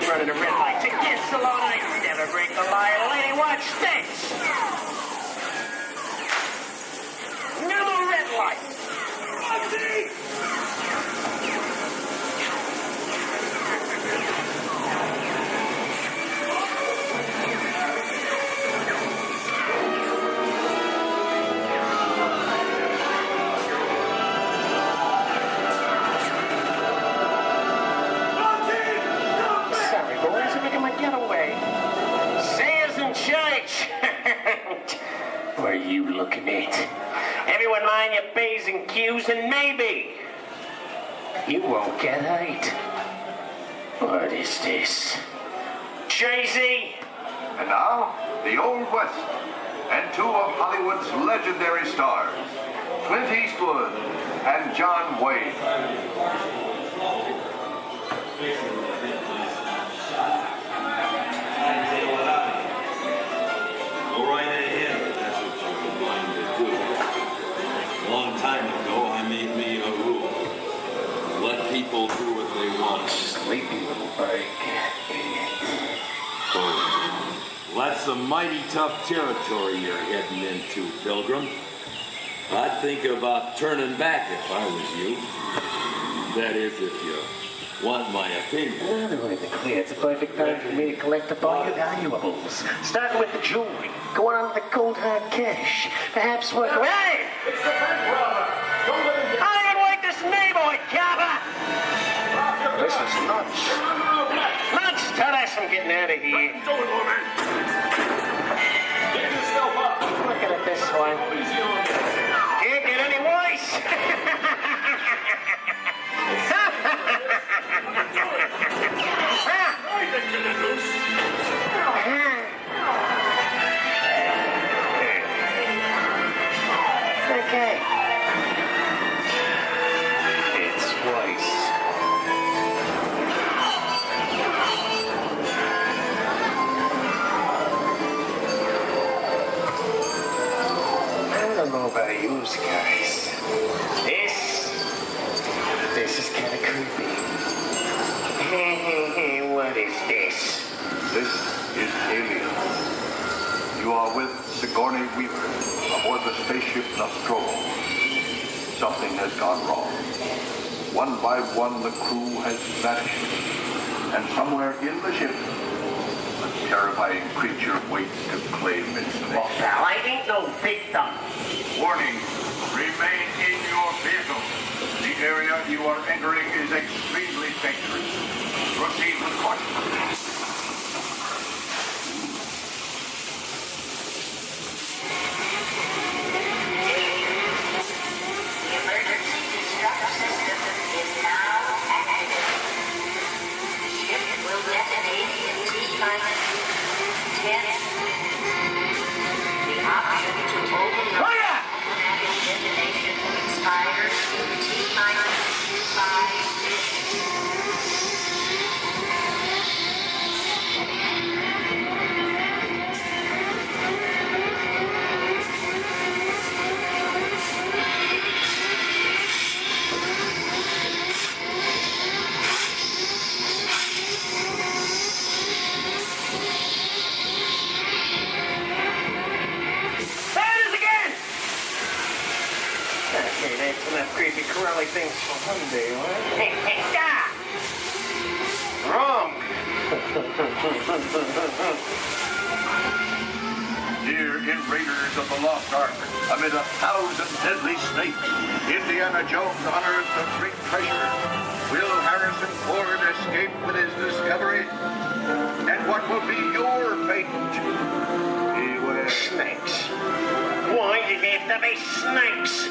C: Running a red light against the law tonight. Never break the law, lady. Watch this. No more red light.
R: What are you looking at? Everyone mind your P's and Q's and maybe you won't get hurt. What is this? Jay-Z?
K: And now, the Old West, and two of Hollywood's legendary stars, Clint Eastwood and John Wayne.
N: Go right ahead, if that's what you're going to do. A long time ago, I made me a rule. Let people do what they want.
R: Sleepy little bug.
N: That's some mighty tough territory you're heading into, Pilgrim. I'd think about turning back if I was you. That is, if you want my opinion.
R: Well, to make it clear, it's a perfect time for me to collect up all your valuables. Starting with the jewelry, going on with the cold hard cash. Perhaps what... Hey!
C: It's the bank robber. Don't let him get...
R: I don't like this neighborhood, Kappa! This is nuts. Nuts! Tell us I'm getting out of here.
C: What are you doing, little man? Get yourself up.
R: Looking at this one.
C: Easy on me.
R: Can't get any worse. Okay. It's twice. I don't know about you guys. This is kind of creepy. What is this?
K: This is Alien. You are with Sigourney Weaver aboard the spaceship Nostromo. Something has gone wrong. One by one, the crew has vanished. And somewhere in the ship, a the terrifying creature waits to claim its name.
W: Well, pal, I ain't no victim.
K: Warning, remain in your vehicle. The area you are entering is extremely dangerous. Proceed with caution.
W: Creepy crawly things for Monday, right? Hey, stop! Wrong!
K: Here in Raiders of the Lost Ark, amid 1,000 deadly snakes, Indiana Jones unearthed a great treasure. Will Harrison Ford escape with his discovery? And what will be your fate? Beware.
W: Snakes. Why did they have to be snakes?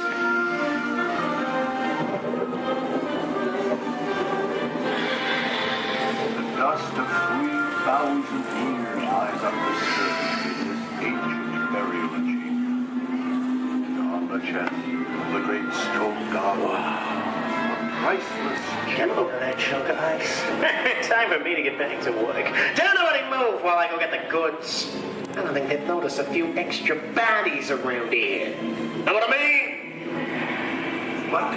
K: Dust of 3,000 years lies up the surface in this ancient burial chamber. And on the chest of the great stone god, a priceless
W: Get a load of that chunk of ice. Time for me to get back to work. Don't nobody move while I go get the goods. I don't think they've noticed a few extra bodies around here. Know what I mean?
K: But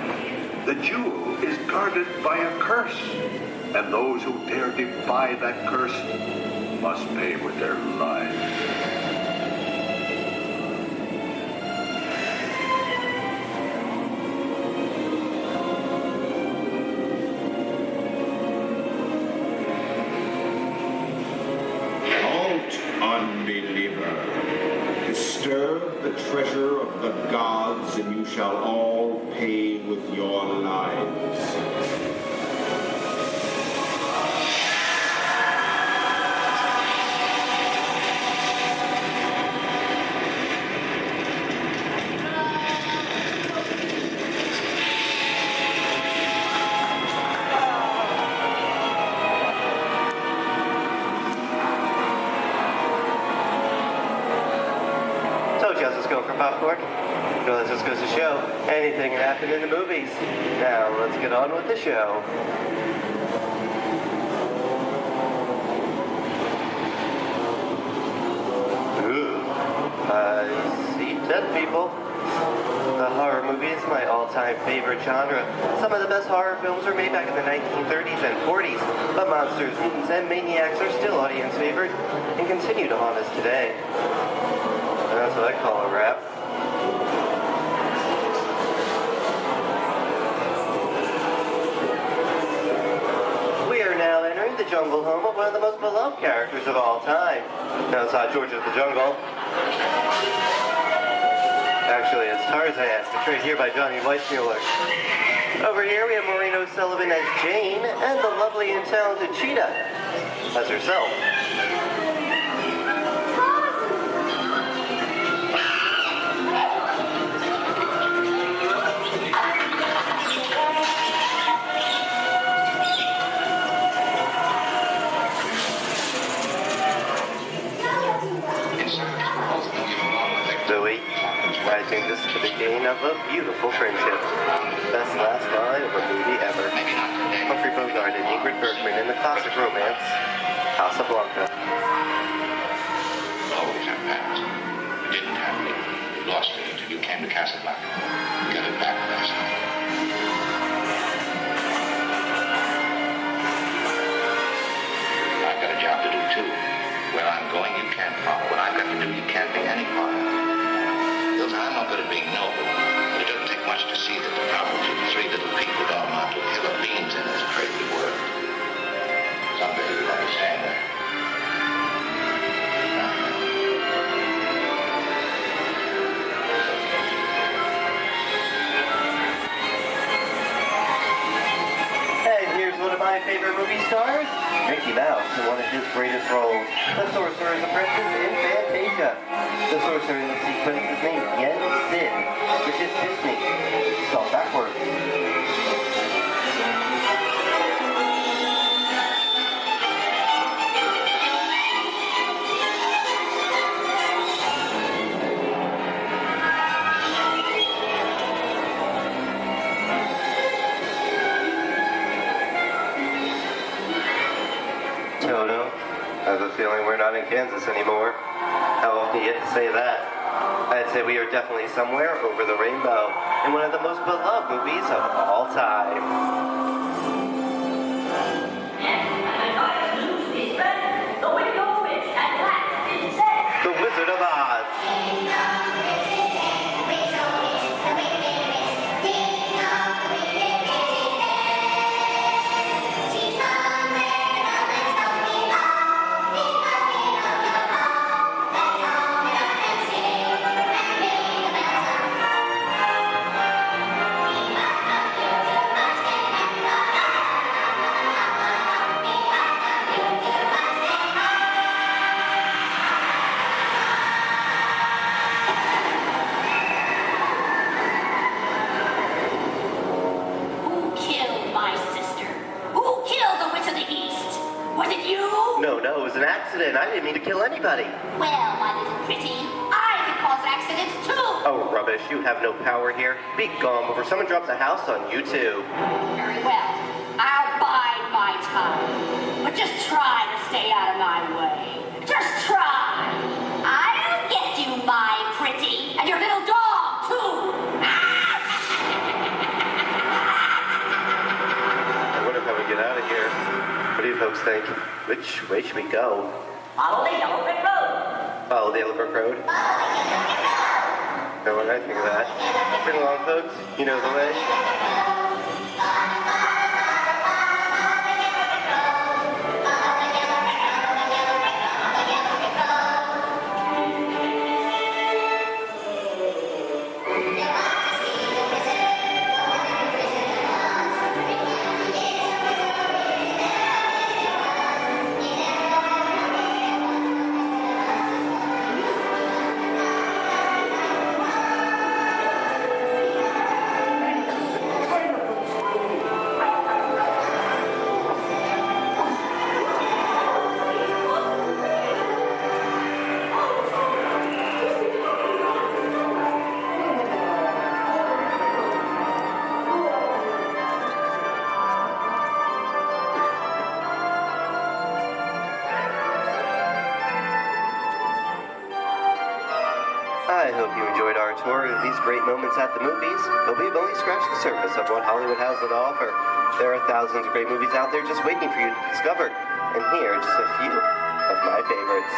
K: the jewel is guarded by a curse. And those who dare defy that curse must pay with their lives.
O: Halt, unbeliever. Disturb the treasure of the gods, and you shall all pay with your lives.
M: Popcorn. No, that just goes to show anything can happen in the movies. Now, let's get on with the show. Ooh, I see dead people. The horror movie is my all-time favorite genre. Some of the best horror films were made back in the 1930s and 40s, but monsters, mutants, and maniacs are still audience favorite and continue to haunt us today. That's what I call a wrap. We are now entering the jungle home of one of the most beloved characters of all time. Now it's not George of the Jungle. Actually, it's Tarzan, portrayed here by Johnny Weissmuller. Over here we have Maureen O'Sullivan as Jane, and the lovely and talented Cheetah as herself. I think this is the beginning of a beautiful friendship. Best last line of a movie ever. Humphrey Bogart and Ingrid Bergman in the classic romance, Casablanca.
P: Always have past. You didn't have it. You lost it until you came to Casablanca. You got it back last night. I've got a job to do too. Where I'm going, you can't follow. What I've got to do, you can't be any part of. I'm not good at being noble, but it doesn't take much to see that the problems of three little people don't amount to a hill of beans in this crazy world. Someday you'll understand that.
M: my favorite movie stars, Mickey Mouse in one of his greatest roles, the Sorcerer's Apprentice in Fantasia. The sorcerer in the sequence is named Yen Sid, which is Disney, spelled backwards. Toto, I have a feeling we're not in Kansas anymore. How often do you get to say that? I'd say we are definitely somewhere over the rainbow in one of the most beloved movies of all time. The Wizard of Oz.
J: Who killed my sister? Who killed the Witch of the East? Was it you?
M: No, it was an accident. I didn't mean to kill anybody.
J: Well, my little pretty, I can cause accidents too.
M: Oh, rubbish. You have no power here. Be gone before someone drops a house on you, too.
J: Very well. I'll bide my time. But just try to stay out of my way. Just try. I'll get you, my pretty, and your little dog, too.
M: I wonder how we get out of here. What do you folks think? Which way should we go?
E: Follow the yellow brick road.
M: Follow the Yellow Brick Road? No, what do I think of that? Bring along, folks. You know the way. I hope you enjoyed our tour of these great moments at the movies, but we've only scratched the surface of what Hollywood has to offer. There are thousands of great movies out there just waiting for you to discover, and here are just a few of my favorites.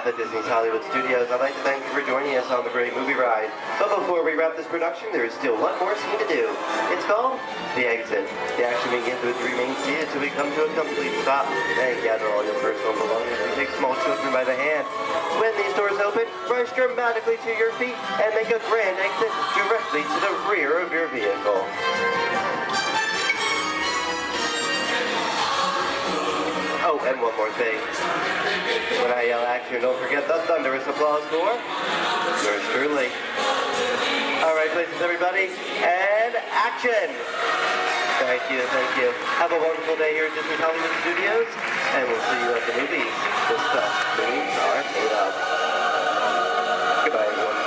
M: At Disney's Hollywood Studios, I'd like to thank you for joining us on the great movie ride. But before we wrap this production, there is still one more scene to do. It's called The Exit. The action begins with you remain seated till we come to a complete stop. Then gather all your personal belongings and take small children by the hand. When these doors open, rush dramatically to your feet and make a grand exit directly to the rear of your vehicle. Oh, and one more thing. When I yell action, don't forget the thunderous applause for yours truly. All right, places, everybody, and action! Thank you, thank you. Have a wonderful day here at Disney Hollywood Studios, and we'll see you at the movies. The stuff movies are made of. Goodbye, everyone.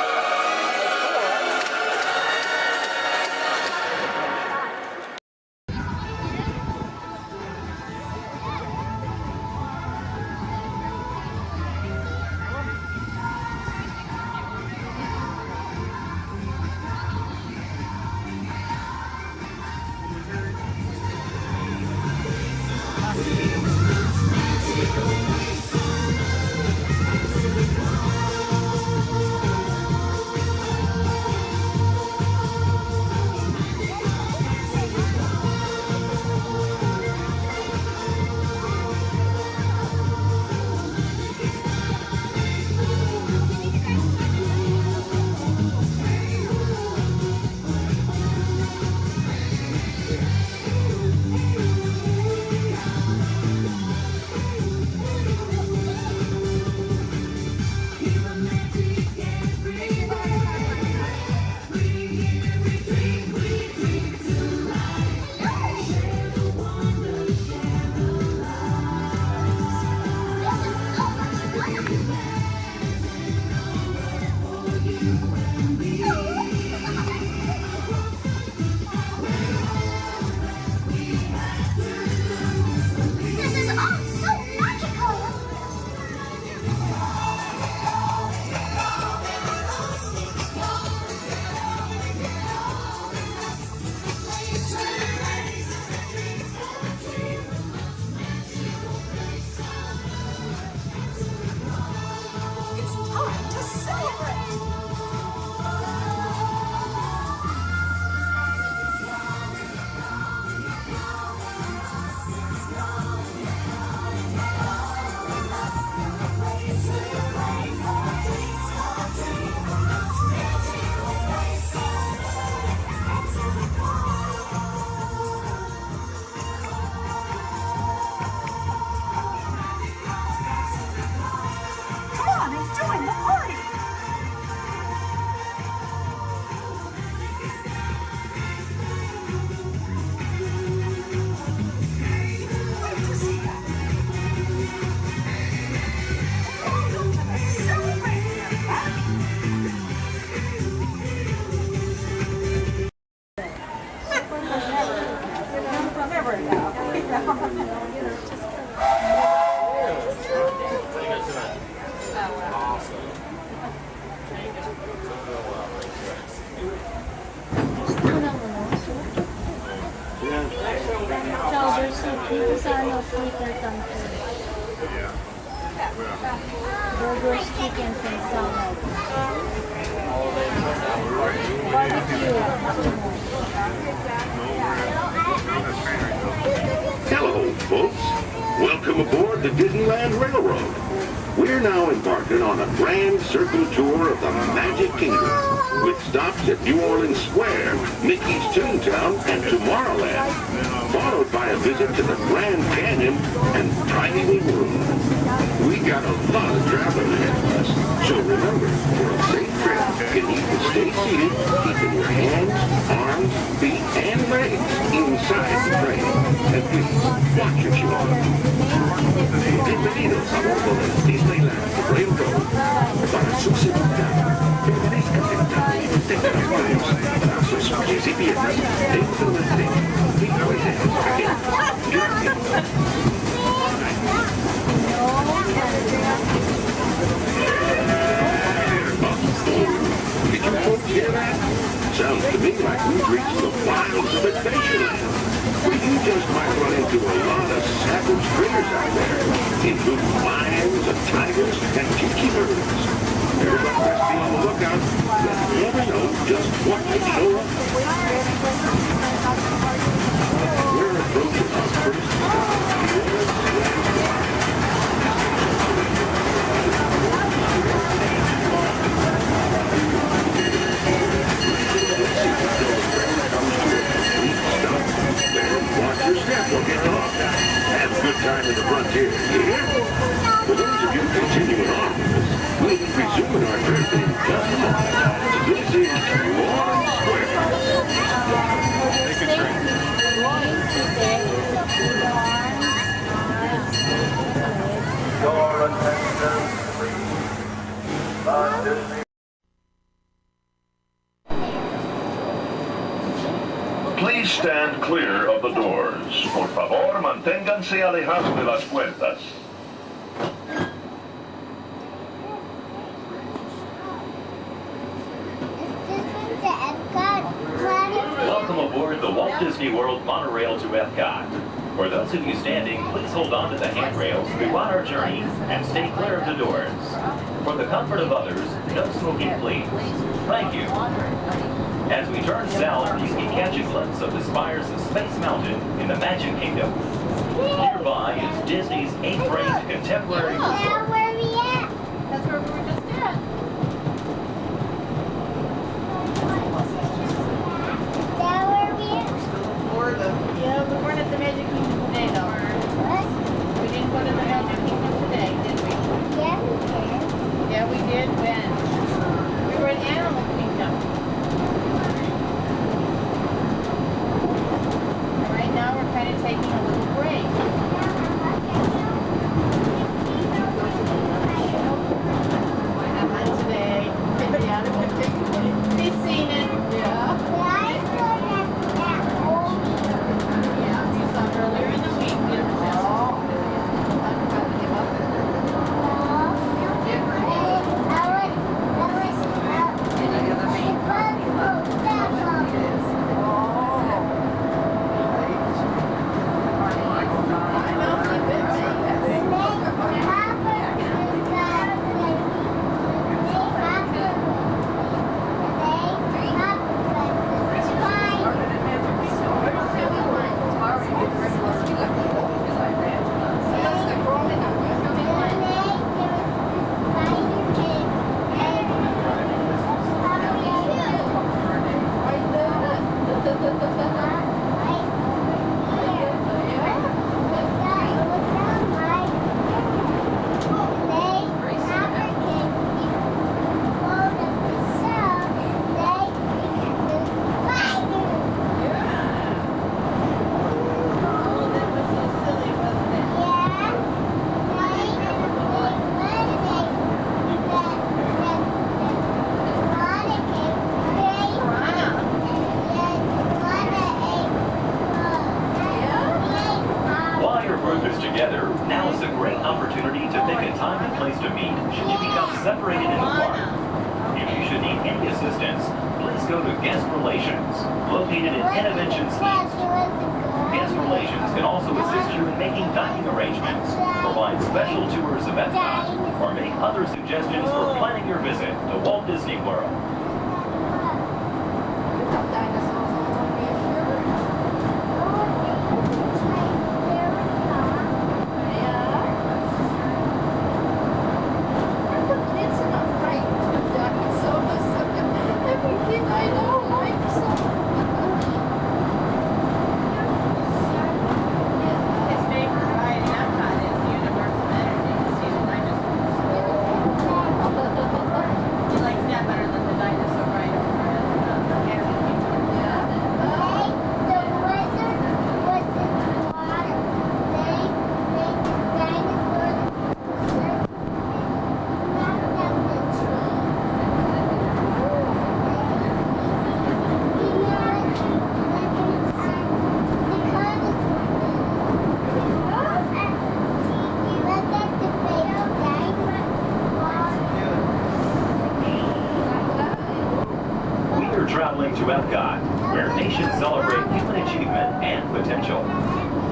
A: Thank you.
Q: No, there's these are no flavor country. Burgers, chickens, and salad. Barbecue.
K: Hello, folks. Welcome aboard the Disneyland Railroad. We're now embarking on a grand circle tour of the Magic Kingdom, which stops at New Orleans Square, Mickey's Toontown, and Tomorrowland, followed by a visit to the Grand Canyon and Tiny Little Room. We got a lot of traveling ahead of us, so remember, for a safe trip, you need to stay seated, keeping your hands, arms, feet, and legs inside the train. And please, watch your children. Bienvenidos a bordo del Disneyland Railroad. Para su seguridad, permanezca sentado y mantenga las manos, brazos, pies y piernas dentro del tren. Y puede escaquear. Gracias. Did you folks hear that? Sounds to me like we've reached the wilds of Adventureland. You just might run into a lot of savage critters out there, including lions and tigers and tiki birds. Everybody best be on the lookout. You never know just what could show up. We're approaching our first watch your step, we'll get off. Have a good time in the frontier, yeah? For those of you continuing on with us, we'll be resuming our trip in just a moment. This is New Orleans Square. Take a drink. Your attention, please. Disney. Please stand clear of the doors. Por favor, manténganse alejados de las puertas.
S: Welcome aboard the Walt Disney World monorail to Epcot. For those of you standing, please hold on to the handrails throughout our journey and stay clear of the doors. For the comfort of others, no smoking, please. Thank you. As we turn south, you can catch a glimpse of the spires of Space Mountain in the Magic Kingdom. Nearby is Disney's 8th-ranked contemporary resort.
Q: Where are we at? That's where we were just at. Yeah, we weren't at the Magic Kingdom today, though. What? We didn't go to the Magic Kingdom today, did we? Yeah, we did. Yeah, we did. When? We were at Animal Kingdom. And right now we're kind of taking a little break.
S: go to Guest Relations, located in Innovations East. Guest Relations can also assist you in making dining arrangements, provide special tours of Epcot, or make other suggestions for planning your visit to Walt Disney World. Traveling to Epcot, where nations celebrate human achievement and potential.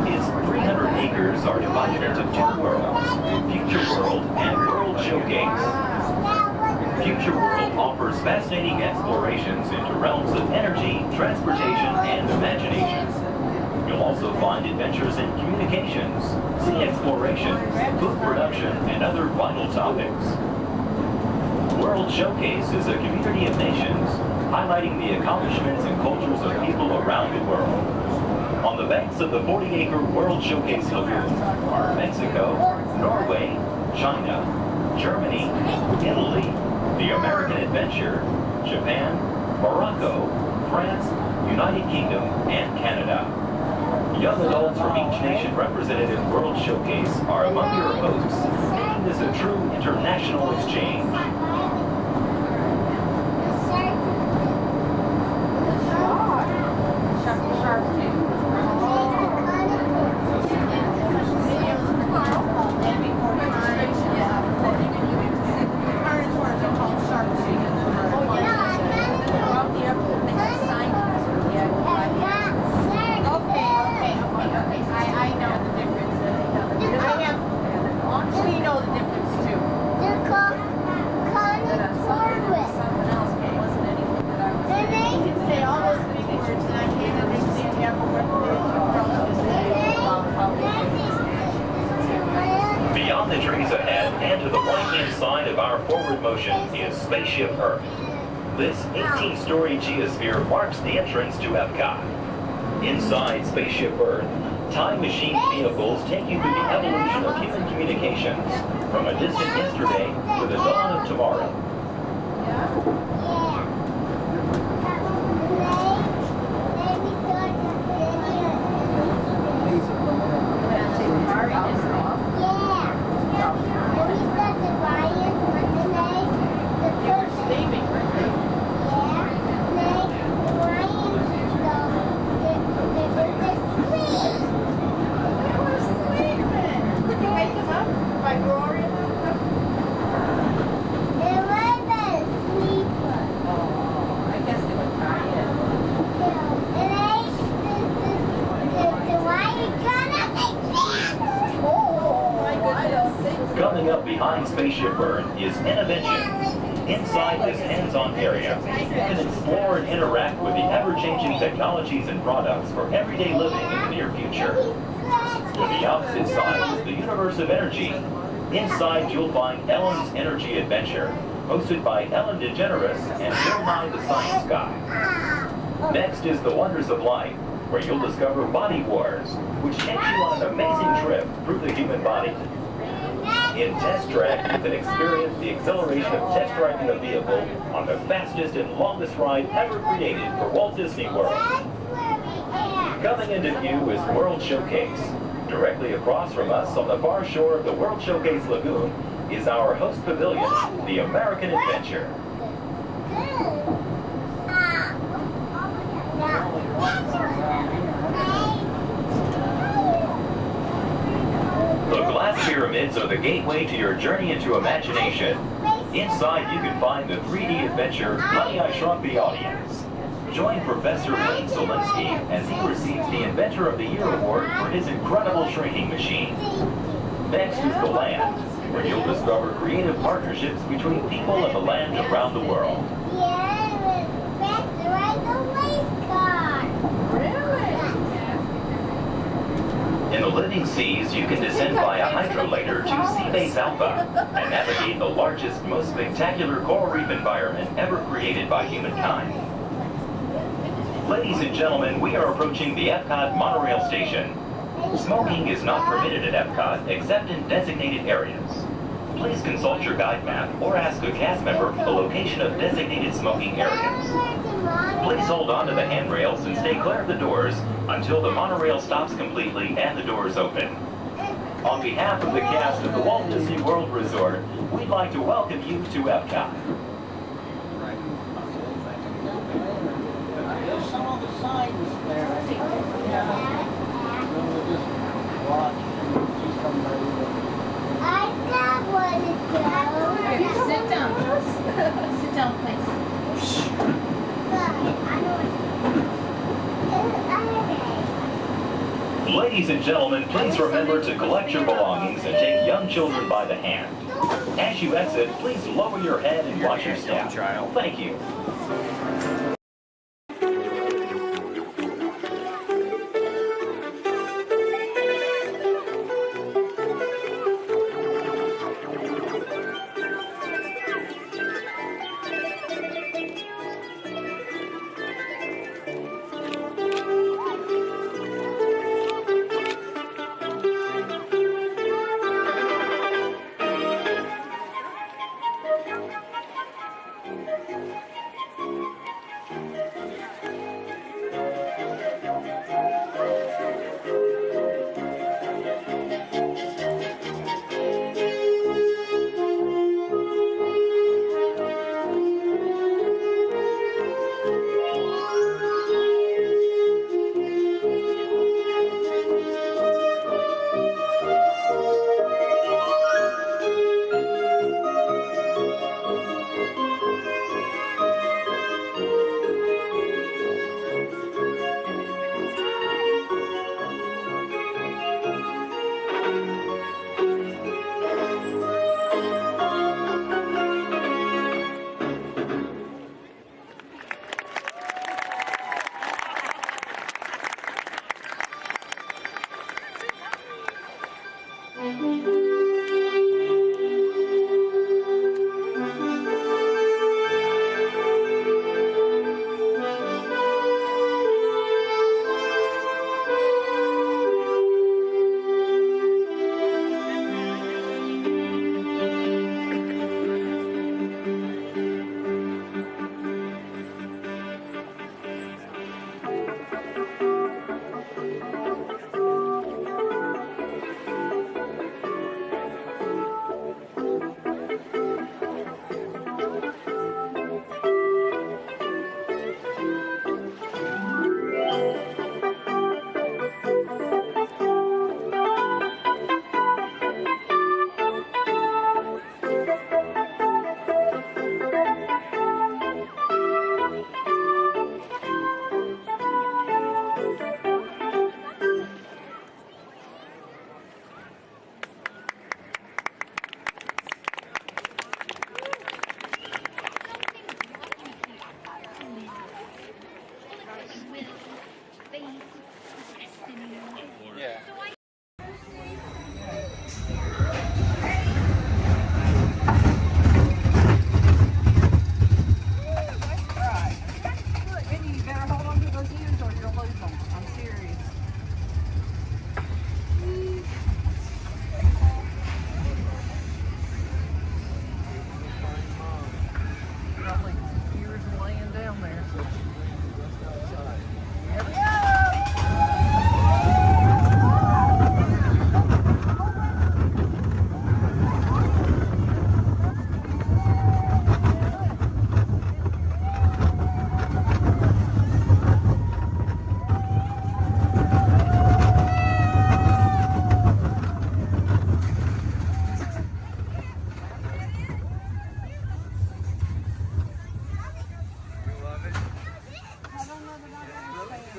S: Its 300 acres are divided into two worlds, Future World and World Showcase. Future World offers fascinating explorations into realms of energy, transportation, and imagination. You'll also find adventures in communications, sea exploration, food production, and other vital topics. World Showcase is a community of nations, highlighting the accomplishments and cultures of people around the world. On the banks of the 40-acre World Showcase Lagoon are Mexico, Norway, China, Germany, Italy, the American Adventure, Japan, Morocco, France, United Kingdom, and Canada. Young adults from each nation represented in World Showcase are among your hosts, making this a true international exchange. Beyond the trees ahead and to the right-hand side of our forward motion is Spaceship Earth. This 18-story geosphere marks the entrance to Epcot. Inside Spaceship Earth, time machine vehicles take you through the evolution of human communications, from a distant yesterday to the dawn of tomorrow. Coming up behind Spaceship Earth is Innovations. Inside this hands-on area, you can explore and interact with the ever-changing technologies and products for everyday living in the near future. To the opposite side is the universe of energy. Inside, you'll find Ellen's Energy Adventure, hosted by Ellen DeGeneres and Bill Nye the Science Guy. Next is The Wonders of Life, where you'll discover Body Wars, which takes you on an amazing trip through the human body. In Test Track, you can experience the exhilaration of test driving a vehicle on the fastest and longest ride ever created for Walt Disney World. Coming into view is World Showcase. Directly across from us on the far shore of the World Showcase Lagoon is our host pavilion, the American Adventure. The glass pyramids are the gateway to your journey into imagination. Inside, you can find the 3D adventure Honey, I Shrunk the Audience. Join Professor Wayne Solinsky as he receives the Inventor of the Year award for his incredible shrinking machine. Next is the land, where you'll discover creative partnerships between people and the land around the world. In the living seas, you can descend via hydrolator to Seabase Alpha and navigate the largest, most spectacular coral reef environment ever created by humankind. Ladies and gentlemen, we are approaching the Epcot monorail station. Smoking is not permitted at Epcot except in designated areas. Please consult your guide map or ask a cast member the location of designated smoking areas. Please hold on to the handrails and stay clear of the doors until the monorail stops completely and the doors open. On behalf of the cast of the Walt Disney World Resort, we'd like to welcome you to Epcot.
B: There's some of the signs there. We'll just watch and see somebody.
G: I got one to go.
Q: Sit down. Sit down, please.
S: Ladies and gentlemen, please remember to collect your belongings and take young children by the hand. As you exit, please lower your head and watch your step. Thank you.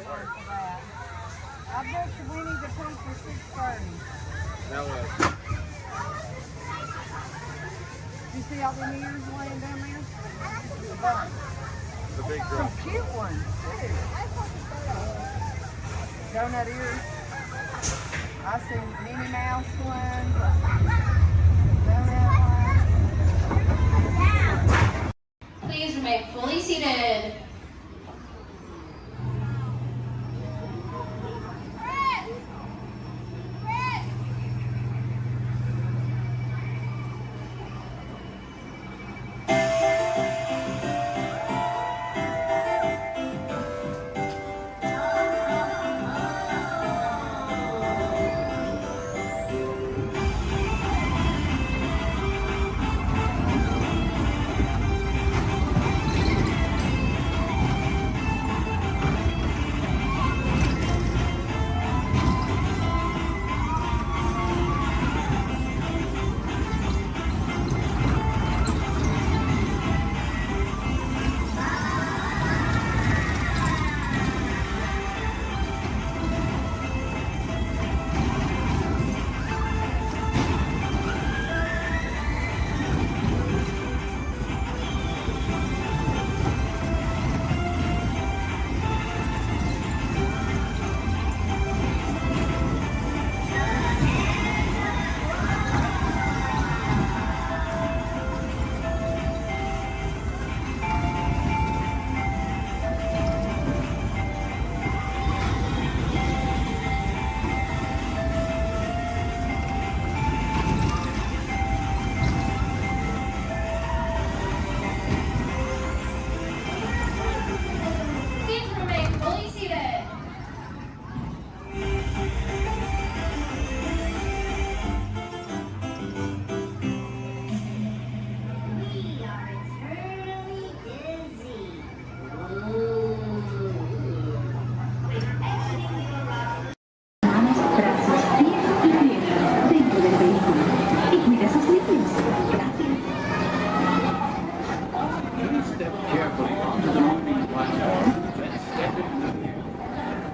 Q: I bet you we need to pay for 6:30.
I: That was.
Q: You see all the ears laying down there? The bunch.
I: The big
Q: Some
I: drum.
Q: cute ones too. Donut ears. I see Minnie Mouse ones. I see donut ones.
J: Please remain fully seated. Please remain fully seated. We are eternally dizzy.
U: Brazos fríos y fríos dentro del vehículo. Y cuida sus líquidos. Gracias.
T: Please step carefully onto the moving platform, then step into the air.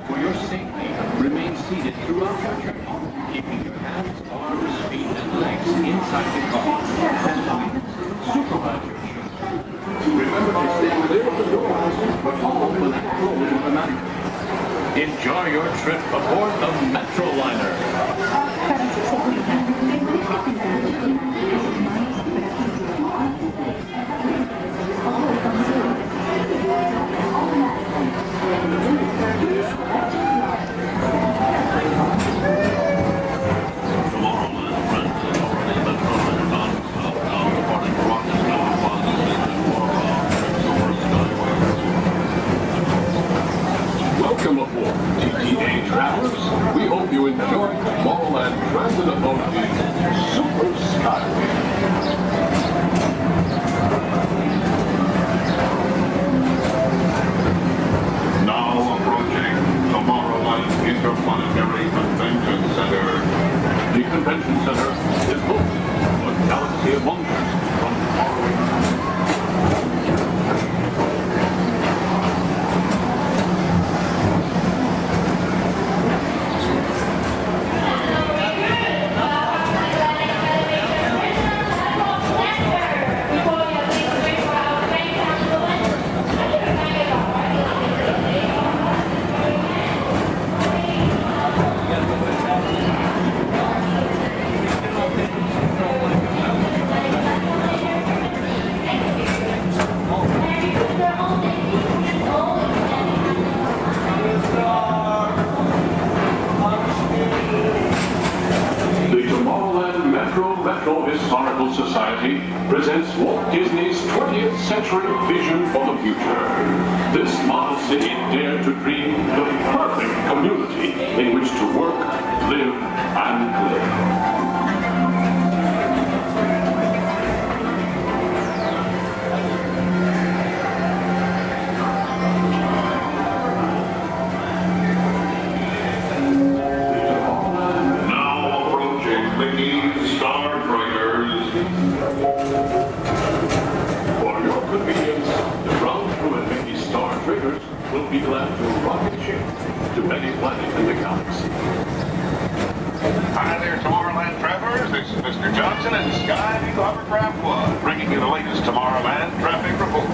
T: For your safety, remain seated throughout your journey, keeping your hands, arms, feet, and legs inside the car. And supervise your children. Remember to stay clear of the doors, but open and close automatically. Enjoy your trip aboard the Metroliner.
U: Para su seguridad, permanezca sentado y mantenga sus manos y brazos antes de All considered.
T: Welcome aboard, TTA travelers. We hope you enjoyed Tomorrowland Transit Authority's Super Skyway. Now approaching Tomorrowland Interplanetary Convention Center. The convention center is home to a galaxy of wonders from faraway. Metro Historical Society presents Walt Disney's 20th century vision for the future. This model city dared to dream the perfect community in which to work, live, and play. For your convenience, the ground crew and Mickey Star Triggers
K: will be glad to rocket ship to any planet in the galaxy. Hi there, Tomorrowland travelers. This is Mr. Johnson and Sky Eagle Hovercraft 1, bringing you the latest Tomorrowland traffic report.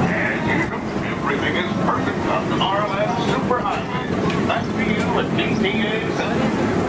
K: As usual, everything is perfect on Tomorrowland Superhighway. Back to you at DTA 7.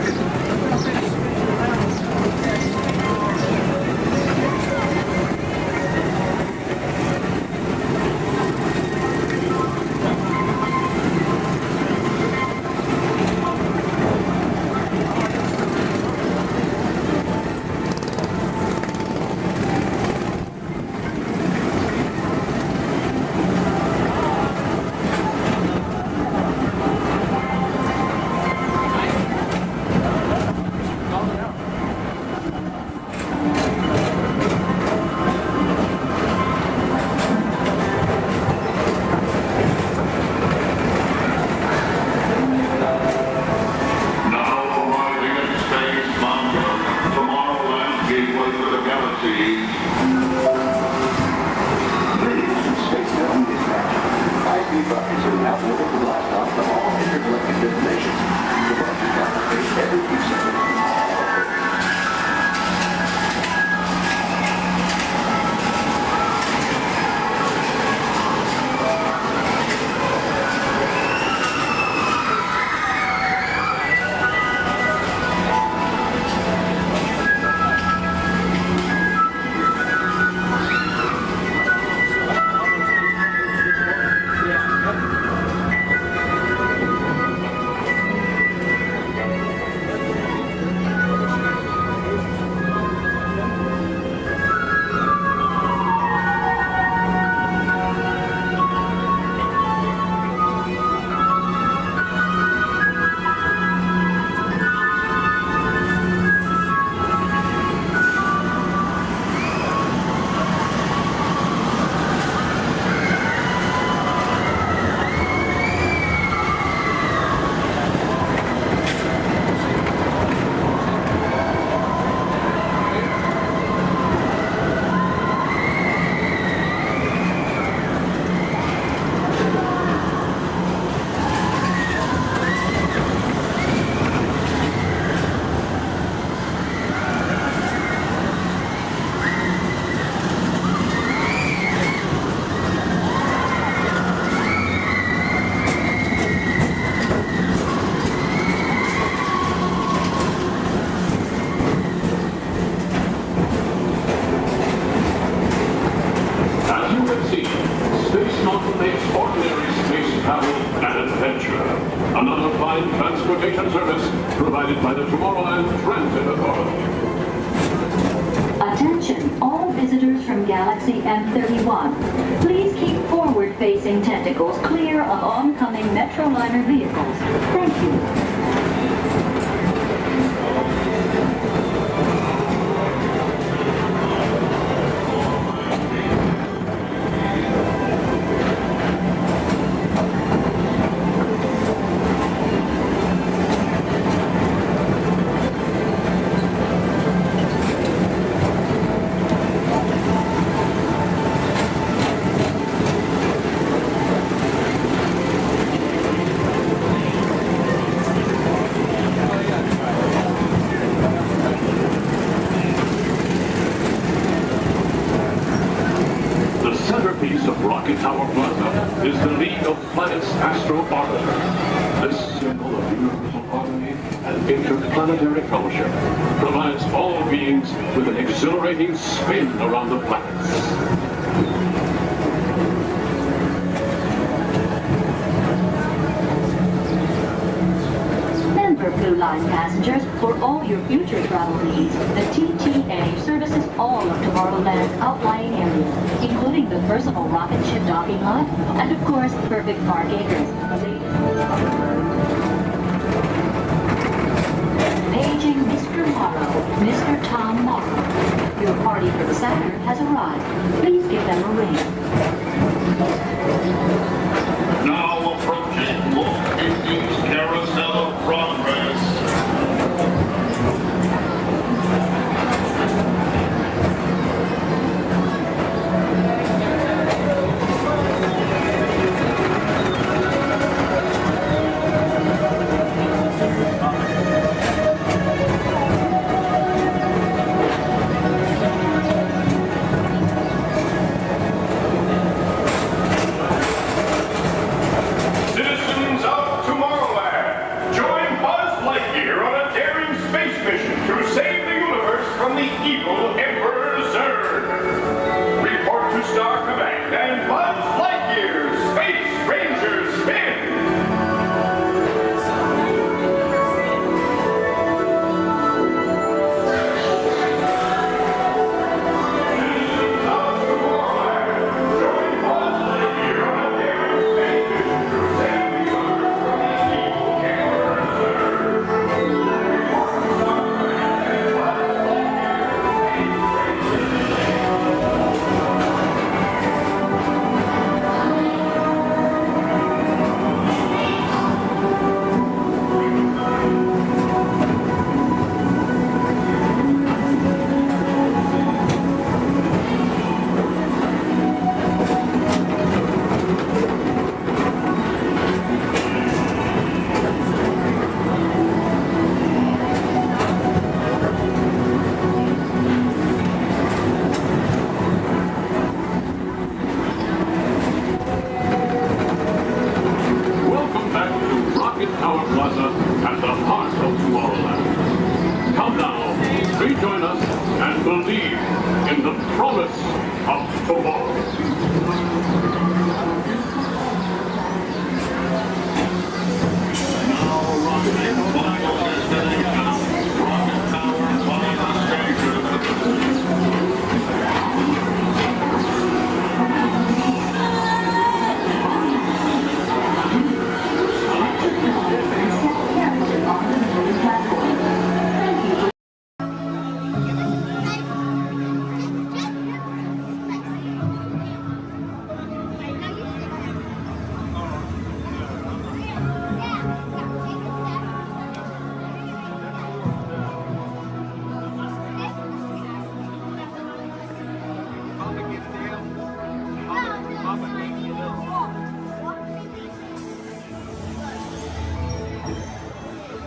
K: Another fine transportation service provided by the Tomorrowland Transit Authority.
U: Attention, all visitors from Galaxy M31. Please keep forward-facing tentacles clear of oncoming Metroliner vehicles. Thank you.
K: Is the League of Planets Astro Orbiter. This symbol of universal harmony and interplanetary fellowship provides all beings with an exhilarating spin around the planets.
U: Blue Line passengers, for all your future travel needs, the TTA services all of Tomorrowland's outlying areas, including the personal rocket ship docking lot, and of course, perfect park acres. Paging Mr. Morrow, Mr. Tom Morrow. Your party for the Saturn has arrived. Please give them a ring.
K: Now approaching Walt Disney's Carousel of Progress.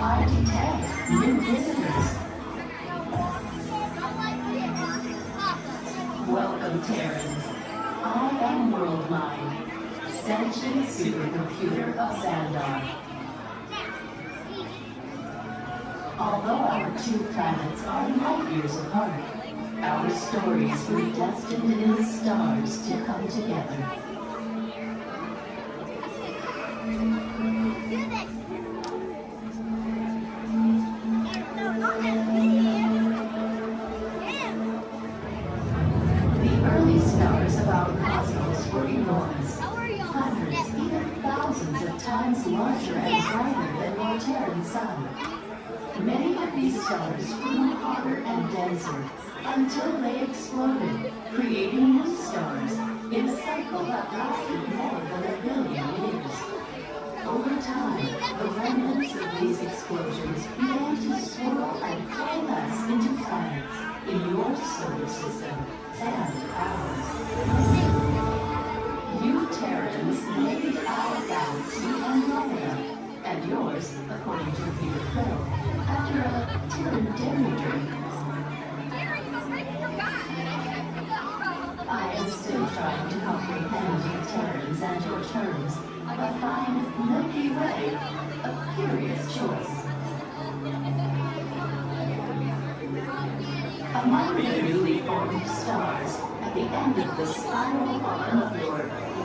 U: I detect new visitors. Welcome, Terrans. I am Worldmind, sentient supercomputer of Xandar. Although our two planets are light years apart, our stories were destined in the stars to come together. The early stars of our cosmos were enormous, hundreds, even thousands of times larger and brighter than our Terran sun. Many of these stars grew hotter and denser until they exploded, creating new stars in a cycle that lasted more than 1 billion years. Over time, the remnants of these explosions began to swirl and coalesce into planets in your solar system and ours. You Terrans made our galaxy Andromeda, and yours, according to Peter Quill, after a Terran journey. I am still trying to comprehend you Terrans and your terms, but find Milky Way a curious choice. Among the newly formed stars, at the end of the spiral arm of your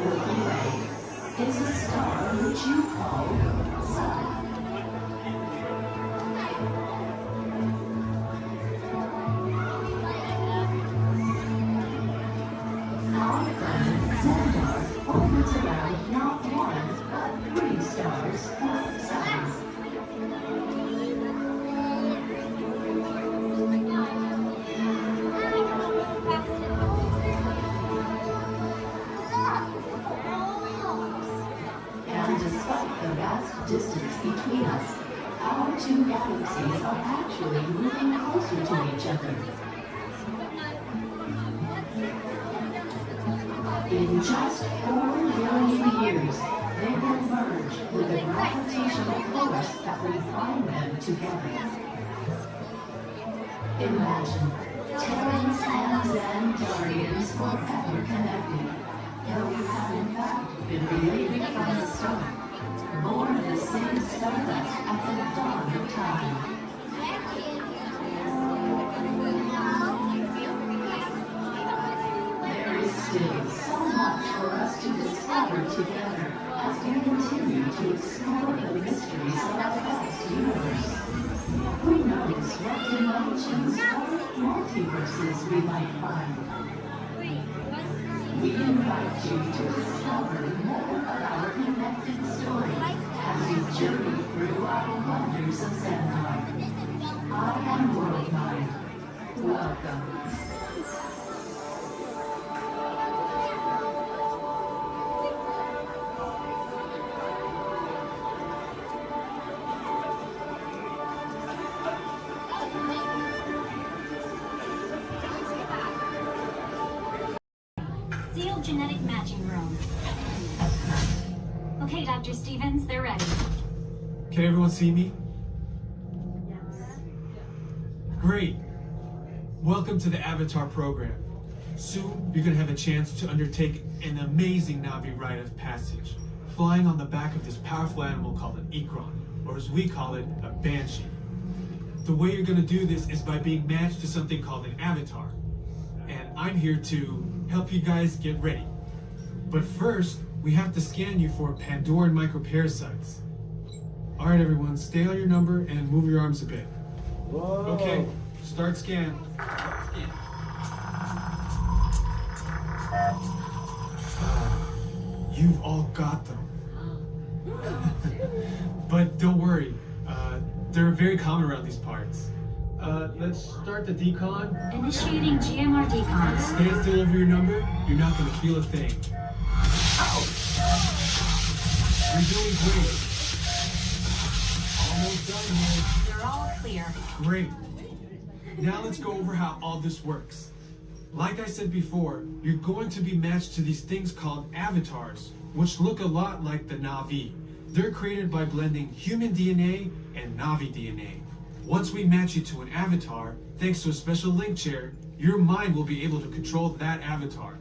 U: Milky Way, is a star which you call Sun. Our planet Xandar orbits around not one, but 3 stars called suns. And despite the vast distance between us, our 2 galaxies are actually moving closer to each other. In just 4 billion years, they will merge with a gravitational force that will bind them together. Imagine Terrans and Xandarians forever connected, though we have in fact been related from the start, born of the same stardust at the dawn of time. There is still so much for us to discover together as we continue to explore the mysteries of our vast universe. Who knows what dimensions or multiverses we might find? We invite you to discover more of our connected story as we journey through our wonders of Xandar. I am Worldmind. Welcome.
D: Sealed genetic matching room. Okay, Dr. Stevens, they're ready.
H: Can everyone see me? Great. Welcome to the Avatar program. Soon, you're going to have a chance to undertake an amazing Na'vi rite of passage, flying on the back of this powerful animal called an Ikron, or as we call it, a Banshee. The way you're going to do this is by being matched to something called an avatar. And I'm here to help you guys get ready. But first, we have to scan you for Pandoran microparasites. All right, everyone, stay on your number and move your arms a bit.
I: Whoa.
H: Okay, start scan. You've all got them. But don't worry, they're very common around these parts. Let's start the decon.
D: Initiating GMR decon.
H: Stay still over your number. You're not going to feel a thing. Ow! You're doing great. Almost done here.
D: You're all clear.
H: Great. Now let's go over how all this works. Like I said before, you're going to be matched to these things called avatars, which look a lot like the Na'vi. They're created by blending human DNA and Navi DNA. Once we match you to an avatar, thanks to a special link chair, your mind will be able to control that avatar.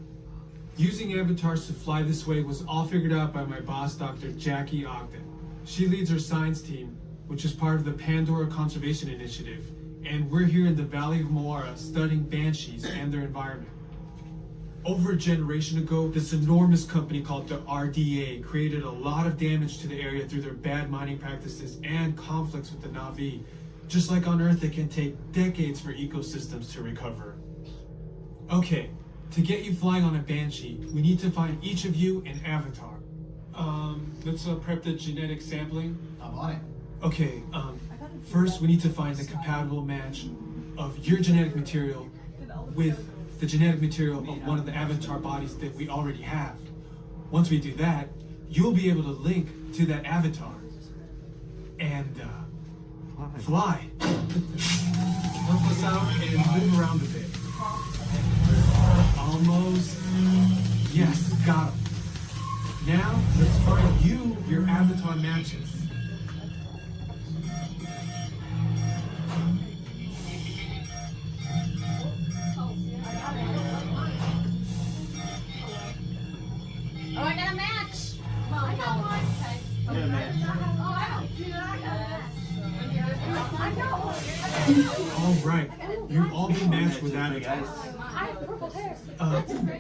H: Using avatars to fly this way was all figured out by my boss, Dr. Jackie Ogden. She leads our science team, which is part of the Pandora Conservation Initiative, and we're here in the Valley of Moara studying banshees and their environment. Over a generation ago, this enormous company called the RDA created a lot of damage to the area through their bad mining practices and conflicts with the Na'vi. Just like on Earth, it can take decades for ecosystems to recover. Okay, to get you flying on a Banshee, we need to find each of you an avatar. Let's prep the genetic sampling.
A: I'm on it.
H: Okay, first we need to find the compatible match of your genetic material with the genetic material of one of the avatar bodies that we already have. Once we do that, you'll be able to link to that avatar and fly. Help us out and move around a bit. Almost. Yes, got him. Now, let's find you your avatar matches.
Q: Oh, I got a match. Well, I got one. Okay.
B: Get a match.
Q: Oh, I don't do that. I got one.
H: All right, you've all been matched with avatars.
Q: I have purple hair.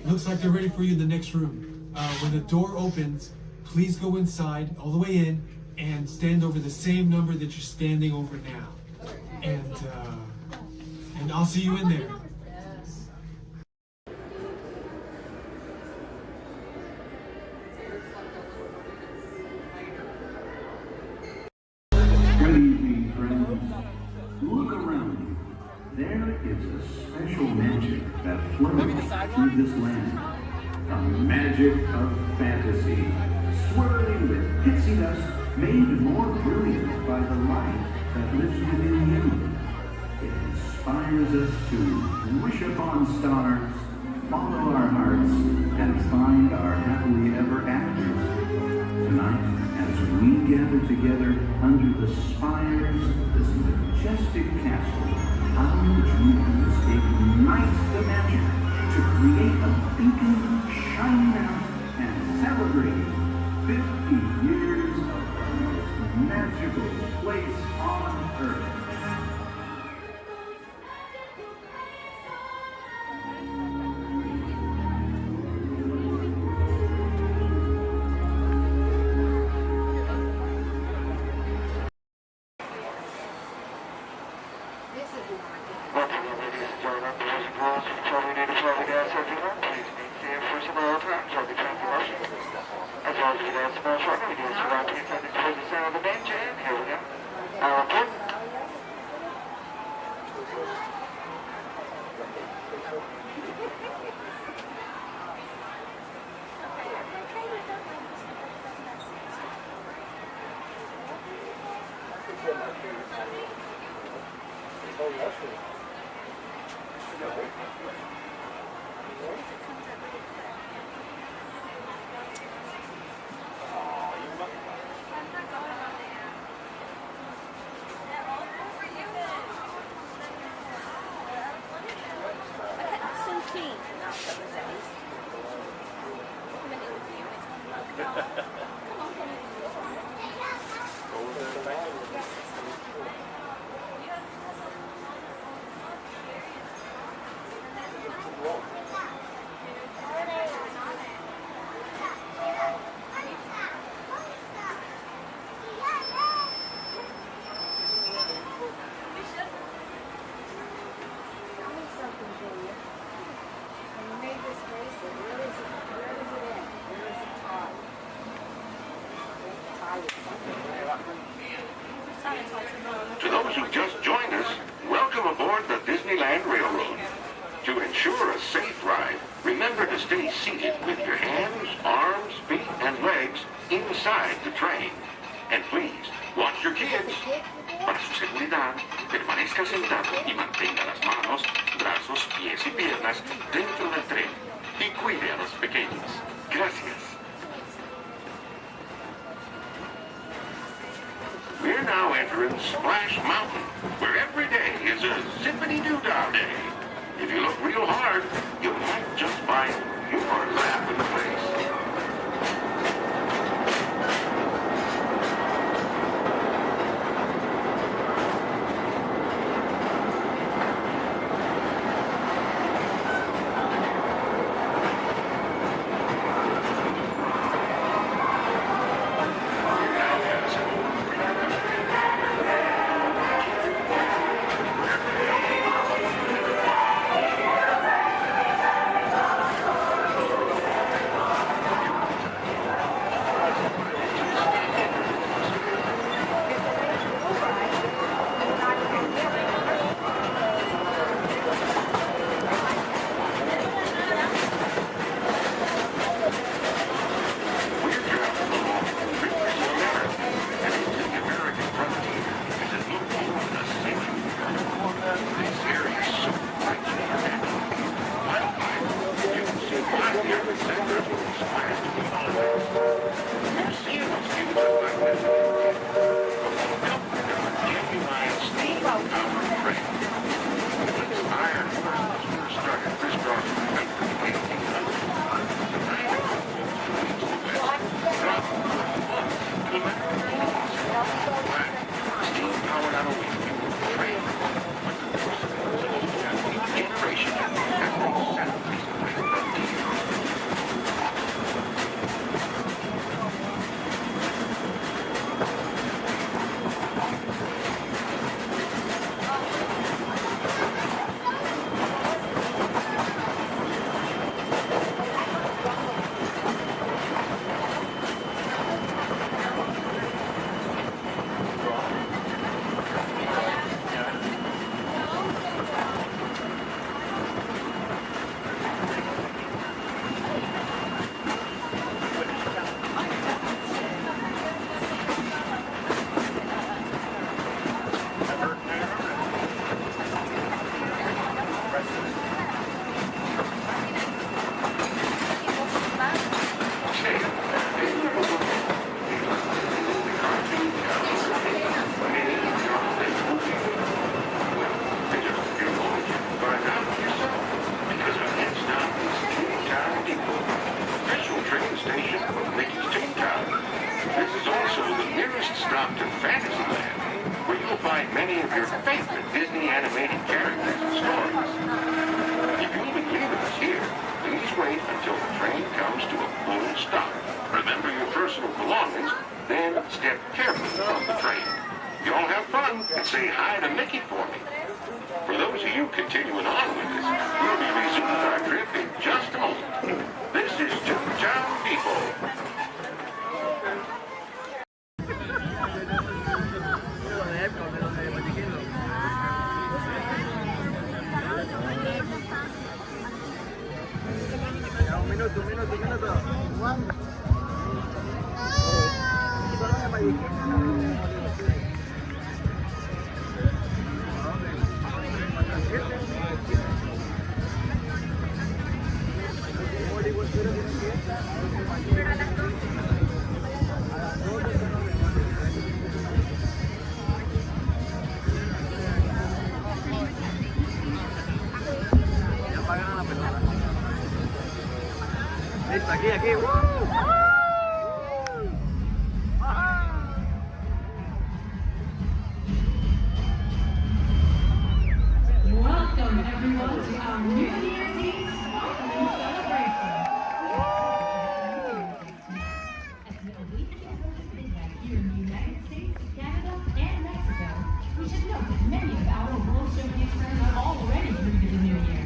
H: Looks like they're ready for you in the next room. When the door opens, please go inside, all the way in, and stand over the same number that you're standing over now. And I'll see you in there.
T: Good evening, friends. Look around you. There is a special magic that flows through this land. A magic of fantasy, swirling with pixie dust, made more brilliant by the light that lives within you. It inspires us to wish upon stars, follow our hearts, and find our happily ever afters. Tonight, as we gather together under the spires of this majestic castle, our dreams ignite the magic to create a beacon shining out and celebrating 50 years of the most magical place on Earth.
K: To those who just joined us, welcome aboard the Disneyland Railroad. To ensure a safe ride, remember to stay seated with your hands, arms, feet, and legs inside the train. And please, watch your kids. Para su seguridad, permanezca sentado y mantenga las manos, brazos, pies y piernas dentro del tren. Y cuide a los pequeños. Gracias. now entering Splash Mountain, where every day is a zippity-doo-dah day. If you look real hard, you might just find your laughing place. Many of your favorite Disney animated characters and stories. If you'll be leaving us here, please wait until the train comes to a full stop. Remember your personal belongings, then step carefully from the train. You all have fun and say hi to Mickey for me. For those of you continuing on with us, we'll be resuming our trip in just a moment. This is Toontown Depot.
I: Aquí.
U: Welcome everyone to our New Year's Eve sparkling celebration. As we await the midnight here in the United States, Canada, and Mexico, we should note that many of our World Showcase friends are already greeted the New Year.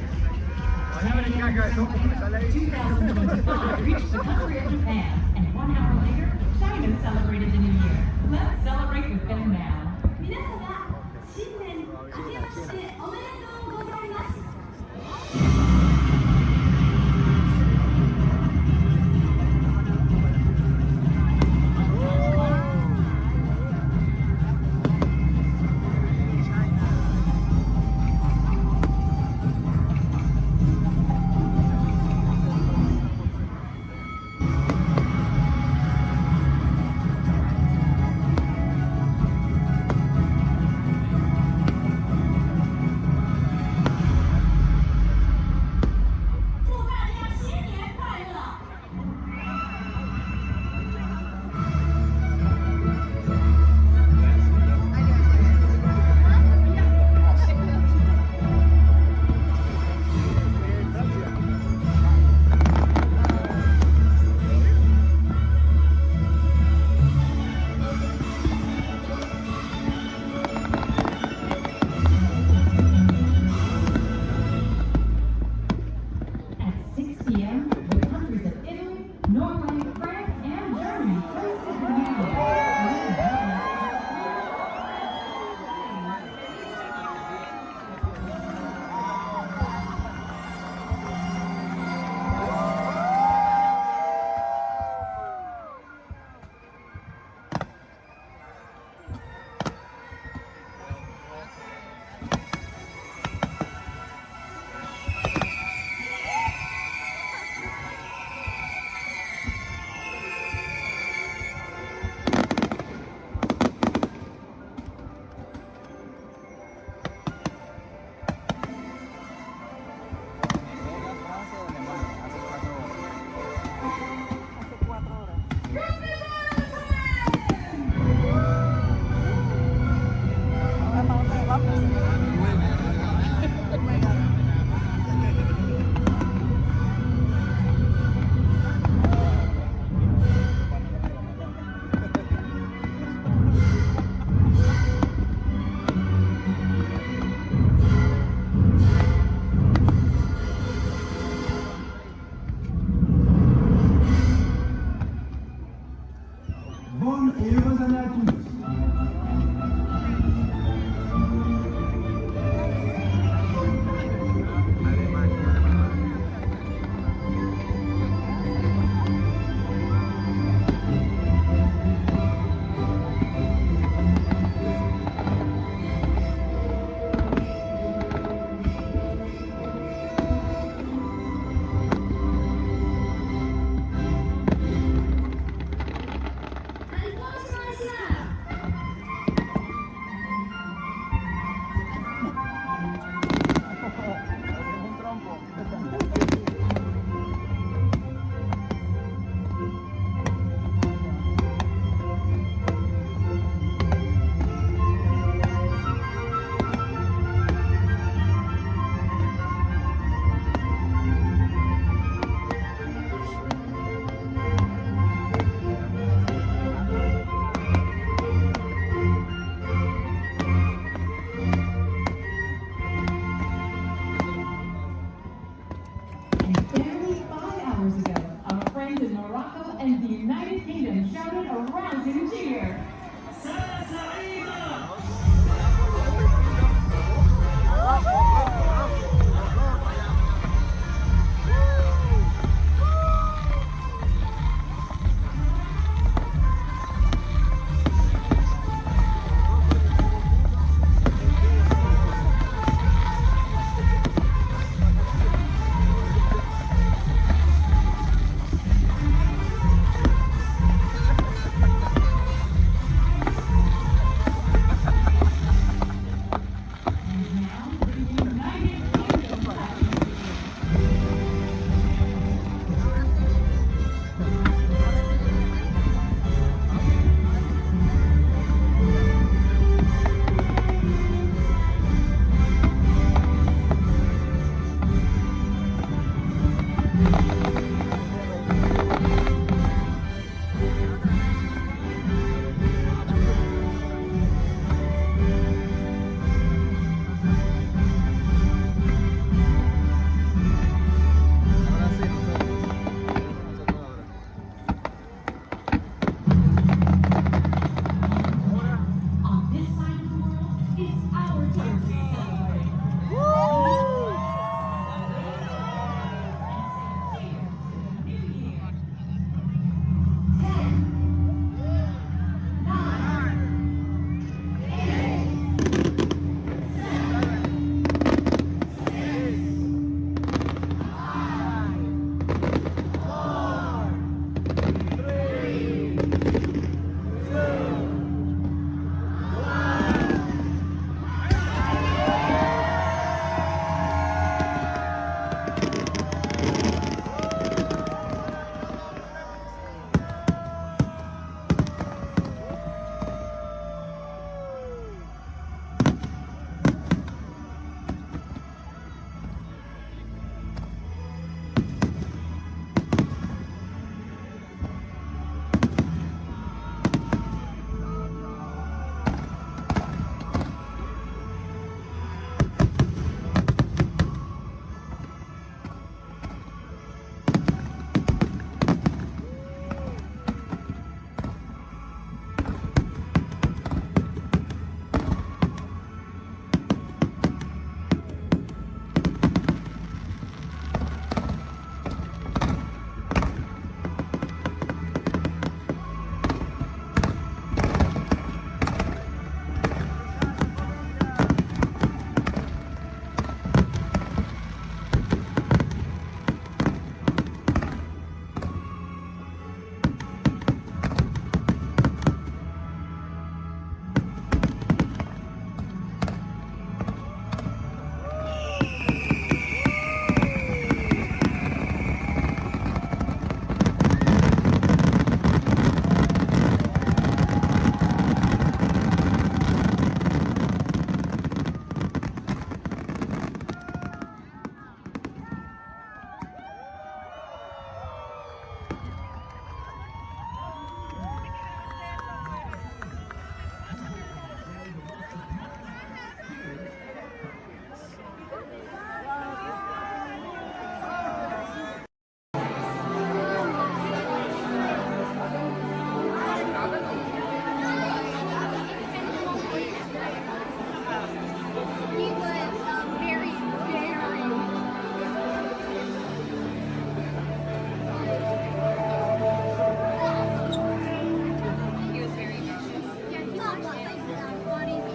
U: 2025 reached the country of Japan, and 1 hour later, China celebrated the New Year. Let's celebrate with them now. 皆様、新年明けましておめでとうございます。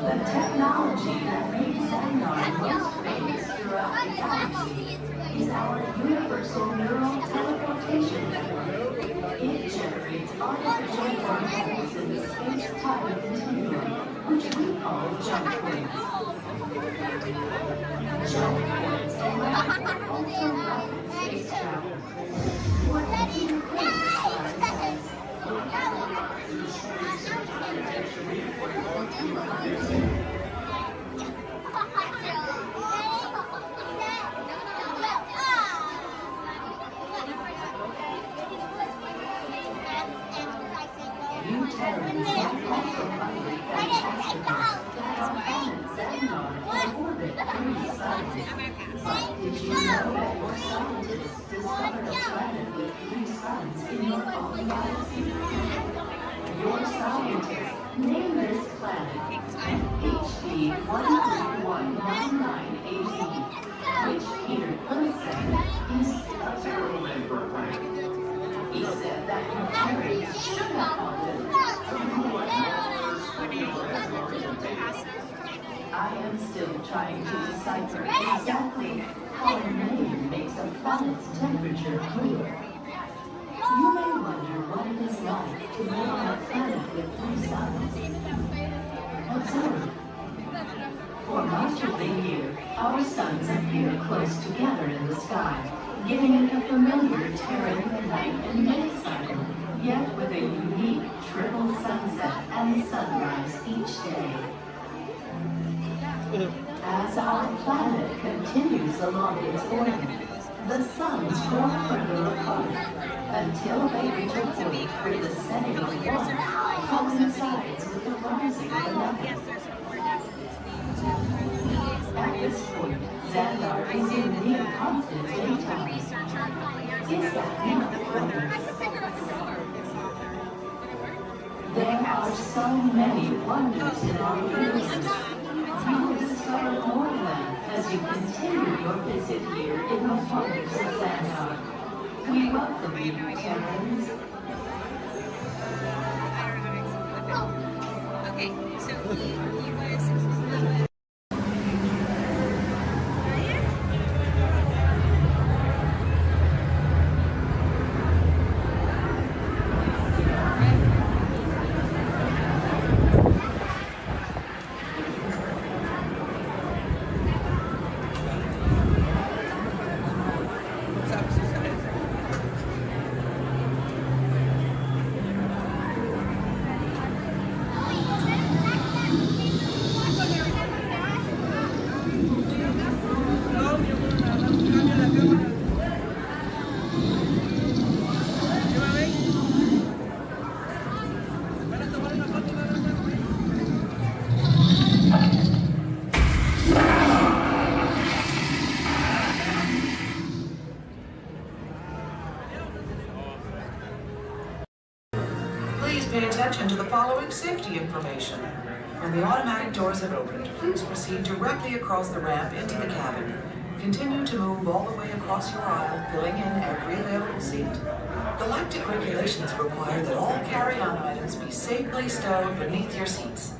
U: The technology that makes Xandar most famous throughout the galaxy is our universal neural teleportation network. It generates artificial particles in the space-time continuum, which we call jump points. Jump points allow for ultra-rapid space travel. What do you think You Terrans have also uttered fantastic that our planet Xandar can orbit 3 suns. But did you know that your scientists discovered a planet with 3 suns in your own galaxy? Your scientists named this planet HD 1319918, which Peter Quill said is a terrible name for a planet. He said that you Terrans should have called it. I am still trying to decipher exactly how a name makes a planet's temperature cooler. You may wonder what it is like to live on a planet with 3 suns. Observe. For much of the year, our suns appear close together in the sky, giving it a familiar Terran night and day cycle, yet with a unique triple sunset and sunrise each day. As our planet continues along its orbit, the suns draw further apart until they reach a point where the setting of one coincides with the rising of another. At this point, Xandar is in near constant daytime. Is that not wonderful? There are so many wonders in our universe. You will discover more of them as you continue your visit here in the wonders of Xandar. We welcome you, Terrans.
F: Okay, so he was...
L: Pay attention to the following safety information. When the automatic doors have opened, please proceed directly across the ramp into the cabin. Continue to move all the way across your aisle, filling in every available seat. Galactic regulations require that all carry-on items be safely stowed beneath your seats.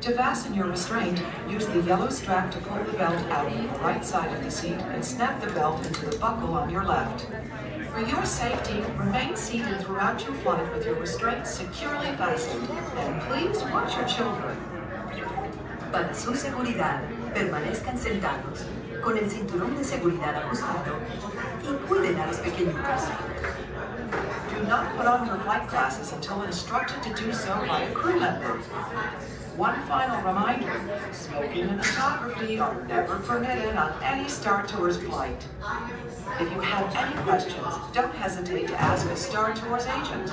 L: To fasten your restraint, use the yellow strap to pull the belt out from the right side of the seat and snap the belt into the buckle on your left. For your safety, remain seated throughout your flight with your restraints securely fastened, and please watch your children.
V: Para su seguridad, permanezcan sentados, con el cinturón de seguridad ajustado, y cuiden a los pequeñitos.
L: Do not put on your flight glasses until instructed to do so by a crew member. One final reminder, smoking and photography are never permitted on any Star Tours flight. If you have any questions, don't hesitate to ask a Star Tours agent.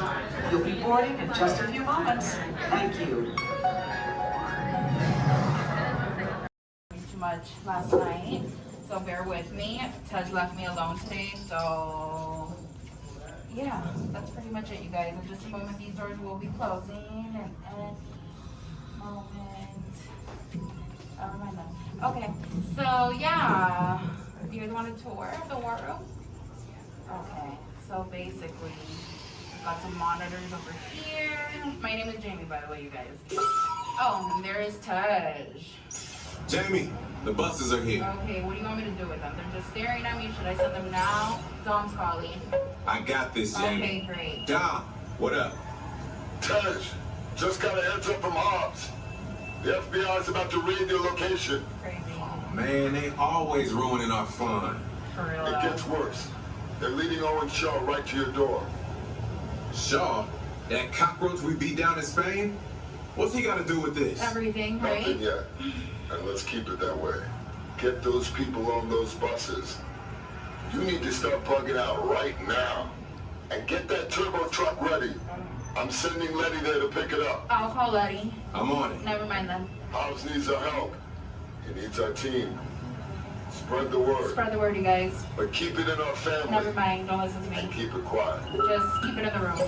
L: You'll be boarding in just a few moments. Thank you.
F: Too much last night, so bear with me. Tej left me alone today, so yeah, that's pretty much it, you guys. In just a moment, these doors will be closing, and moment. Oh my God. Okay, so yeah, you guys want a tour of the wardrobe? Okay, so basically, we've got some monitors over here. My name is Jamie, by the way, you guys. Oh, And there is Taj.
I: Jamie, the buses are here.
F: Okay, what do you want me to do with them? They're just staring at me. Should I send them now? Dom's calling.
I: I got this, Jamie.
F: Okay, great.
I: Dom, what up?
A: Taj, just got a heads up from Hobbs. The FBI is about to raid your location.
F: Crazy.
I: Man, they always ruining our fun.
F: For real.
A: It gets worse. They're leading Owen Shaw right to your door.
I: Shaw? That cockroach we beat down in Spain? What's he got to do with this?
F: Everything, right?
A: Nothing yet. And let's keep it that way. Get those people on those buses. You need to start plugging out right now. And get that turbo truck ready. I'm sending Letty there to pick it up.
F: I'll call Letty.
I: I'm on it.
F: Never mind then.
A: Hobbs needs our help. He needs our team. Spread the word.
F: Spread the word, you guys.
A: But keep it in our family.
F: Never mind. Don't listen to me.
A: And keep it quiet.
F: Just keep it in the room.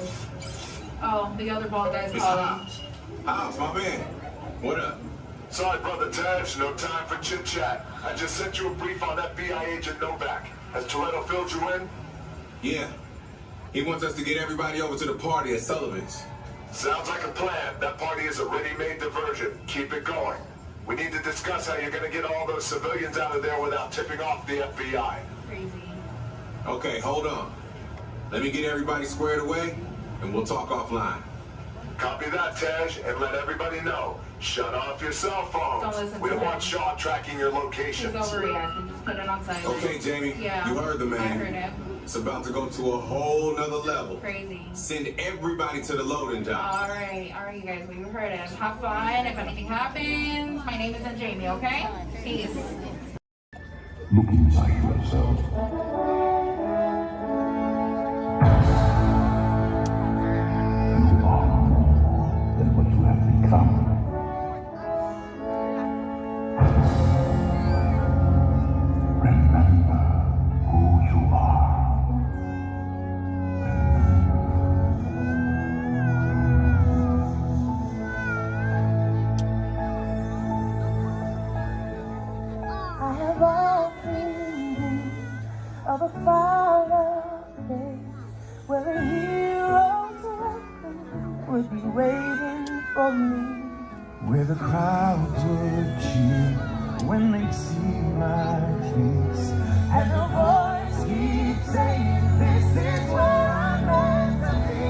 F: Oh, the other bald guy's
I: It's
F: calling.
I: Hobbs, my man. What up?
A: Sorry, Brother Taj, no time for chit-chat. I just sent you a brief on FBI agent Novak. Has Toretto filled you in?
I: Yeah. He wants us to get everybody over to the party at Sullivan's.
A: Sounds like a plan. That party is a ready-made diversion. Keep it going. We need to discuss how you're going to get all those civilians out of there without tipping off the FBI.
F: Crazy.
I: Okay, hold on. Let me get everybody squared away, and we'll talk offline.
A: Copy that, Taj, and let everybody know. Shut off your cell phones.
F: Don't listen
A: We
F: to
A: don't want
F: him.
A: Shaw tracking your
F: He's
A: locations.
F: overreacting. Just put it on silent.
I: Okay, Jamie,
F: Yeah.
I: you heard the man.
F: I heard him.
I: It's about to go to a whole nother level.
F: Crazy.
I: Send everybody to the loading dock.
F: All right, you guys. We heard him. Have fun. If anything happens, my name isn't Jamie. Okay? Peace.
T: Look inside yourself. You are more than what you have become. Remember who you are.
G: I have all dreamed of a far place where a hero's welcome would be waiting for me.
C: Where the crowds would cheer when they see my face,
G: And the voice keeps saying, this is where I'm meant to be.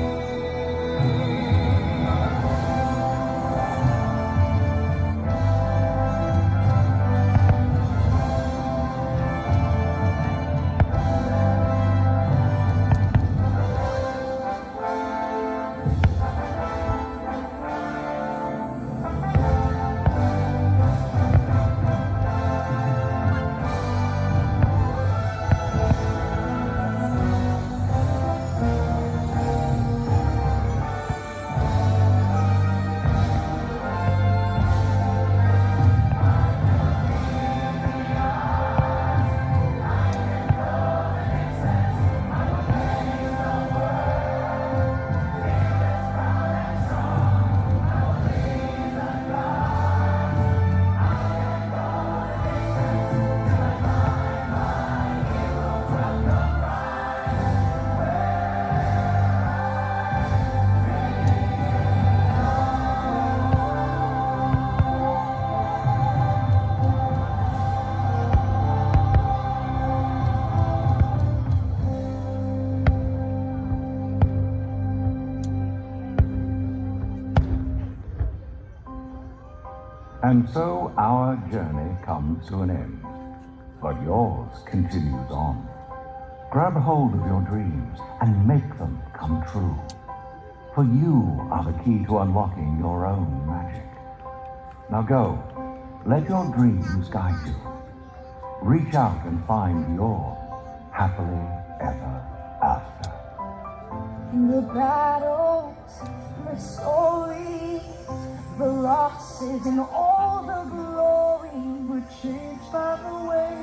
T: And so our journey comes to an end, but yours continues on. Grab hold of your dreams and make them come true. For you are the key to unlocking your own magic. Now go, let your dreams guide you. Reach out and find your happily ever after.
G: The battles, the stories, the losses, and all the glory were changed by the way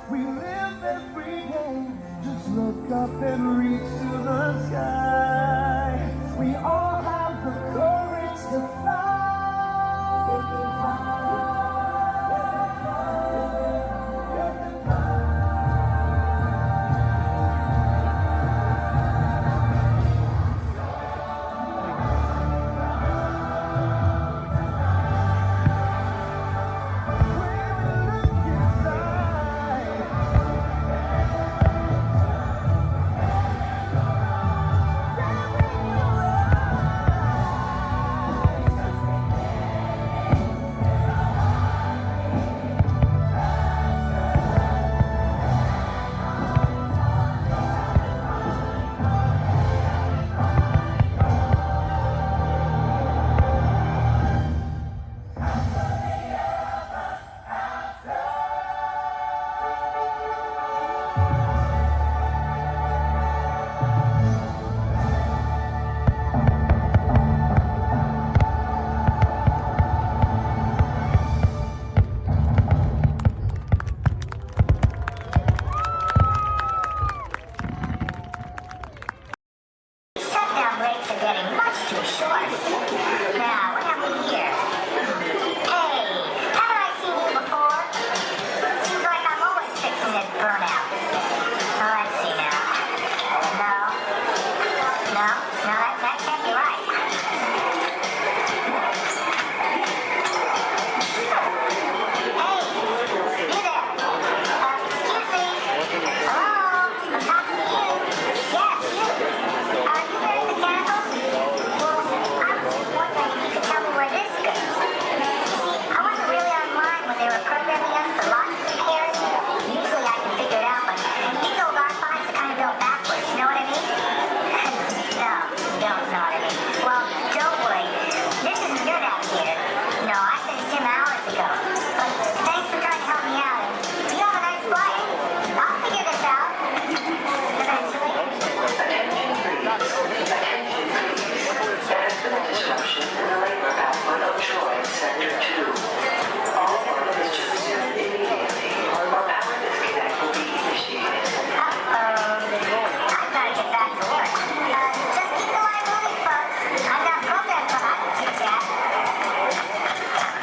G: we live every day.
C: just look up and reach to the sky.
G: We all have the courage to fly.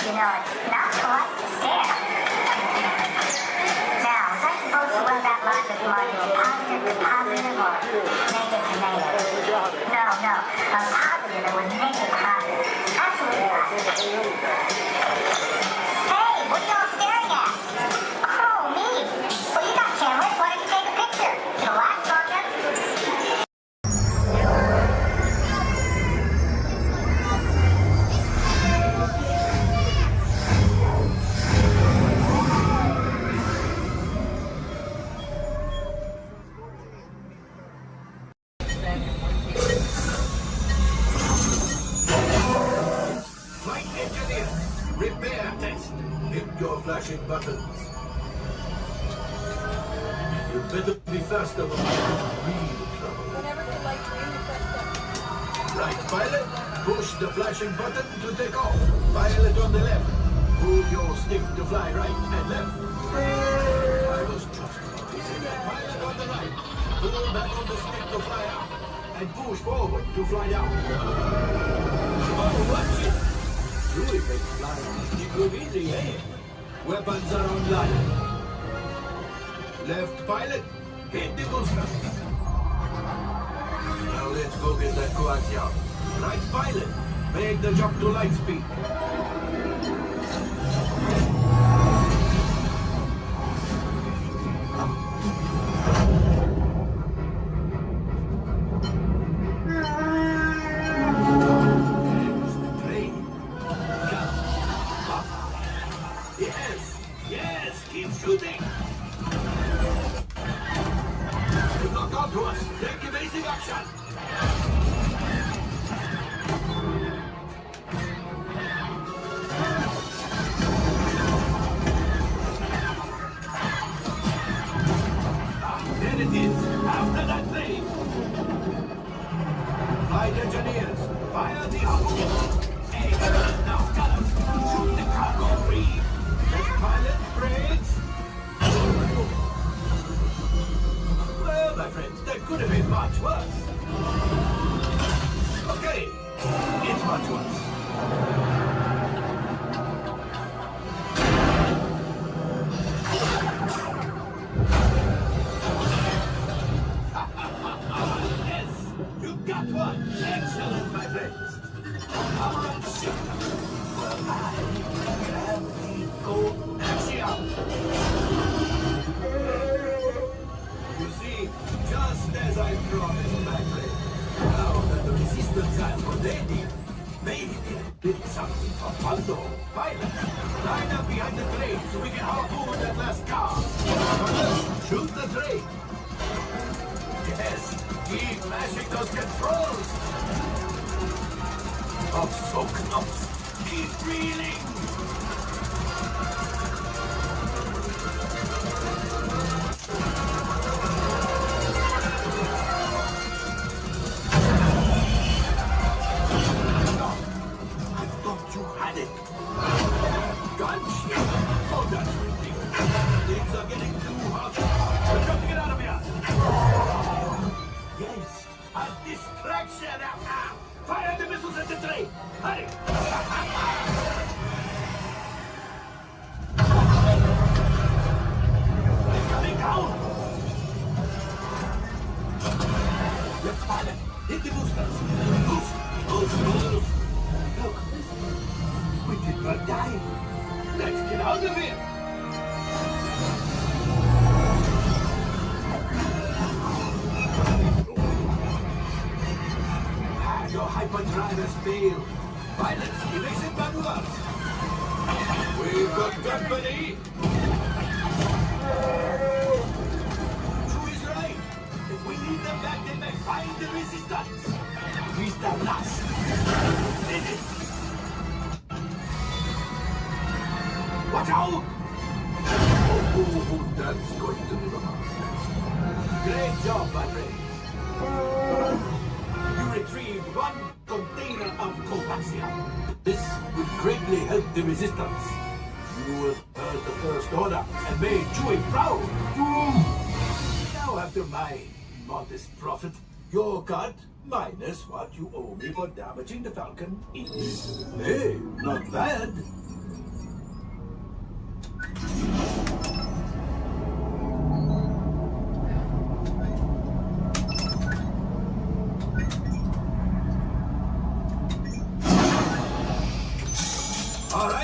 J: You know, it's not polite to stare. Now, was I supposed to wear that line that's marked positive to positive or negative to negative? No. A positive that was negative positive. Absolutely positive. Hey, what are y'all staring at? Oh, me. Well, you got cameras. Why don't you take a picture? It'll last longer.
A: Flight engineer, repair test. Hit your flashing buttons. You better be faster or I'm in real trouble.
N: Whenever you like to press them.
A: Right, pilot, push the flashing button to take off. Pilot on the left. Move your stick to fly right and left. I was just about to say that. Pilot on the right. Pull back on the stick to fly out. And push forward to fly down. Oh, watch it! Chewie makes flying this thing look easy, eh? Weapons are online. Left pilot, hit the booster. Now let's go get that coaxium. Right pilot, make the jump to light speed. Yes, keep shooting. You knock onto us. Take evasive action. There it is. After that plane. Flight engineers, fire the apple. Hey, now gunners, shoot the cargo free. Pilot brakes. Well, my friends, that could have been much worse. Okay, it's much worse. Yes, you got one. Excellent, my friends. All right, ship. Well, I have the coaxium. You see, just as I promised, my friend, now that the resistance has already maybe a bit something for Paldo. Pilot, line up behind the train so we can harpoon that last car. First, shoot the train. Yes, keep mashing those controls. Oh, so close. Keep reeling. I thought you had it. Gunship. Oh, that's ridiculous. Things are getting too hot. We've got to get out of here. Yes, a distraction. Fire the missiles at the train. Hurry. It's coming down. Left pilot, hit the boosters. Boost. Look, we did not die. Let's get out of here. Your hyperdrivers failed. Pilots, evasive maneuvers. We've got company. Chewie's right. If we leave them back, they may find the resistance. He's the last. Finish. Watch out! Oh, that's going to be rough. Great job, my friends. You retrieved one container of coaxium. This would greatly help the resistance. You have heard the First Order and made Chewie proud. Now, after my modest profit, your cut minus what you owe me for damaging the Falcon is, hey, not bad.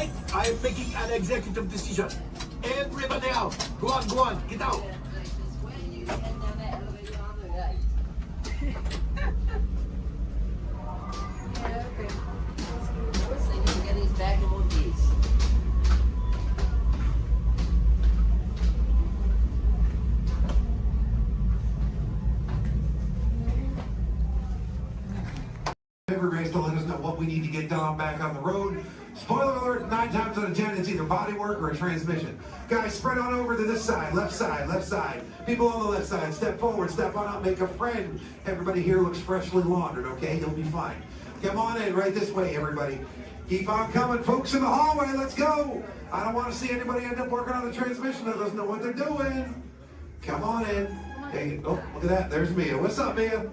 A: right, I am making an executive decision. Everybody out. Go on, get out.
O: Everybody's to let us know what we need to get done back on the road. Spoiler alert, 9 times out of 10, it's either body work or a transmission. Guys, spread on over to this side, left side, left side. People on the left side, step forward, step on up, make a friend. Everybody here looks freshly laundered, okay? You'll be fine. Come on in, right this way, everybody. Keep on coming, folks in the hallway, let's go. I don't want to see anybody end up working on the transmission that doesn't know what they're doing. Come on in. Hey, oh, look at that, there's Mia. What's up, Mia?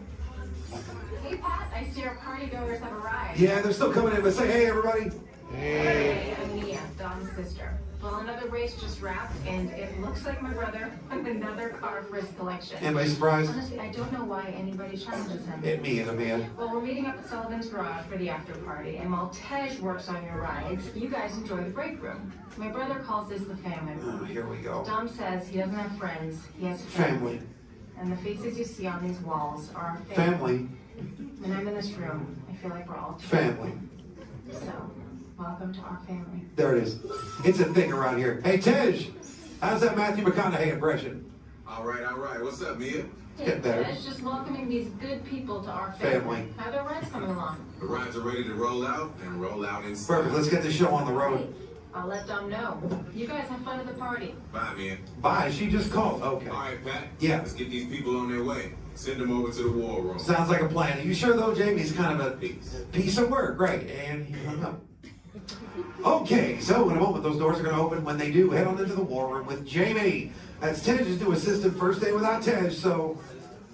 R: Hey Pat, I see our party goers have arrived.
O: Yeah, they're still coming in, but say hey, everybody.
R: Hey, I'm Mia, Dom's sister. Well, another race just wrapped, and it looks like my brother with another car for his collection.
O: Anybody surprised?
R: Honestly, I don't know why anybody challenges him.
O: It me and a man.
R: Well, we're meeting up at Sullivan's Garage for the after party, and while Tej works on your rides, you guys enjoy the break room. My brother calls this the family room.
O: Oh, here we go.
R: Dom says he doesn't have friends, he has
O: Family.
R: And the faces you see on these walls are our
O: Family.
R: When I'm in this room, I feel like we're all
O: Family.
R: So, welcome to our family.
O: There it is. It's a thing around here. Hey, Tej, how's that Matthew McConaughey impression?
I: All right. What's up, Mia?
R: Hey,
O: better.
R: Tej, just welcoming these good people to our family.
O: Family.
R: How are their rides coming along?
I: The rides are ready to roll out and roll out in style.
O: Perfect. Let's get this show on the road.
R: I'll let Dom know. You guys have fun at the party.
I: Bye, Mia.
O: Bye. She just called. Okay.
I: All right, Pat.
O: Yeah.
I: Let's get these people on their way. Send them over to the war room.
O: Sounds like a plan. Are you sure, though, Jamie's kind of a piece of work? Right. And he hung up. Okay, so in a moment, those doors are going to open. When they do, head on into the war room with Jamie. That's Tej's new assistant. First day without Tej, so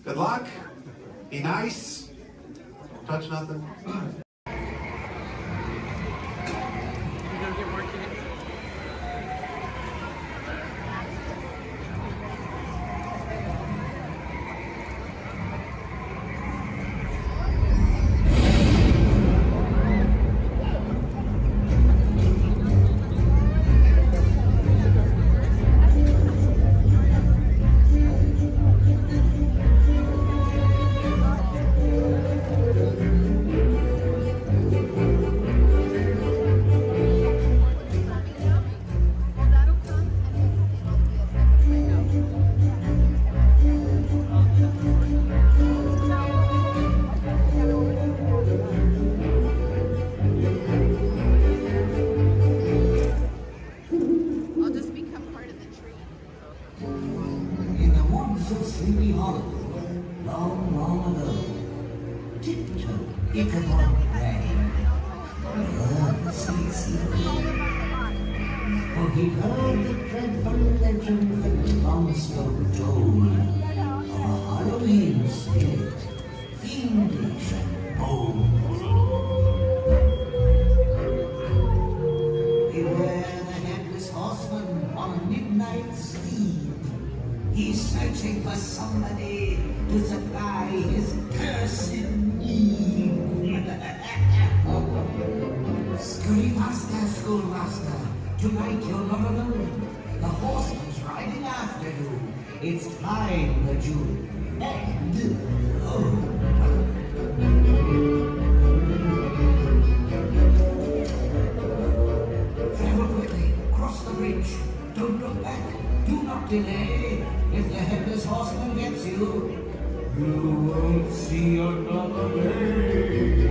O: good luck. Be nice. Don't touch nothing.
G: Tonight you're not alone. The horseman's riding after you. It's time that you end. Travel quickly. Cross the bridge. Don't look back. Do not delay. If the headless horseman gets you, you won't see another day.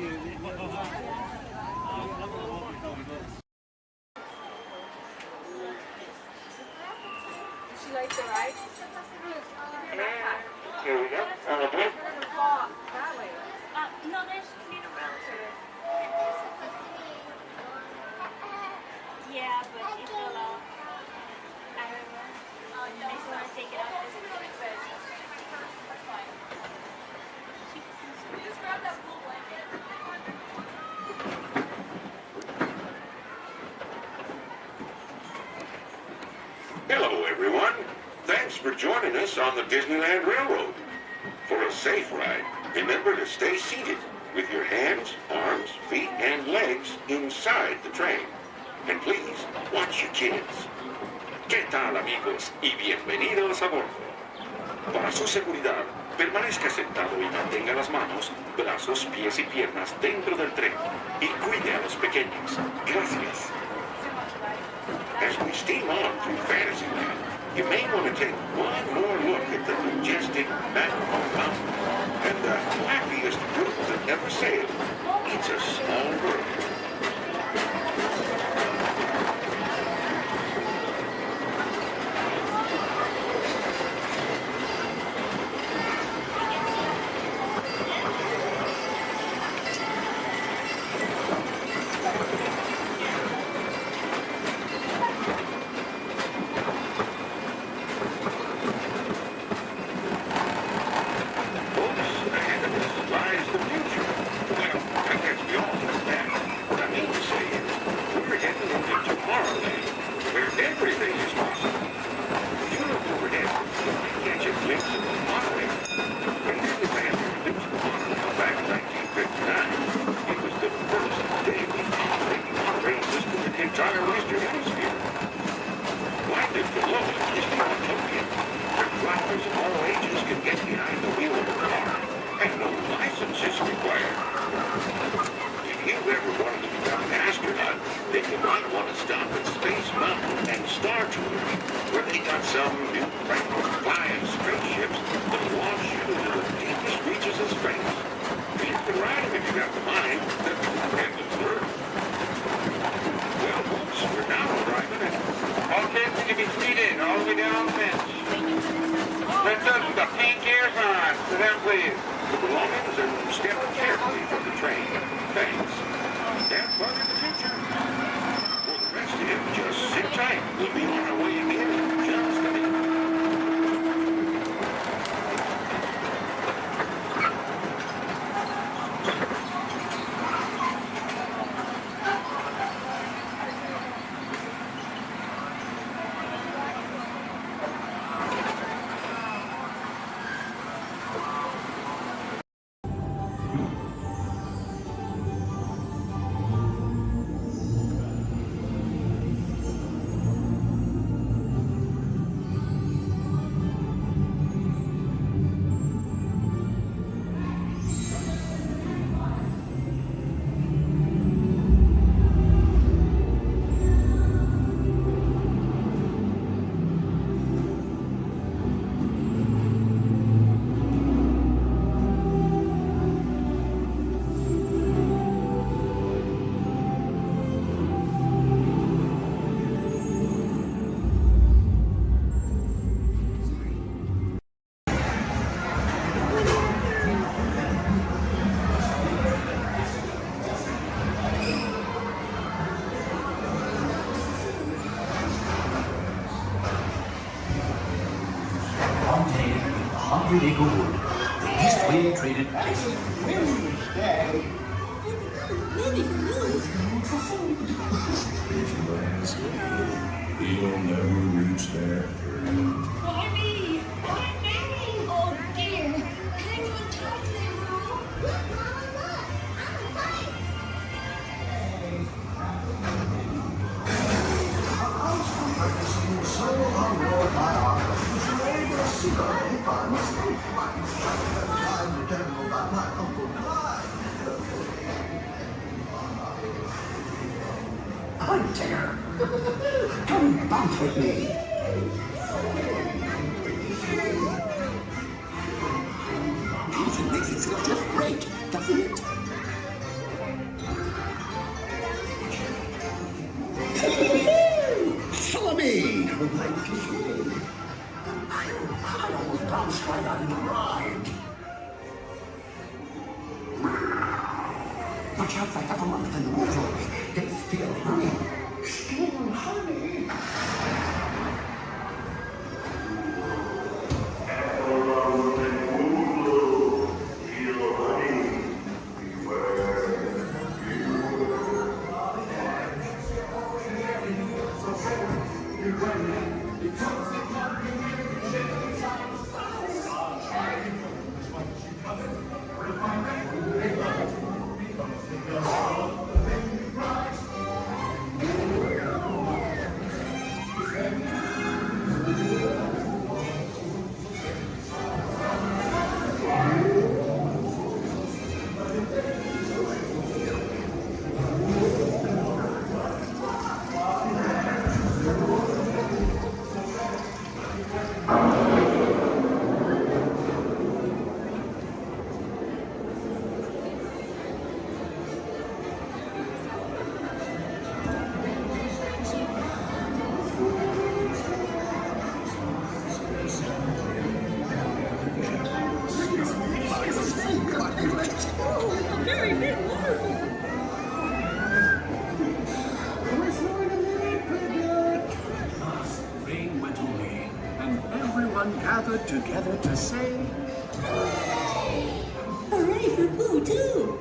Q: She likes it, right?
M: Here we go.
Q: That way.
D: No, there's need a relative. Yeah, but she fell off. I don't know. I just want to take it off.
Q: Just grab that blue blanket.
E: Hello, everyone. Thanks for joining us on the Disneyland Railroad. For a safe ride, remember to stay seated with your hands, arms, feet, and legs inside the train. And please, watch your kids. ¿Qué tal, amigos? Y bienvenidos a bordo. Para su seguridad, permanezca sentado y mantenga las manos, brazos, pies y piernas dentro del tren. Y cuide a los pequeños. Gracias. As we steam on through Fantasyland, you may want to take one more look at the majestic Matterhorn Mountain and the happiest group that ever sailed. It's a small world.
G: Acre Wood, the East Wind traded place.
A: If you ask me, he'll never reach that dream.
J: Barney! Barney! Oh dear! Can you talk to them,
G: Hunter! Come bounce with me! Music makes you feel just great, doesn't it? Watch out for everyone in the water. They steal honey. Steal honey.
T: Rain went away, and everyone gathered together to say,
J: Hooray for Pooh, too!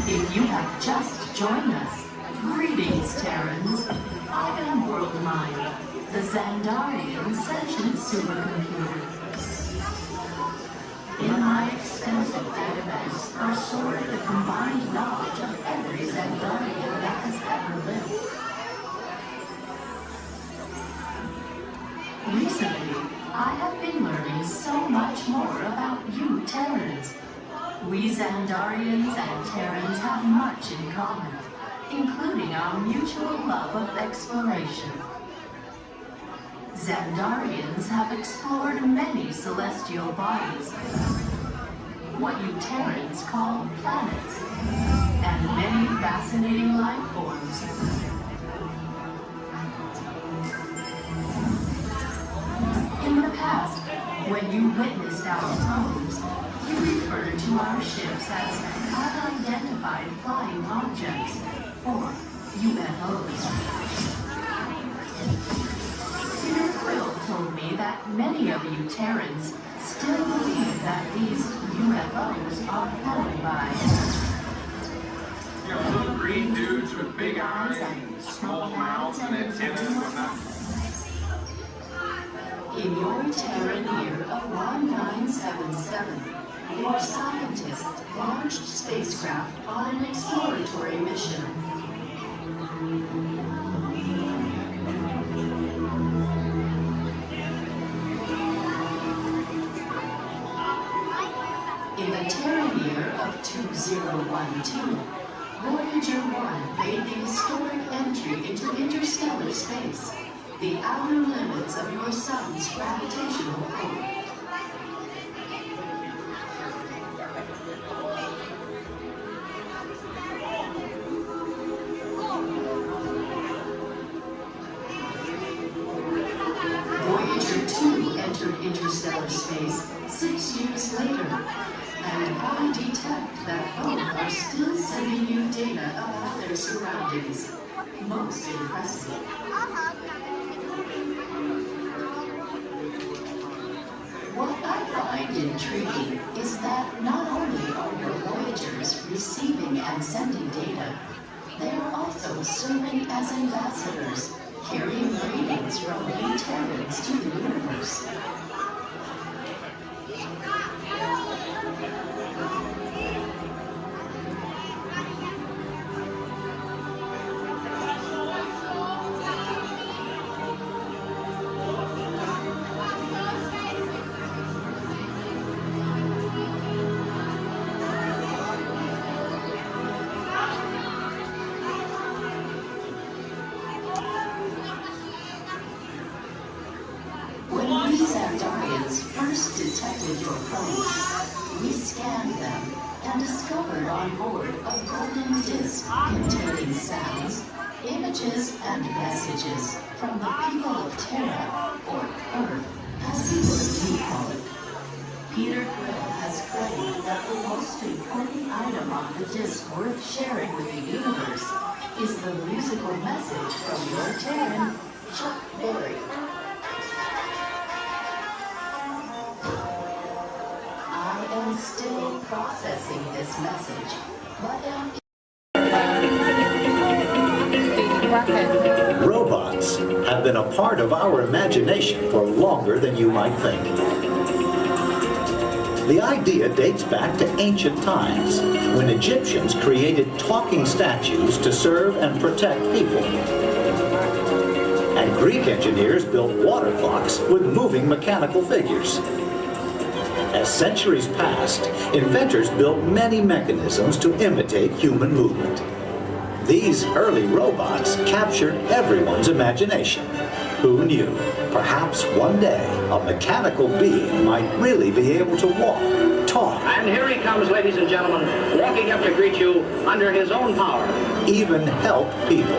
U: If you have just joined us, greetings, Terrans. I am World Mind, the Xandarian sentient supercomputer. In my extensive database are stored the combined knowledge of every Xandarian that has ever lived. Recently, I have been learning so much more about you Terrans. We Xandarians and Terrans have much in common, including our mutual love of exploration. Xandarians have explored many celestial bodies, what you Terrans call planets, and many fascinating life forms. In the past, when you witnessed our homes, you referred to our ships as unidentified flying objects, or UFOs. Peter Quill told me that many of you Terrans still believe that these UFOs are flown by
P: little green dudes with big eyes and small mouths and antennas.
U: In your Terran year of 1977, your scientists launched spacecraft on an exploratory mission. In the Terran year of 2012, Voyager 1 made the historic entry into interstellar space, the outer limits of your sun's gravitational pull. Voyager 2 entered interstellar space 6 years later, and I detect that both are still sending you data about their surroundings. Most impressive. What I find intriguing is that not only are your Voyagers receiving and sending data, they are also serving as ambassadors, carrying readings from new Terrans to the universe. these Andarians first detected your plane, we scanned them and discovered on board a golden disc containing sounds, images, and messages from the people of Terra, or Earth, as the word you call it. Peter Quill has claimed that the most important item on the disc worth sharing with the universe is the musical message from your Terran, Chuck Berry. I am still processing this message, but am...
B: Robots have been a part of our imagination for longer than you might think. The idea dates back to ancient times, when Egyptians created talking statues to serve and protect people. And Greek engineers built water clocks with moving mechanical figures. As centuries passed, inventors built many mechanisms to imitate human movement. These early robots captured everyone's imagination. Who knew? Perhaps one day a mechanical being might really be able to walk, talk.
S: And here he comes, ladies and gentlemen, walking up to greet you under his own power.
B: Even help people.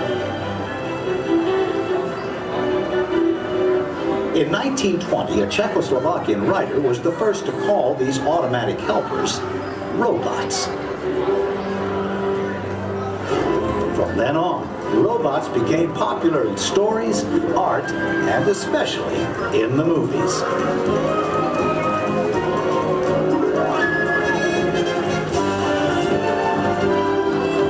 B: In 1920, a Czechoslovakian writer was the first to call these automatic helpers robots. From then on, robots became popular in stories, art, and especially in the movies.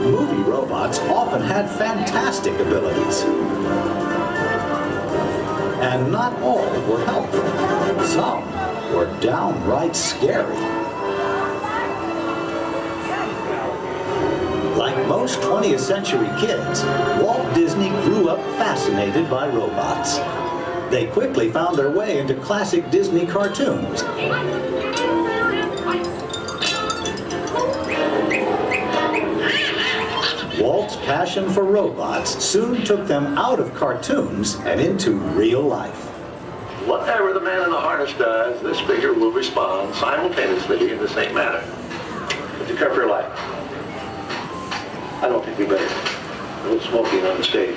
B: Movie robots often had fantastic abilities. And not all were helpful. Some were downright scary. Like most 20th century kids, Walt Disney grew up fascinated by robots. They quickly found their way into classic Disney cartoons. Walt's passion for robots soon took them out of cartoons and into real life.
K: Whatever the man in the harness does, this figure will respond simultaneously in the same manner. Would you care for your life? I don't think we better. A little smoking on the stage.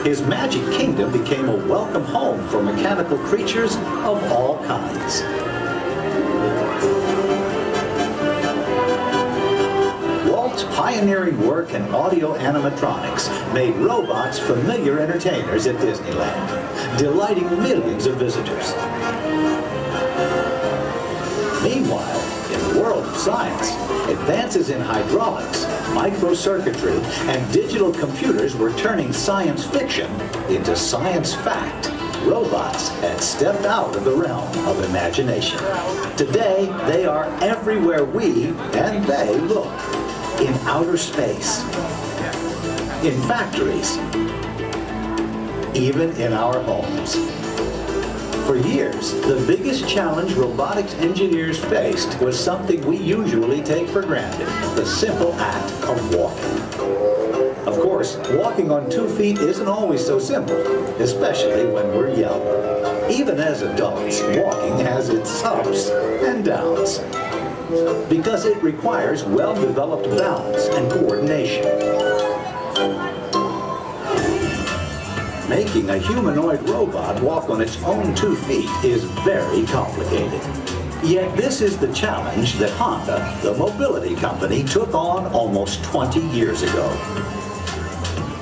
B: His magic kingdom became a welcome home for mechanical creatures of all kinds. Walt's pioneering work in audio animatronics made robots familiar entertainers at Disneyland, delighting millions of visitors. Meanwhile, in the world of science, advances in hydraulics, microcircuitry, and digital computers were turning science fiction into science fact. Robots had stepped out of the realm of imagination. Today, they are everywhere we and they look. In outer space, in factories, even in our homes. For years, the biggest challenge robotics engineers faced was something we usually take for granted, the simple act of walking. Of course, walking on 2 feet isn't always so simple, especially when we're young. Even as adults, walking has its ups and downs, because it requires well-developed balance and coordination. Making a humanoid robot walk on its own 2 feet is very complicated. Yet this is the challenge that Honda, the mobility company, took on almost 20 years ago.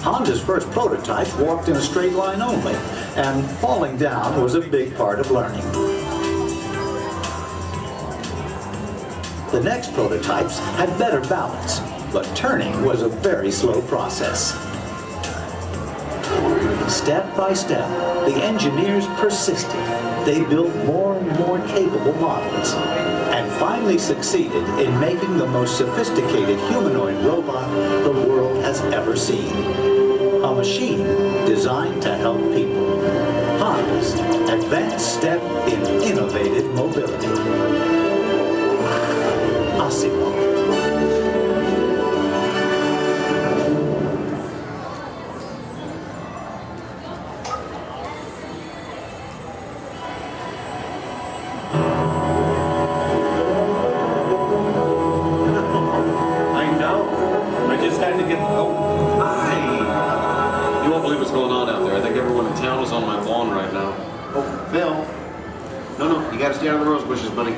B: Honda's first prototype walked in a straight line only, and falling down was a big part of learning. The next prototypes had better balance, but turning was a very slow process. Step by step, the engineers persisted. They built more and more capable models, and finally succeeded in making the most sophisticated humanoid robot the world has ever seen. A machine designed to help people. Honda's advanced step in innovative mobility. Possible.
H: believe what's going on out there. I think everyone in town is on my lawn right now.
V: Oh, Phil. No, you gotta stay out of the rose bushes, buddy.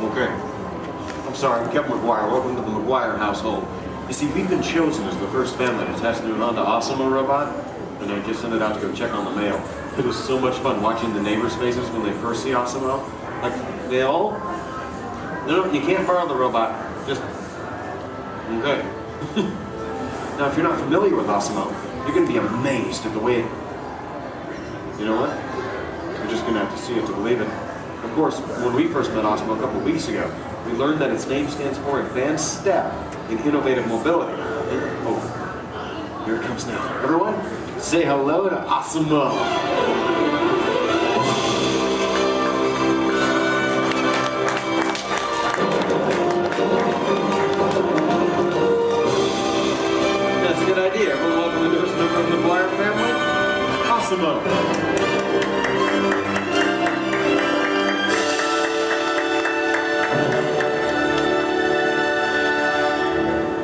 H: Okay. I'm sorry, I'm Kevin McGuire. Welcome to the McGuire household. You see, we've been chosen as the first family to test new Honda Osimo robot, and I just sent it out to go check on the mail. It was so much fun watching the neighbors' faces when they first see Osimo. Like, they all... No, you can't borrow the robot. Just... Okay. Now, if you're not familiar with Osimo, you're going to be amazed at the way it... You know what? You're just going to have to see it to believe it. Of course, when we first met Osimo a couple of weeks ago, we learned that its name stands for Advanced Step in Innovative Mobility. Oh, here it comes now. Everyone, say hello to Osimo. That's a good idea. Everyone welcome the newest member of the McGuire family, Osimo.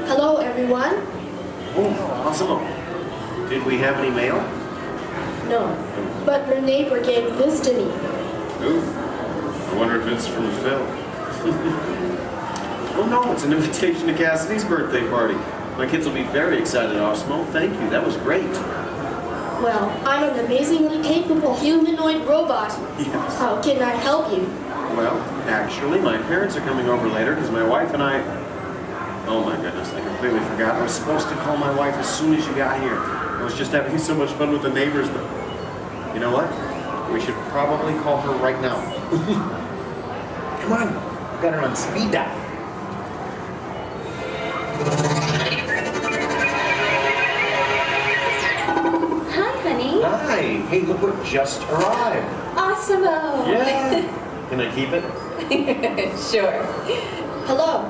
W: Hello, everyone.
V: Oh, Osimo. Did we have any mail?
W: No, but your neighbor gave this to me.
H: Ooh, I wonder if it's from Phil. Oh no, it's an invitation to Cassidy's birthday party. My kids will be very excited, Osmo. Thank you, that was great.
W: Well, I'm an amazingly capable humanoid robot.
H: Yes.
W: How can I help you?
H: Well, actually, my parents are coming over later because my wife and I... Oh my goodness, I completely forgot. I was supposed to call my wife as soon as you got here. I was just having so much fun with the neighbors, but... You know what? We should probably call her right now. Come on, I've got her on speed dial.
X: Hi, honey.
H: Hi. Hey, look what just arrived.
X: Awesome-o.
H: Yeah. Can I keep it?
X: Sure.
W: Hello.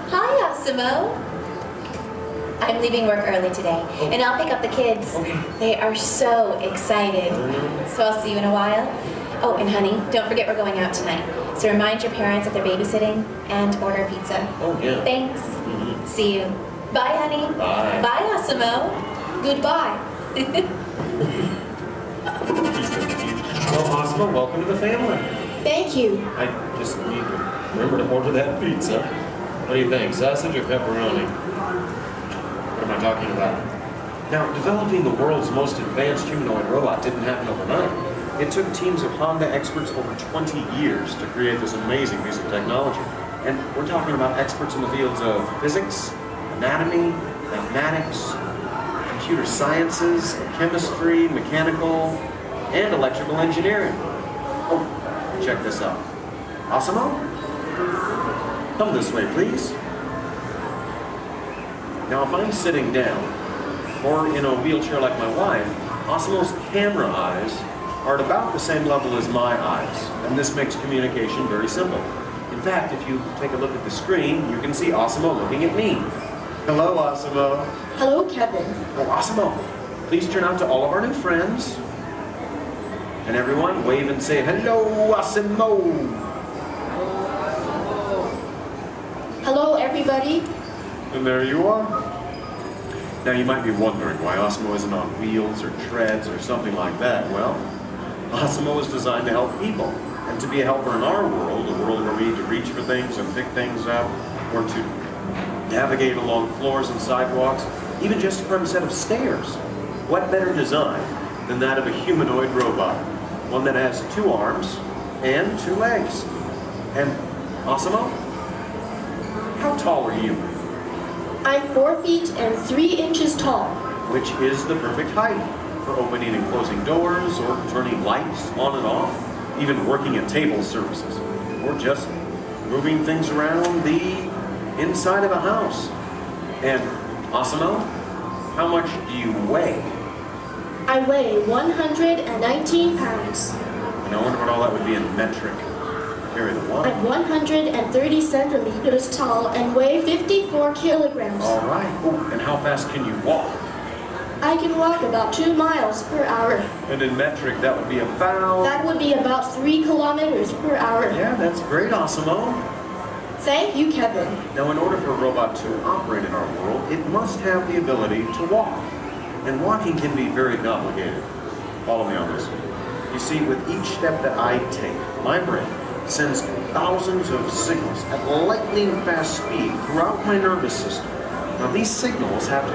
X: Hi, Osimo. I'm leaving work early today, and I'll pick up the kids.
H: Okay.
X: They are so excited. So I'll see you in a while. Oh, and honey, don't forget we're going out tonight. So remind your parents that they're babysitting and order pizza.
H: Oh, yeah.
X: Thanks. See you. Bye, honey.
H: Bye.
X: Bye, Osimo.
W: Goodbye.
H: Well, Osmo, welcome to the family.
W: Thank you.
H: I just need to remember to order that pizza. What do you think, sausage or pepperoni? What am I talking about? Now, developing the world's most advanced humanoid robot didn't happen overnight. It took teams of Honda experts over 20 years to create this amazing piece of technology. And we're talking about experts in the fields of physics, anatomy, mathematics, computer sciences, chemistry, mechanical, and electrical engineering. Oh, check this out. Osimo? Come this way, please. Now, if I'm sitting down, or in a wheelchair like my wife, Osimo's camera eyes are at about the same level as my eyes, and this makes communication very simple. In fact, if you take a look at the screen, you can see Osimo looking at me. Hello, Osimo.
W: Hello, Kevin.
H: Oh, Osimo, please turn out to all of our new friends. And everyone, wave and say, hello, Osimo.
W: Hello, everybody.
H: And there you are. Now, you might be wondering why Osimo isn't on wheels or treads or something like that. Well, Osimo is designed to help people and to be a helper in our world, a world where we need to reach for things and pick things up, or to navigate along floors and sidewalks, even just to climb a set of stairs. What better design than that of a humanoid robot? One that has 2 arms and 2 legs. And Osimo, how tall are you?
W: I'm 4 feet and 3 inches tall.
H: Which is the perfect height for opening and closing doors, or turning lights on and off, even working at table services, or just moving things around the inside of a house. And Osimo, how much do you weigh?
W: I weigh 119 pounds.
H: And I wonder what all that would be in metric. Carry the one.
W: I'm 130 centimeters tall and weigh 54 kilograms.
H: All right. Oh, and how fast can you walk?
W: I can walk about 2 miles per hour.
H: And in metric, that would be about...
W: That would be about 3 kilometers per hour.
H: Yeah, that's great, Osimo.
W: Thank you, Kevin.
H: Now, in order for a robot to operate in our world, it must have the ability to walk. And walking can be very complicated. Follow me on this. You see, with each step that I take, my brain sends thousands of signals at lightning fast speed throughout my nervous system. Now these signals travel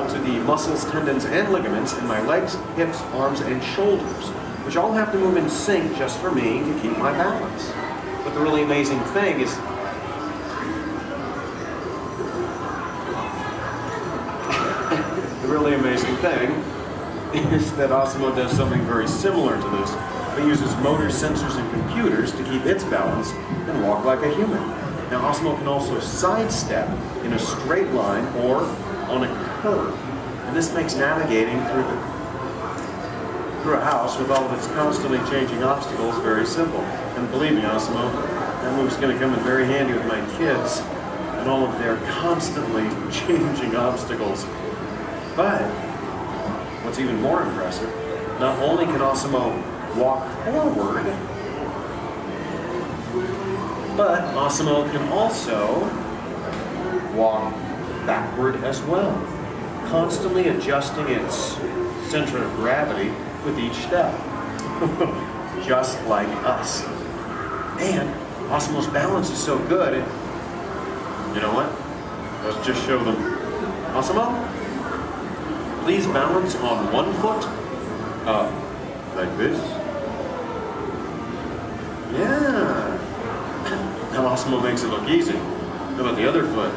H: to the muscles, tendons, and ligaments in my legs, hips, arms, and shoulders, which all have to move in sync just for me to keep my balance. But the really amazing thing is that Osmo does something very similar to this. It uses motors, sensors, and computers to keep its balance and walk like a human. Now Osmo can also sidestep in a straight line or on a curve. And this makes navigating through a house with all of its constantly changing obstacles very simple. And believe me, Osmo, that move's going to come in very handy with my kids and all of their constantly changing obstacles. But what's even more impressive, not only can Osmo walk forward, but Osmo can also walk backward as well, constantly adjusting its center of gravity with each step, just like us. And Osmo's balance is so good, you know what? Let's just show them. Osmo, please balance on one foot, like this. Yeah. Now Osmo makes it look easy. How about the other foot?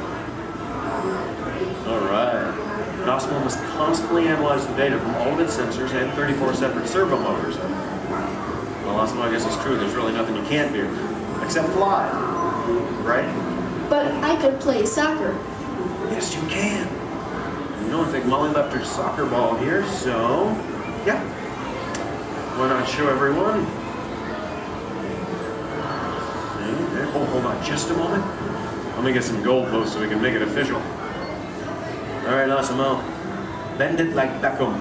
H: All right. And Osmo must constantly analyze the data from all of its sensors and 34 separate servo motors. Well, Osmo, I guess it's true. There's really nothing you can't do, except fly, right?
W: But I could play soccer.
H: Yes, you can. You know, I think Molly left her soccer ball here, so yeah. Why not show everyone? Oh, hold on just a moment. Let me get some goalposts so we can make it official. All right, Osmo. Bend it like Beckham.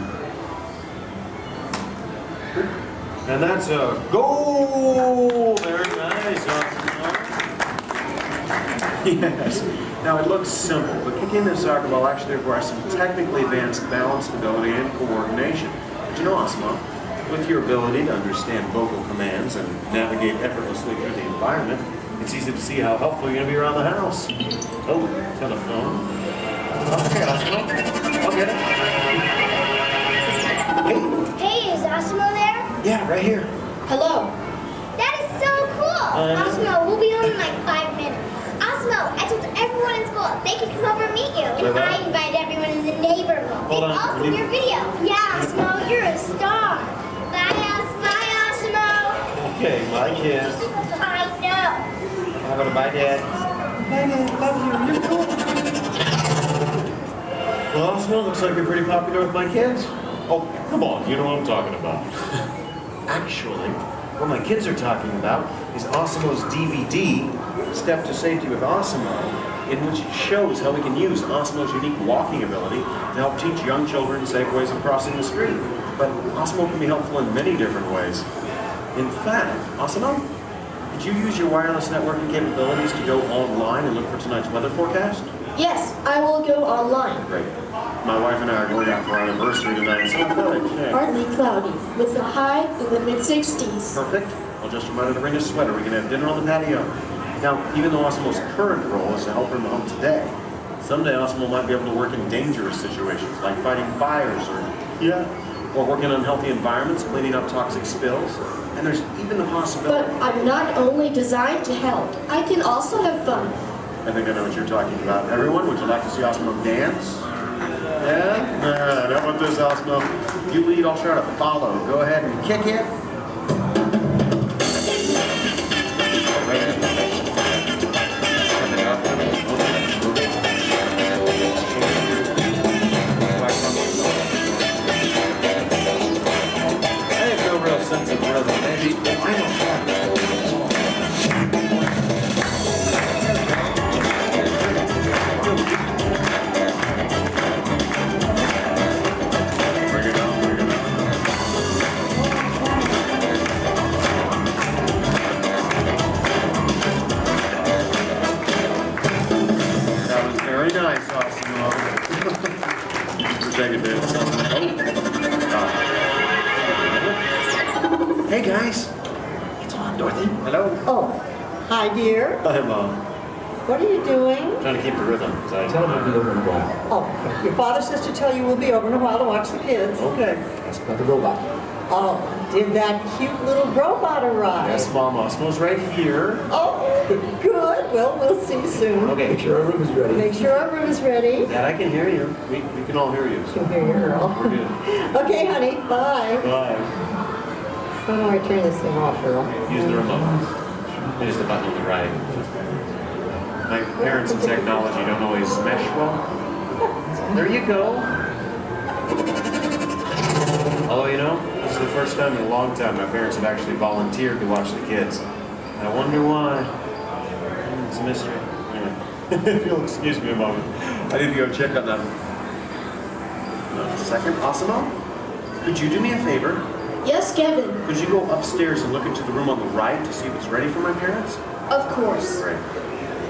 H: And that's a goal! Very nice, Osmo. Yes. Now, it looks simple, but kicking the soccer ball actually requires some technically advanced balance, stability, and coordination. But you know, Osmo, with your ability to understand vocal commands and navigate effortlessly through the environment, it's easy to see how helpful you're going to be around the house. Oh, telephone. Okay, Osmo. I'll get it.
C: Hey, is Osmo there?
H: Yeah, right here.
W: Hello.
C: That is so cool. Osmo, we'll be home in like 5 minutes. Osmo, I told everyone in school they can come over and meet you. And I invited everyone in the neighborhood. They all see your video. Yeah, Osmo, you're a star. Bye, Osmo.
H: Okay, bye, kids.
C: I know.
H: How about a bye, Dad? Bye, Dad. Love you. You're cool. Well, Osmo, looks like you're pretty popular with my kids. Oh, come on. You know what I'm talking about. Actually, what my kids are talking about is Osmo's DVD, Step to Safety with Osmo, in which it shows how we can use Osmo's unique walking ability to help teach young children safe ways of crossing the street. But Osmo can be helpful in many different ways. In fact, Osmo, did you use your wireless networking capabilities to go online and look for tonight's weather forecast?
W: Yes, I will go online.
H: Great. My wife and I are going out for our anniversary tonight, so good. Yeah.
W: Partly cloudy, with a high in the mid-60s.
H: Perfect. I'll just remind her to bring a sweater. We can have dinner on the patio. Now, even though Osmo's current role is to help her mom today, someday Osmo might be able to work in dangerous situations, like fighting fires or working in unhealthy environments, cleaning up toxic spills. And there's even the possibility...
W: But I'm not only designed to help. I can also have fun.
H: I think I know what you're talking about. Everyone, would you like to see Osmo dance? Yeah? How about this, Osmo? You lead, I'll try to follow. Go ahead and kick it. I have no real sense of rhythm. Maybe I don't have it. nice, Osimo. Take advantage of something. Hey, guys. It's on, Dorothy. Hello.
F: Oh, hi, dear.
H: Hi, Mom.
F: What are you doing?
H: Trying to keep the rhythm. Tell
F: them to be over in a while. Oh, your father says to tell you we'll be over in a while to watch the kids.
H: Okay.
F: That's about the robot. Oh, did that cute little robot arrive?
H: Yes, Mom. Osmo's right here.
F: Oh, good. Well, we'll see you soon.
H: Okay. Make sure our room is ready.
F: Make sure our room is ready.
H: Dad, I can hear you. We can all hear you. So.
F: Can hear you, Earl.
H: We're good.
F: Okay, honey. Bye.
H: Bye.
F: How do I turn this thing off, Earl?
H: Use the remote. Use the button on the right. My parents and technology don't always mesh well. There you go. Although, you know, this is the first time in a long time my parents have actually volunteered to watch the kids. I wonder why. It's a mystery. Anyway, if you'll excuse me a moment, I need to go check on them. A second, Osimo? Could you do me a favor?
W: Yes, Kevin.
H: Could you go upstairs and look into the room on the right to see if it's ready for my parents?
W: Of course.
H: Great.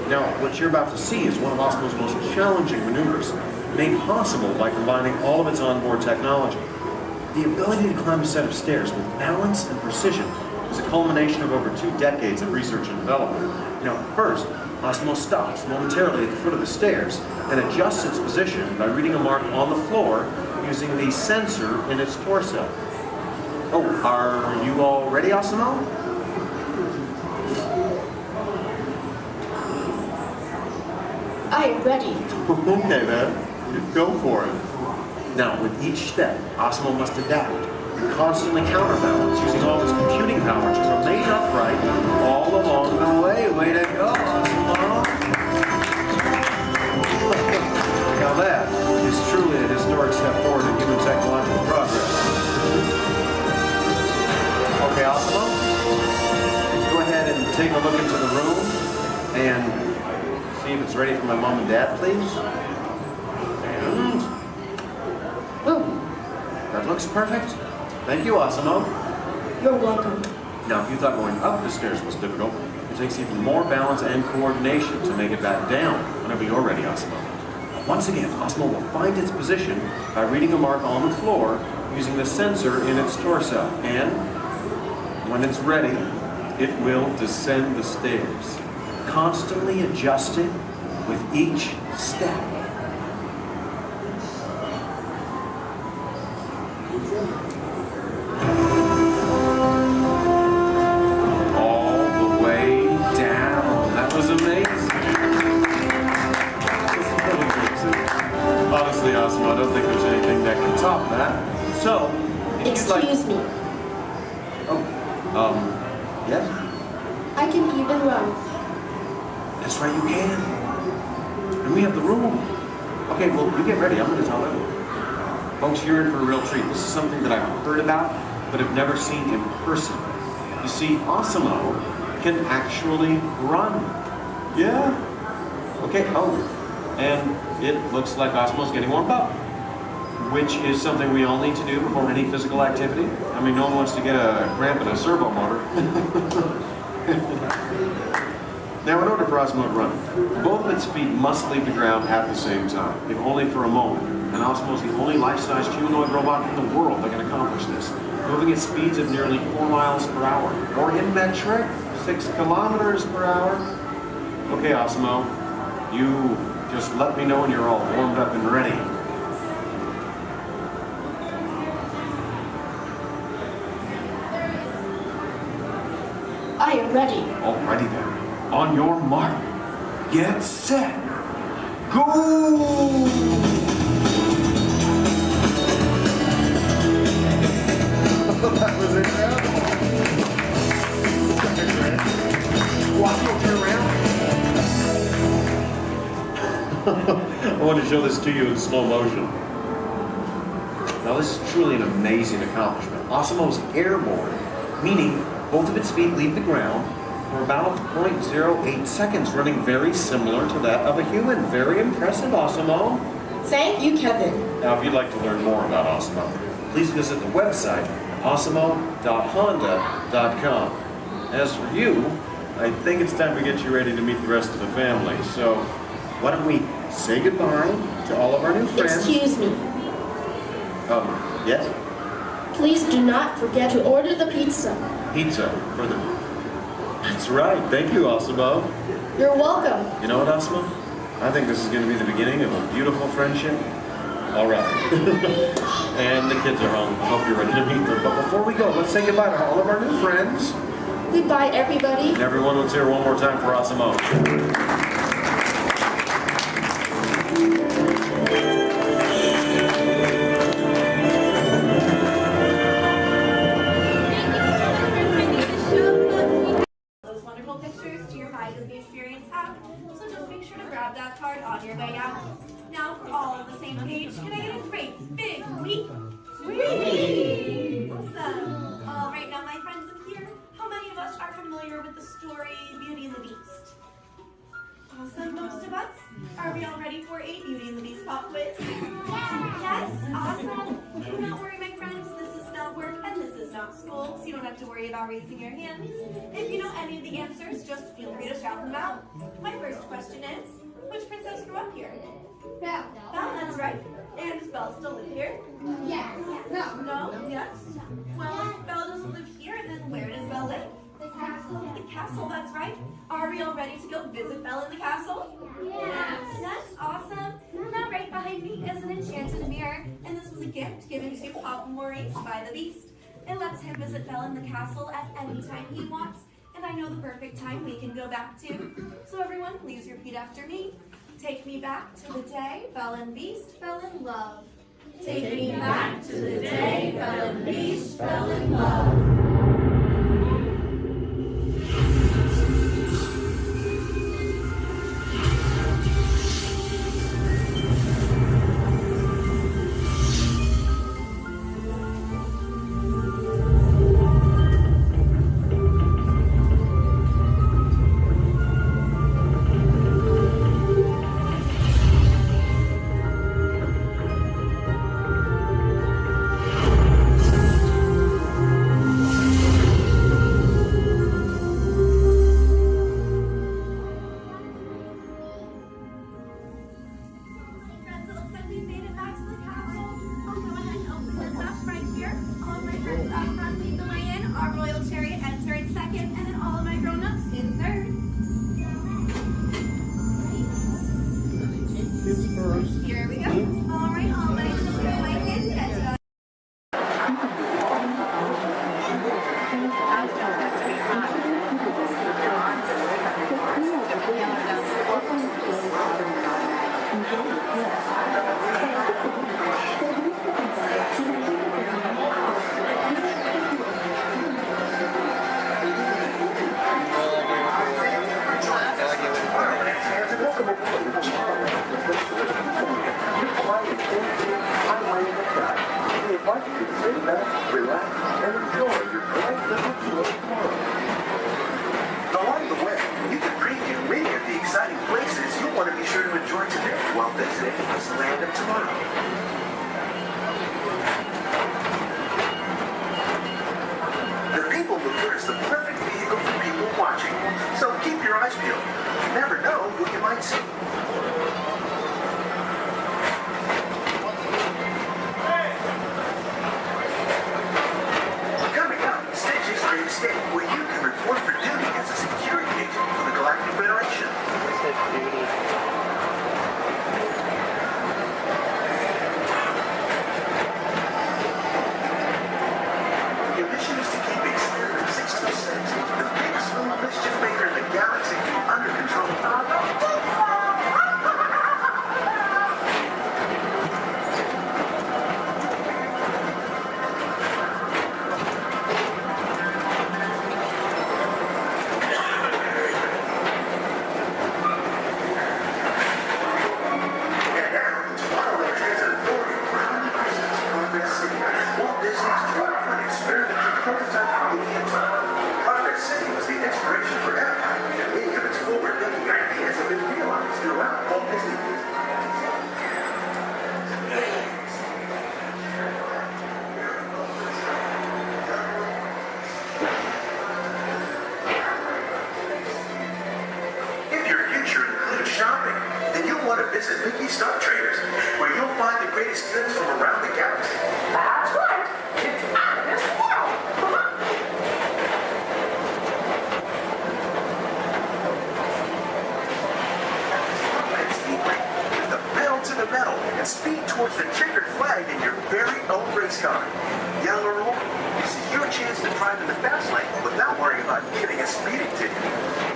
H: Now, what you're about to see is one of Osmo's most challenging maneuvers, made possible by combining all of its onboard technology. The ability to climb a set of stairs with balance and precision is a culmination of over 2 decades of research and development. Now, first, Osmo stops momentarily at the foot of the stairs and adjusts its position by reading a mark on the floor using the sensor in its torso. Oh, are you all ready, Osmo?
W: I am ready.
H: Okay, then. Go for it. Now, with each step, Osmo must adapt and constantly counterbalance using all its computing power to remain upright all along the way. Way to go, Osmo! Now that is truly a historic step forward in human technological progress. Okay, Osmo, go ahead and take a look into the room and see if it's ready for my mom and dad, please. And that looks perfect. Thank you, Osmo.
W: You're welcome.
H: Now, if you thought going up the stairs was difficult, it takes even more balance and coordination to make it back down whenever you're ready, Osmo. Once again, Osmo will find its position by reading a mark on the floor using the sensor in its torso. And when it's ready, it will descend the stairs, constantly adjusting with each step. All the way down. That was amazing. Honestly, Osmo, I don't think there's anything that can top that. So, if you'd like...
W: Excuse me.
H: Yes?
W: I can even run.
H: That's right, you can. And we have the room. Okay, well, you get ready. I'm going to tell everyone. Folks, you're in for a real treat. This is something that I've heard about, but have never seen in person. You see, Osmo can actually run. Yeah. Okay, and it looks like Osmo's getting warmed up, which is something we all need to do before any physical activity. I mean, no one wants to get a cramp in a servo motor. Now, in order for Osmo to run, both of its feet must leave the ground at the same time, if only for a moment. And Osmo is the only life-sized humanoid robot in the world that can accomplish this, moving at speeds of nearly 4 miles per hour, or in metric, 6 kilometers per hour. Okay, Osmo, you just let me know when you're all warmed up and ready.
W: I am ready.
H: Alrighty then. On your mark, get set, go! That was incredible. Osmo, turn around. I want to show this to you in slow motion. Now, this is truly an amazing accomplishment. Osmo's airborne, meaning both of its feet leave the ground for about 0.08 seconds, running very similar to that of a human. Very impressive, Osmo.
W: Thank you, Kevin.
H: Now, if you'd like to learn more about Osmo, please visit the website, osmo.honda.com. As for you, I think it's time to get you ready to meet the rest of the family. So, why don't we say goodbye to all of our new friends.
W: Excuse me.
H: Yes?
W: Please do not forget to order the pizza.
H: Pizza for the... That's right. Thank you, Osimo.
W: You're welcome.
H: You know what, Osimo? I think this is going to be the beginning of a beautiful friendship. All right. And the kids are home. I hope you're ready to meet them. But before we go, let's say goodbye to all of our new friends.
W: Goodbye, everybody.
H: And everyone, let's hear one more time for Osimo.
D: Those wonderful pictures to your My Disney Experience app, so just make sure to grab that card on your way out. Now for all on the same page, can I get a great big weep? Whee! Awesome. All right, now my friends in here, how many of us are familiar with the story Beauty and the Beast? Awesome, most of us. Are we all ready for a Beauty and the Beast pop quiz? Yes, awesome. Do not worry, my friends. This is not work and this is not school, so you don't have to worry about raising your hands. If you know any of the answers, just feel free to shout them out. My first question is, which princess grew up here? Belle. Belle, that's right. And does Belle still live here? Yes. No. No? Yes? Well, if Belle doesn't live here, then where does Belle live? The castle. The castle, that's right. Are we all ready to go visit Belle in the castle? Yes. Yes, awesome. Now right behind me is an enchanted mirror, and this was a gift given to Papa Maurice by the Beast. It lets him visit Belle in the castle at any time he wants, and I know the perfect time we can go back to. So everyone, please repeat after me. Take me back to the day Belle and Beast fell in love. Take me back to the day Belle and Beast fell in love. Here we go. All right, all my children, my kids, get
I: Along the way, you can preview many of the exciting places you'll want to be sure to enjoy today while visiting Disneyland of tomorrow. The People Mover is the perfect vehicle for people watching, so keep your eyes peeled. You never know who you might see. Coming up, Stitch's Dream State, where you can report for duty as a security agent for the Galactic Federation. Your mission is to keep Experiment 626, the biggest little mischief maker in the galaxy, under control. pedal and speed towards the checkered flag in your very own race car. Young or old, this is your chance to drive in the fast lane without worrying about getting a speeding ticket.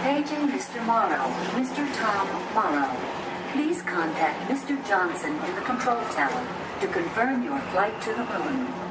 U: Paging Mr. Morrow, Mr. Tom Morrow. Please contact Mr. Johnson in the control tower to confirm your flight to the moon.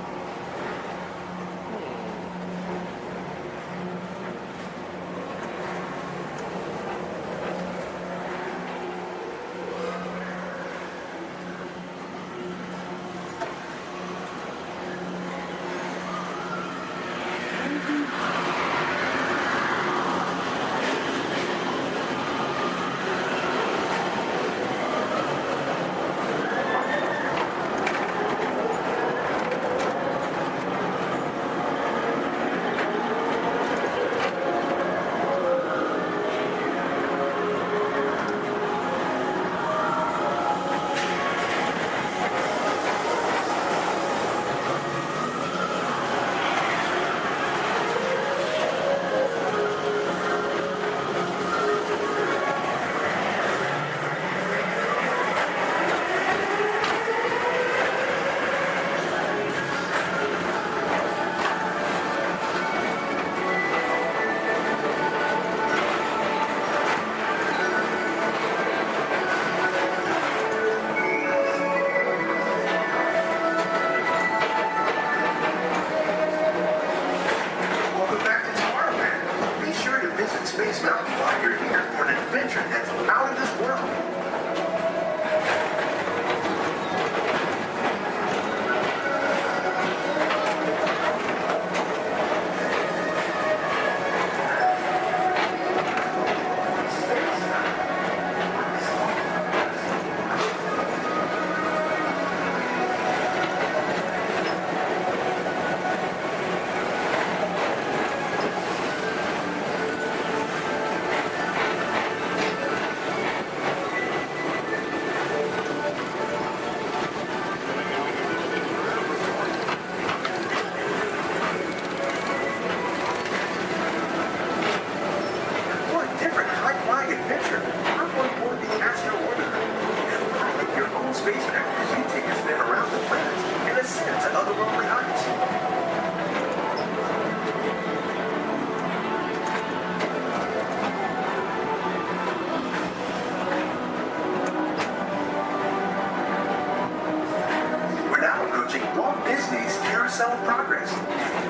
I: Walt Disney's Carousel of Progress.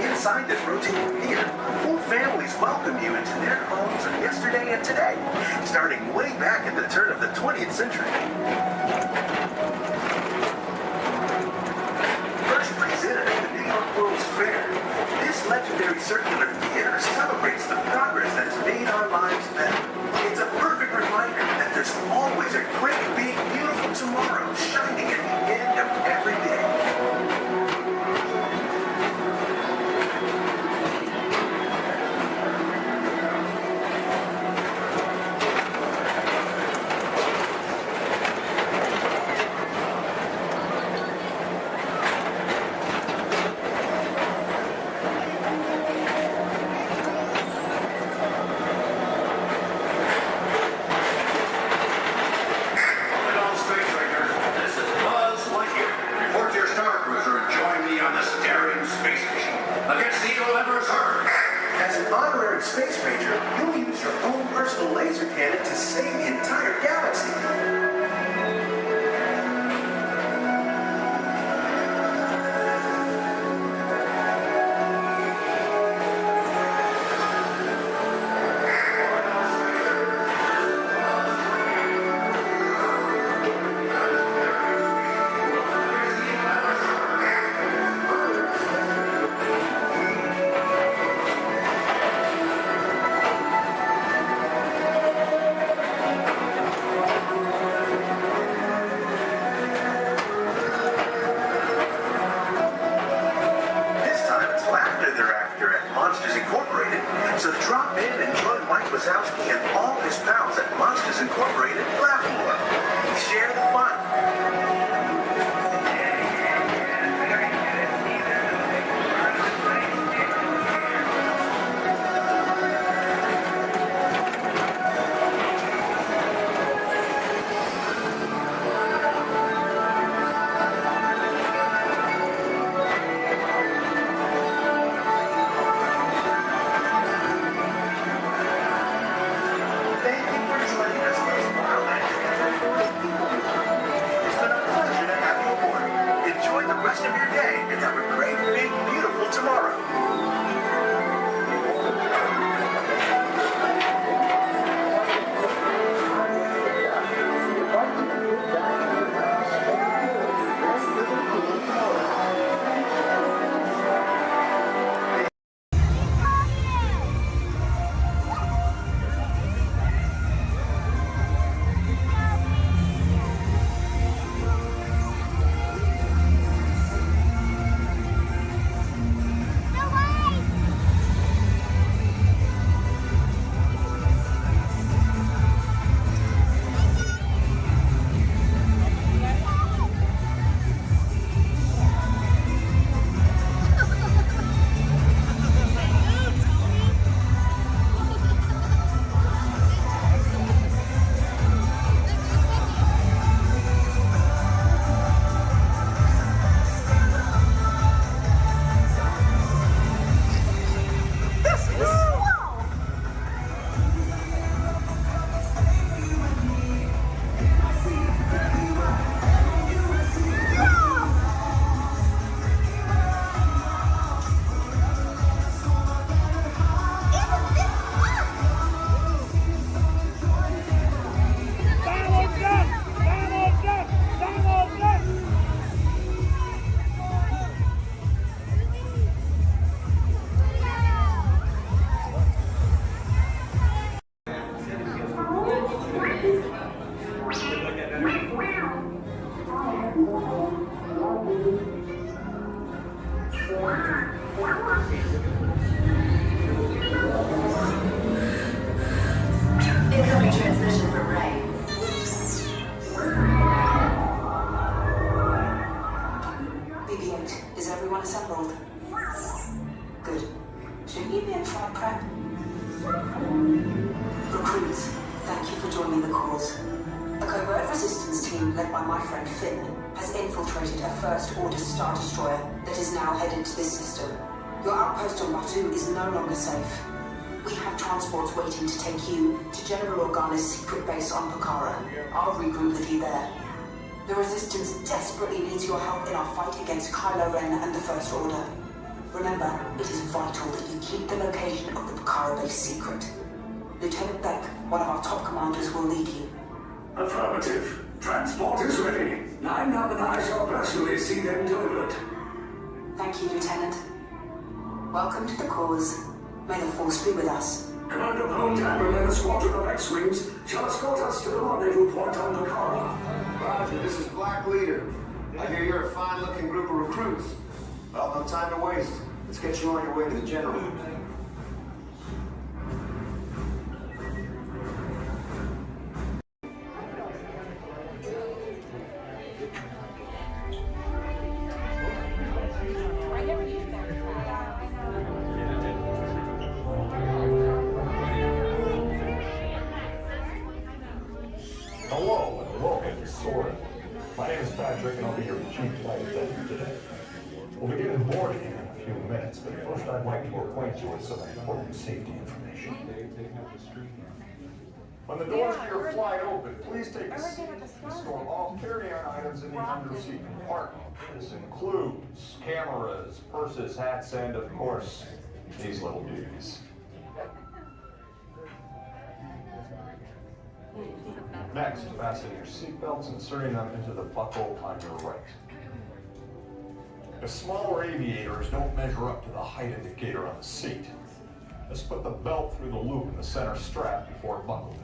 I: Inside this rotating theater, full families welcome you into their homes of yesterday and today, starting way back at the turn of the 20th century. First presented at the New York World's Fair, this legendary circular theater celebrates the progress that has made our lives better. It's a perfect reminder that there's always a great, big, beautiful tomorrow shining at the end of every day. an honorary space ranger, you'll use your own personal laser cannon to save the entire galaxy. So drop in and join Mike Wazowski and all his pals at Monsters Incorporated Laugh Floor. Share the fun.
L: Incoming transmission from Ray. BB-8, is everyone assembled? Good. Shouldn't you be in flight prep? Recruits, thank you for joining the cause. A covert resistance team led by my friend Finn has infiltrated a First Order Star Destroyer that is now headed to this system. Your outpost on Batu is no longer safe. We have transports waiting to take you to General Organa's secret base on Pucara. I'll regroup with you there. The Resistance desperately needs your help in our fight against Kylo Ren and the First Order. Remember, it is vital that you keep the location of the Pucara base secret. Lieutenant Beck, one of our top commanders, will lead you.
T: Affirmative. Transport is ready. Line up and I shall personally see them delivered.
L: Thank you, Lieutenant. Welcome to the cause. May the Force be with us.
T: Commander Poltan and a squadron of X-Wings shall escort us to the rendezvous point on Pucara.
H: Roger, this is Black Leader. I hear you're a fine-looking group of recruits. Well, no time to waste. Let's get you on your way to the General.
N: Hello and welcome to Soarin'. My name is Patrick and I'll be your chief flight attendant today. We'll be getting boarding in few minutes, but first I'd like to acquaint you with some important safety information. When the doors to your flight open, please take a seat and store all carry-on items in the under-seat compartment. This includes cameras, purses, hats, and of course, these little beauties. Next, fasten your seatbelts, inserting them into the buckle on your right. If smaller aviators don't measure up to the height indicator on the seat, just put the belt through the loop in the center strap before buckling it.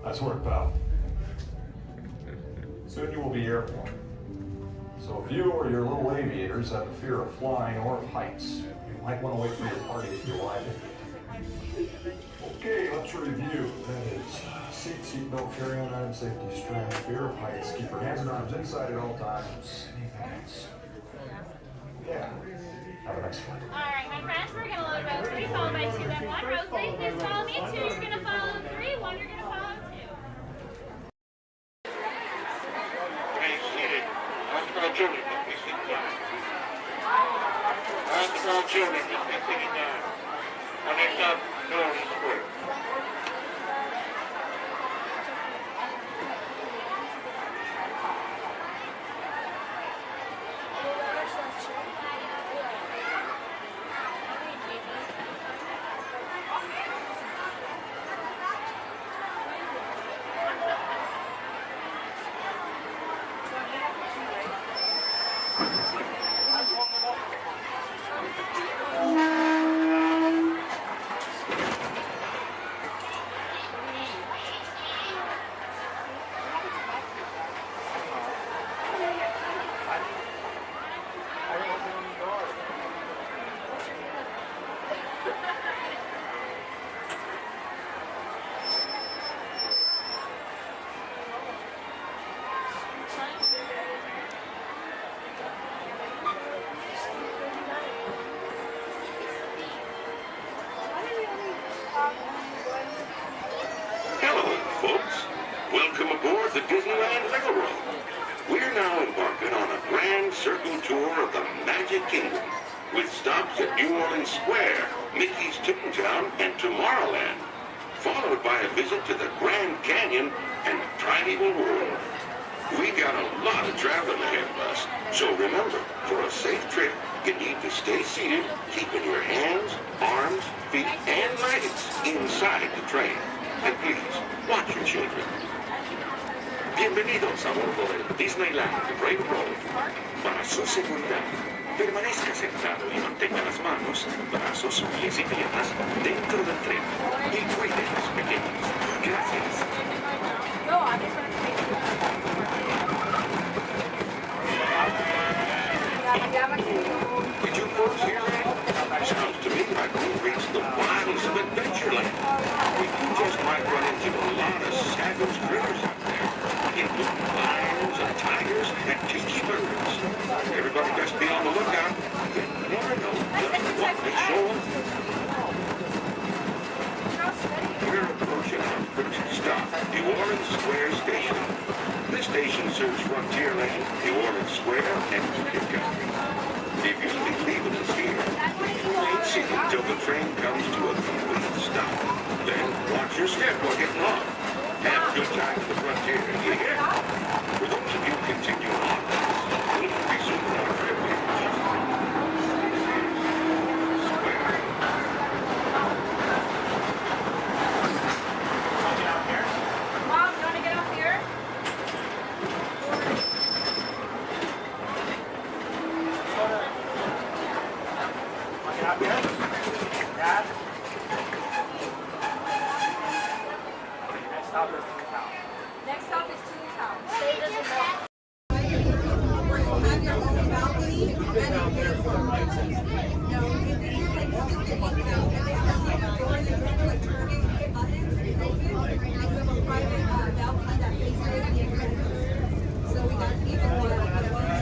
N: Nice work, pal. Soon you will be airborne. So if you or your little aviators have a fear of flying or of heights, you might want to wait for your party if you like it. Okay, let's review. That is seatbelt, carry-on item, safety strap, fear of heights, keep your hands and arms inside at all times. Anything else? Yeah. Have a nice flight.
M: Alright, my friends, we're going to load row 3, followed by 2, then 1. Row 3, please follow me. 2, you're going to follow 3. 1, you're going to follow 2.
E: Remain seated. Hospital children, please sit down. Hospital children, please sit down. Our next up, North Square. Hello, folks. Welcome aboard the Disneyland Railroad. We're now embarking on a grand circle tour of the Magic Kingdom, with stops at New Orleans Square, Mickey's Toontown, and Tomorrowland, followed by a visit to the Grand Canyon and Primeval World. We got a lot of traveling ahead of us, so remember, for a safe trip, you need to stay seated, keeping your hands, arms, feet, and legs inside the train. And please, watch your children. Bienvenidos a bordo del Disneyland Railroad. Para su seguridad, permanezca sentado y mantenga las manos, brazos, pies y piernas dentro del tren. Y cuide a los pequeños. Gracias. Did you folks hear that? Sounds to me like we've reached the wilds of Adventureland. We just might run into a lot of savage critters out there, including lions and tigers and tiki birds. Everybody best be on the lookout. You never know just what may show up. We're approaching our first stop, New Orleans Square Station. This station serves Frontierland, New Orleans Square, and Cricket Country. If you'll be leaving us here, remain seated until the train comes to a complete stop. Then watch your step while getting off. Have a good time at the frontier, you hear? For those of you continuing on, we'll resume our trip in just a moment.
M: Mom, you want to get up here?
A: Out here? Dad? Next stop is Toontown.
M: Next stop is Toontown. Stay this is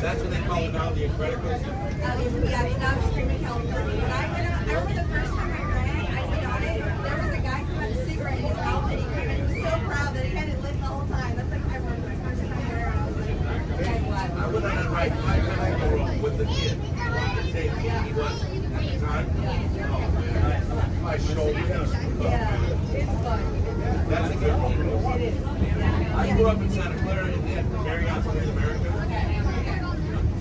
O: That's what they call it now, the Incredibles.
Q: Yeah, it's not Screaming California. But I remember the first time I ran, I did on it. There was a guy who had a cigarette in his mouth and he was so proud that he had it lit the whole time. That's like I remember the first time I ran. I was like,
O: was at the time? Oh, my shoulder.
Q: Yeah, it's fun.
O: That's a good one. It is. I grew up in Santa Clara and then Marriott's in America.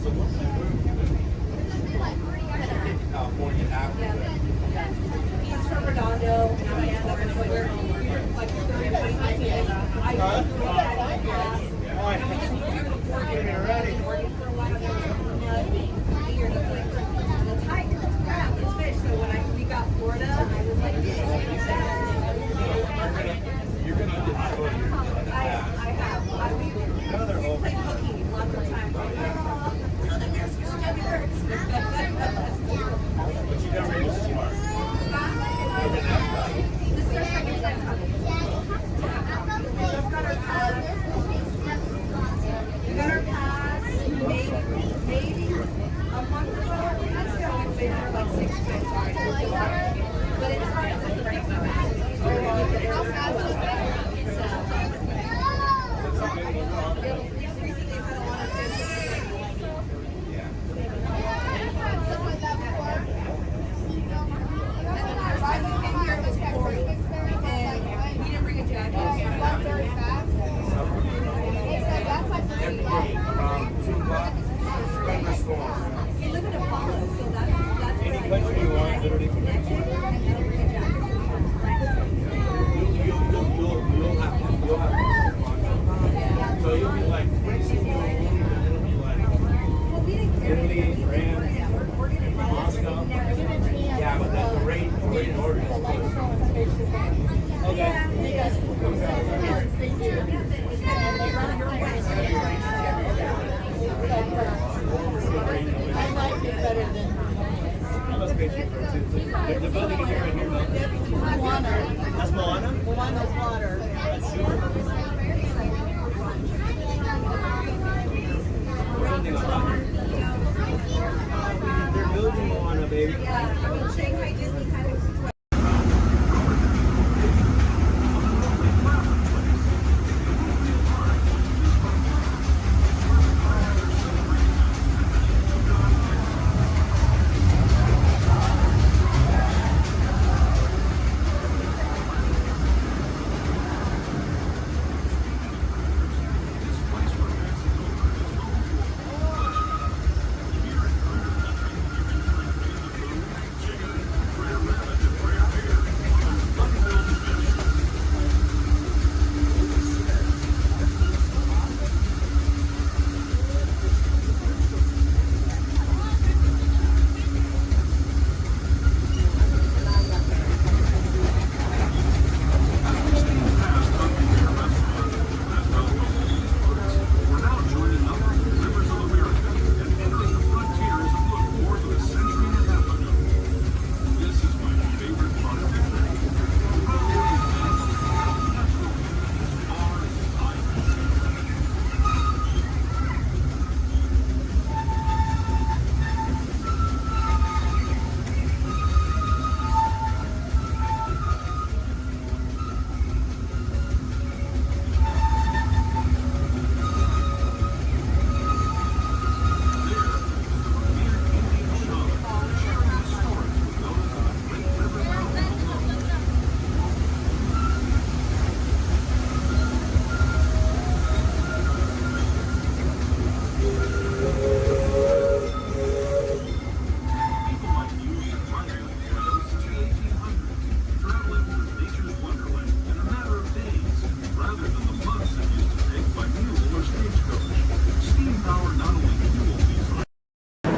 O: So California after.
Q: He's from Redondo, and that's where like 30, 25 years. I grew up at class. We just moved here to Oregon. Oregon for a while. There was 3 years. I was like, the tiger's crap, it's fish. So when we got Florida, I was like,
O: You're gonna enjoy your
Q: I have. We played hooky lots of times. Your stomach hurts.
O: But you never use smart.
Q: This is our second time coming. We just got our pass. We got our pass maybe a month ago. Let's go. We've been here like 6 months already. But it's fun. It's the right time. Recently had a lot of I moved in here, it was pouring, and we didn't bring a jacket. It was very fast.
O: Every day around 2 o'clock, thunderstorm.
Q: We live in Apollo, so that's
O: Any country you want, literally.
Q: and then bring a jacket.
O: You'll have to. So you'll be like, pretty soon it'll be like Italy, France, Moscow. Yeah, but that's the rate in order.
F: I like it better than
O: The building in here right here,
F: Moana.
O: that's Moana?
F: Moana's water.
O: That's super. We're building Moana. They're building Moana, baby.
Q: Yeah, I mean, Shanghai Disney kind of.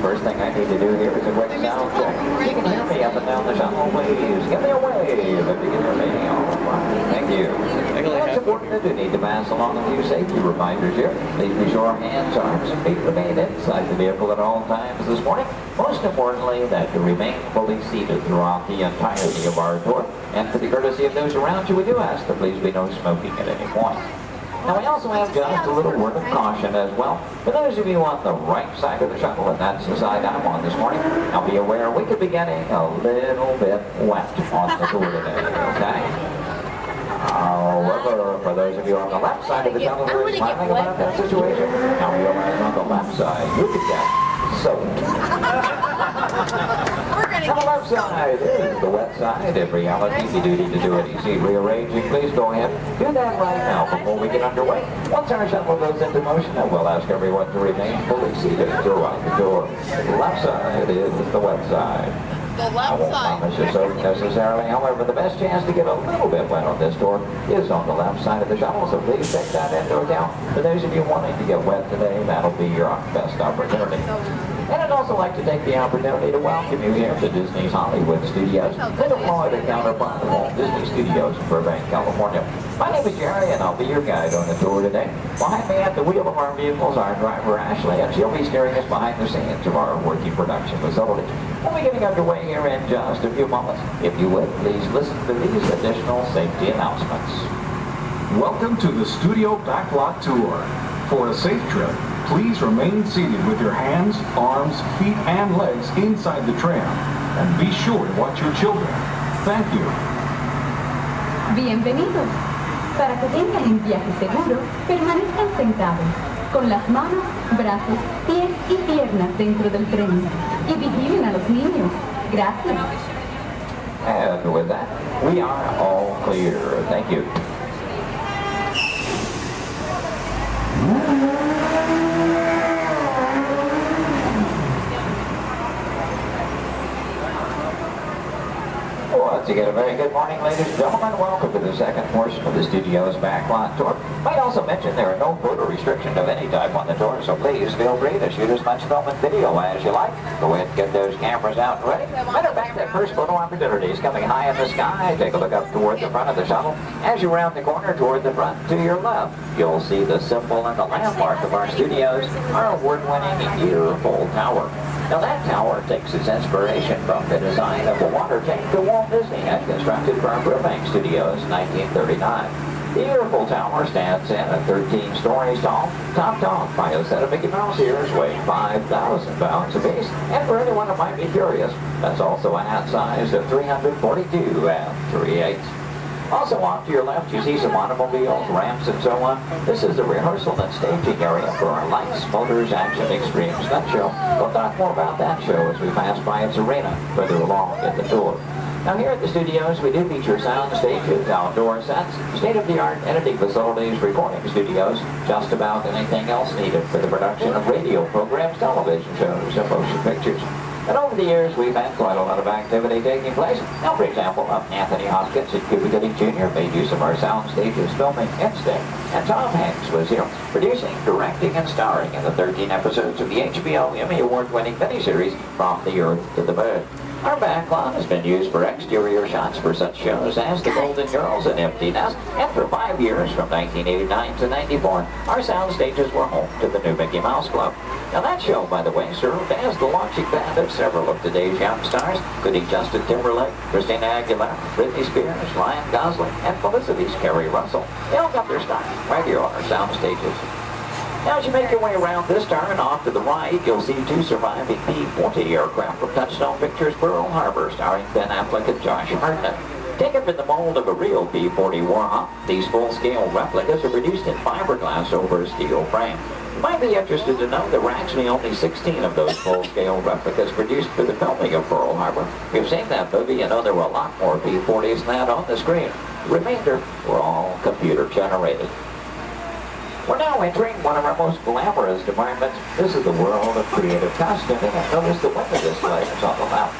S: First thing I need to do here is a quick sound check. You can hear me up and down the shuttle waves. Give me a wave if you can hear me. All right. Thank you. It's important that we need to pass along a few safety reminders here. Please be sure hands, arms, and feet remain inside the vehicle at all times this morning. Most importantly, that you remain fully seated throughout the entirety of our tour. And for the courtesy of those around you, we do ask that please be no smoking at any point. Now, we also have just a little word of caution as well. For those of you on the right side of the shuttle, and that's the side I'm on this morning, now be aware we could be getting a little bit wet on the tour today, okay? However, for those of you on the left side of the shuttle who are smiling about that situation, now realize on the left side, you could get soaked. left side is the wet side. In reality, you do need to do it easy. Rearranging, please go ahead. Do that right now before we get underway. Once our shuttle goes into motion, we'll ask everyone to remain fully seated throughout the tour. Left side is the wet side.
G: The left side.
S: Promise you so necessarily. However, the best chance to get a little bit wet on this tour is on the left side of the shuttle, so please take that into account. For those of you wanting to get wet today, that'll be your best opportunity. And I'd also like to take the opportunity to welcome you here to Disney's Hollywood Studios, the Florida counterpart of Walt Disney Studios in Burbank, California. My name is Jerry, and I'll be your guide on the tour today. Behind me at the wheel of our vehicles, our driver Ashley, and she'll be steering us behind the scenes of our working production facilities. We'll be getting underway here in just a few moments. If you would, please listen to these additional safety announcements.
J: Welcome to the Studio Backlot Tour. For a safe trip, please remain seated with your hands, arms, feet, and legs inside the tram. And be sure to watch your children. Thank you.
U: Bienvenidos. Para que tengan un viaje seguro, permanezcan sentados, con las manos, brazos, pies y piernas dentro del tren. Y vigilen a los niños. Gracias.
S: And with that, we are all clear. Thank you. Once again, a very good morning, ladies and gentlemen. Welcome to the second portion of the studio's backlot tour. Might also mention there are no photo restrictions of any type on the tour, so please feel free to shoot as much film and video as you like. Go ahead and get those cameras out and ready. Matter of fact, that first photo opportunity is coming high in the sky. Take a look up toward the front of the shuttle. As you round the corner toward the front to your left, you'll see the symbol and the landmark of our studios, our award-winning year-full tower. Now that tower takes its inspiration from the design of the water tank that Walt Disney had constructed for our Burbank Studios in 1939. The Yearful Tower stands in at 13 stories tall, topped off by a set of Mickey Mouse ears weighing 5,000 pounds apiece. And for anyone who might be curious, that's also a hat size of 342 3/8. Also off to your left, you see some automobiles, ramps, and so on. This is the rehearsal and staging area for our Lights, Motors, Action Extreme stunt show. We'll talk more about that show as we pass by its arena further along in the tour. Now here at the studios, we do feature sound stages, outdoor sets, state-of-the-art editing facilities, recording studios, just about anything else needed for the production of radio programs, television shows, and motion pictures. And over the years, we've had quite a lot of activity taking place. Now, for example, Anthony Hopkins and Cuba Gooding Jr. made use of our sound stages filming Instinct. And Tom Hanks was here, producing, directing, and starring in the 13 episodes of the HBO Emmy Award-winning miniseries From the Earth to the Moon. Our backlot has been used for exterior shots for such shows as The Golden Girls and Empty Nest, and for 5 years, from 1989 to 94, our sound stages were home to the new Mickey Mouse Club. Now that show, by the way, served as the launching pad of several of today's young stars, including Justin Timberlake, Christina Aguilera, Britney Spears, Ryan Gosling, and Felicity's Kerry Russell. They all got their start right here on our sound stages. Now, as you make your way around this turn, off to the right, you'll see 2 surviving P-40 aircraft from Touchstone Pictures Pearl Harbor, starring Ben Affleck and Josh Hartnett. Taken from the mold of a real P-40 Warhawk, these full-scale replicas are produced in fiberglass over a steel frame. You might be interested to know there were actually only 16 of those full-scale replicas produced for the filming of Pearl Harbor. If you've seen that movie, you know there were a lot more P-40s than that on the screen. The remainder were all computer-generated. We're now entering one of our most glamorous departments. This is the world of creative costuming, and notice the window displays on the left.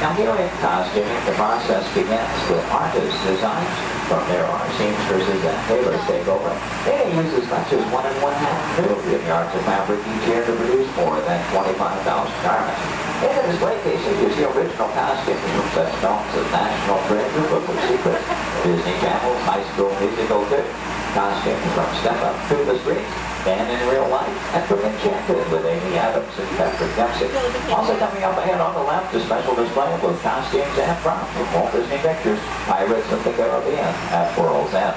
S: Now here in costuming, the process begins with artist designs. From there, our seamstresses and tailors take over. They may use as much as 1 1/2 million yards of fabric each year to produce more than 25,000 garments. In the display cases, you see original costumes from such films as National Treasure, Book of Secrets, Disney Channel's High School Musical 2, costumes from Step Up Through the Streets, and in Real Life, and from Enchanted with Amy Adams and Patrick Dempsey. Also coming up ahead on the left, a special display of both costumes and props from Walt Disney Pictures, Pirates of the Caribbean at World's End.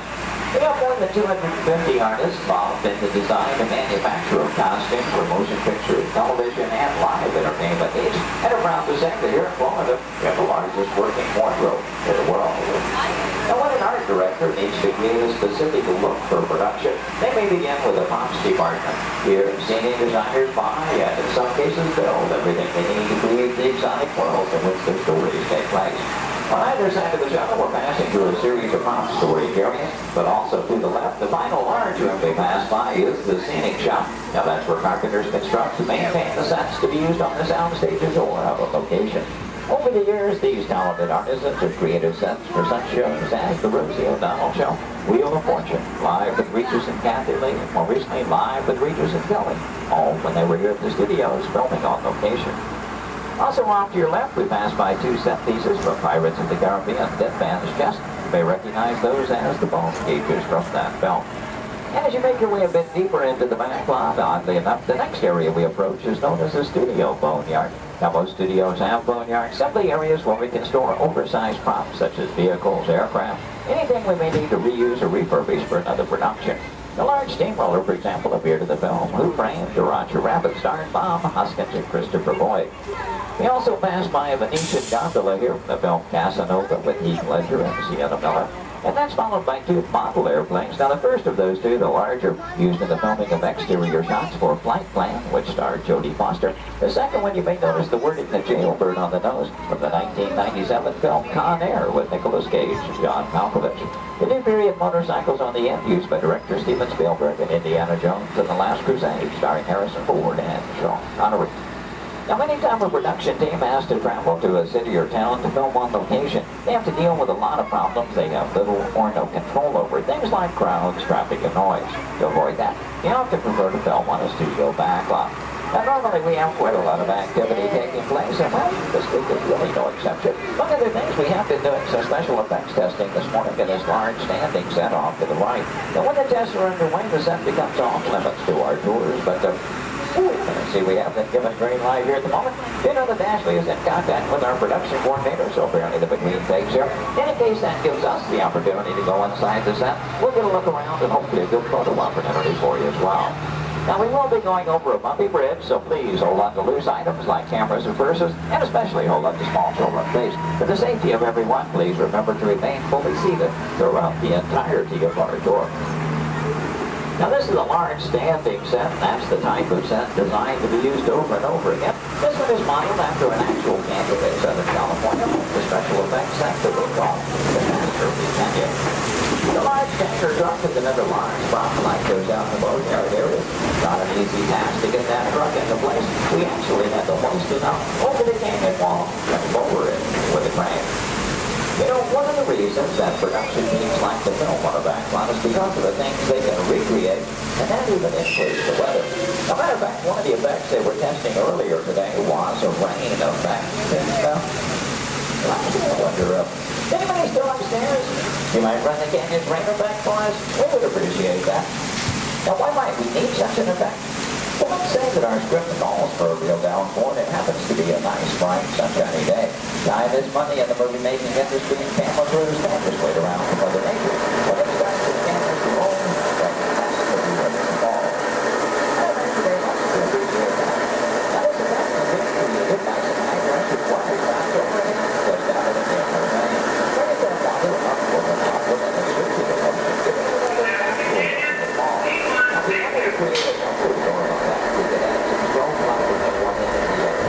S: We have more than 250 artists involved in the design and manufacture of costumes for motion pictures, television, and live entertainment needs. And I'm proud to say that here in Florida, we have the largest working wardrobe in the world. Now, when an art director needs to create a specific look for production, they may begin with a props department. Here, scenic designers buy and in some cases build everything they need to create recreate the exotic worlds in which their stories take place. On either side of the shuttle, we're passing through a series of prop storage areas, but also to the left, the final large room we pass by is the scenic shop. Now that's where carpenters construct and maintain the sets to be used on the sound stages or of a location. Over the years, these talented artisans have created sets for such shows as the Rosie O'Donnell Show, Wheel of Fortune, Live with Regis and Kathy Lee, and more recently Live with Regis and Kelly, all when they were here at the studios filming on location. Also off to your left, we pass by two set pieces from Pirates of the Caribbean, Dead Man's Chest. You may recognize those as the bone cages from that film. And as you make your way a bit deeper into the back lot, oddly enough, the next area we approach is known as the studio boneyard. Now, most studios have boneyards, simply areas where we can store oversized props such as vehicles, aircraft, anything we may need to reuse or refurbish for another production. The large steamroller, for example, appeared in the film Who Framed Roger Rabbit, starring Bob Hoskins and Christopher Lloyd. We also passed by a Venetian gondola here from the film Casanova with Heath Ledger and Sienna Miller. And that's followed by two model airplanes. Now the first of those two, the larger, used in the filming of exterior shots for Flight Plan, which starred Jodie Foster. The second one, you may notice the wording The Jailbird on the nose from the 1997 film Con Air with Nicolas Cage and John Malkovich. The new period motorcycles on the end used by director Steven Spielberg in Indiana Jones and The Last Crusade, starring Harrison Ford and Sean Connery. Now, anytime a production team has to travel to a city or town to film on location, they have to deal with a lot of problems they have little or no control over. Things like crowds, traffic, and noise. To avoid that, you often prefer to film on a studio backlot. Now, normally we have quite a lot of activity taking place, and well, this week is really no exception. One of the things we have been doing some special effects testing this morning in this large standing set off to the right. Now, when the tests are underway, the set becomes off limits to our tours, but see, we have been given green light here at the moment. You know that Ashley is in contact with our production coordinator, so apparently the between takes here. In case that gives us the opportunity to go inside the set, we'll get a look around and hopefully a good photo opportunity for you as well. Now, we will be going over a bumpy bridge, so please hold on to loose items like cameras and purses, and especially hold on to small children, please. For the safety of everyone, please remember to remain fully seated throughout the entirety of our tour. Now, this is a large standing set. That's the type of set designed to be used over and over again. This one is modeled after an actual canyon in Southern California, the special effects set that we call the Masterpiece Canyon. The large tanker truck is another large prop like goes out in the boatyard area. Not an easy task to get that truck into place. We actually had to hoist it up over the canyon wall and lower it with a crane. You know, one of the reasons that production teams like to film on a backlot is because of the things they can recreate and then even influence the weather. As a matter of fact, one of the effects they were testing earlier today was a rain effect. And, I wonder, anybody still upstairs? You might run the Canyon's rain effect for us? We would appreciate that. Now, why might we need such an effect? Well, let's say that our script calls for a real downpour and it happens to be a nice, bright, sunshiny day. Time is money in the movie-making industry, and camera crews can't just wait around for Mother Nature. When it starts to cameras to roll, then it has to be ready to fall. I thank you very much for appreciate that. Now, this effect is being created by some high-pressure water drops overhead, just out of the camera vein. Bring that water upward and outward and then switch it over and give it another downpour and the fall. Now, we wanted to create a comfort zone on that. We could add some strobe lighting at one end of the other.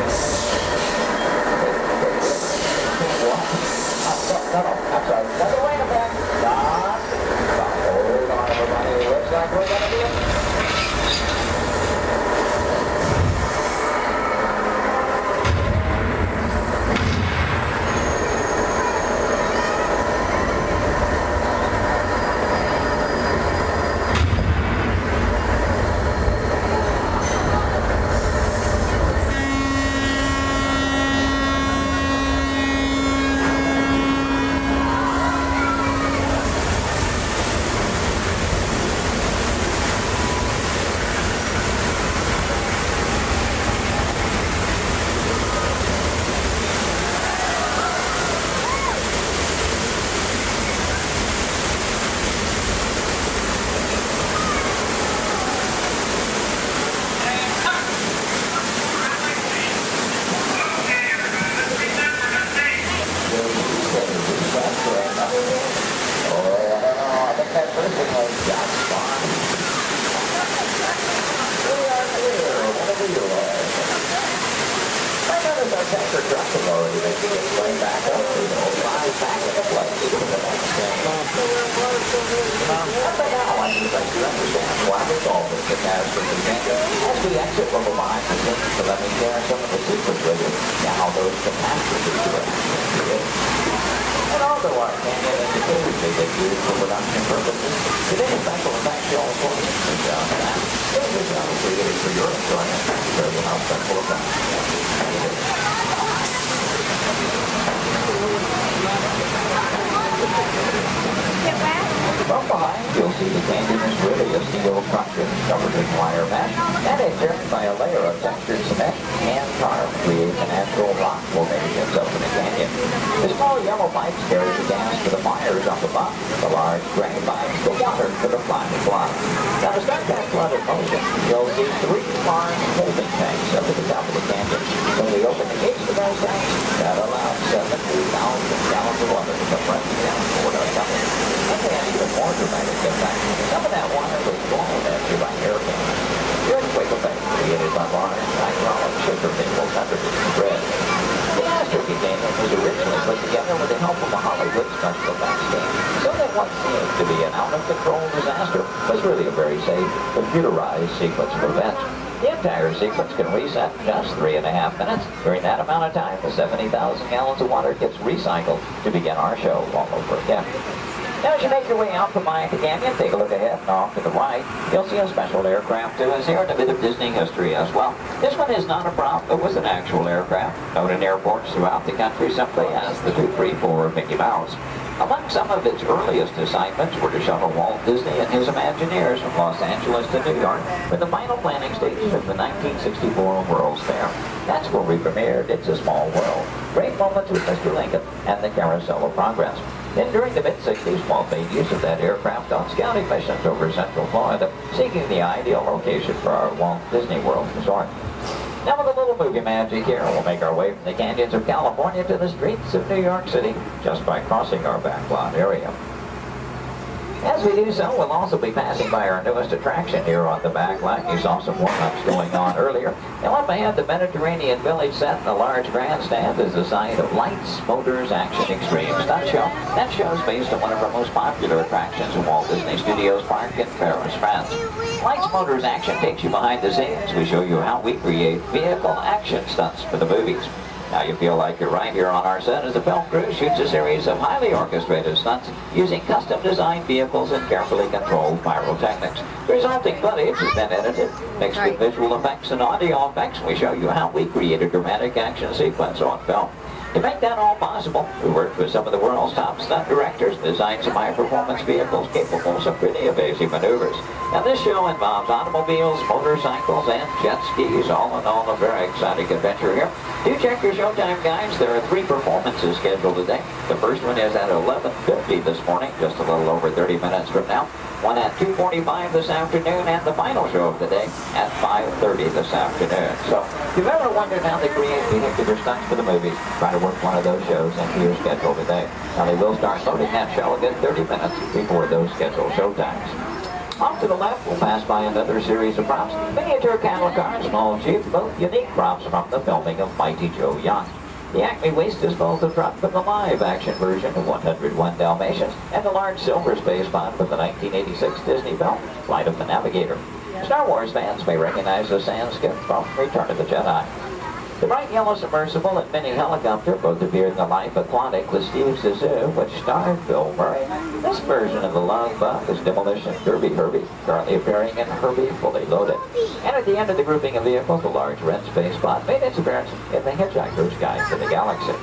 S: No, I'm sorry. No, wait a minute. tanker truck is already making its way back up to the flies back into place for the next day. But now I should like to understand why there's all this catastrophe danger. As we exit from behind the scenes, so let me share some of the secrets with you and how those catastrophes were actually created. And although our canyon indicators may get used for production purposes, today's special effects show for that. This is created for your enjoyment. Show you how special effects From behind, you'll see the canyon is really a steel structure covered in wire mesh and adjoined by a layer of textured cement and tar creates a natural rock formations up in the canyon. The small yellow pipes carry the gas to the fires up above. The large gray pipes the water to the flying flood. Now to start that flood in motion, you'll see 3 large holding tanks up at the top of the canyon. When we open the gates to those tanks, that allows 72,000 gallons of water to come running down toward our tunnel. And even more dramatic impact, some of that water was blown at you by hurricanes. The earthquake effect created by large hydraulic sugar minerals underneath the bridge. The Astrophy Canyon was originally put together with the help of a Hollywood special effects team, so that what seemed to be an out-of-control disaster was really a very safe, computerized sequence of events. The entire sequence can reset in just 3.5 minutes. During that amount of time, the 70,000 gallons of water gets recycled to begin our show all over again. Now, as you make your way out from behind the canyon, take a look ahead and off to the right. You'll see a special aircraft to us here and a bit of Disney history as well. This one is not a prop, it was an actual aircraft, known in airports throughout the country simply as the 234 of Mickey Mouse. Among some of its earliest assignments were to shuttle Walt Disney and his Imagineers from Los Angeles to New York for the final planning stages of the 1964 World's Fair. That's where we premiered It's a Small World. Great moments with Mr. Lincoln and the Carousel of Progress. Then during the mid-60s, Walt made use of that aircraft on scouting missions over Central Florida, seeking the ideal location for our Walt Disney World resort. Now with a little movie magic here, we'll make our way from the canyons of California to the streets of New York City, just by crossing our backlot area. As we do so, we'll also be passing by our newest attraction here on the backlot. You saw some warm-ups going on earlier. Now up ahead, the Mediterranean Village set in the large grandstand is the site of Lights, Motors, Action Extreme Stunt Show. That show's based on one of our most popular attractions in Walt Disney Studios Park in Paris, France. Lights, Motors, Action takes you behind the scenes. We show you how we create vehicle action stunts for the movies. Now you feel like you're right here on our set as the film crew shoots a series of highly orchestrated stunts using custom-designed vehicles and carefully controlled pyrotechnics. The resulting footage has been edited, mixed with visual effects and audio effects. We show you how we create a dramatic action sequence on film. To make that all possible, we worked with some of the world's top stunt directors, designed some high-performance vehicles capable of some pretty evasive maneuvers. Now this show involves automobiles, motorcycles, and jet skis, all in all a very exciting adventure here. Do check your showtime guides. There are 3 performances scheduled today. The first one is at 11:50 this morning, just a little over 30 minutes from now. One at 2:45 this afternoon, and the final show of the day at 5:30 this afternoon. So if you've ever wondered how they create vehicular stunts for the movies, try to work one of those shows into your schedule today. Now they will start loading that show a good 30 minutes before those scheduled showtimes. Off to the left, we'll pass by another series of props. Miniature cattle cars, small jeep, both unique props from the filming of Mighty Joe Yacht. The Acme Waste Disposal truck from the live-action version of 101 Dalmatians, and the large silver space pod from the 1986 Disney film, Flight of the Navigator. Star Wars fans may recognize the sand skip from Return of the Jedi. The bright yellow submersible and mini helicopter both appeared in the Life Aquatic with Steve Zissou, which starred Bill Murray. This version of the Love Bug is Demolition Derby Herbie, currently appearing in Herbie Fully Loaded. And at the end of the grouping of vehicles, the large red space pod made its appearance in The Hitchhiker's Guide to the Galaxy.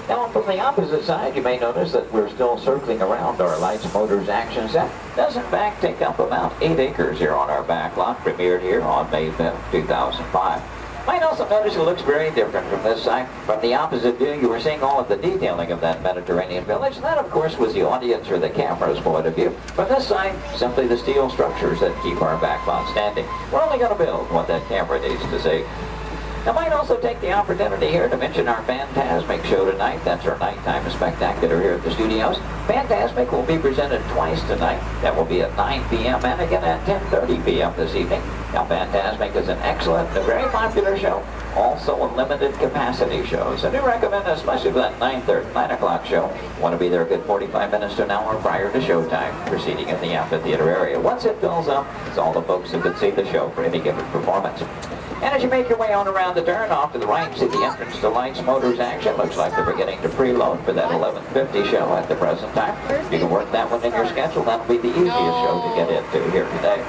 S: Now from the opposite side, you may notice that we're still circling around our Lights, Motors, Action set. It does in fact take up about 8 acres here on our backlot, premiered here on May 5th, 2005. Might also notice it looks very different from this side. From the opposite view, you were seeing all of the detailing of that Mediterranean village. That, of course, was the audience or the camera's point of view. From this side, simply the steel structures that keep our backlot standing. We're only going to build what that camera needs to see. I might also take the opportunity here to mention our Fantasmic show tonight. That's our nighttime spectacular here at the studios. Fantasmic will be presented twice tonight. That will be at 9 p.m. and again at 10:30 p.m. this evening. Now, Fantasmic is an excellent, a very popular show, also a limited capacity show. So I do recommend, especially for that 9 o'clock show, want to be there a good 45 minutes to an hour prior to showtime, proceeding in the amphitheater area. Once it fills up, it's all the folks who could see the show for any given performance. And as you make your way on around the turn, off to the right, see the entrance to Lights, Motors, Action. Looks like they're beginning to preload for that 11:50 show at the present time. You can work that one in your schedule. That'll be the easiest show to get into here today.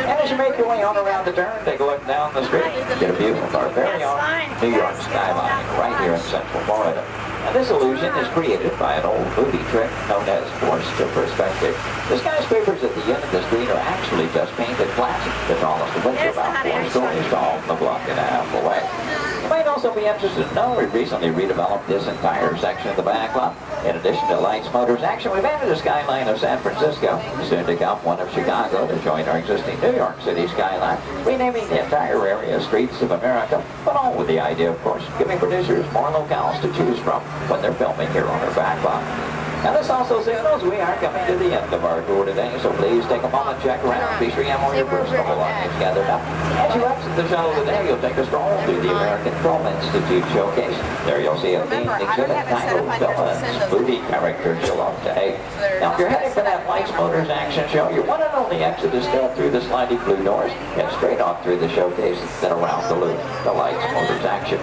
S: And as you make your way on around the turn, take a look down the street, get a view of our very own New York skyline right here in Central Florida. And this illusion is created by an old movie trick known as forced perspective. The skyscrapers at the end of the street are actually just painted plastic. The tallest of which are about 4 stories tall, a block and a half away. You might also be interested to know we recently redeveloped this entire section of the back lot. In addition to Lights, Motors, Action, we've added a skyline of San Francisco, soon to come one of Chicago to join our existing New York City skyline, renaming the entire area Streets of America, but all with the idea, of course, giving producers more locales to choose from when they're filming here on our back lot. Now this also signals we are coming to the end of our tour today, so please take a moment, check around, be sure you have all your personal belongings gathered up. As you exit the shuttle today, you'll take a stroll through the American Film Institute showcase. There you'll see a themed exhibit titled Villains, movie characters you love to hate. Now if you're heading for that Lights, Motors, Action show, your one and only exit is still through the sliding blue doors, and straight off through the showcase, then around the loop, the Lights, Motors, Action.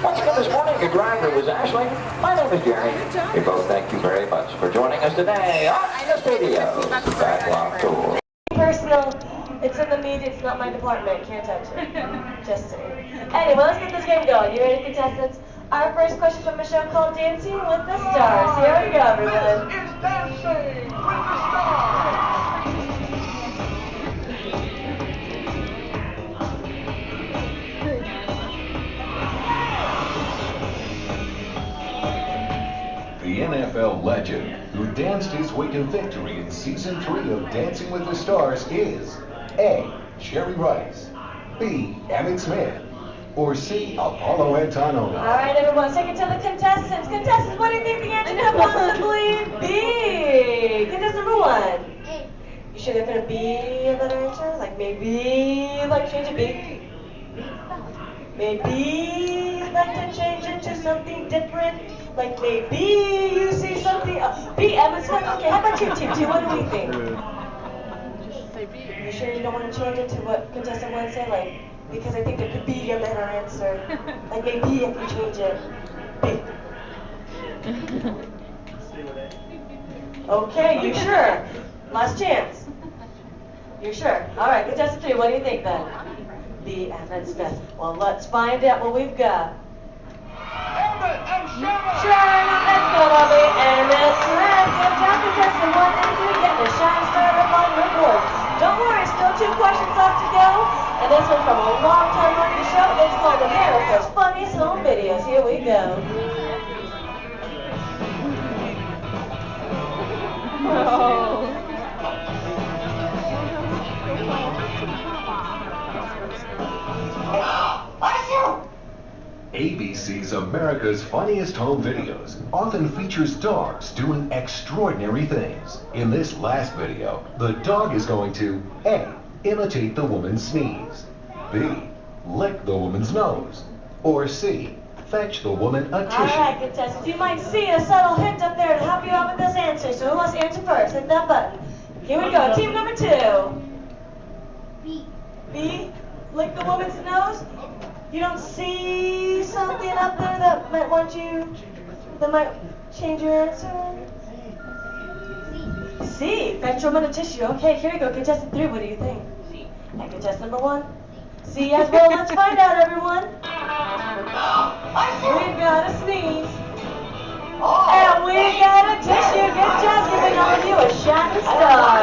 S: Once again this morning, your driver was Ashley. My name is Jerry. We both thank you very much for joining us today on the Studios Backlot Tour.
G: Personal, it's in the media, it's not my department, can't touch it. Just saying. Anyway, let's get this game going. You ready, contestants? Our first question from a show called Dancing with the Stars. Here we go, everyone.
A: This is Dancing with the Stars.
J: The NFL legend who danced his way to victory in Season 3 of Dancing with the Stars is A. Jerry Rice, B. Emmett Smith, or C. Apollo Antonova.
G: All right, everyone, take it to the contestants. Contestants, what do you think the answer could possibly be? Contestant number 1. You sure they're going to be a better answer? Like maybe you'd like to change it B? Maybe you'd like to change it to something different? Like maybe you see something. B, Emmett Smith. Okay, how about you, Team 2? What do we think? You sure you don't want to change it to what contestant 1 said? Like, because I think there could be a better answer. Like maybe if you change it. B. Okay, you sure? Last chance. You're sure? All right, contestant 3, what do you think then? B, Emmett Smith. Well, let's find out what we've got. Sharon, let's go, Bobby. Emmett Smith. Good job, contestant 1 and 3, getting a shine started up on your board. Don't worry, still 2 questions left to go. And this one's from a long time running show. It's called America's Funniest Home Videos. Here we go. Oh.
J: ABC's America's Funniest Home Videos often features dogs doing extraordinary things. In this last video, the dog is going to A. Imitate the woman's sneeze, B. Lick the woman's nose, or C. Fetch the woman a tissue.
G: Alright, contestants, you might see a subtle hint up there to help you out with this answer. So who wants to answer first? Hit that button. Here we go. Team number 2. B. B? Lick the woman's nose? You don't see something up there that might change your answer? C. Fetch a woman a tissue. Okay, here we go. Contestant 3, what do you think? C. And contestant number 1? C as well. Let's find out, everyone. We've got a sneeze. And we got a tissue. Good job giving all of you a shining star.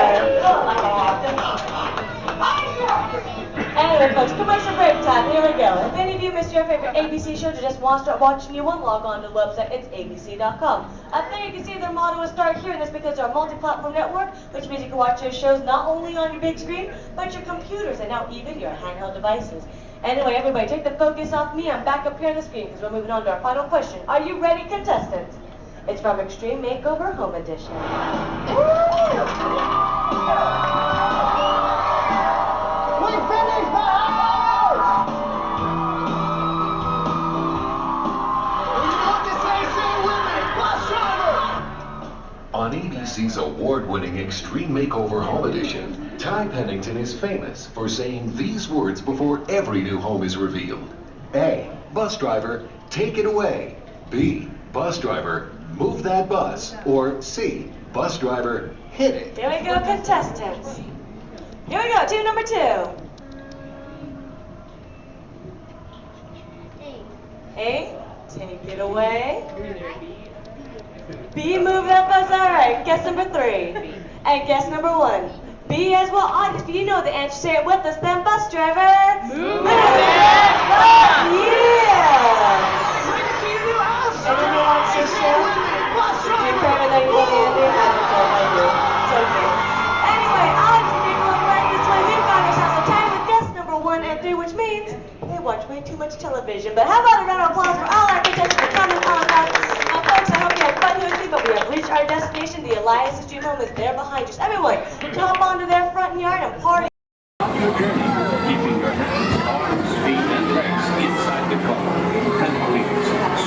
G: Anyway, folks, commercial break time. Here we go. If any of you missed your favorite ABC shows or just want to start watching new one, log on to the website. It's abc.com. Up there you can see their motto is Start Here, and that's because they're a multi-platform network, which means you can watch your shows not only on your big screen, but your computers and now even your handheld devices. Anyway, everybody, take the focus off me. I'm back up here on the screen because we're moving on to our final question. Are you ready, contestants? It's from Extreme Makeover Home Edition.
A: We finished the
B: ABC's award-winning Extreme Makeover Home Edition, Ty Pennington is famous for saying these words before every new home is revealed. A, bus driver, take it away. B, bus driver, move that bus. Or C, bus driver, hit it.
G: Here we go, contestants. Here we go, team number 2. A, take it away. B, move that bus. All right, guess number 3. And guess number 1. B as well. Audience, if you know the answer, say it with us then. Bus driver, move that bus. Yeah. Anyone wants to show? Do you remember that you love Andy? It's okay. Anyway, audience, if you're going right this way, we found ourselves a tie with guess number 1 and 3, which means they watch way too much television. But how about a round of applause for all our contestants for coming on out? Now, folks, I hope you had fun here with me, but we have reached our destination. The Elias Dream Home is there behind us. Everyone, jump onto their front yard and party.
J: Your journey, keeping your hands, arms, feet, and legs inside the car. And please,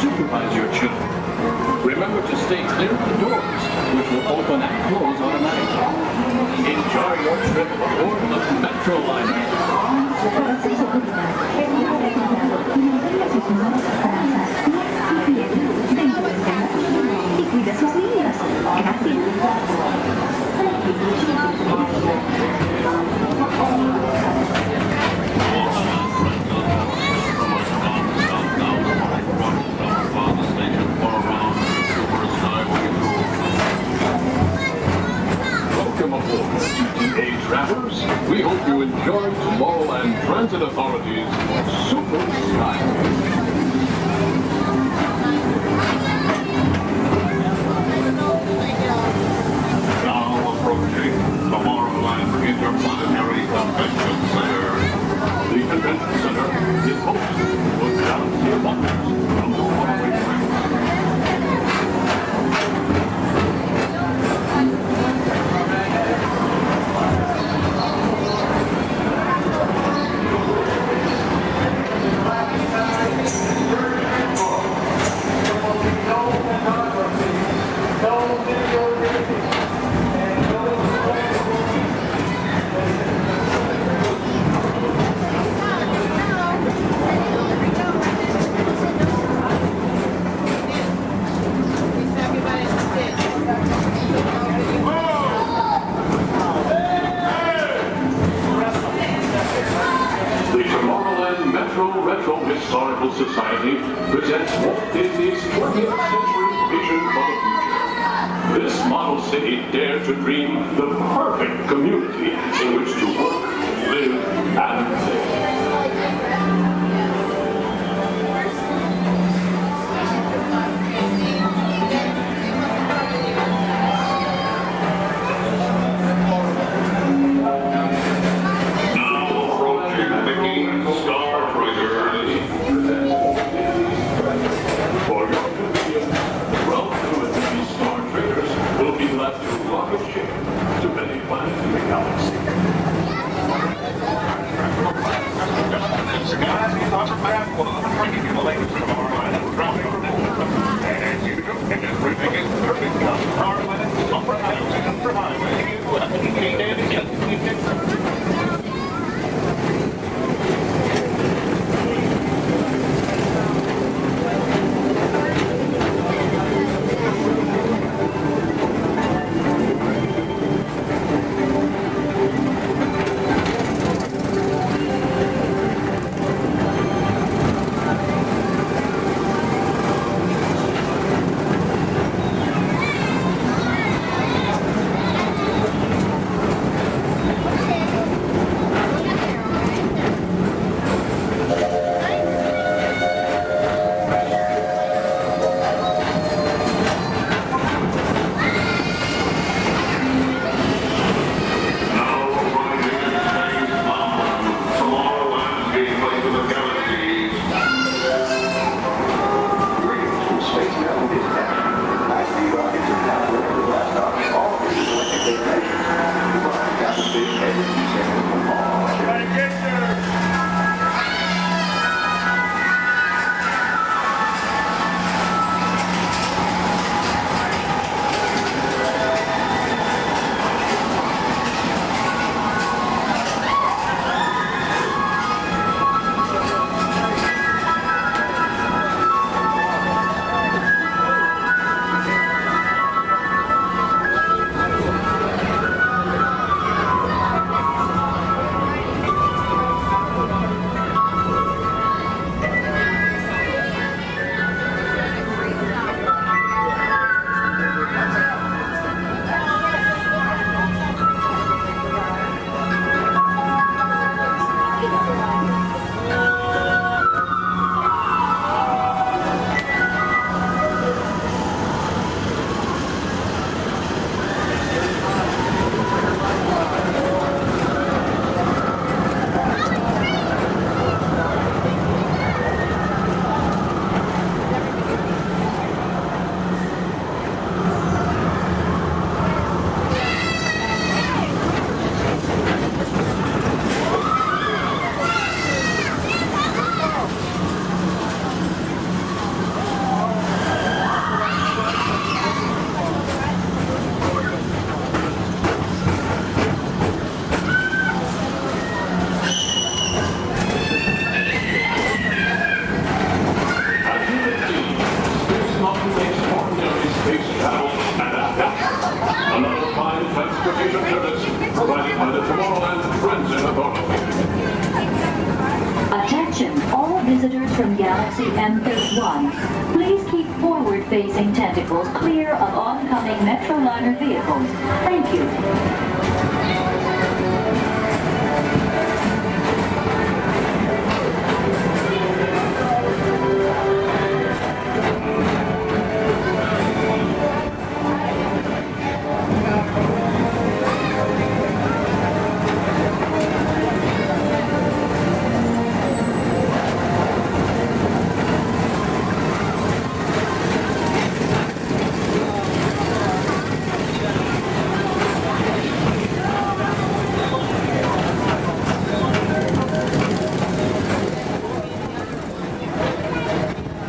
J: supervise your children. Remember to stay clear of the doors, which will open and close automatically. Enjoy your trip aboard the Metroliner.
U: Cuida sus niños. Gracias.
J: Welcome aboard, TTA travelers. We hope you enjoy Tomorrowland Transit Authority's Super Skyway. Now approaching Tomorrowland Interplanetary Convention Center. The convention center is host to a galaxy of wonders from the faraway planets. Historical Society presents Walt Disney's 20th Century Vision for the Future. This model city dared to dream the perfect community in which to work, live, and play. To many planets in the galaxy.
U: visitors from Galaxy M31, please keep forward-facing tentacles clear of oncoming Metroliner vehicles. Thank you.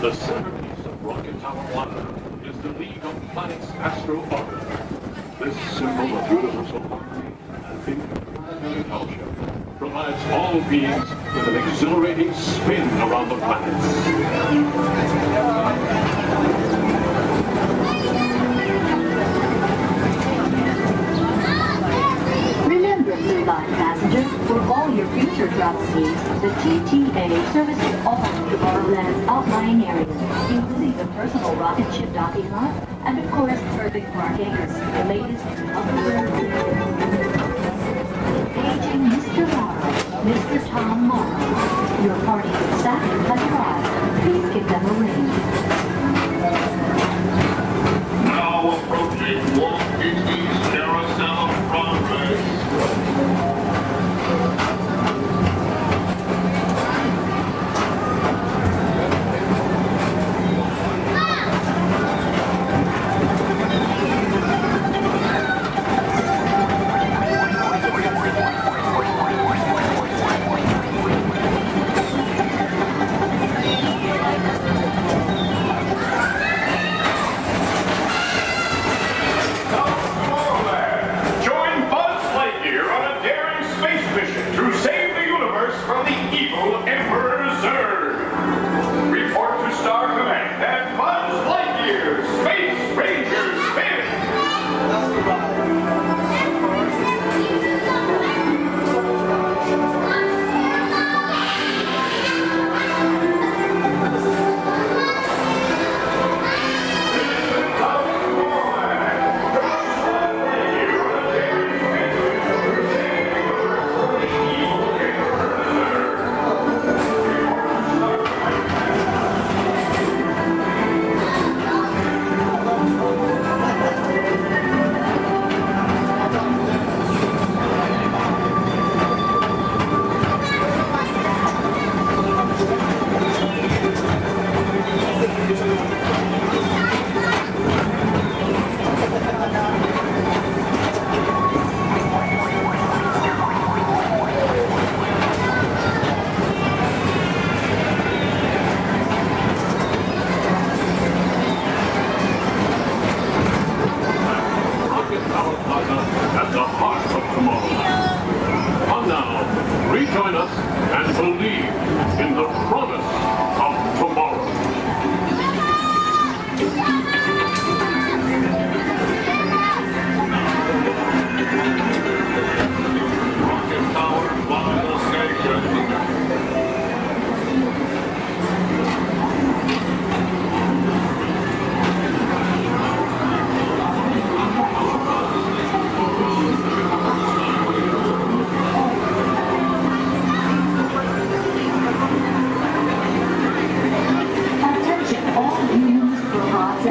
K: The centerpiece of Rocket Tower 1 is the League of Planets Astro Orbiter. This symbol of universal harmony and interplanetary fellowship provides all beings with an exhilarating spin around the planets.
U: Remember, Blue Line passengers, for all your future travel needs, the TTA services all of Tomorrowland's outlying areas, including the personal rocket ship docking lot, and of course, perfect parking, the latest Paging Mr. Morrow, Mr. Tom Morrow. Your party staff has arrived. Please give them a ring.
K: Now approaching Walt Disney's Carousel of Progress. At the heart of tomorrow. Come now, rejoin us and believe in the promise of tomorrow. Rocket Tower Final Station.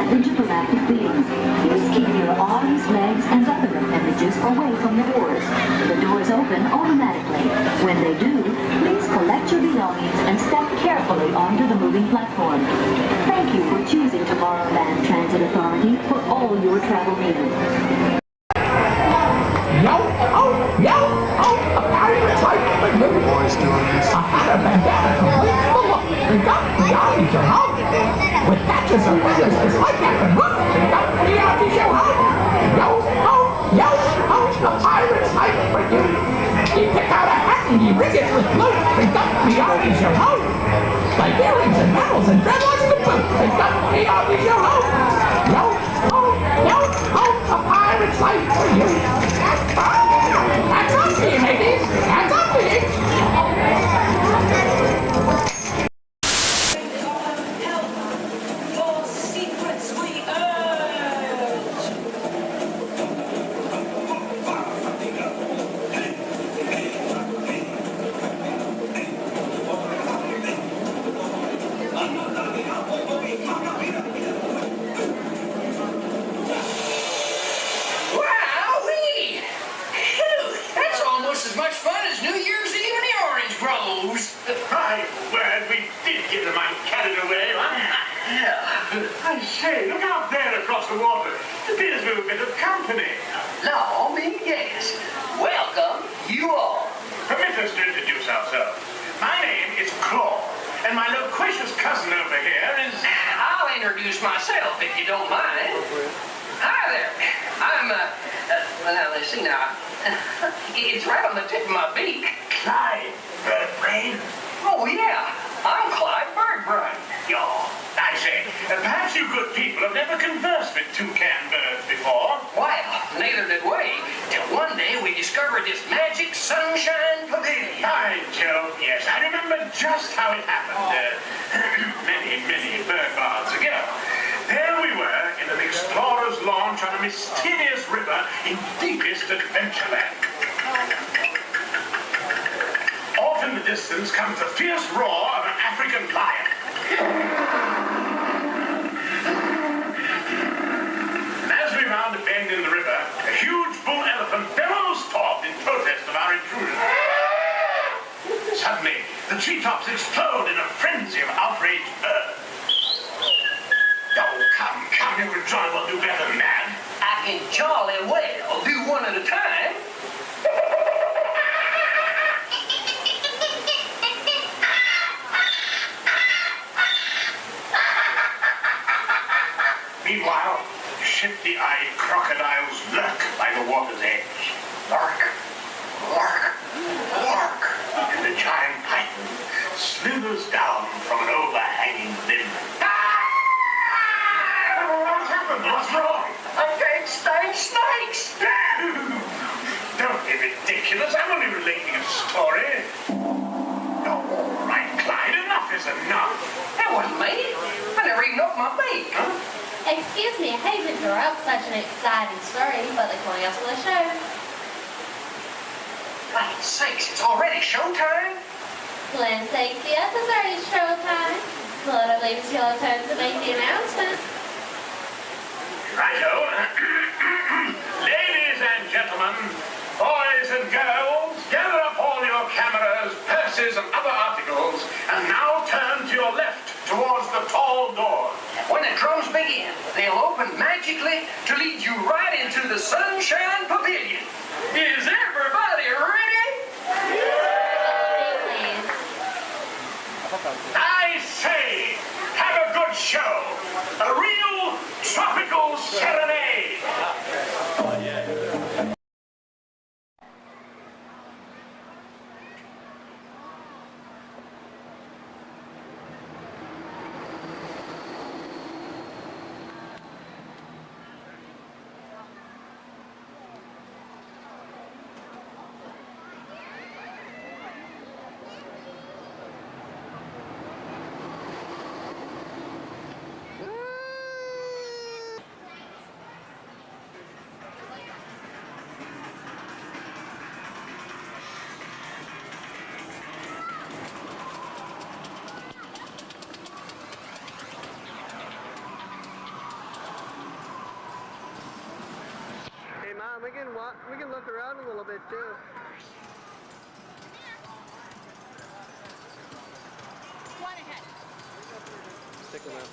U: Intergalactic beings. Please keep your arms, legs, and other appendages away from the doors. The doors open automatically. When they do, please collect your belongings and step carefully onto the moving platform. Thank you for choosing Tomorrowland Transit Authority for all your travel needs.
A: Yo, oh, a pirate type. What the boys doing this? I had a bandana complete full of. We got the army to help. With patches of feathers, it's like that can look. We got the army to help. Yo, a pirate's hype for you. You pick out a hat and you rig it with blue. We got the army to help. Like earrings and medals and dreadlocks and boot. We got the army to help. Yo, a pirate's hype for you. Hands up to you, mateys! Hands up to you! I say, look out there across the water. There's a bit of company.
P: No, me, yes. Welcome, you all.
A: Permit us to introduce ourselves. My name is Claude, and my loquacious cousin over here is...
P: I'll introduce myself, if you don't mind. Hi there. I'm, well, let's see now. It's right on the tip of my beak.
A: Clyde Birdbrain?
P: Oh, yeah. I'm Clyde Birdbrain.
A: Y'all, I say, perhaps you good people have never conversed with toucan birds before.
P: Well, neither did we, till one day we discovered this magic sunshine pavilion.
A: By Jove, yes, I remember just how it happened, many bird baths ago. There we were in an explorer's launch on a mysterious river in deepest Adventureland. Off in the distance comes the fierce roar of an African lion. And as we round a bend in the river, a huge bull elephant bellows forth in protest of our intrusion. Suddenly, the treetops explode in a frenzy of outraged birds. Oh, come, you and John will do better than that.
P: I can jolly well do one at a time.
A: Meanwhile, shifty-eyed crocodiles lurk by the water's edge. Lurk, lurk, lurk. And the giant python slithers down from an overhanging limb. What's happened? What's wrong?
P: I can't stand snakes.
A: Don't be ridiculous. I'm only relating a story. Oh, all right, Clyde. Enough is enough.
P: That wasn't me. I never even opened my beak.
A: Huh?
R: Excuse me, I hate to interrupt such an exciting story, but they're calling us for the show.
P: Land's sakes, it's already showtime?
R: Land's sakes, yes, it's already showtime. Well, I believe it's your turn to make the announcement.
A: Righto. Ladies and gentlemen, boys and girls, gather up all your cameras, purses, and other articles, and now turn to your left towards the tall door.
P: When the drums begin, they'll open magically to lead you right into the Sunshine Pavilion. Is everybody ready?
A: I say, have a good show. A real tropical serenade. Oh, yeah.
V: We can look around a little bit too.
M: One ahead.
V: Stick them out.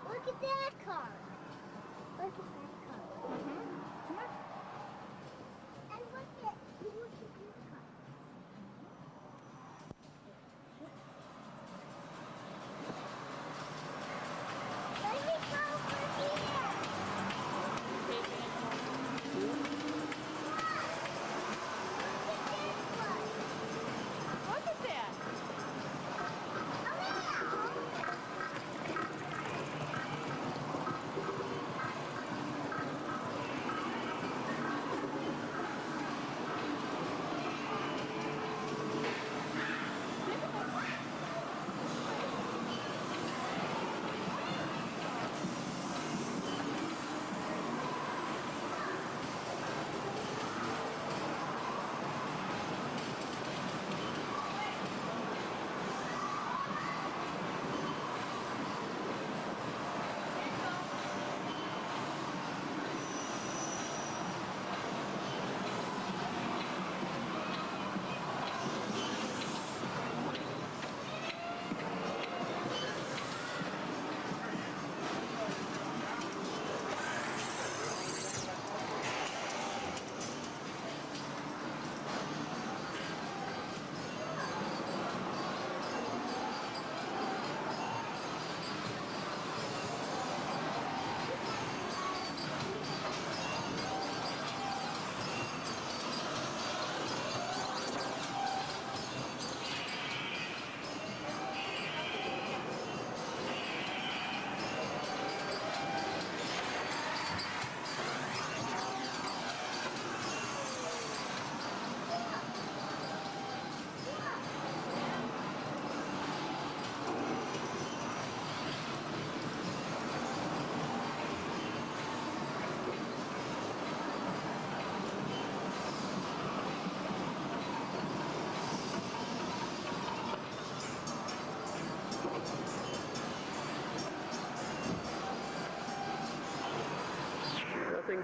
C: Look at that car. Look at that car. Come on. And look at this car. Let me go over here.
M: Look at that.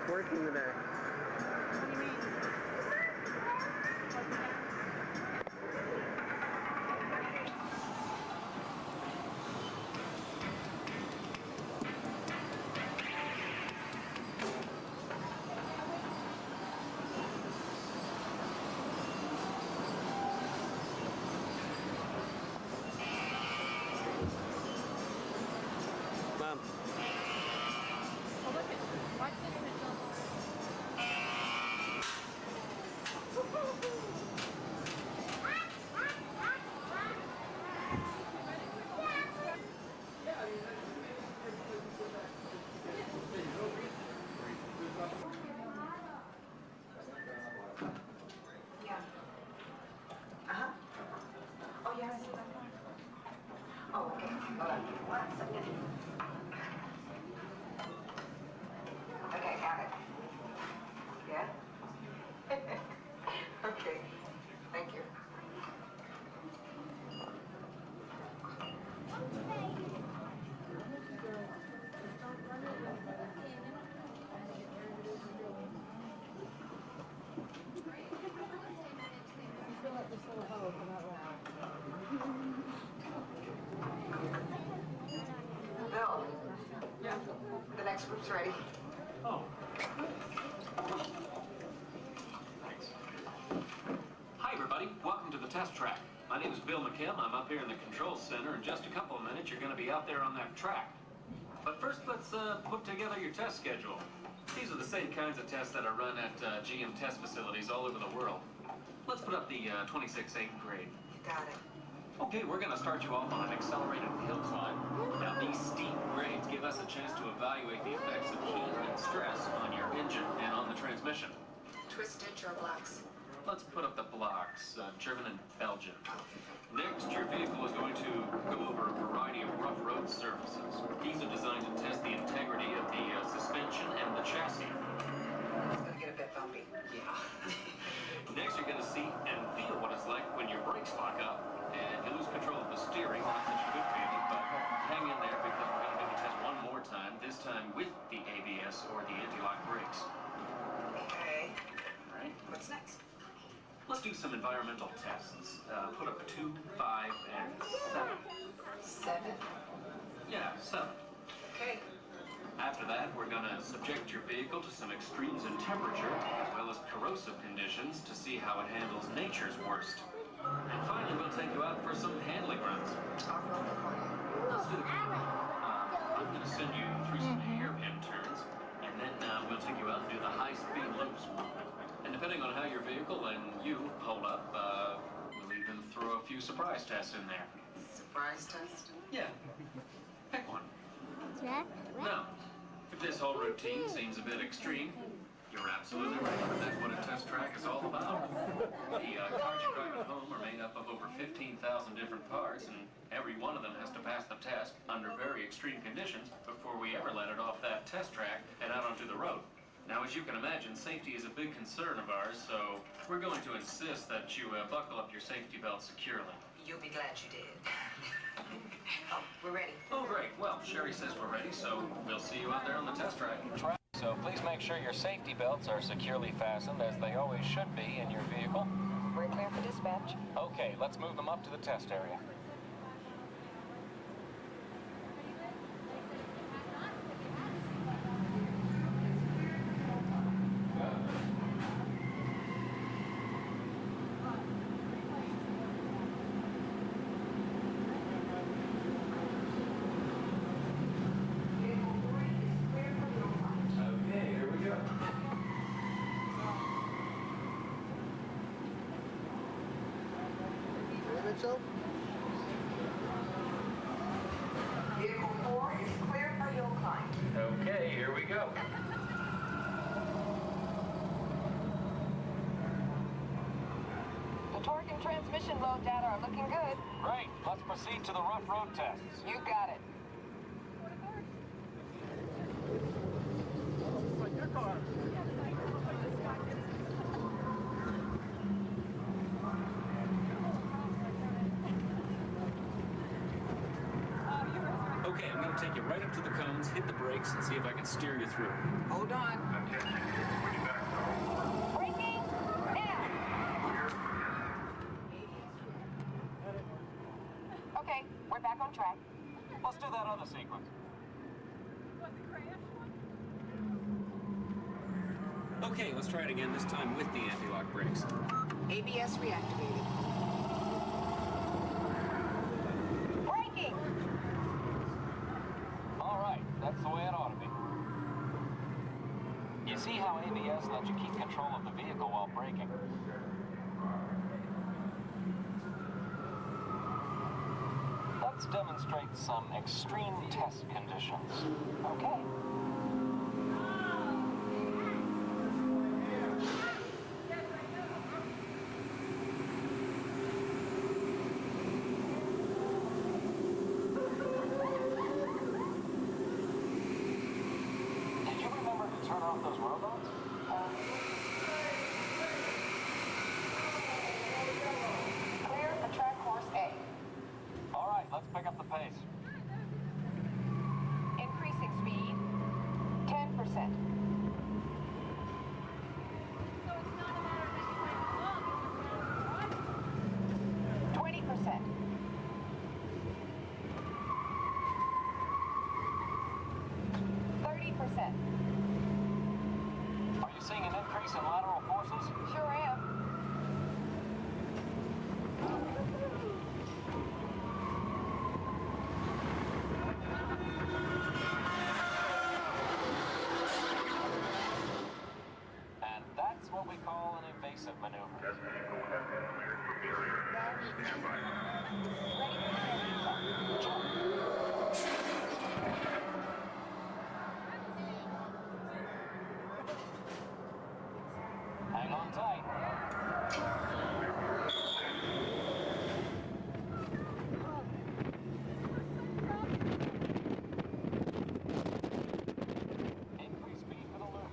D: it's working today. Mom.
Q: Oh, look at, watch this and it's
L: Oh, yeah, I see that one. Oh, okay. Hold on. 1 second. Okay, got it. Yeah? Okay. Thank you. Bill. Yeah. The next group's ready.
I: Oh. Thanks. Hi, everybody. Welcome to the test track. My name is Bill McKim. I'm up here in the control center. In just a couple of minutes, you're going to be out there on that track. But first, let's put together your test schedule. These are the same kinds of tests that are run at GM test facilities all over the world. Let's put up the 26-8 grade.
L: You got it.
I: Okay, we're going to start you off on an accelerated hill climb. Now, these steep grades give us a chance to evaluate the effects of heat and stress on your engine and on the transmission.
L: Twisted or blocks?
I: Let's put up the blocks, German and Belgian. Next, your vehicle is going to go over a variety of rough road surfaces. These are designed to test the integrity of the suspension and the chassis.
L: It's going to get a bit bumpy.
I: Yeah. Next, you're going to see and feel what it's like when your brakes lock up and you lose control of the steering. Not such a good feeling, but hang in there because we're going to do the test one more time, this time with the ABS or the anti-lock brakes.
L: Okay.
I: All right.
L: What's next?
I: Let's do some environmental tests. Put up 2, 5, and 7.
L: 7?
I: Yeah, 7.
L: Okay.
I: After that, we're going to subject your vehicle to some extremes in temperature, as well as corrosive conditions, to see how it handles nature's worst. And finally, we'll take you out for some handling runs.
L: Off-road or corner?
I: Let's do the corner. I'm going to send you through some hairpin turns, and then we'll take you out and do the high-speed loops. And depending on how your vehicle and you hold up, we'll even throw a few surprise tests in there.
L: Surprise test?
I: Yeah. Pick one.
C: Jack?
I: Now, if this whole routine seems a bit extreme, you're absolutely right. That's what a test track is all about. The cars you drive at home are made up of over 15,000 different parts, and every one of them has to pass the test under very extreme conditions before we ever let it off that test track and out onto the road. Now, as you can imagine, safety is a big concern of ours, so we're going to insist that you buckle up your safety belt securely.
L: You'll be glad you did. Oh, we're ready.
I: Oh, great. Well, Sherry says we're ready, so we'll see you out there on the test track. So please make sure your safety belts are securely fastened, as they always should be in your vehicle.
L: We're clear for dispatch.
I: Okay, let's move them up to the test area. Okay, here we go.
D: Mitchell?
L: Vehicle 4 is clear for hill climb.
I: Okay, here we go.
L: The torque and transmission load data are looking good.
I: Great, let's proceed to the rough road tests.
L: You got it.
D: Like your car.
I: Okay, I'm going going to take you right up to the cones, hit the brakes, and see if I can steer you through.
P: Hold on.
M: Braking now.
P: Okay, we're back on track. Let's do that other sequence.
I: Okay, let's try it again, this time with the anti-lock brakes.
P: ABS reactivated.
M: Braking.
S: All right, that's the way it ought to be. You see how ABS lets you keep control of the vehicle while braking? Let's demonstrate some extreme test conditions. Okay. Did you remember to turn off those robots?
P: Clear for track course A.
S: All right, let's pick up the pace.
P: Increasing speed, 10%.
M: So it's not a matter of just playing along, it's just
P: 20%. 30%.
S: Are you seeing an increase in lateral forces?
P: Sure am.
S: And that's what we call an evasive maneuver. Hang on tight. Increase speed for the loop.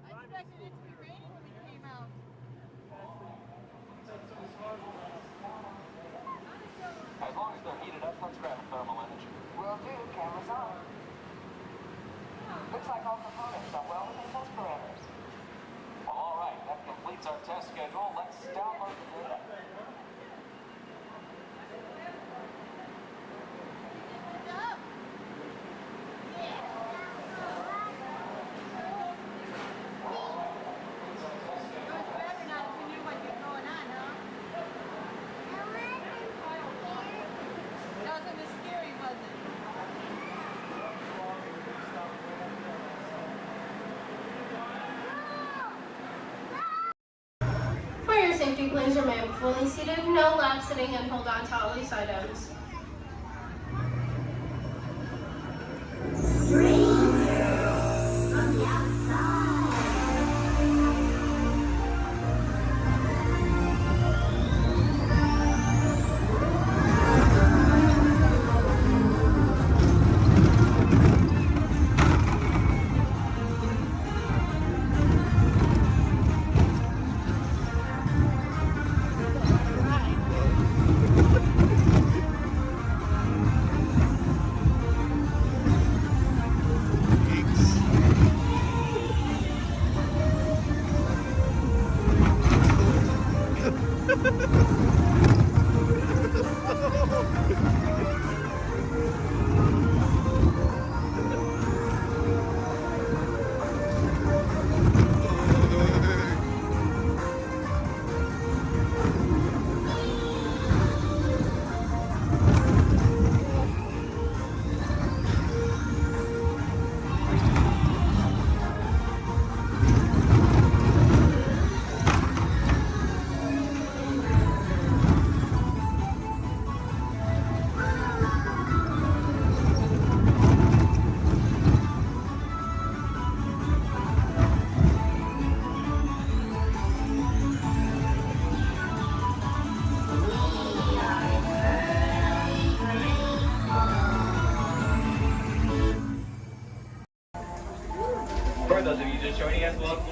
M: I expected it to be raining when we came out.
S: As long as they're heated up, let's grab a thermal image.
P: Will do. Cameras on. Looks like all components are well within test parameters.
S: Well, all right, that completes our test schedule. Let's download the data.
H: Fire safety, please remain fully seated, no lap sitting, and hold on to all loose items.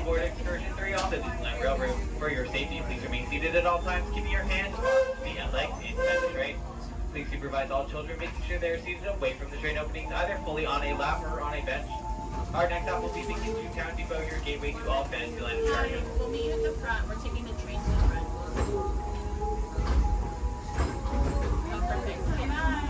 N: aboard Excursion 3 on the Disneyland Railroad. For your safety, please remain seated at all times, keeping your hands, arms, feet, and legs inside the train. Please supervise all children, making sure they are seated away from the train openings, either fully on a lap or on a bench. Our next stop will be Kingston Town Depot, your gateway to all Fantasyland attractions.
H: We'll meet at the front. We're taking the train to the front. Oh, perfect. Okay, bye.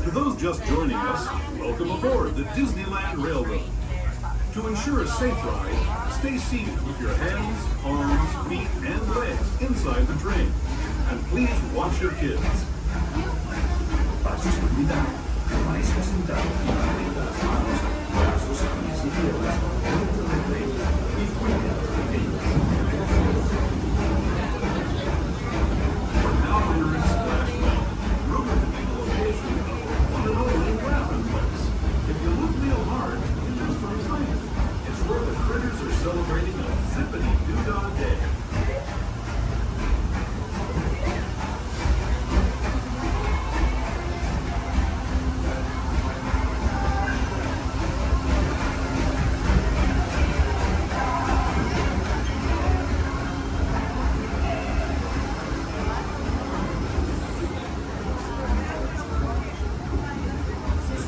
K: To those just joining us, welcome aboard the Disneyland Railroad. To ensure a safe ride, stay seated with your hands, arms, feet, and legs inside the train. And please watch your kids. Pasos por cuidado. Permanezca sentado y mantenga las manos, brazos, pies y piernas dentro del tren y fuera de ellos. We're now entering Splash Mountain, rumored to be the location of one and only Rabbit Place. If you look real hard, you just don't find it. It's where the critters are celebrating a zippity-doo-dah day.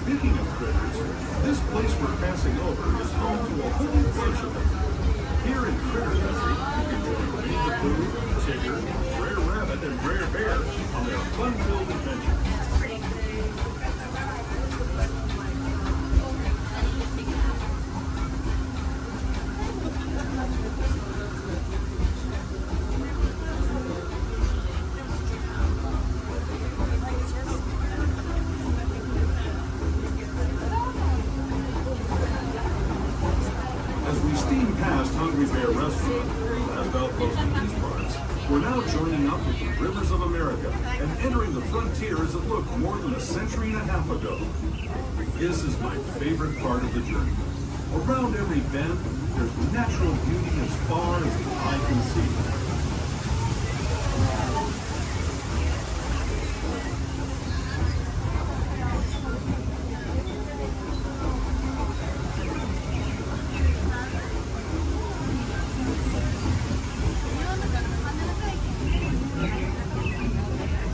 K: Speaking of critters, this place we're passing over is home to a whole bunch of them. Here in Critter Country, you can join Winnie the Pooh, Tigger, Brer Rabbit, and Brer Bear on their fun-filled adventures. As we steam past Hungry Bear Restaurant, the last outpost in these parts, we're now joining up with the rivers of America and entering the frontier as it looked more than a century and a half ago. This is my favorite part of the journey. Around every bend, there's natural beauty as far as the eye can see.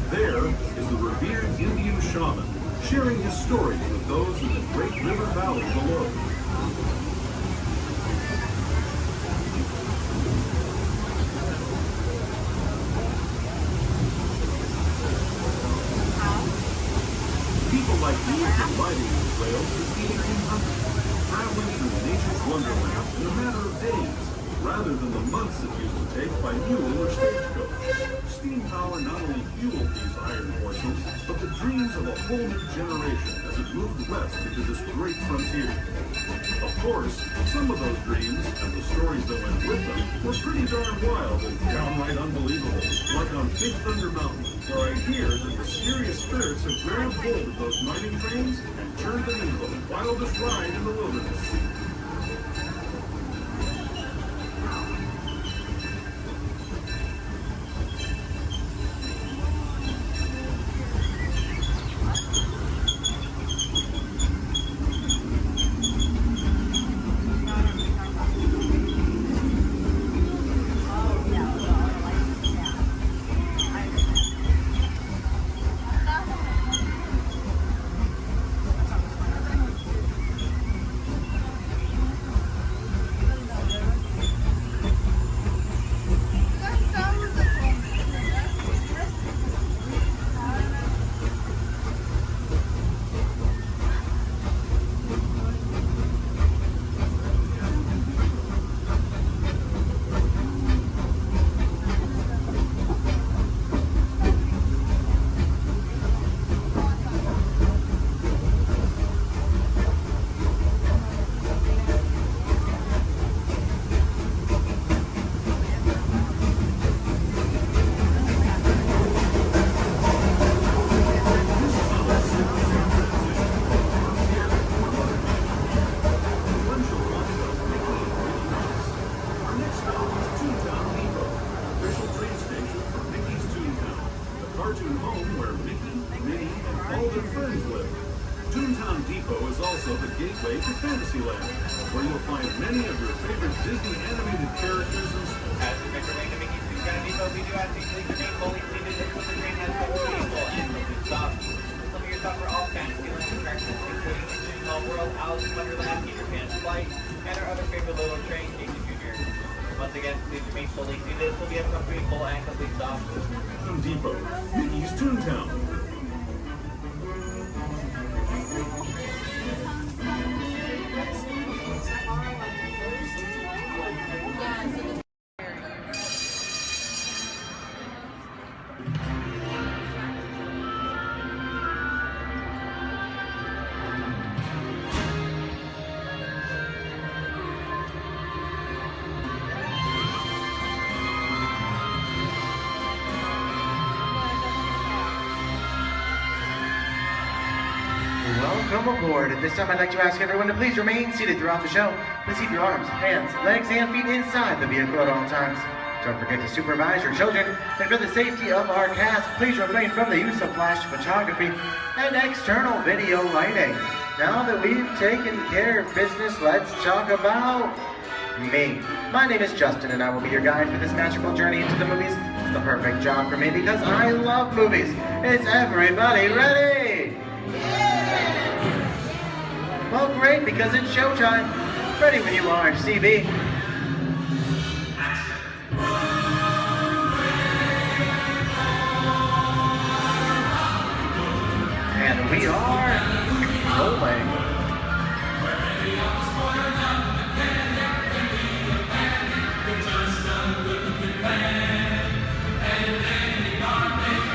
K: There is the revered Indian shaman, sharing his stories with those in the great river valley below. People like me have been riding these rails since the 1800s, traveling through nature's wonderland in a matter of days, rather than the months it used to take by mule or stagecoach. Steam power not only fueled these iron horses, but the dreams of a whole new generation as it moved west into this great frontier. Of course, some of those dreams, and the stories that went with them, were pretty darn wild and downright unbelievable, like on Big Thunder Mountain, where I hear that mysterious spirits have grabbed hold of those mining trains and turned them into the wildest ride in the wilderness. where you'll find many of your favorite Disney animated characters and
N: As we make our way to Mickey's Food Depot, we do ask you please remain fully seated until the train has come to a full and complete stop. Some of your stop are all fantasy-land attractions, including Into Small World, Alice in Wonderland, Peter Pan's Flight, and our other favorite little train, Casey Jr. Once again, please remain fully seated until we have come to a full and complete stop.
K: Home Depot, Mickey's Toontown.
E: Welcome aboard. At this time, I'd like to ask everyone to please remain seated throughout the show. Please keep your arms, hands, legs, and feet inside the vehicle at all times. Don't forget to supervise your children. And for the safety of our cast, please refrain from the use of flash photography and external video lighting. Now that we've taken care of business, let's talk about me. My name is Justin, and I will be your guide for this magical journey into the movies. It's the perfect job for me because I love movies. Is everybody ready? Well, great, because it's showtime. Ready when you are, CB. And we are rolling.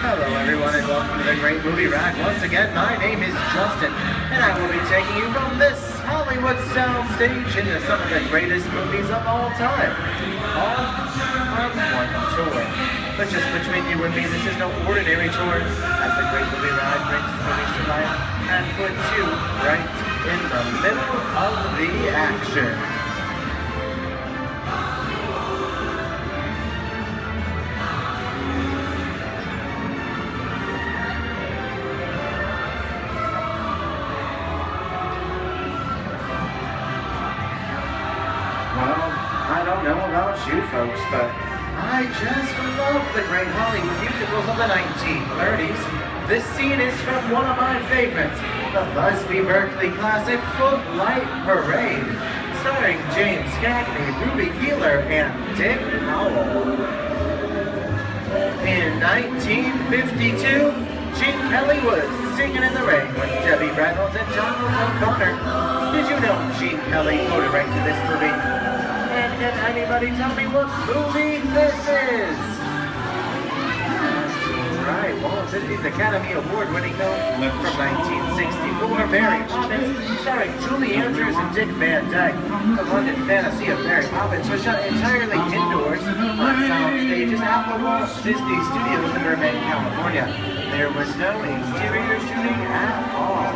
E: Hello everyone and welcome to the Great Movie Ride. Once again, my name is Justin and I will be taking you from this Hollywood soundstage into some of the greatest movies of all time. All on one tour. But just between you and me, this is no ordinary tour as the Great Movie Ride brings movies to life and puts you right in the middle of the action. I don't know about you folks, but I just love the great Hollywood musicals of the 1930s. This scene is from one of my favorites, the Busby Berkeley classic Footlight Parade, starring James Cagney, Ruby Keeler, and Dick Powell. In 1952, Gene Kelly was singing in the rain with Debbie Reynolds and Donald O'Connor. Did you know Gene Kelly co-directed to this movie? And can anybody tell me what movie this is? Right, Walt Disney's Academy Award-winning film from 1964, Mary Poppins, starring Julie Andrews and Dick Van Dyke. The London fantasy of Mary Poppins was shot entirely indoors on sound stages at the Walt Disney Studios in Burbank, California. There was no exterior shooting at all.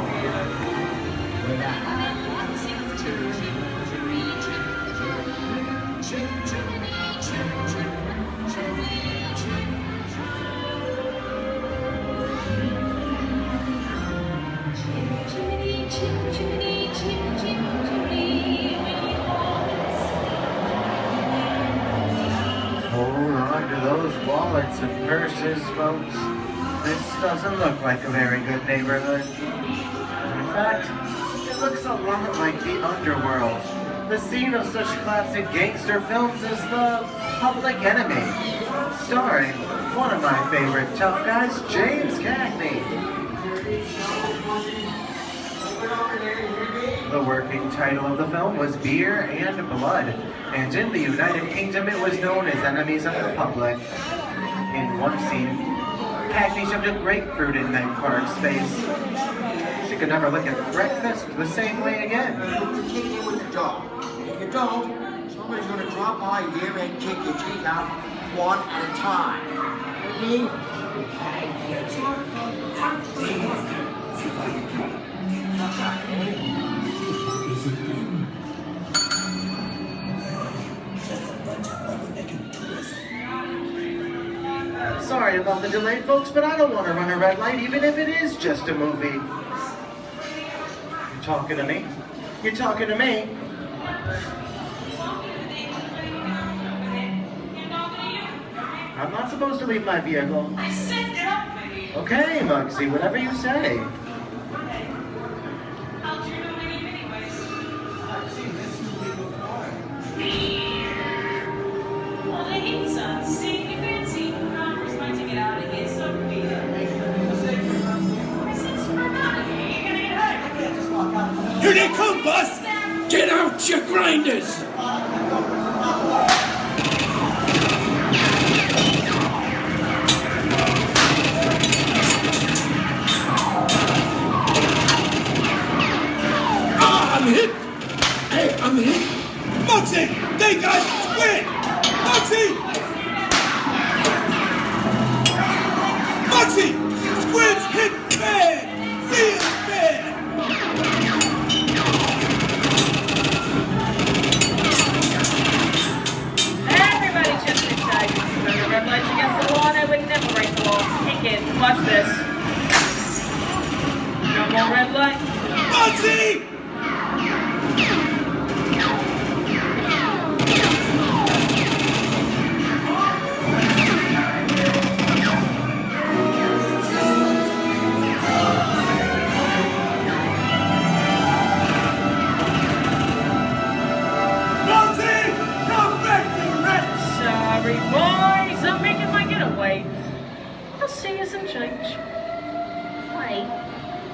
E: Hold on to those wallets and purses, folks. This doesn't look like a very good neighborhood. In fact, it looks a lot like the underworld. The scene of such classic gangster films as The Public Enemy, starring one of my favorite tough guys, James Cagney. The working title of the film was Beer and Blood, and in the United Kingdom it was known as Enemies of the Public. In one scene, Cagney shoved a grapefruit in Meg Clark's face. She could never look at breakfast the same way again.
T: Kick in with the dog. If you don't, somebody's going to drop by here and kick your teeth out one at a time. With me?
E: Sorry about the delay, folks, but I don't want to run a red light, even if it is just a movie. You talking to me? You talking to me? I'm not supposed to leave my vehicle.
P: I said get up, baby.
E: Okay, Muggsy, whatever you say.
P: How'd you know my name anyways?
A: I've seen this movie before.
P: Well, they hate us. See, you fancy. Congress might to get out of here, so be it. I said screw out of here. You're gonna get hurt.
A: I can't just walk out.
F: Here they come, Bus! Get out, you grinders! I'm hit! Hey, I'm hit! Muggsy! They got Squid! Muggsy! Muggsy! Squid's hit bad! Real bad!
G: Everybody just inside. Run the red lights against the law, and I would never break the law. Take it. Watch this. No more red light.
F: Muggsy!
G: Sorry, boys. I'm making my getaway. I'll see you some change.
R: Wait,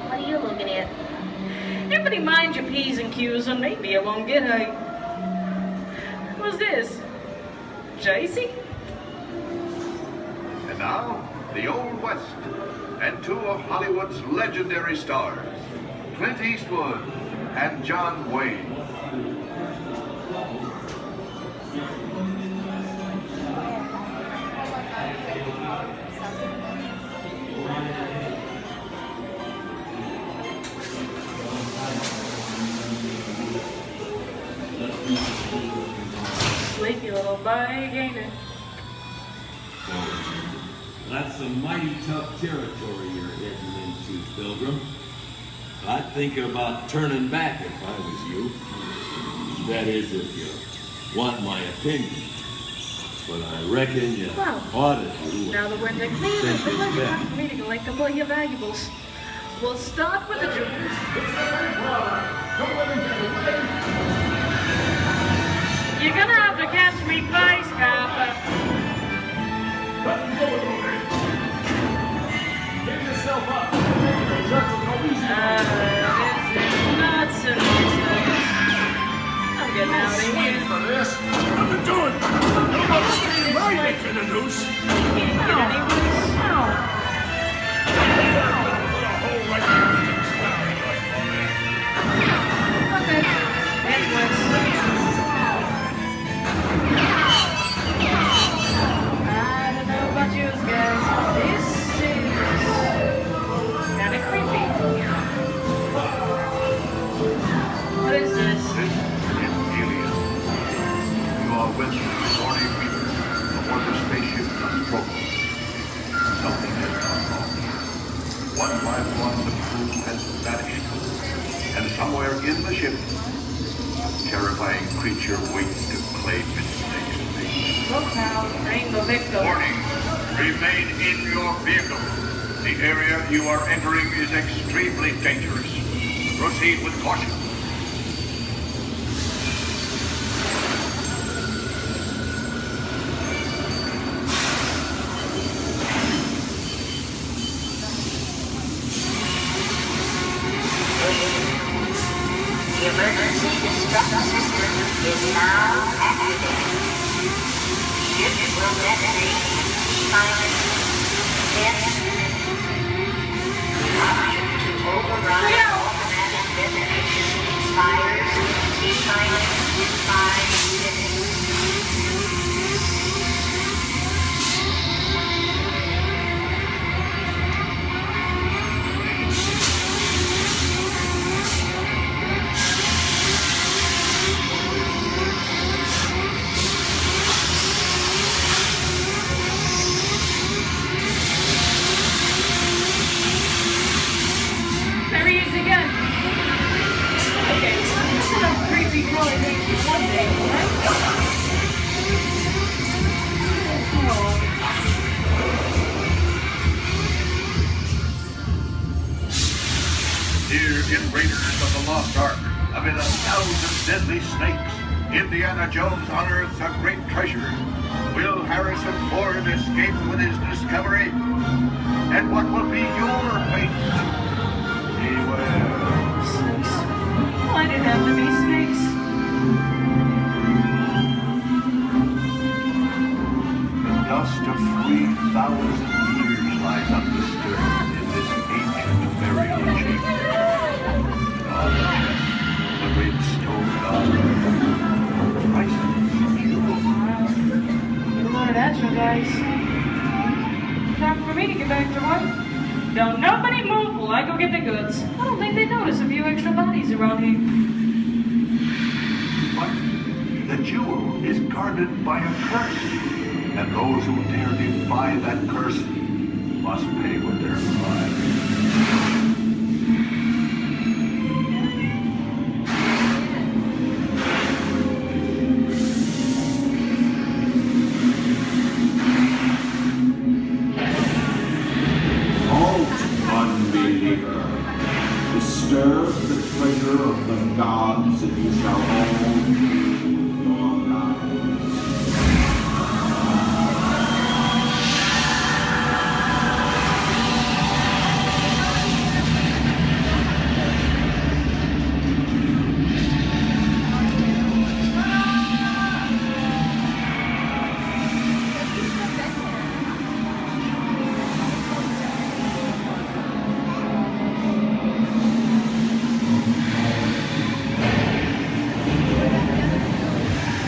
R: what are you looking at?
G: Everybody mind your P's and Q's, and maybe you won't get a... What's this? JC?
O: And now, the Old West, and two of Hollywood's legendary stars, Clint Eastwood and John Wayne.
G: Sleepy little bag, ain't it?
W: That's some mighty tough territory you're heading into, Pilgrim. I'd think about turning back if I was you. That is, if you want my opinion. But I reckon you ought to do
G: Now that we're in the clean, it's a pleasure time for me to collect up all your valuables. We'll start with the jewels. You're gonna have to catch me face, Copper.
K: Give yourself up.
G: This is nuts and business. I'm getting out of here.
F: For this. What are you doing? Nobody's staying right making a noose.
G: Can't get any worse. Okay. That's worse. I don't know about you guys. This is kind of creepy. What is this?
O: This is Helium. You are with the Thorny Reaper aboard the spaceship Nostromo. Something has gone wrong. One by one, the crew has vanished. And somewhere in the ship, a terrifying creature waits to claim its next mate.
G: Look now, bring the victim.
O: Warning, remain in your vehicle. The area you are entering is extremely dangerous. Proceed with caution.
L: The emergency destruct system is now activated. Ship will detonate T-minus 10 minutes. Option to override automatic detonation expires T-minus 5 minutes.
G: There he is again. Okay.
B: changes one day, right?
O: Here in Raiders of the Lost Ark, amid 1,000 deadly snakes, Indiana Jones unearths a great treasure. Will Harrison Ford escape with his discovery? And what will be your fate? Beware.
B: Snakes. Why did it have to be snakes?
O: The dust of 3,000 years lies undisturbed in this ancient burial chamber. On the chest, the great stone god, priceless jewels.
B: Get a load of that, you guys. Time for me to get back to work. Don't nobody move while I go get the goods. I don't think they notice a few extra bodies around here.
O: But the jewel is guarded by a curse, and those who dare defy that curse must pay with their lives.
F: Disturb the treasure of the gods, and you shall all lose your lives.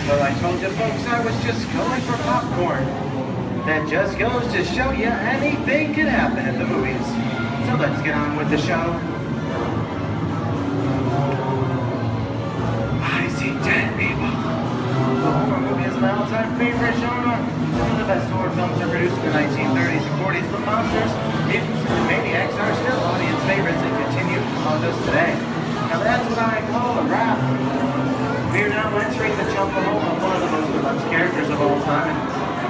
E: Well, I told you folks I was just going for popcorn. That just goes to show you anything can happen at the movies. So let's get on with the show. I see dead people. The horror movie is my all-time favorite genre. Some of the best horror films are produced in the 1930s and 40s, but monsters, mutants, and maniacs are still audience favorites and continue to haunt us today. Now that's what I call a wrap. We are now entering the jungle home of one of the most beloved characters of all time.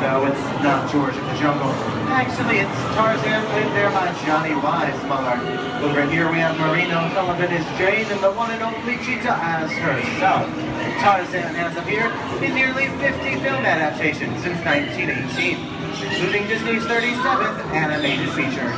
E: No, it's not George of the Jungle. Actually, it's Tarzan, played there by Johnny Weissmuller. Over here we have Marino, Sullivan as Jane, and the one and only Cheetah as herself. Tarzan has appeared in nearly 50 film adaptations since 1918, including Disney's 37th animated feature.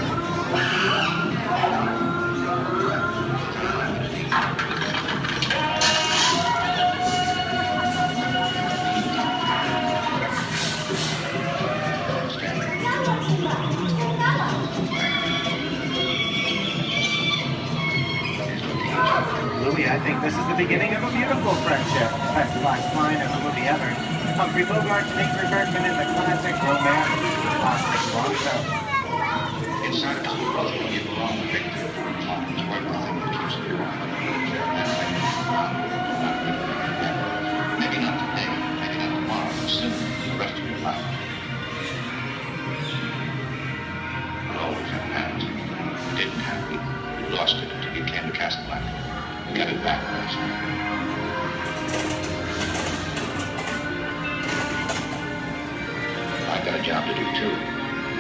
E: Louis, I think this is the beginning of a beautiful friendship. That's the last line of the movie ever. Humphrey Bogart and Ingrid Bergman in the classic romance, classic long show.
O: Inside us, both of you belong to victory. It's worth nothing to choose your own. Maybe not today, maybe not tomorrow, but soon, the rest of your life. You'll always have past. You didn't have it. You lost it until you came to Casablanca. Get it back first. I've got a job to do too.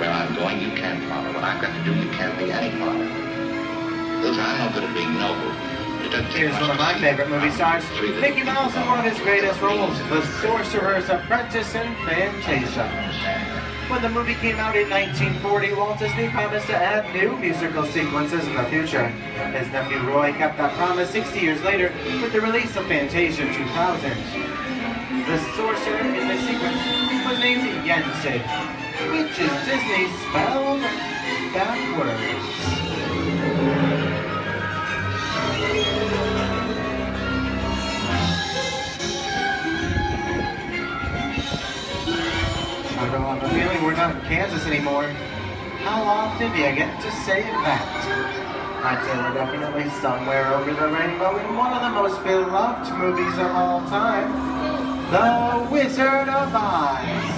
O: Where I'm going, you can't follow. What I've got to do, you can't be any part of. Those I'm no good at being noble. It doesn't take
E: Here's
O: much
E: one of my favorite movie stars, Mickey Mouse in one of his greatest roles, The Sorcerer's Apprentice in Fantasia. When the movie came out in 1940, Walt Disney promised to add new musical sequences in the future. His nephew Roy kept that promise 60 years later with the release of Fantasia 2000. The sorcerer in the sequence was named Yensid, which is Disney spelled backwards. I don't have a feeling we're not in Kansas anymore. How often do you get to say that? I'd say we're definitely somewhere over the rainbow in one of the most beloved movies of all time, The Wizard of Oz.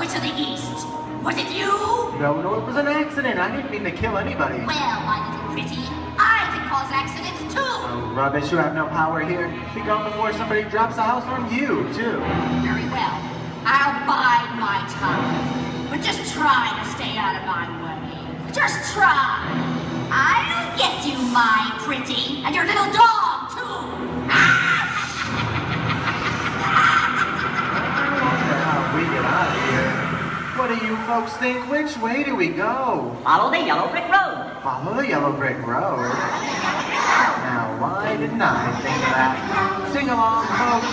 J: over to the east. Was it you?
E: No, it was an accident. I didn't mean to kill anybody.
J: Well, my little pretty, I can cause accidents too.
E: Oh, rubbish. You have no power here. Be gone before somebody drops a house on you, too.
J: Very well. I'll bide my time. But just try to stay out of my way. Just try. I'll get you, my pretty, and your little dog, too.
E: We get out of here. What do you folks think? Which way do we go?
J: Follow the yellow brick road.
E: Follow the yellow brick road? Now, why didn't I think of that? Sing along, folks.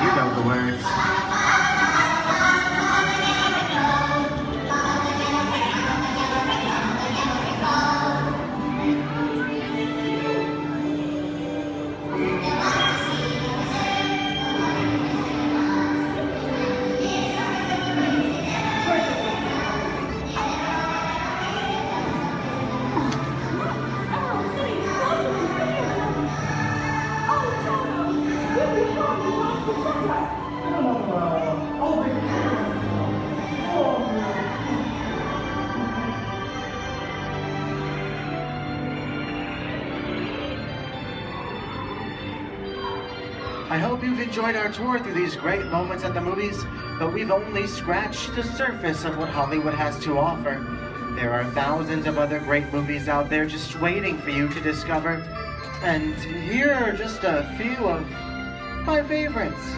E: You know the words. I hope you've enjoyed our tour through these great moments at the movies, but we've only scratched the surface of what Hollywood has to offer. There are thousands of other great movies out there just waiting for you to discover. And here are just a few of my favorites.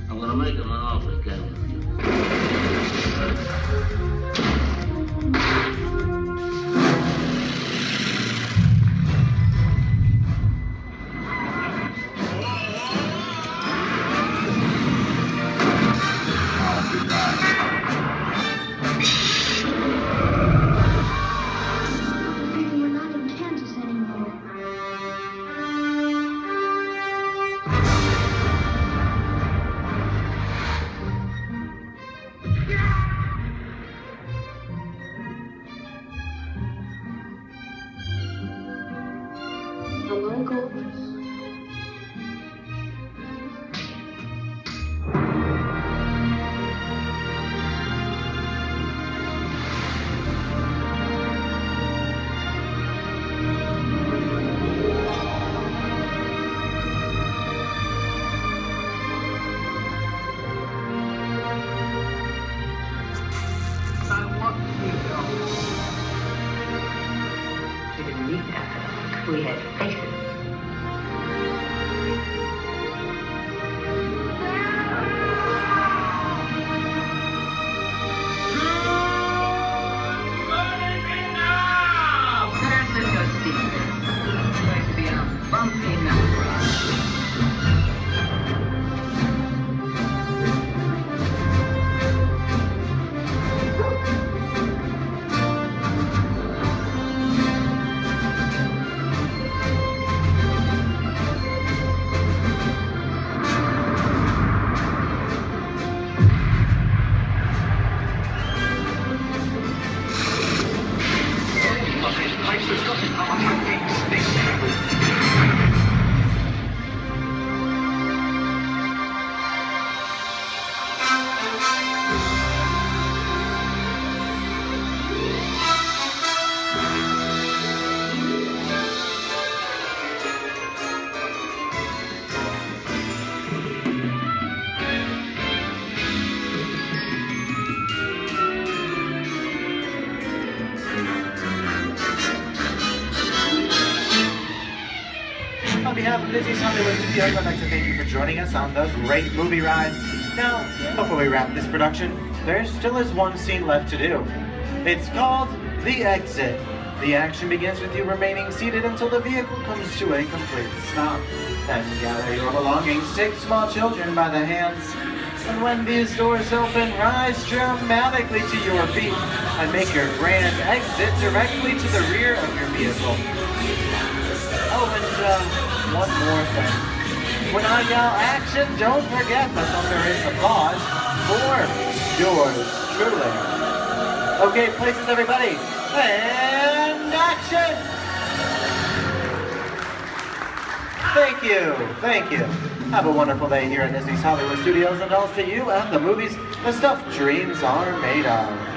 U: I'm gonna make him an offer, Captain.
C: We're not in Kansas anymore. Hello, Golders.
L: I want you to go. We didn't need that. We had faces. San Francisco Steamer. It's going to be a bumpy night.
E: behalf of Disney's Hollywood Studios, I'd like to thank you for joining us on the great movie ride. Now, before we wrap this production, there still is one scene left to do. It's called The Exit. The action begins with you remaining seated until the vehicle comes to a complete stop. Then gather your belongings, take small children by the hands, and when these doors open, rise dramatically to your feet and make your grand exit directly to the rear of your vehicle. Oh, and one more thing. When I yell action, don't forget that there is applause for yours truly. Okay, places everybody, and action! Thank you. Have a wonderful day here at Disney's Hollywood Studios, and also to you and the movies, the stuff dreams are made of.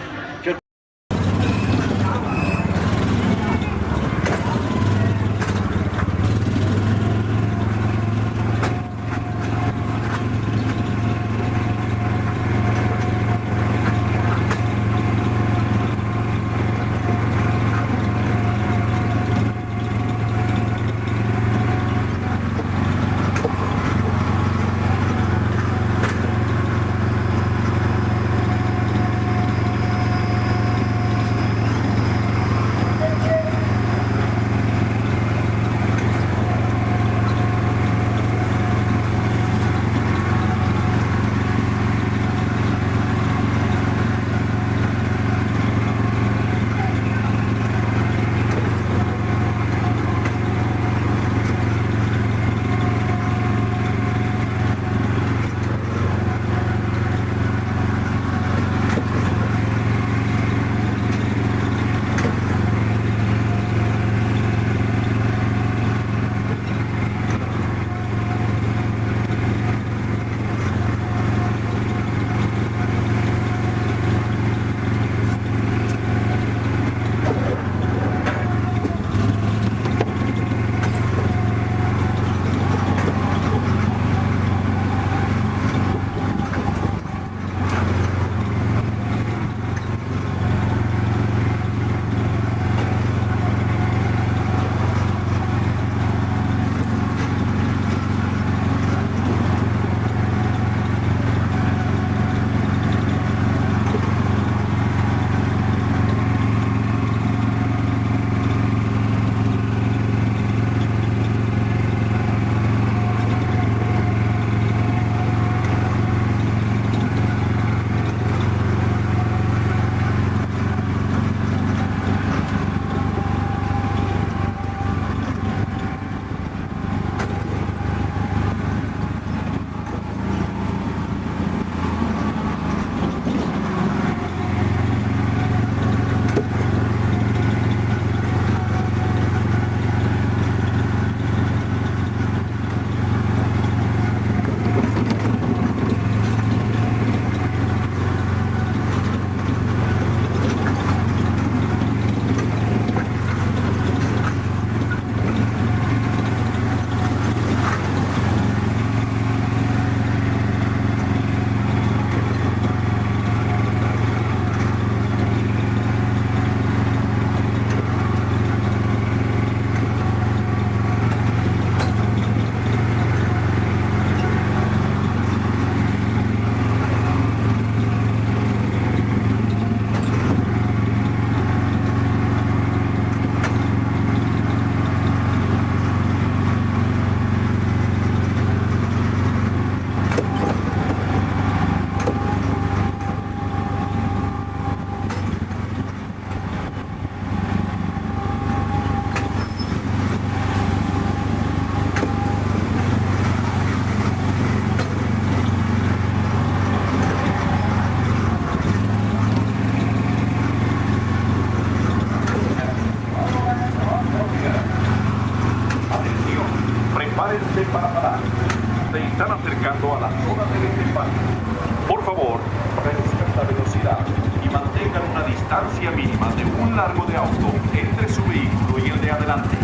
K: distancia mínima de un largo de auto entre su vehículo y el de adelante.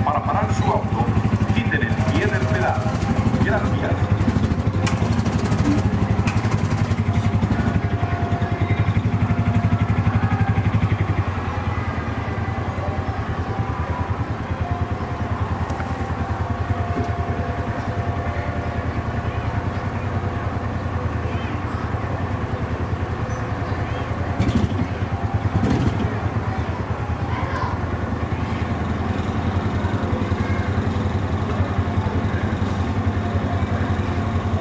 K: Para parar su auto, quiten el pie del pedal. Gracias.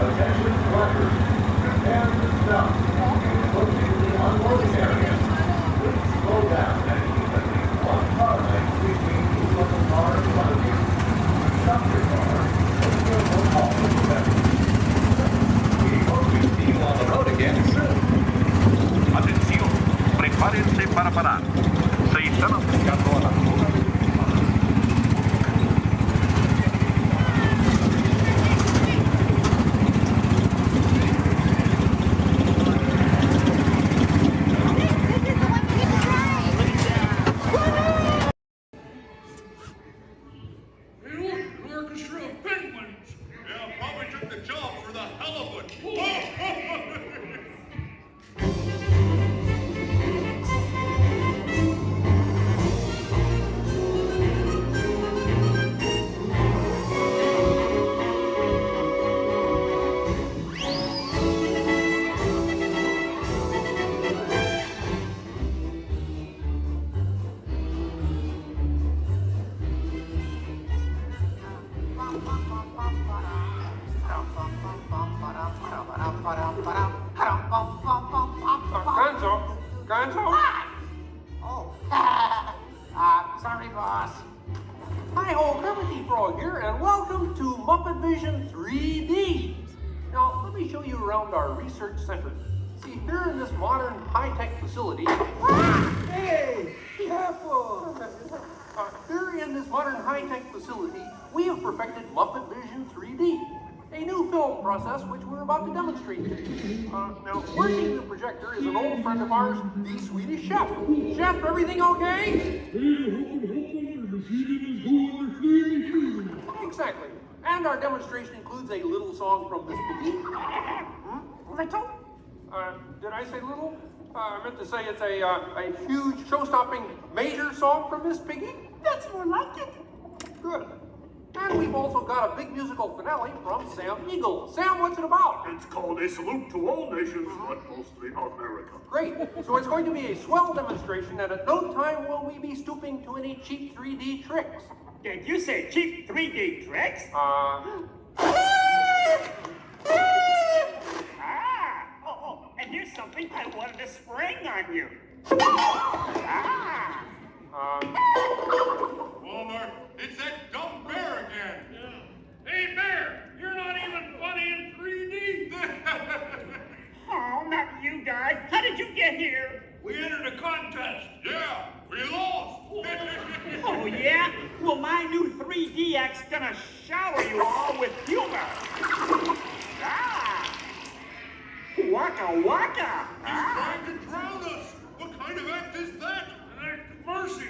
O: Attention workers, prepare to stop. Approaching the unloading area. Please slow down and keep at least one car length between each of the cars in front of you. Stop your car. Take your foot off the pedal. We hope to see you on the road again soon.
D: Atención, prepárense para parar. Se están acercando a la zona de disparo.
Q: Sorry, boss. Hi-ho, Kermit Frog here, and welcome to Muppet Vision 3D. Now, let me show you around our research center. See, here in this modern high-tech facility... Hey, be careful! Here in this modern high-tech facility, we have perfected Muppet Vision 3D, a new film process which we're about to demonstrate today. Now, working the projector is an old friend of ours, the Swedish chef. Chef, everything okay? Exactly. And our demonstration includes a little song from Miss Piggy. Little? Did I say little? I meant to say it's a huge, show-stopping, major song from Miss Piggy. That's more like it. Good. And we've also got a big musical finale from Sam Eagle. Sam, what's it about?
K: It's called A Salute to All Nations, but mostly America.
Q: Great. So it's going to be a swell demonstration, and at no time will we be stooping to any cheap 3D tricks.
A: Did you say cheap 3D tricks? And here's something I wanted to spring on you.
K: Walmart, it's that dumb bear again. Yeah. Hey, Bear, you're not even funny in 3D.
A: Oh, not you guys. How did you get here?
K: We entered a contest. Yeah, we lost.
A: Oh, yeah? Well, my new 3DX gonna shower you all with humor. Waka waka.
K: He's trying to drown us. What kind of act is that? An act of mercy.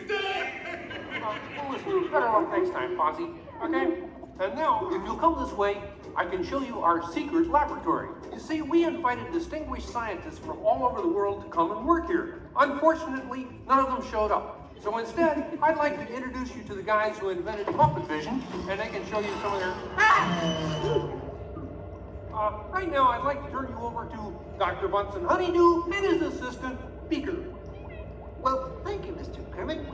Q: Listen, better luck next time, Posse. Okay? And now, if you'll come this way, I can show you our secret laboratory. You see, we invited distinguished scientists from all over the world to come and work here. Unfortunately, none of them showed up. So instead, I'd like to introduce you to the guys who invented Muppet Vision, and they can show you some of their... right now, I'd like to turn you over to Dr. Bunsen Honeydew and his assistant, Beaker.
V: Well, thank you, Mr. Kermit.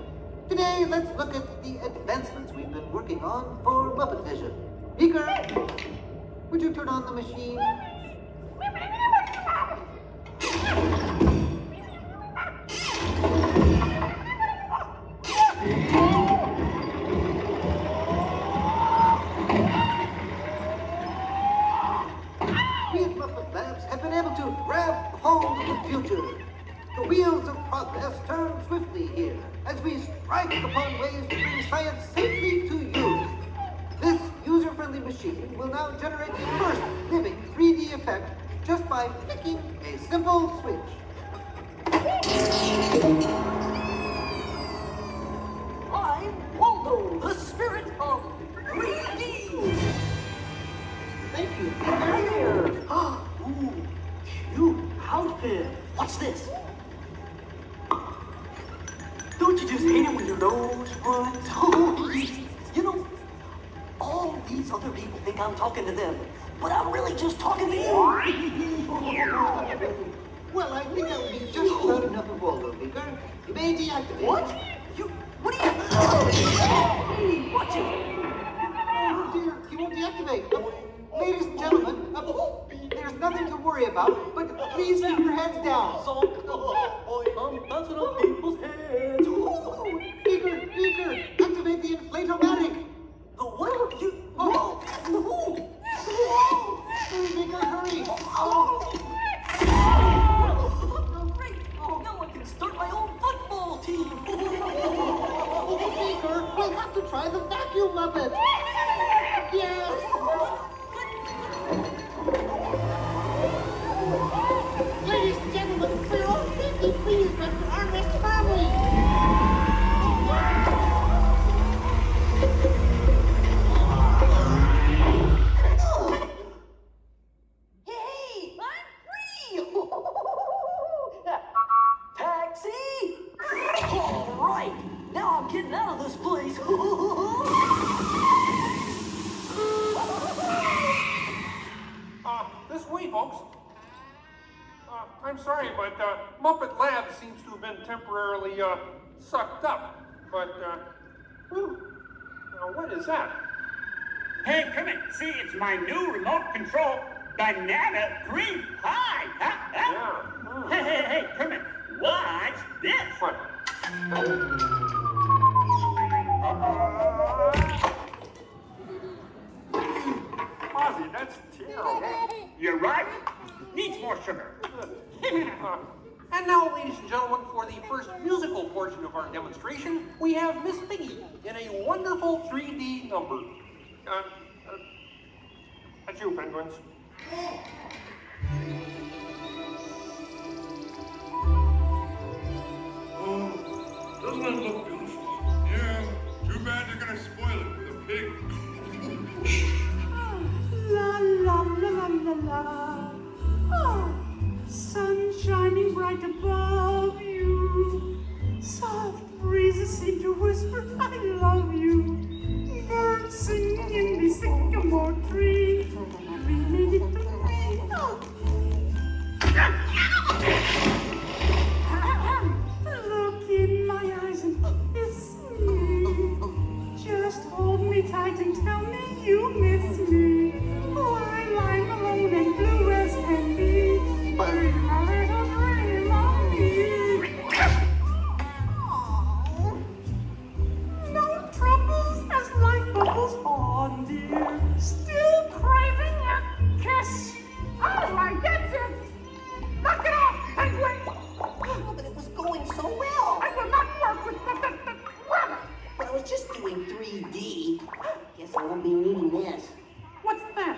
V: Today, let's look at the advancements we've been working on for Muppet Vision. Beaker, would you turn on the machine? We at Muppet Labs have been able to grab hold of the future. The wheels of progress turn swiftly here as we strike upon ways to bring science safely to use. This user-friendly machine will now generate the first living 3D effect just by flicking a simple switch. I'm Waldo, the spirit of 3D. Thank you. Here. Ooh, cute outfit. What's this? Don't you just hate it when your nose runs? You know, all these other people think I'm talking to them, but I'm really just talking to you. Well, I think that would be just about enough of Waldo, Beaker. You may deactivate. What? What are you... Watch it. Oh, dear, he won't deactivate. Ladies and gentlemen, nothing to worry about, but please keep your heads down.
A: Bouncing on people's heads.
V: Beaker, activate the inflatomatic.
A: The what? You...
V: Beaker, hurry.
A: Great. Now I can start my own football team.
V: Beaker, we'll have to try the vacuum muppet. Yes. Ladies and gentlemen, for your own safety, please rest your armrest firmly.
A: Hey, I'm free! Taxi! All right, now I'm getting out of this place.
Q: This way, folks. I'm sorry, but Muppet Lab seems to have been temporarily sucked up. But, now what is that?
I: Hey, Kermit, see, it's my new remote control banana cream pie.
Q: Yeah.
I: Hey, Kermit, watch this.
Q: What? Ozzy, that's terrible.
I: You're right. Needs more sugar.
Q: And now, ladies and gentlemen, for the first musical portion of our demonstration, we have Miss Piggy in a wonderful 3D number. That's you, penguins.
O: Doesn't it look beautiful? Yeah, too bad they're gonna spoil it with a pig.
B: La la la la la la. Oh, sun shining bright above you. Soft breezes seem to whisper, I love you. Birds singing in the sycamore tree. We made it to me. Oh. Look in my eyes and kiss me. Just hold me tight and tell me you miss me. While I'm alone and blue as can be. Bring a little dream on me. No troubles as life bubbles on, dear. Still craving a kiss. All right, that's it. Knock it off, penguin.
A: Oh, but it was going so well.
B: I will not work with the rabbit.
A: But I was just doing 3D. Guess I won't be needing this.
B: What's that?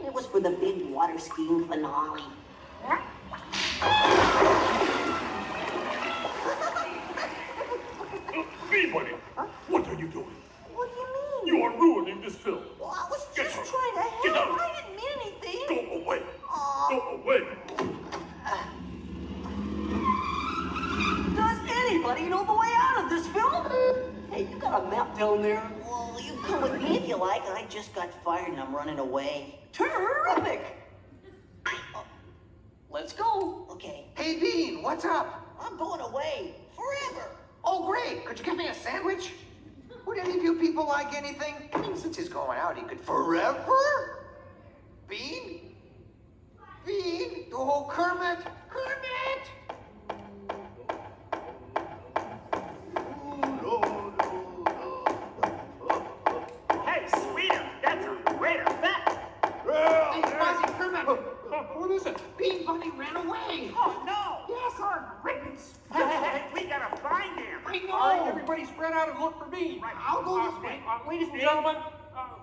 A: It was for the big water skiing finale.
O: Bee Bunny, what are you doing?
A: What do you mean?
O: You are ruining this film.
A: Well, I was
O: Get
A: just
O: out.
A: trying to
O: Get
A: help.
O: out.
A: I didn't mean anything.
O: Go away. Go away.
A: Does anybody know the way out of this film? Hey, you got a map down there? Well, you come with me if you like. I just got fired and I'm running away. Terrific! Let's go. Okay.
E: Hey, Bean, what's up?
A: I'm going away. Forever.
E: Oh, great. Could you get me a sandwich? Would any of you people like anything? I mean, since he's going out, he could forever? Bean? Bean? Oh, Kermit! Kermit!
I: Hey, sweeter, that's a great effect.
E: Hey, Fuzzy, Kermit!
Q: What is it?
E: Bean Bunny ran away!
I: Oh, no. Yes, our ribbons. Hey, we gotta find him.
E: I know!
Q: All right, everybody spread out and look for Bean.
I: Right.
E: I'll go this way.
Q: Ladies and gentlemen,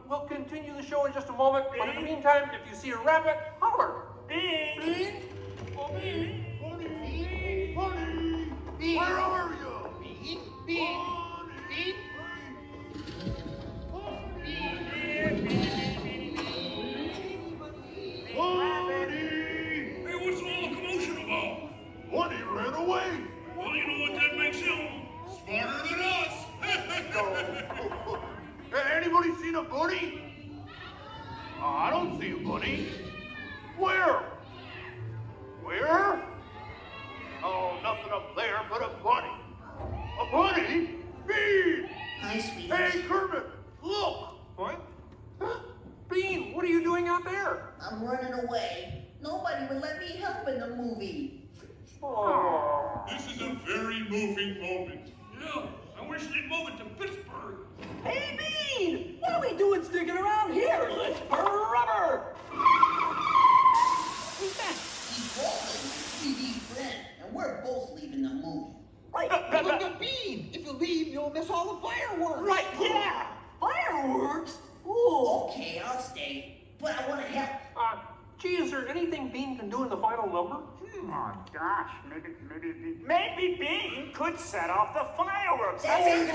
Q: we'll continue the show in just a moment. But in the meantime, if you see a rabbit, holler.
I: Bean.
O: Bean? Oh, Bean! Bunny! Bunny!
E: Bean!
O: Where are you?
E: Bean? Bean! Bean?
O: Bunny! Hey, what's all the commotion about? Bunny ran away. Well, you know what that makes him? Smarter than us. Hey, anybody seen a bunny? I don't see a bunny. Where
H: way, nobody would let me help in the movie.
A: This is a very moving moment. Yeah, I wish they'd move it to Pittsburgh.
H: Hey, Bean! What are we doing sticking around here? Let's burn rubber! Who's that? He's Walt, a 3D friend, and we're both leaving the movie. Right,
T: But Bean, if you leave, you'll miss all the fireworks.
H: Right, yeah! Fireworks? Ooh. Okay, I'll stay, but I want to help.
Q: Gee, is there anything Bean can do in the final number?
I: Oh gosh, maybe Bean could set off the fireworks.
H: That's
I: great.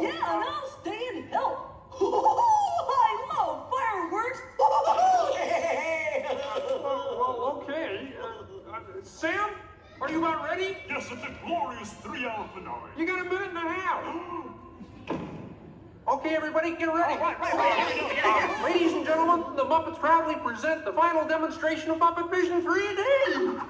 H: Yeah, and I'll stay and help. I love fireworks.
Q: Well, okay. Sam, are you about ready?
A: Yes, it's a glorious 3-hour finale.
Q: You got a minute and a half. Okay, everybody, get ready.
I: Right.
Q: Ladies and gentlemen, the Muppets proudly present the final demonstration of Muppet Vision 3D.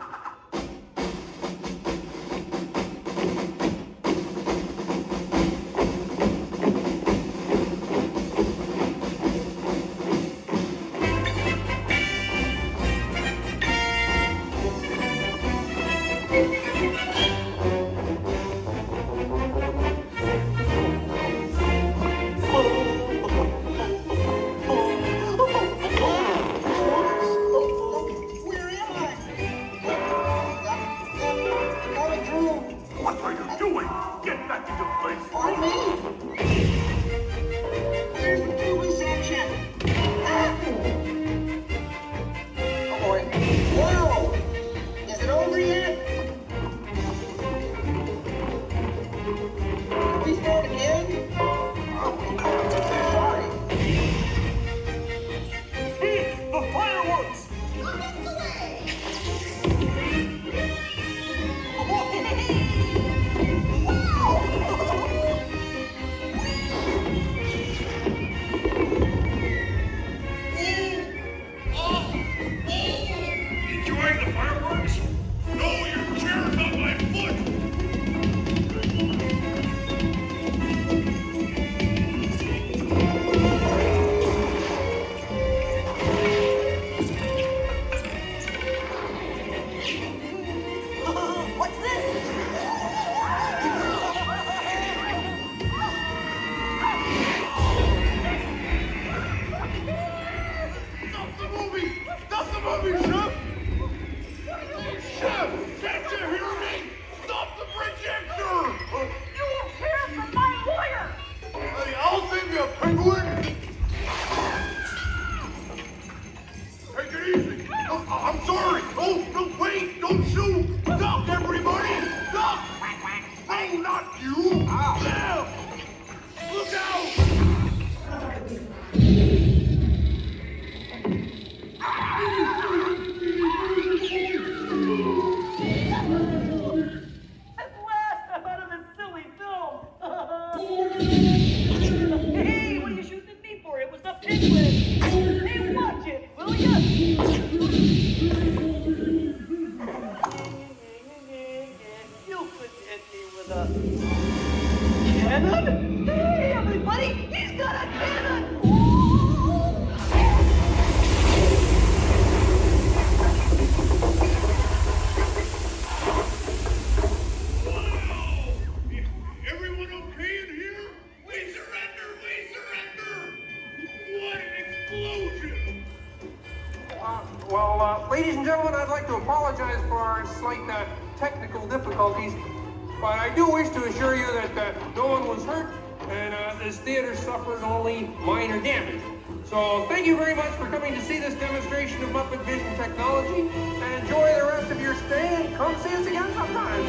A: What are you doing? Get back into place.
T: On me! There's the TV section. Oh boy. Whoa! Is it over yet? Can we start again? Sorry.
A: The fireworks! Enjoying the fireworks? No, your chair's on my foot!
H: What's this?
A: Stop the movie! Stop the movie, Chef! Chef! Can't you hear me? Stop the projector!
H: You won't hear from my lawyer!
A: Hey, I'll save you a penguin! Take it easy! I'm sorry! Oh, no, wait! Don't shoot! Stop, everybody! Stop! No, not you! Them! Look out!
H: At last, I'm out of this silly film. Hey, what are you shooting at me for? It was the penguin. Hey, watch it, will ya? You could hit me with a cannon? Hey, everybody, he's got a cannon!
A: Everyone okay in here? We surrender! We surrender! What an explosion!
Q: Ladies and gentlemen, I'd like to apologize for our slight technical difficulties, but I do wish to assure you that no one was hurt and this theater suffered only minor damage. So thank you very much for coming to see this demonstration of Muppet Vision technology, and enjoy the rest of your stay, and come see us again sometime.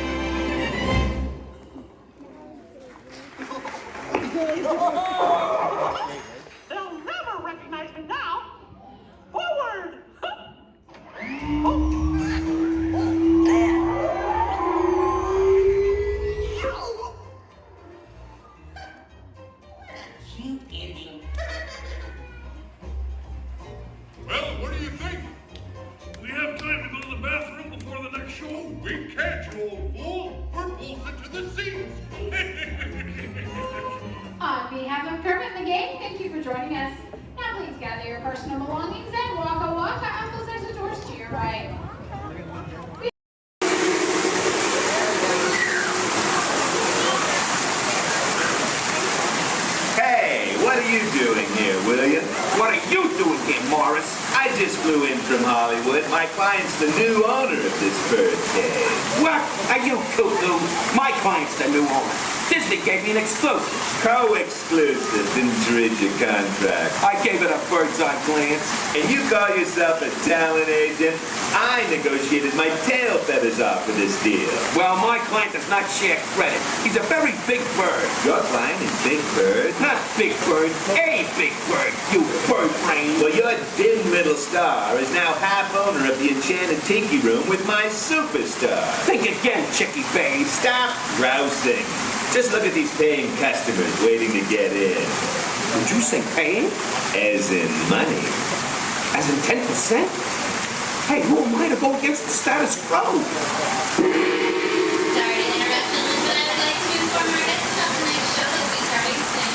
B: They'll never recognize me now. Forward!
H: Cute ending.
A: Well, what do you think? We have time to go to the bathroom before the next show? We can't, you old fool! We're bolted to the seats!
M: On behalf of Kermit and the gang, thank you for joining us. Now please gather your personal belongings and waka waka Uncle says the door
R: right.
N: Hey, what are you doing here, William?
P: What are you doing here, Morris?
N: I just flew in from Hollywood. My client's the new owner of this birthday.
P: What? Are you cuckoo? My client's the new owner. Disney gave me an exclusive.
N: Co-exclusive. Didn't read your contract.
P: I gave it a bird's eye glance.
N: And you call yourself a talent agent? I negotiated my tail feathers off for this deal.
P: Well, my client does not share credit. He's a very big bird.
N: Your client is Big Bird?
P: Not Big Bird, a big bird, you bird brain.
N: Well, your dim little star is now half owner of the Enchanted Tiki Room with my superstar.
P: Think again, Chicky Babe.
N: Stop grousing. Just look at these paying customers waiting to get in.
P: Did you say paying?
N: As in money.
P: As in 10%? Hey, who am I to go against the status quo?
R: Sorry to interrupt, but I would like to inform our guests about tonight's show that will be starting soon.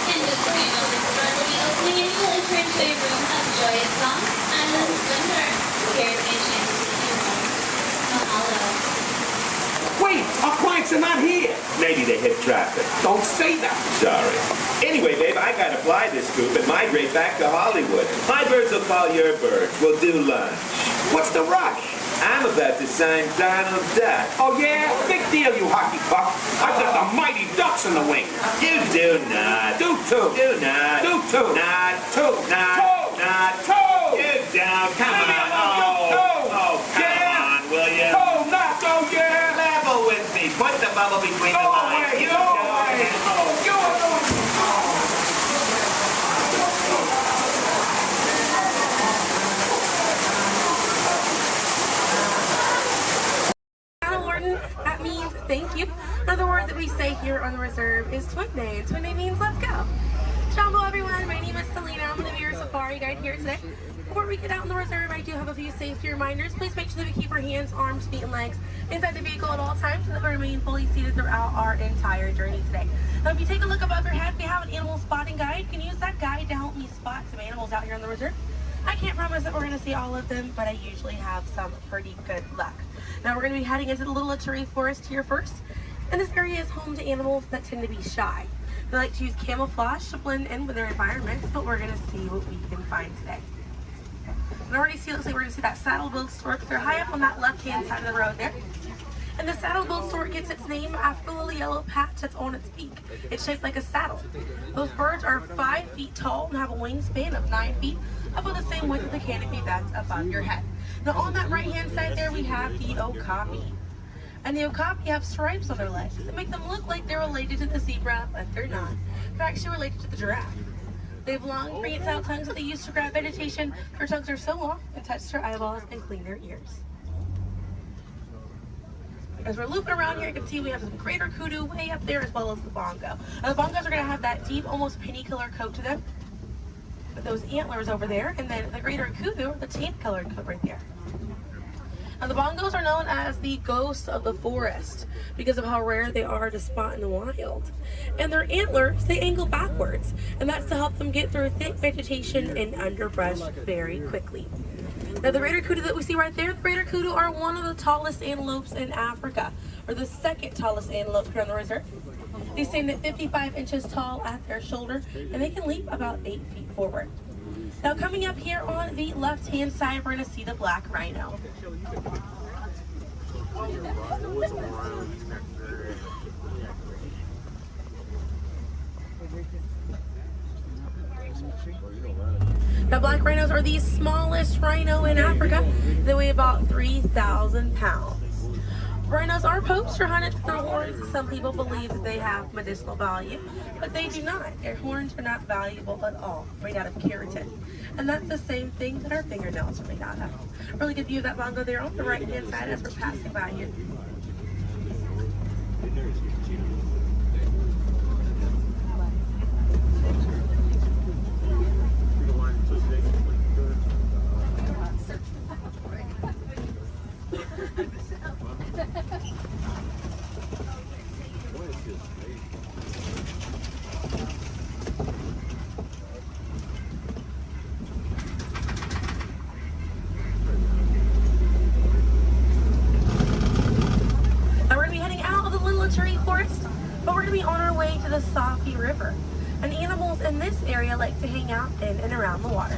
R: In just a few moments, the door will be opening and you will enter into a room of joyous songs and the splendor. Here's a chance to see you home. Mahalo.
P: Wait, our clients are not here.
N: Maybe they hit traffic.
P: Don't say that.
N: Sorry. Anyway, babe, I gotta fly this coop and migrate back to Hollywood. My birds will call your birds. We'll do lunch.
P: What's the rush?
N: I'm about to sign Donald Duck.
P: Oh, yeah? Big deal, you hockey puck. I've got the mighty ducks in the wing.
N: You do not.
P: Do too.
N: Do not.
P: Do too.
N: Not. Two. Not.
P: Two.
N: Not.
P: Two.
N: You down. Come
P: Leave me
N: on.
P: alone, you two.
N: Oh, come on, will you?
P: Two, not go, yeah.
N: Level with me. Put the bubble between the
P: Go
N: lines.
P: away,
N: You
P: go
N: go
P: away.
N: ahead. Oh.
P: You are going.
S: That means thank you. Another word that we say here on the reserve is Twin Day, and Twin Day means let's go. Jumbo everyone, my name is Selena. I'm going to be your safari guide here today. Before we get out in the reserve, I do have a few safety reminders. Please make sure that we keep our hands, arms, feet, and legs inside the vehicle at all times so that we remain fully seated throughout our entire journey today. Now, if you take a look above your head, we have an animal spotting guide. You can use that guide to help me spot some animals out here on the reserve. I can't promise that we're going to see all of them, but I usually have some pretty good luck. Now we're going to be heading into the Little Aturi Forest here first, and this area is home to animals that tend to be shy. They like to use camouflage to blend in with their environments, but we're going to see what we can find today. And already see, looks like we're going to see that saddle-billed stork. They're high up on that left-hand side of the road there. And the saddle-billed stork gets its name after the little yellow patch that's on its beak. It's shaped like a saddle. Those birds are 5 feet tall and have a wingspan of 9 feet, about the same width of the canopy that's above your head. Now on that right-hand side there, we have the okapi. And the okapi have stripes on their legs that make them look like they're related to the zebra, but they're not. They're actually related to the giraffe. They have long, prehensile tongues that they use to grab vegetation. Their tongues are so long and touch their eyeballs and clean their ears. As we're looping around here, you can see we have some greater kudu way up there as well as the bongo. Now the bongos are going to have that deep, almost penny color coat to them, with those antlers over there, and then the greater kudu, the tan colored coat right there. Now the bongos are known as the ghosts of the forest because of how rare they are to spot in the wild. And their antlers, they angle backwards, and that's to help them get through thick vegetation and underbrush very quickly. Now the greater kudu that we see right there, the greater kudu are one of the tallest antelopes in Africa, or the second tallest antelope here on the reserve. They stand at 55 inches tall at their shoulder, and they can leap about 8 feet forward. Now coming up here on the left-hand side, we're going to see the black rhino. Now black rhinos are the smallest rhino in Africa. They weigh about 3,000 pounds. Rhinos are poacher hunted for their horns. Some people believe that they have medicinal value, but they do not. Their horns are not valuable at all, made out of keratin. And that's the same thing that our fingernails are made out of. Really good view of that bongo there on the right-hand side as we're passing by here. the Safi River, and animals in this area like to hang out in and around the water.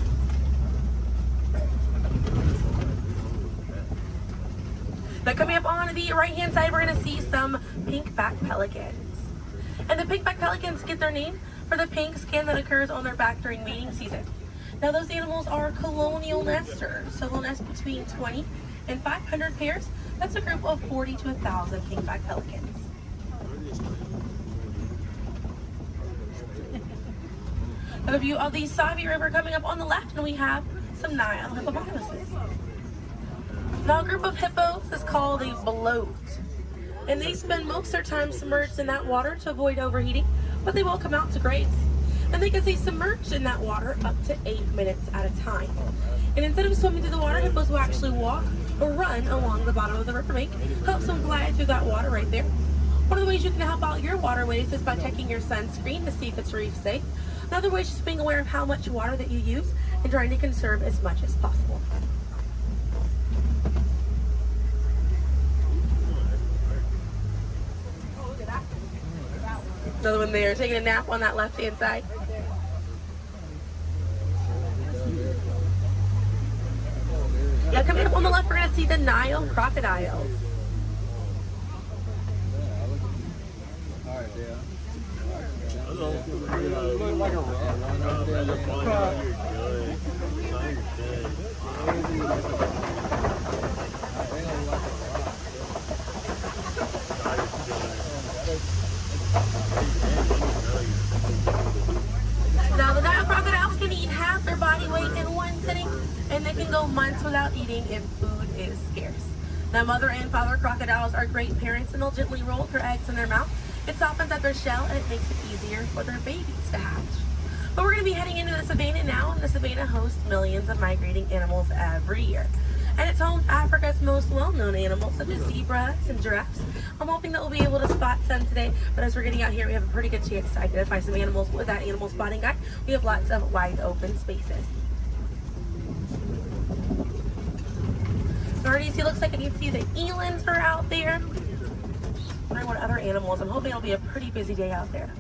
S: Now coming up on the right-hand side, we're going to see some pink-backed pelicans. And the pink-backed pelicans get their name for the pink skin that occurs on their back during mating season. Now those animals are colonial nesters, so they'll nest between 20 and 500 pairs. That's a group of 40 to 1,000 pink-backed pelicans. A view of the Savi River coming up on the left, and we have some Nile hippopotamuses. Now a group of hippos is called a bloat, and they spend most of their time submerged in that water to avoid overheating, but they will come out to graze. And they can stay submerged in that water up to 8 minutes at a time. And instead of swimming through the water, hippos will actually walk or run along the bottom of the riverbank, helps them glide through that water right there. One of the ways you can help out your waterways is by checking your sunscreen to see if it's reef safe. Another way is just being aware of how much water that you use and trying to conserve as much as possible. Another one there, taking a nap on that left-hand side. Now coming up on the left, we're going to see the Nile crocodiles. Now the Nile crocodiles can eat half their body weight in one sitting, and they can go months without eating if food is scarce. Now mother and father crocodiles are great parents, and they'll gently roll their eggs in their mouth. It softens up their shell, and it makes it easier for their babies to hatch. But we're going to be heading into the savannah now, and the savannah hosts millions of migrating animals every year. And it's home to Africa's most well-known animals, such as zebras and giraffes. I'm hoping that we'll be able to spot some today, but as we're getting out here, we have a pretty good chance to identify some animals with that animal spotting guide. We have lots of wide open spaces. So already see, looks like you can see the elands are out there. Wondering what other animals. I'm hoping it'll be a pretty busy day out there.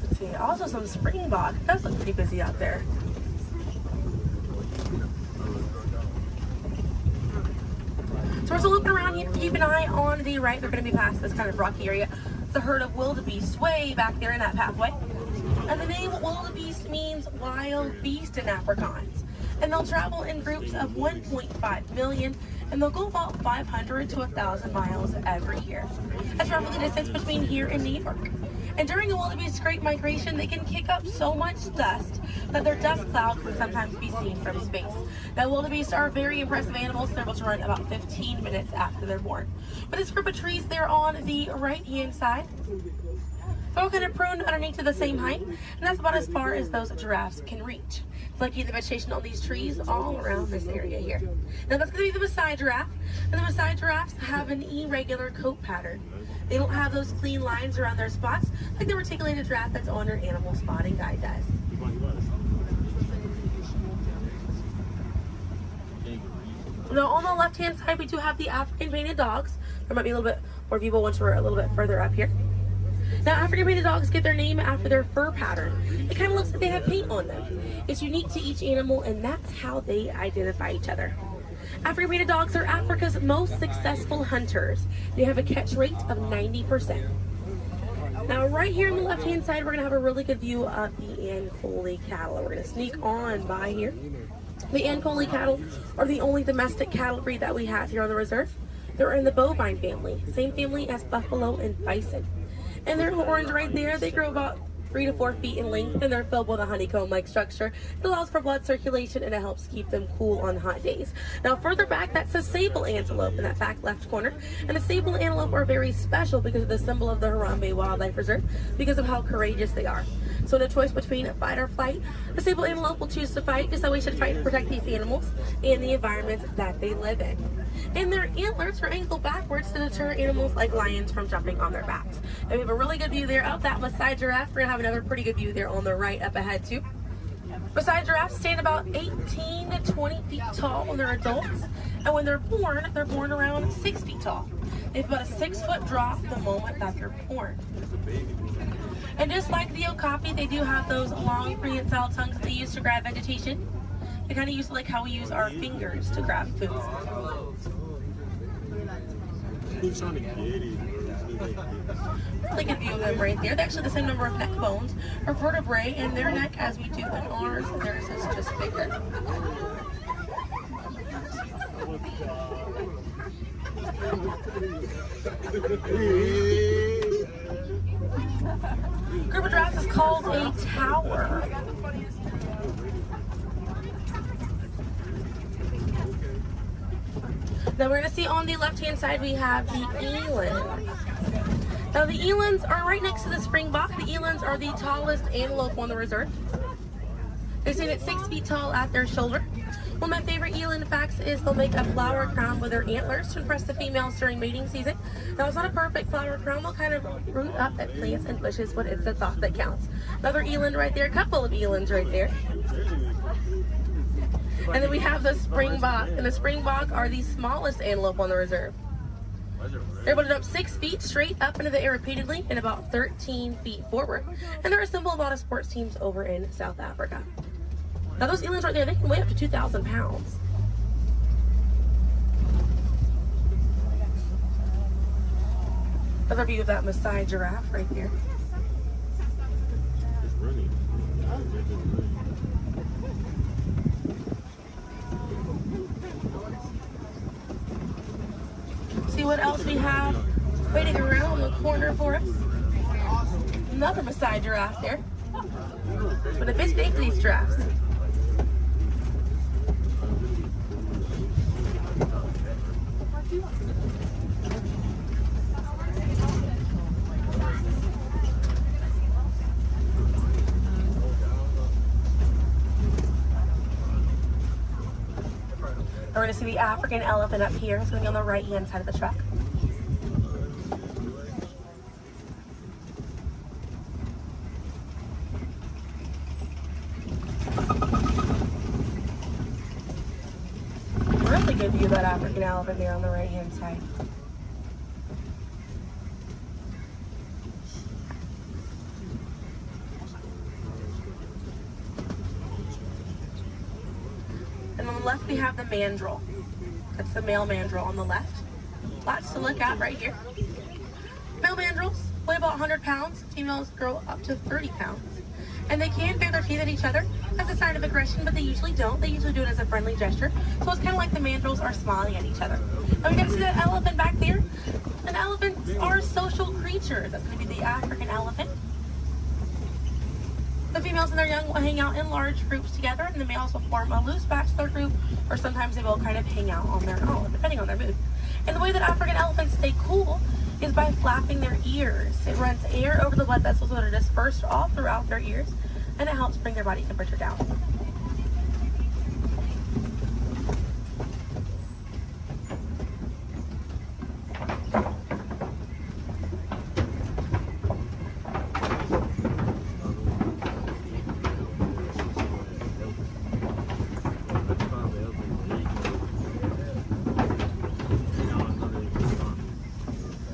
S: Let's see, also some springbok. That looks pretty busy out there. So we're still looking around here. Keep an eye on the right. They're going to be past this kind of rocky area. It's a herd of wildebeest way back there in that pathway. And the name wildebeest means wild beast in Afrikaans. And they'll travel in groups of 1.5 million, and they'll go about 500 to 1,000 miles every year. That's roughly the distance between here and New York. And during a wildebeest great migration, they can kick up so much dust that their dust cloud can sometimes be seen from space. Now, wildebeest are very impressive animals. They're able to run about 15 minutes after they're born. But this group of trees there on the right-hand side, they're all kind of pruned underneath to the same height, and that's about as far as those giraffes can reach. Lucky the vegetation on these trees all around this area here. Now that's going to be the Maasai giraffe, and the Maasai giraffes have an irregular coat pattern. They don't have those clean lines around their spots like the reticulated giraffe that's on your animal spotting guide does. Now on the left-hand side, we do have the African painted dogs. There might be a little bit more people once we're a little bit further up here. Now, African painted dogs get their name after their fur pattern. It kind of looks like they have paint on them. It's unique to each animal, and that's how they identify each other. African painted dogs are Africa's most successful hunters. They have a catch rate of 90%. Now, right here on the left-hand side, we're going to have a really good view of the Ankole cattle. We're going to sneak on by here. The Ankole cattle are the only domestic cattle breed that we have here on the reserve. They're in the bovine family, same family as buffalo and bison. And their horns right there, they grow about 3 to 4 feet in length, and they're filled with a honeycomb-like structure. It allows for blood circulation, and it helps keep them cool on hot days. Now, further back, that's a sable antelope in that back left corner. And the sable antelope are very special because of the symbol of the Harambe Wildlife Reserve, because of how courageous they are. So So in a choice between fight or flight, the disabled antelope will choose to fight, just so we should fight to protect these animals and the environment that they live in. And their antlers are angled backwards to deter animals like lions from jumping on their backs. And we have a really good view there of that Maasai giraffe. We're gonna have another pretty good view there on the right up ahead too. Maasai giraffes stand about 18 to 20 feet tall when they're adults, and when they're born around 6 feet tall. They have about a 6-foot drop the moment that they're born. And just like the okapi, they do have those long prehensile tongues that they use to grab vegetation. They kind of use it like how we use our fingers to grab food. Really good view of them right there. They actually have the same number of neck bones or vertebrae in their neck as we do in ours. Theirs is just bigger. Group of giraffes is called a tower. Now we're going to see on the left-hand side we have the elands. Now the elands are right next to the springbok. The elands are the tallest antelope on the reserve. They stand at 6 feet tall at their shoulder. One of my favorite eland facts is they'll make a flower crown with their antlers to impress the females during mating season. Now it's not a perfect flower crown. They'll kind of root up at plants and bushes, but it's the thought that counts. Another eland right there, a couple of elands right there. And then we have the springbok, and the springbok are the smallest antelope on the reserve. They're able to jump 6 feet straight up into the air repeatedly and about 13 feet forward. And they're a symbol of a lot of sports teams over in South Africa. Now those elands right there, they can weigh up to 2,000 pounds. Another view of that Maasai giraffe right there. See what else we have waiting around the corner for us. Another Maasai giraffe there. But a bit big, these giraffes. We're going to see the African elephant up here. It's going to be on the right-hand side of the truck. Really good view of that African elephant there on the right-hand side. And on the left we have the mandrill. That's the male mandrill on the left. Lots to look at right here. Male mandrills weigh about 100 pounds. Females grow up to 30 pounds. And they can bare their teeth at each other as a sign of aggression, but they usually don't. They usually do it as a friendly gesture. So it's kind of like the mandrills are smiling at each other. Now we can see that elephant back there. And elephants are social creatures. That's going to be the African elephant. The females and their young will hang out in large groups together, and the males will form a loose bachelor group, or sometimes they will kind of hang out on their own, depending on their mood. And the way that African elephants stay cool is by flapping their ears. It runs air over the blood vessels that are dispersed all throughout their ears, and it helps bring their body temperature down.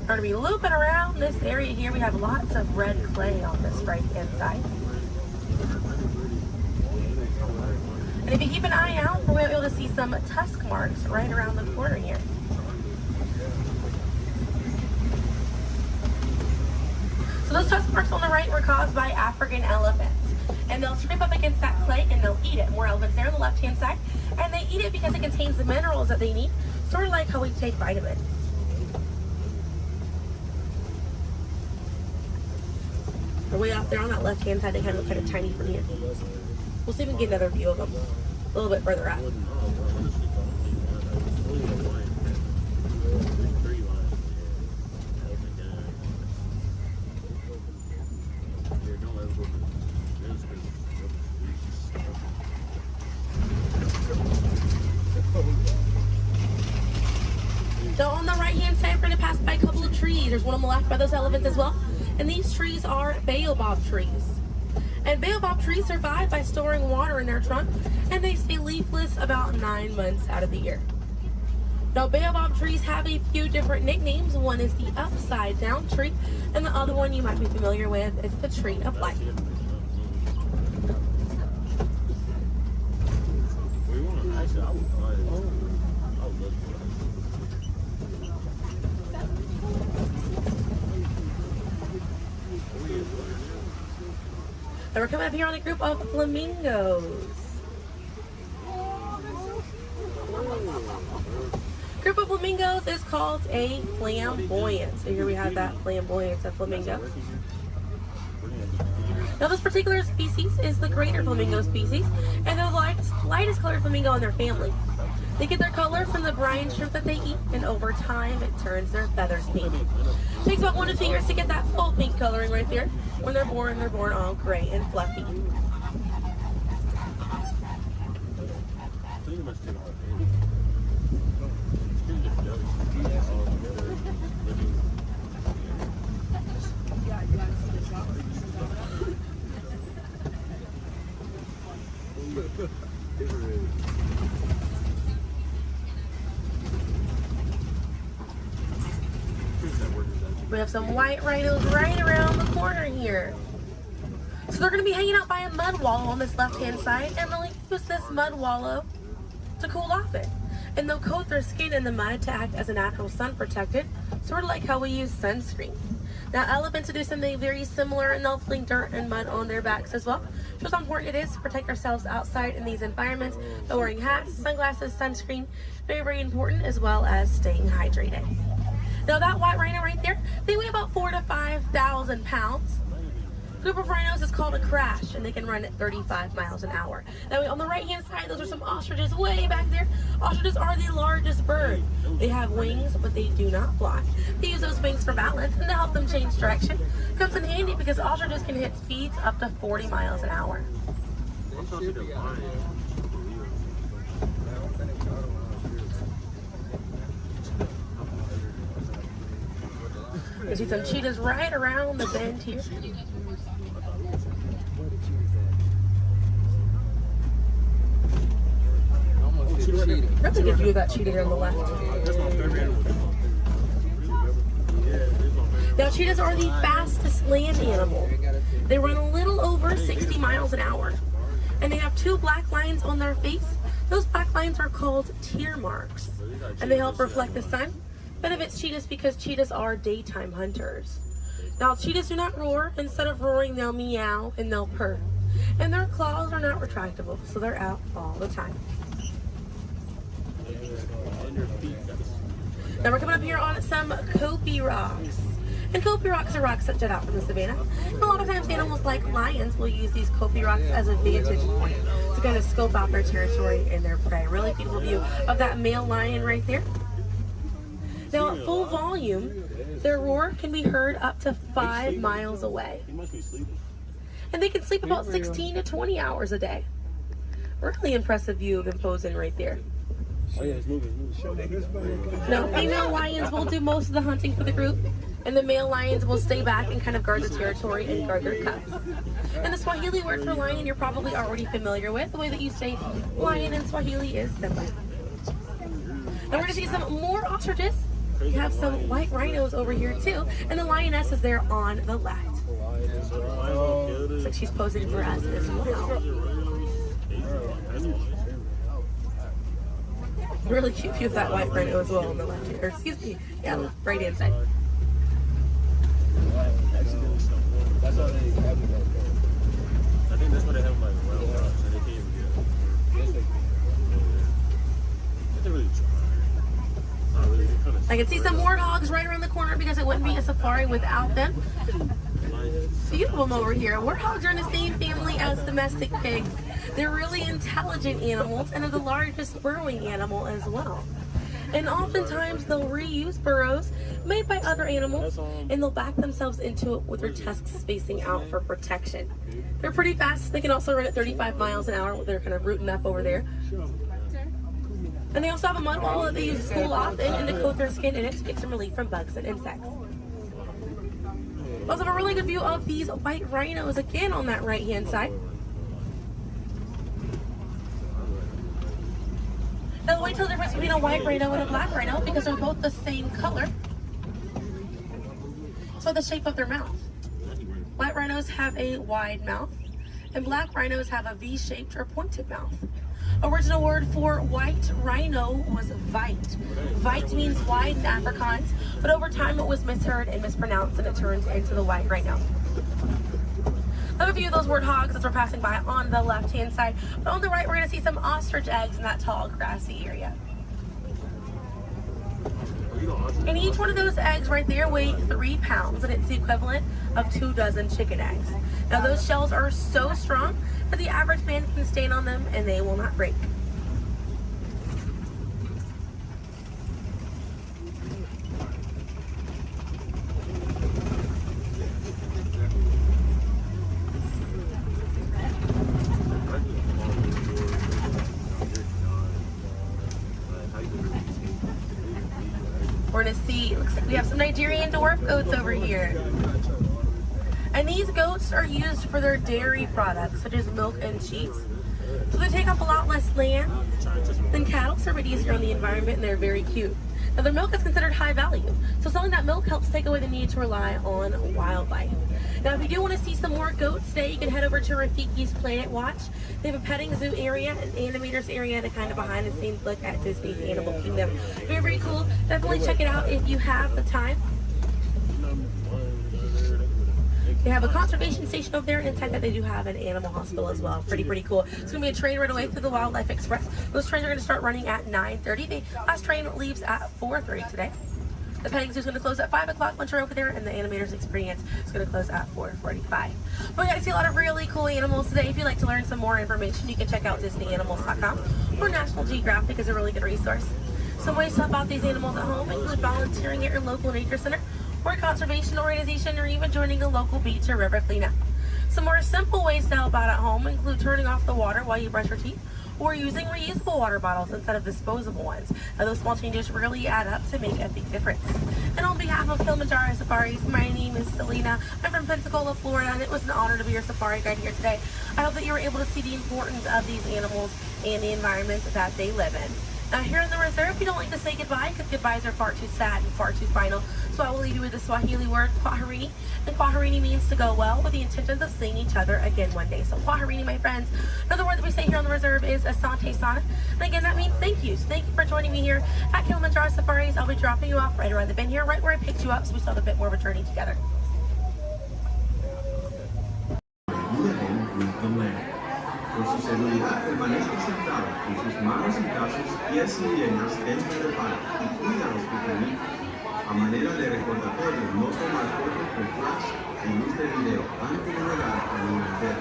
S: We're going to be looping around this area here. We have lots of red clay on this right hand side. And if you keep an eye out, we'll be able to see some tusk marks right around the corner here. So those tusk marks on the right were caused by African elephants. And they'll scrape up against that clay and they'll eat it. More elephants there on the left hand side. And they eat it because it contains the minerals that they need, sort of like how we take vitamins. They're way off there on that left hand side, they kind of look kind of tiny from here. We'll see if we can get another view of them a little bit further up. Now on the right hand side, we're going to pass by a couple of trees. There's one on the left by those elephants as well. And these trees are baobab trees. And baobab trees survive by storing water in their trunk, and they stay leafless about 9 months out of the year. Now baobab trees have a few different nicknames. One is the upside down tree, and the other one you might be familiar with is the tree of life. And we're coming up here on a group of flamingos. Group of flamingos is called a flamboyant. So here we have that flamboyant of flamingo. Now this particular species is the greater flamingo species, and they're the lightest colored flamingo in their family. They get their color from the brine shrimp that they eat, and over time it turns their feathers pink. It takes about 1 to 2 years to get that full pink coloring right there. When they're born all gray and fluffy. We have some white rhinos right around the corner here. So they're going to be hanging out by a mud wallow on this left-hand side, and they'll use this mud wallow to cool off it. And they'll coat their skin in the mud to act as a natural sun protectant, sort of like how we use sunscreen. Now elephants will do something very similar, and they'll fling dirt and mud on their backs as well. Just how important it is to protect ourselves outside in these environments by wearing hats, sunglasses, sunscreen, very, very important, as well as staying hydrated. Now that white rhino right there, they weigh about 4,000 to 5,000 pounds. Group of rhinos is called a crash, and they can run at 35 miles an hour. Now on the right hand side, those are some ostriches way back there. Ostriches are the largest bird. They have wings, but they do not fly. They use those wings for balance and to help them change direction. Comes in handy because ostriches can hit speeds up to 40 miles an hour. You see some cheetahs right around the bend here. That's a good view of that cheetah here on the left. Now cheetahs are the fastest land animal. They run a little over 60 miles an hour. And they have 2 black lines on their face. Those black lines are called tear marks. And they help reflect the sun. Benefits cheetahs because cheetahs are daytime hunters. Now cheetahs do not roar. Instead of roaring, they'll meow and they'll purr. And their claws are not retractable, so they're out all the time. Now we're coming up here on some Kopi rocks. And Kopi rocks are rocks that jut out from the savannah. And a lot of times animals like lions will use these Kopi rocks as a vantage point to kind of scope out their territory and their prey. Really beautiful view of that male lion right there. Now at full volume, their roar can be heard up to 5 miles away. And they can sleep about 16 to 20 hours a day. Really impressive view of imposing right there.
F: Oh yeah, it's moving.
S: Now, female lions will do most of the hunting for the group, and the male lions will stay back and kind of guard the territory and guard their cubs. And the Swahili word for lion you're probably already familiar with. The way that you say lion in Swahili is simba. Now we're going to see some more ostriches. We have some white rhinos over here too, and the lioness is there on the left. Looks like she's posing for us as well. Really cute view of that white rhino as well on the left here. Or excuse me, yeah, right hand side.
F: That's how they have it. I think that's what they have like around rocks, and they can't even get it. They really try.
S: I can see some warthogs right around the corner because it wouldn't be a safari without them. Few of them over here. Warthogs are in the same family as domestic pigs. They're really intelligent animals, and they're the largest burrowing animal as well. And oftentimes they'll reuse burrows made by other animals, and they'll back themselves into it with their tusks spacing out for protection. They're pretty fast. They can also run at 35 miles an hour. They're kind of rooting up over there. And they also have a mud wall that they use to cool off and to coat their skin in it to get some relief from bugs and insects. We also have a really good view of these white rhinos again on that right hand side. Now the white tells the difference between a white rhino and a black rhino because they're both the same color. So the shape of their mouth. White rhinos have a wide mouth and black rhinos have a V-shaped or pointed mouth. Original word for white rhino was vite. Vite means wide in Afrikaans, but over time it was misheard and mispronounced and it turned into the white rhino. Another view of those warthogs as we're passing by on the left-hand side, but on the right we're going to see some ostrich eggs in that tall grassy area. And each one of those eggs right there weigh 3 pounds, and it's the equivalent of 2 dozen chicken eggs. Now those shells are so strong that the average man can stand on them and they will not break. We're gonna see, looks like we have some Nigerian dwarf goats over here. And these goats are used for their dairy products, such as milk and cheese. So they take up a lot less land than cattle, so they're easier on the environment, and they're very cute. Now their milk is considered high value, so selling that milk helps take away the need to rely on wildlife. Now if you do want to see some more goats today, you can head over to Rafiki's Planet Watch. They have a petting zoo area, an animators area, and a kind of behind the scenes look at Disney's Animal Kingdom. Very, very cool. Definitely check it out if you have the time. They have a conservation station over there, and inside that they do have an animal hospital as well. Pretty cool. It's going to be a train right away through the Wildlife Express. Those trains are going to start running at 9:30. The last train leaves at 4:30 today. The petting zoo is going to close at 5 o'clock once you're over there, and the animators experience is going to close at 4:45. But we got to see a lot of really cool animals today. If you'd like to learn some more information, you can check out DisneyAnimals.com, or National Geographic is a really good resource. Some ways to help out these animals at home include volunteering at your local nature center, or a conservation organization, or even joining a local beach or river cleanup. Some more simple ways to help out at home include turning off the water while you brush your teeth, or using reusable water bottles instead of disposable ones. Now, those small changes really add up to make a big difference. And on behalf of Kilimanjaro Safaris, my name is Selena. I'm from Pensacola, Florida, and it was an honor to be your safari guide here today. I hope that you were able to see the importance of these animals and the environment that they live in. Now here in the reserve, we don't like to say goodbye because goodbyes are far too sad and far too final. So I will leave you with the Swahili word, kwaherini. And kwaherini means to go well, with the intentions of seeing each other again one day. So kwaherini, my friends. Another word that we say here on the reserve is asante sana. And again, that means thank you. So thank you for joining me here at Kilimanjaro Safaris. I'll be dropping you off right around the bend here, right where I picked you up, so we still have a bit more of a journey together.
G: Living with the land. Por su seguridad, permanezca sentado con sus manos y brazos, pies y piernas dentro del barco y cuida a los pequeñitos. A manera de recordatorio, no tomar fotos con flash y luz de video antes de llegar a la carretera.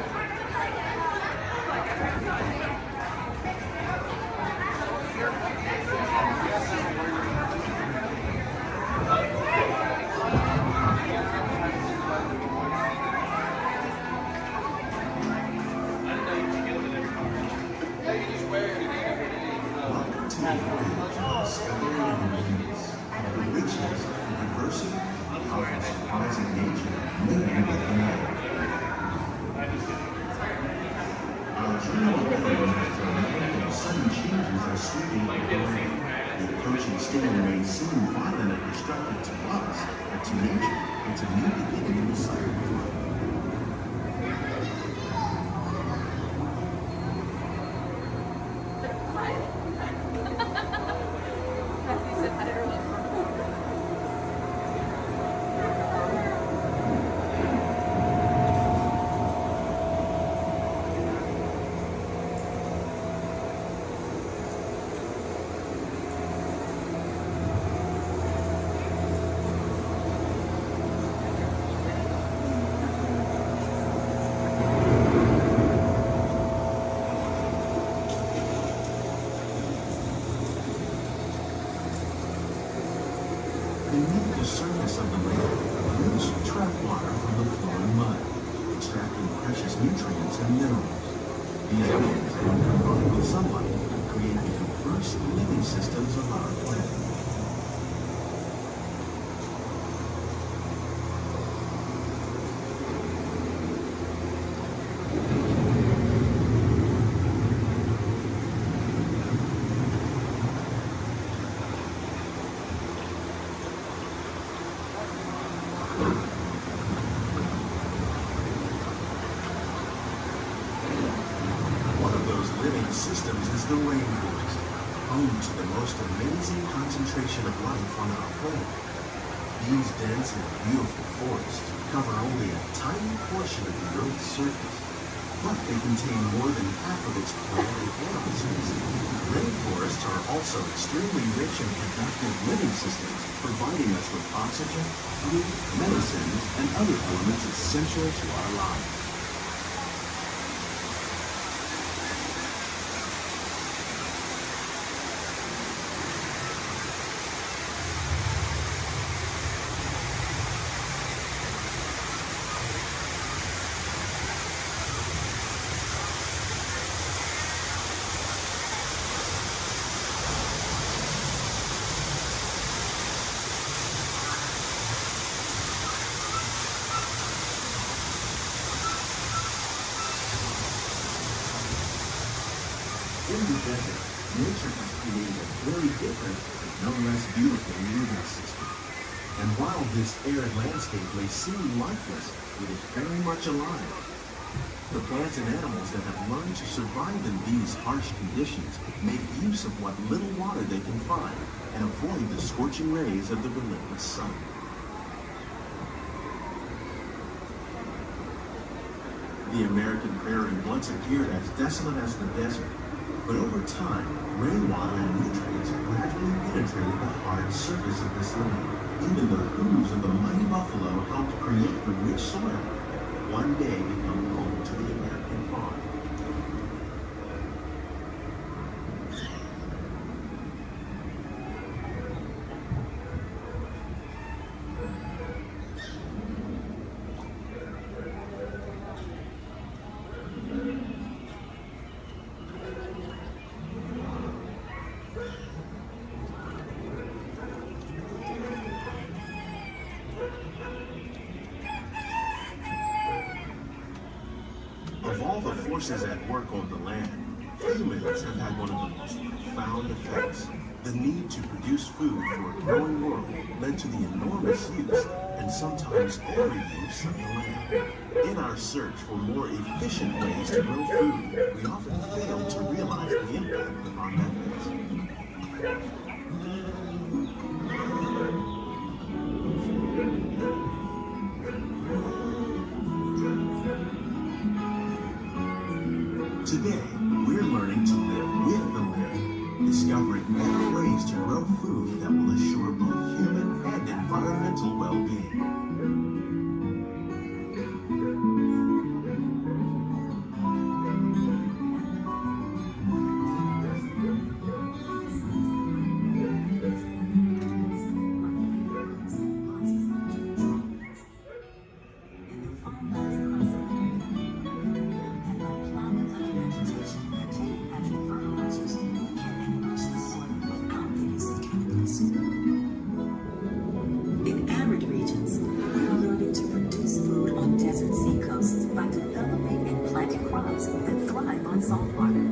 G: Storm may seem violent and destructive to us, but to nature, it's a new beginning in the cycle. Beneath the surface of the lake, roots trap water from the flowing mud, extracting precious nutrients and minerals. These elements, when combined with sunlight, create even further diverse living systems of our planet. One of those living systems is the rainforest, home to the most amazing concentration of life on our planet. These dense and beautiful forests cover only a tiny portion of the Earth's surface, but they contain more than half of its plant and animal species. Rainforests are also extremely rich and productive living systems, providing us with oxygen, food, medicines, and other elements essential to our lives. In the desert, nature has created a very different, but no less beautiful living system. And while this arid landscape may seem lifeless, it is very much alive. The plants and animals that have learned to survive in these harsh conditions make use of what little water they can find and avoid the scorching rays of the relentless sun. The American prairie once appeared as desolate as the desert. But over time, rainwater and nutrients gradually penetrated the hard surface of this land. Even the hooves of the mighty buffalo helped create the rich soil that one day become home to the American farm. Of all the forces at work on the land, humans have had one of the most profound effects. The need to produce food for a growing world led to the enormous use and sometimes overuse of the land. In our search for more efficient ways to grow food, we often fail to realize the impact of our methods. Today, we're learning to live with the land, discovering better ways to grow food that will assure both human and environmental well-being.
L: In arid regions, we are learning to produce food on desert seacoasts by developing and planting crops that thrive on salt water.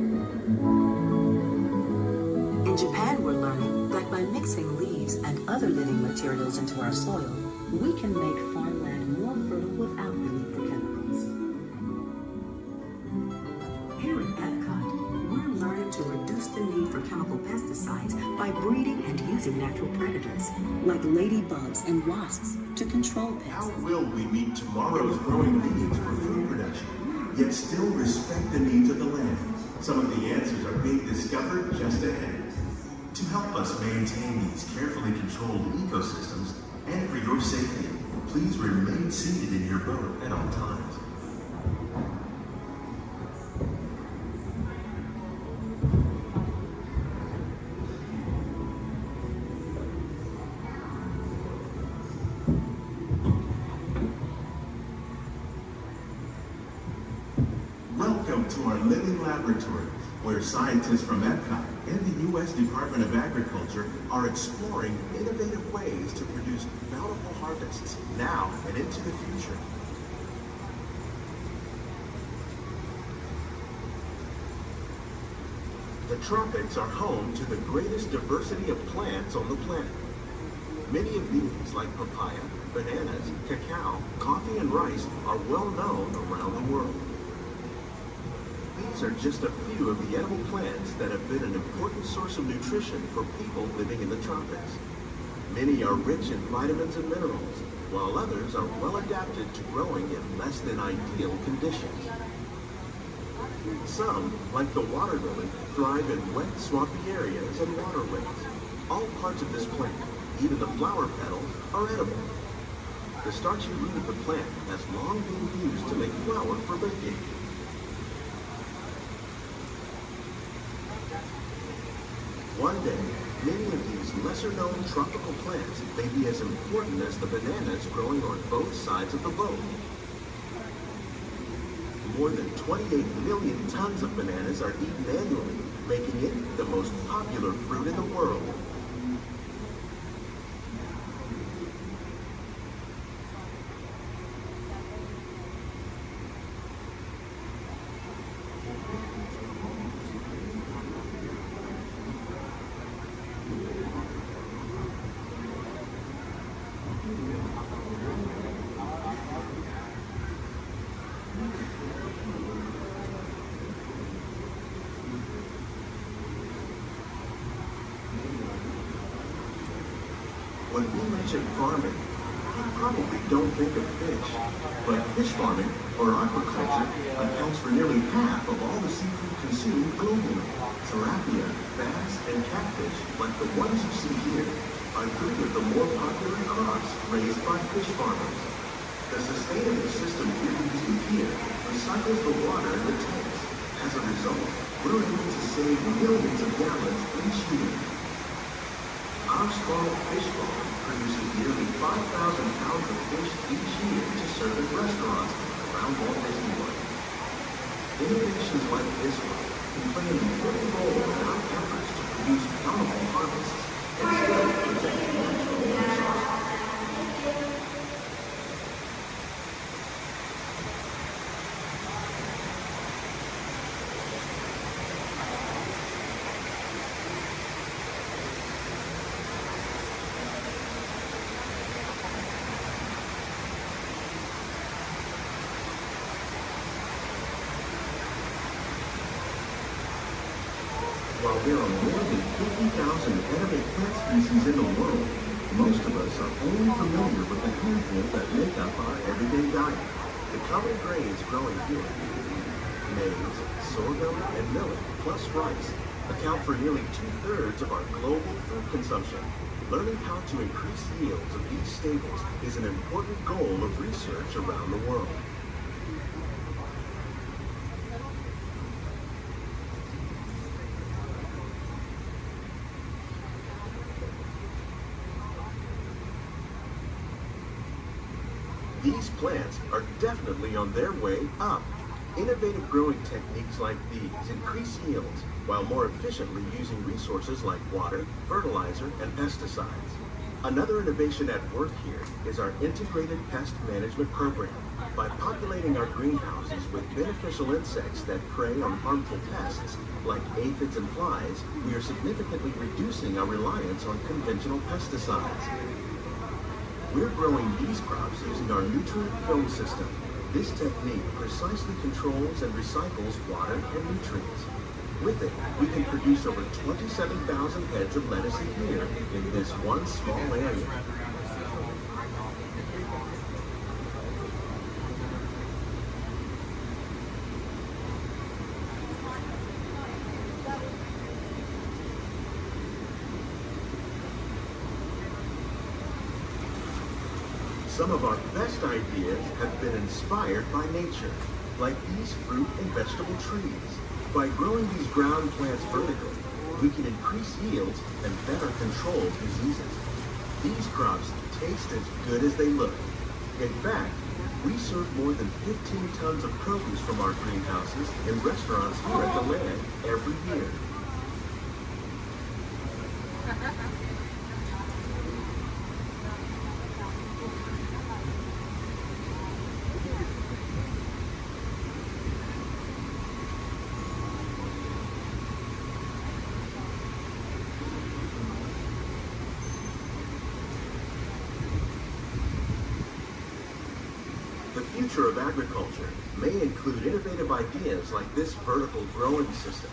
L: In Japan, we're learning that by mixing leaves and other living materials into our soil, we can make farmland more fertile without the need for chemicals. Here in Epcot, we're learning to reduce the need for chemical pesticides by breeding and using natural predators, like ladybugs and wasps, to control pests.
G: How will we meet tomorrow's growing needs for food production, yet still respect the needs of the land? Some of the answers are being discovered just ahead. To help us maintain these carefully controlled ecosystems, and for your safety, please remain seated in your boat at all times. Welcome to our living laboratories. where scientists from Epcot and the U.S. Department of Agriculture are exploring innovative ways to produce bountiful harvests now and into the future. The tropics are home to the greatest diversity of plants on the planet. Many of these, like papaya, bananas, cacao, coffee, and rice, are well known around the world. These are just a few of the edible plants that have been an important source of nutrition for people living in the tropics. Many are rich in vitamins and minerals, while others are well adapted to growing in less than ideal conditions. Some, like the water lily, thrive in wet, swampy areas and waterways. All parts of this plant, even the flower petals, are edible. The starchy root of the plant has long been used to make flour for baking. One day, many of these lesser-known tropical plants may be as important as the bananas growing on both sides of the boat. More than 28 million tons of bananas are eaten annually, making it the most popular fruit in the world. When we mention farming, we probably don't think of fish, but fish farming, or aquaculture, accounts for nearly half of all the seafood consumed globally. Tilapia, bass, and catfish, like the ones you see here, are three of the more popular crops raised by fish farmers. The sustainable system we're using here recycles the water in the tanks. As a result, we're able to save millions of gallons each year. Our small fish farm produces nearly 5,000 pounds of fish each year to serve in restaurants around Walt Disney World. Innovations like this one can play an important role in our efforts to produce bountiful harvests and still protect natural resources. While there are more than 50,000 edible plant species in the world, most of us are only familiar with the handful that make up our everyday diet. The common grains growing here, maize, sorghum, and millet, plus rice, account for nearly 2/3 of our global food consumption. Learning how to increase yields of these staples is an important goal of research around the world. These plants are definitely on their way up. Innovative growing techniques like these increase yields while more efficiently using resources like water, fertilizer, and pesticides. Another innovation at work here is our integrated pest management program. By populating our greenhouses with beneficial insects that prey on harmful pests like aphids and flies, we are significantly reducing our reliance on conventional pesticides. We're growing these crops using our nutrient film system. This technique precisely controls and recycles water and nutrients. With it, we can produce over 27,000 heads of lettuce a year in this one small area. Some of our best ideas have been inspired by nature, like these fruit and vegetable trees. By growing these ground plants vertically, we can increase yields and better control diseases. These crops taste as good as they look. In fact, We serve more than 15 tons of produce from our greenhouses in restaurants here at the land every year. The future of agriculture may include innovative ideas like this vertical growing system.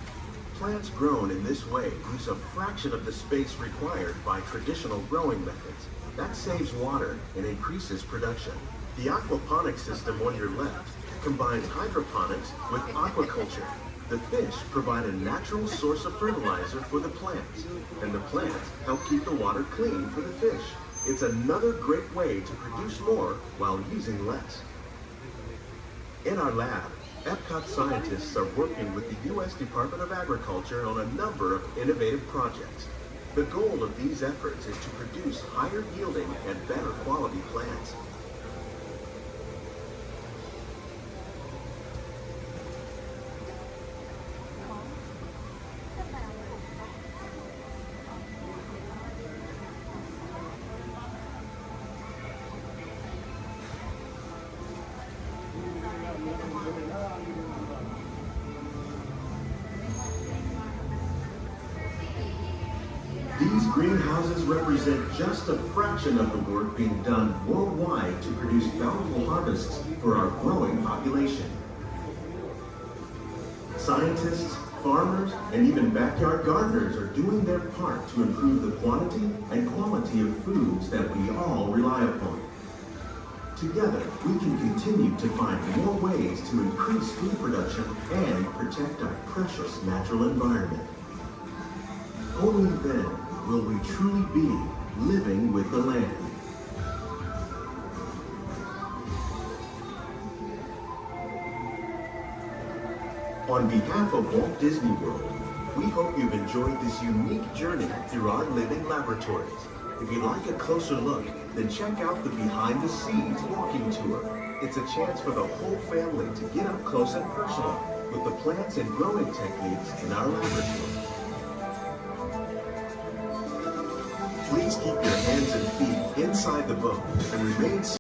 G: Plants grown in this way use a fraction of the space required by traditional growing methods. That saves water and increases production. The aquaponics system on your left combines hydroponics with aquaculture. The fish provide a natural source of fertilizer for the plants, and the plants help keep the water clean for the fish. It's another great way to produce more while using less. In our lab, Epcot scientists are working with the U.S. Department of Agriculture on a number of innovative projects. The goal of these efforts is to produce higher yielding and better quality plants. These greenhouses represent just a fraction of the work being done worldwide to produce bountiful harvests for our growing population. Scientists, farmers, and even backyard gardeners are doing their part to improve the quantity and quality of foods that we all rely upon. Together, we can continue to find more ways to increase food production and protect our precious natural environment. Only then will we truly be living with the land. On behalf of Walt Disney World, we hope you've enjoyed this unique journey through our living laboratories. If you'd like a closer look, then check out the Behind the Scenes walking tour. It's a chance for the whole family to get up close and personal with the plants and growing techniques in our laboratory. Please keep your hands and feet inside the boat and remain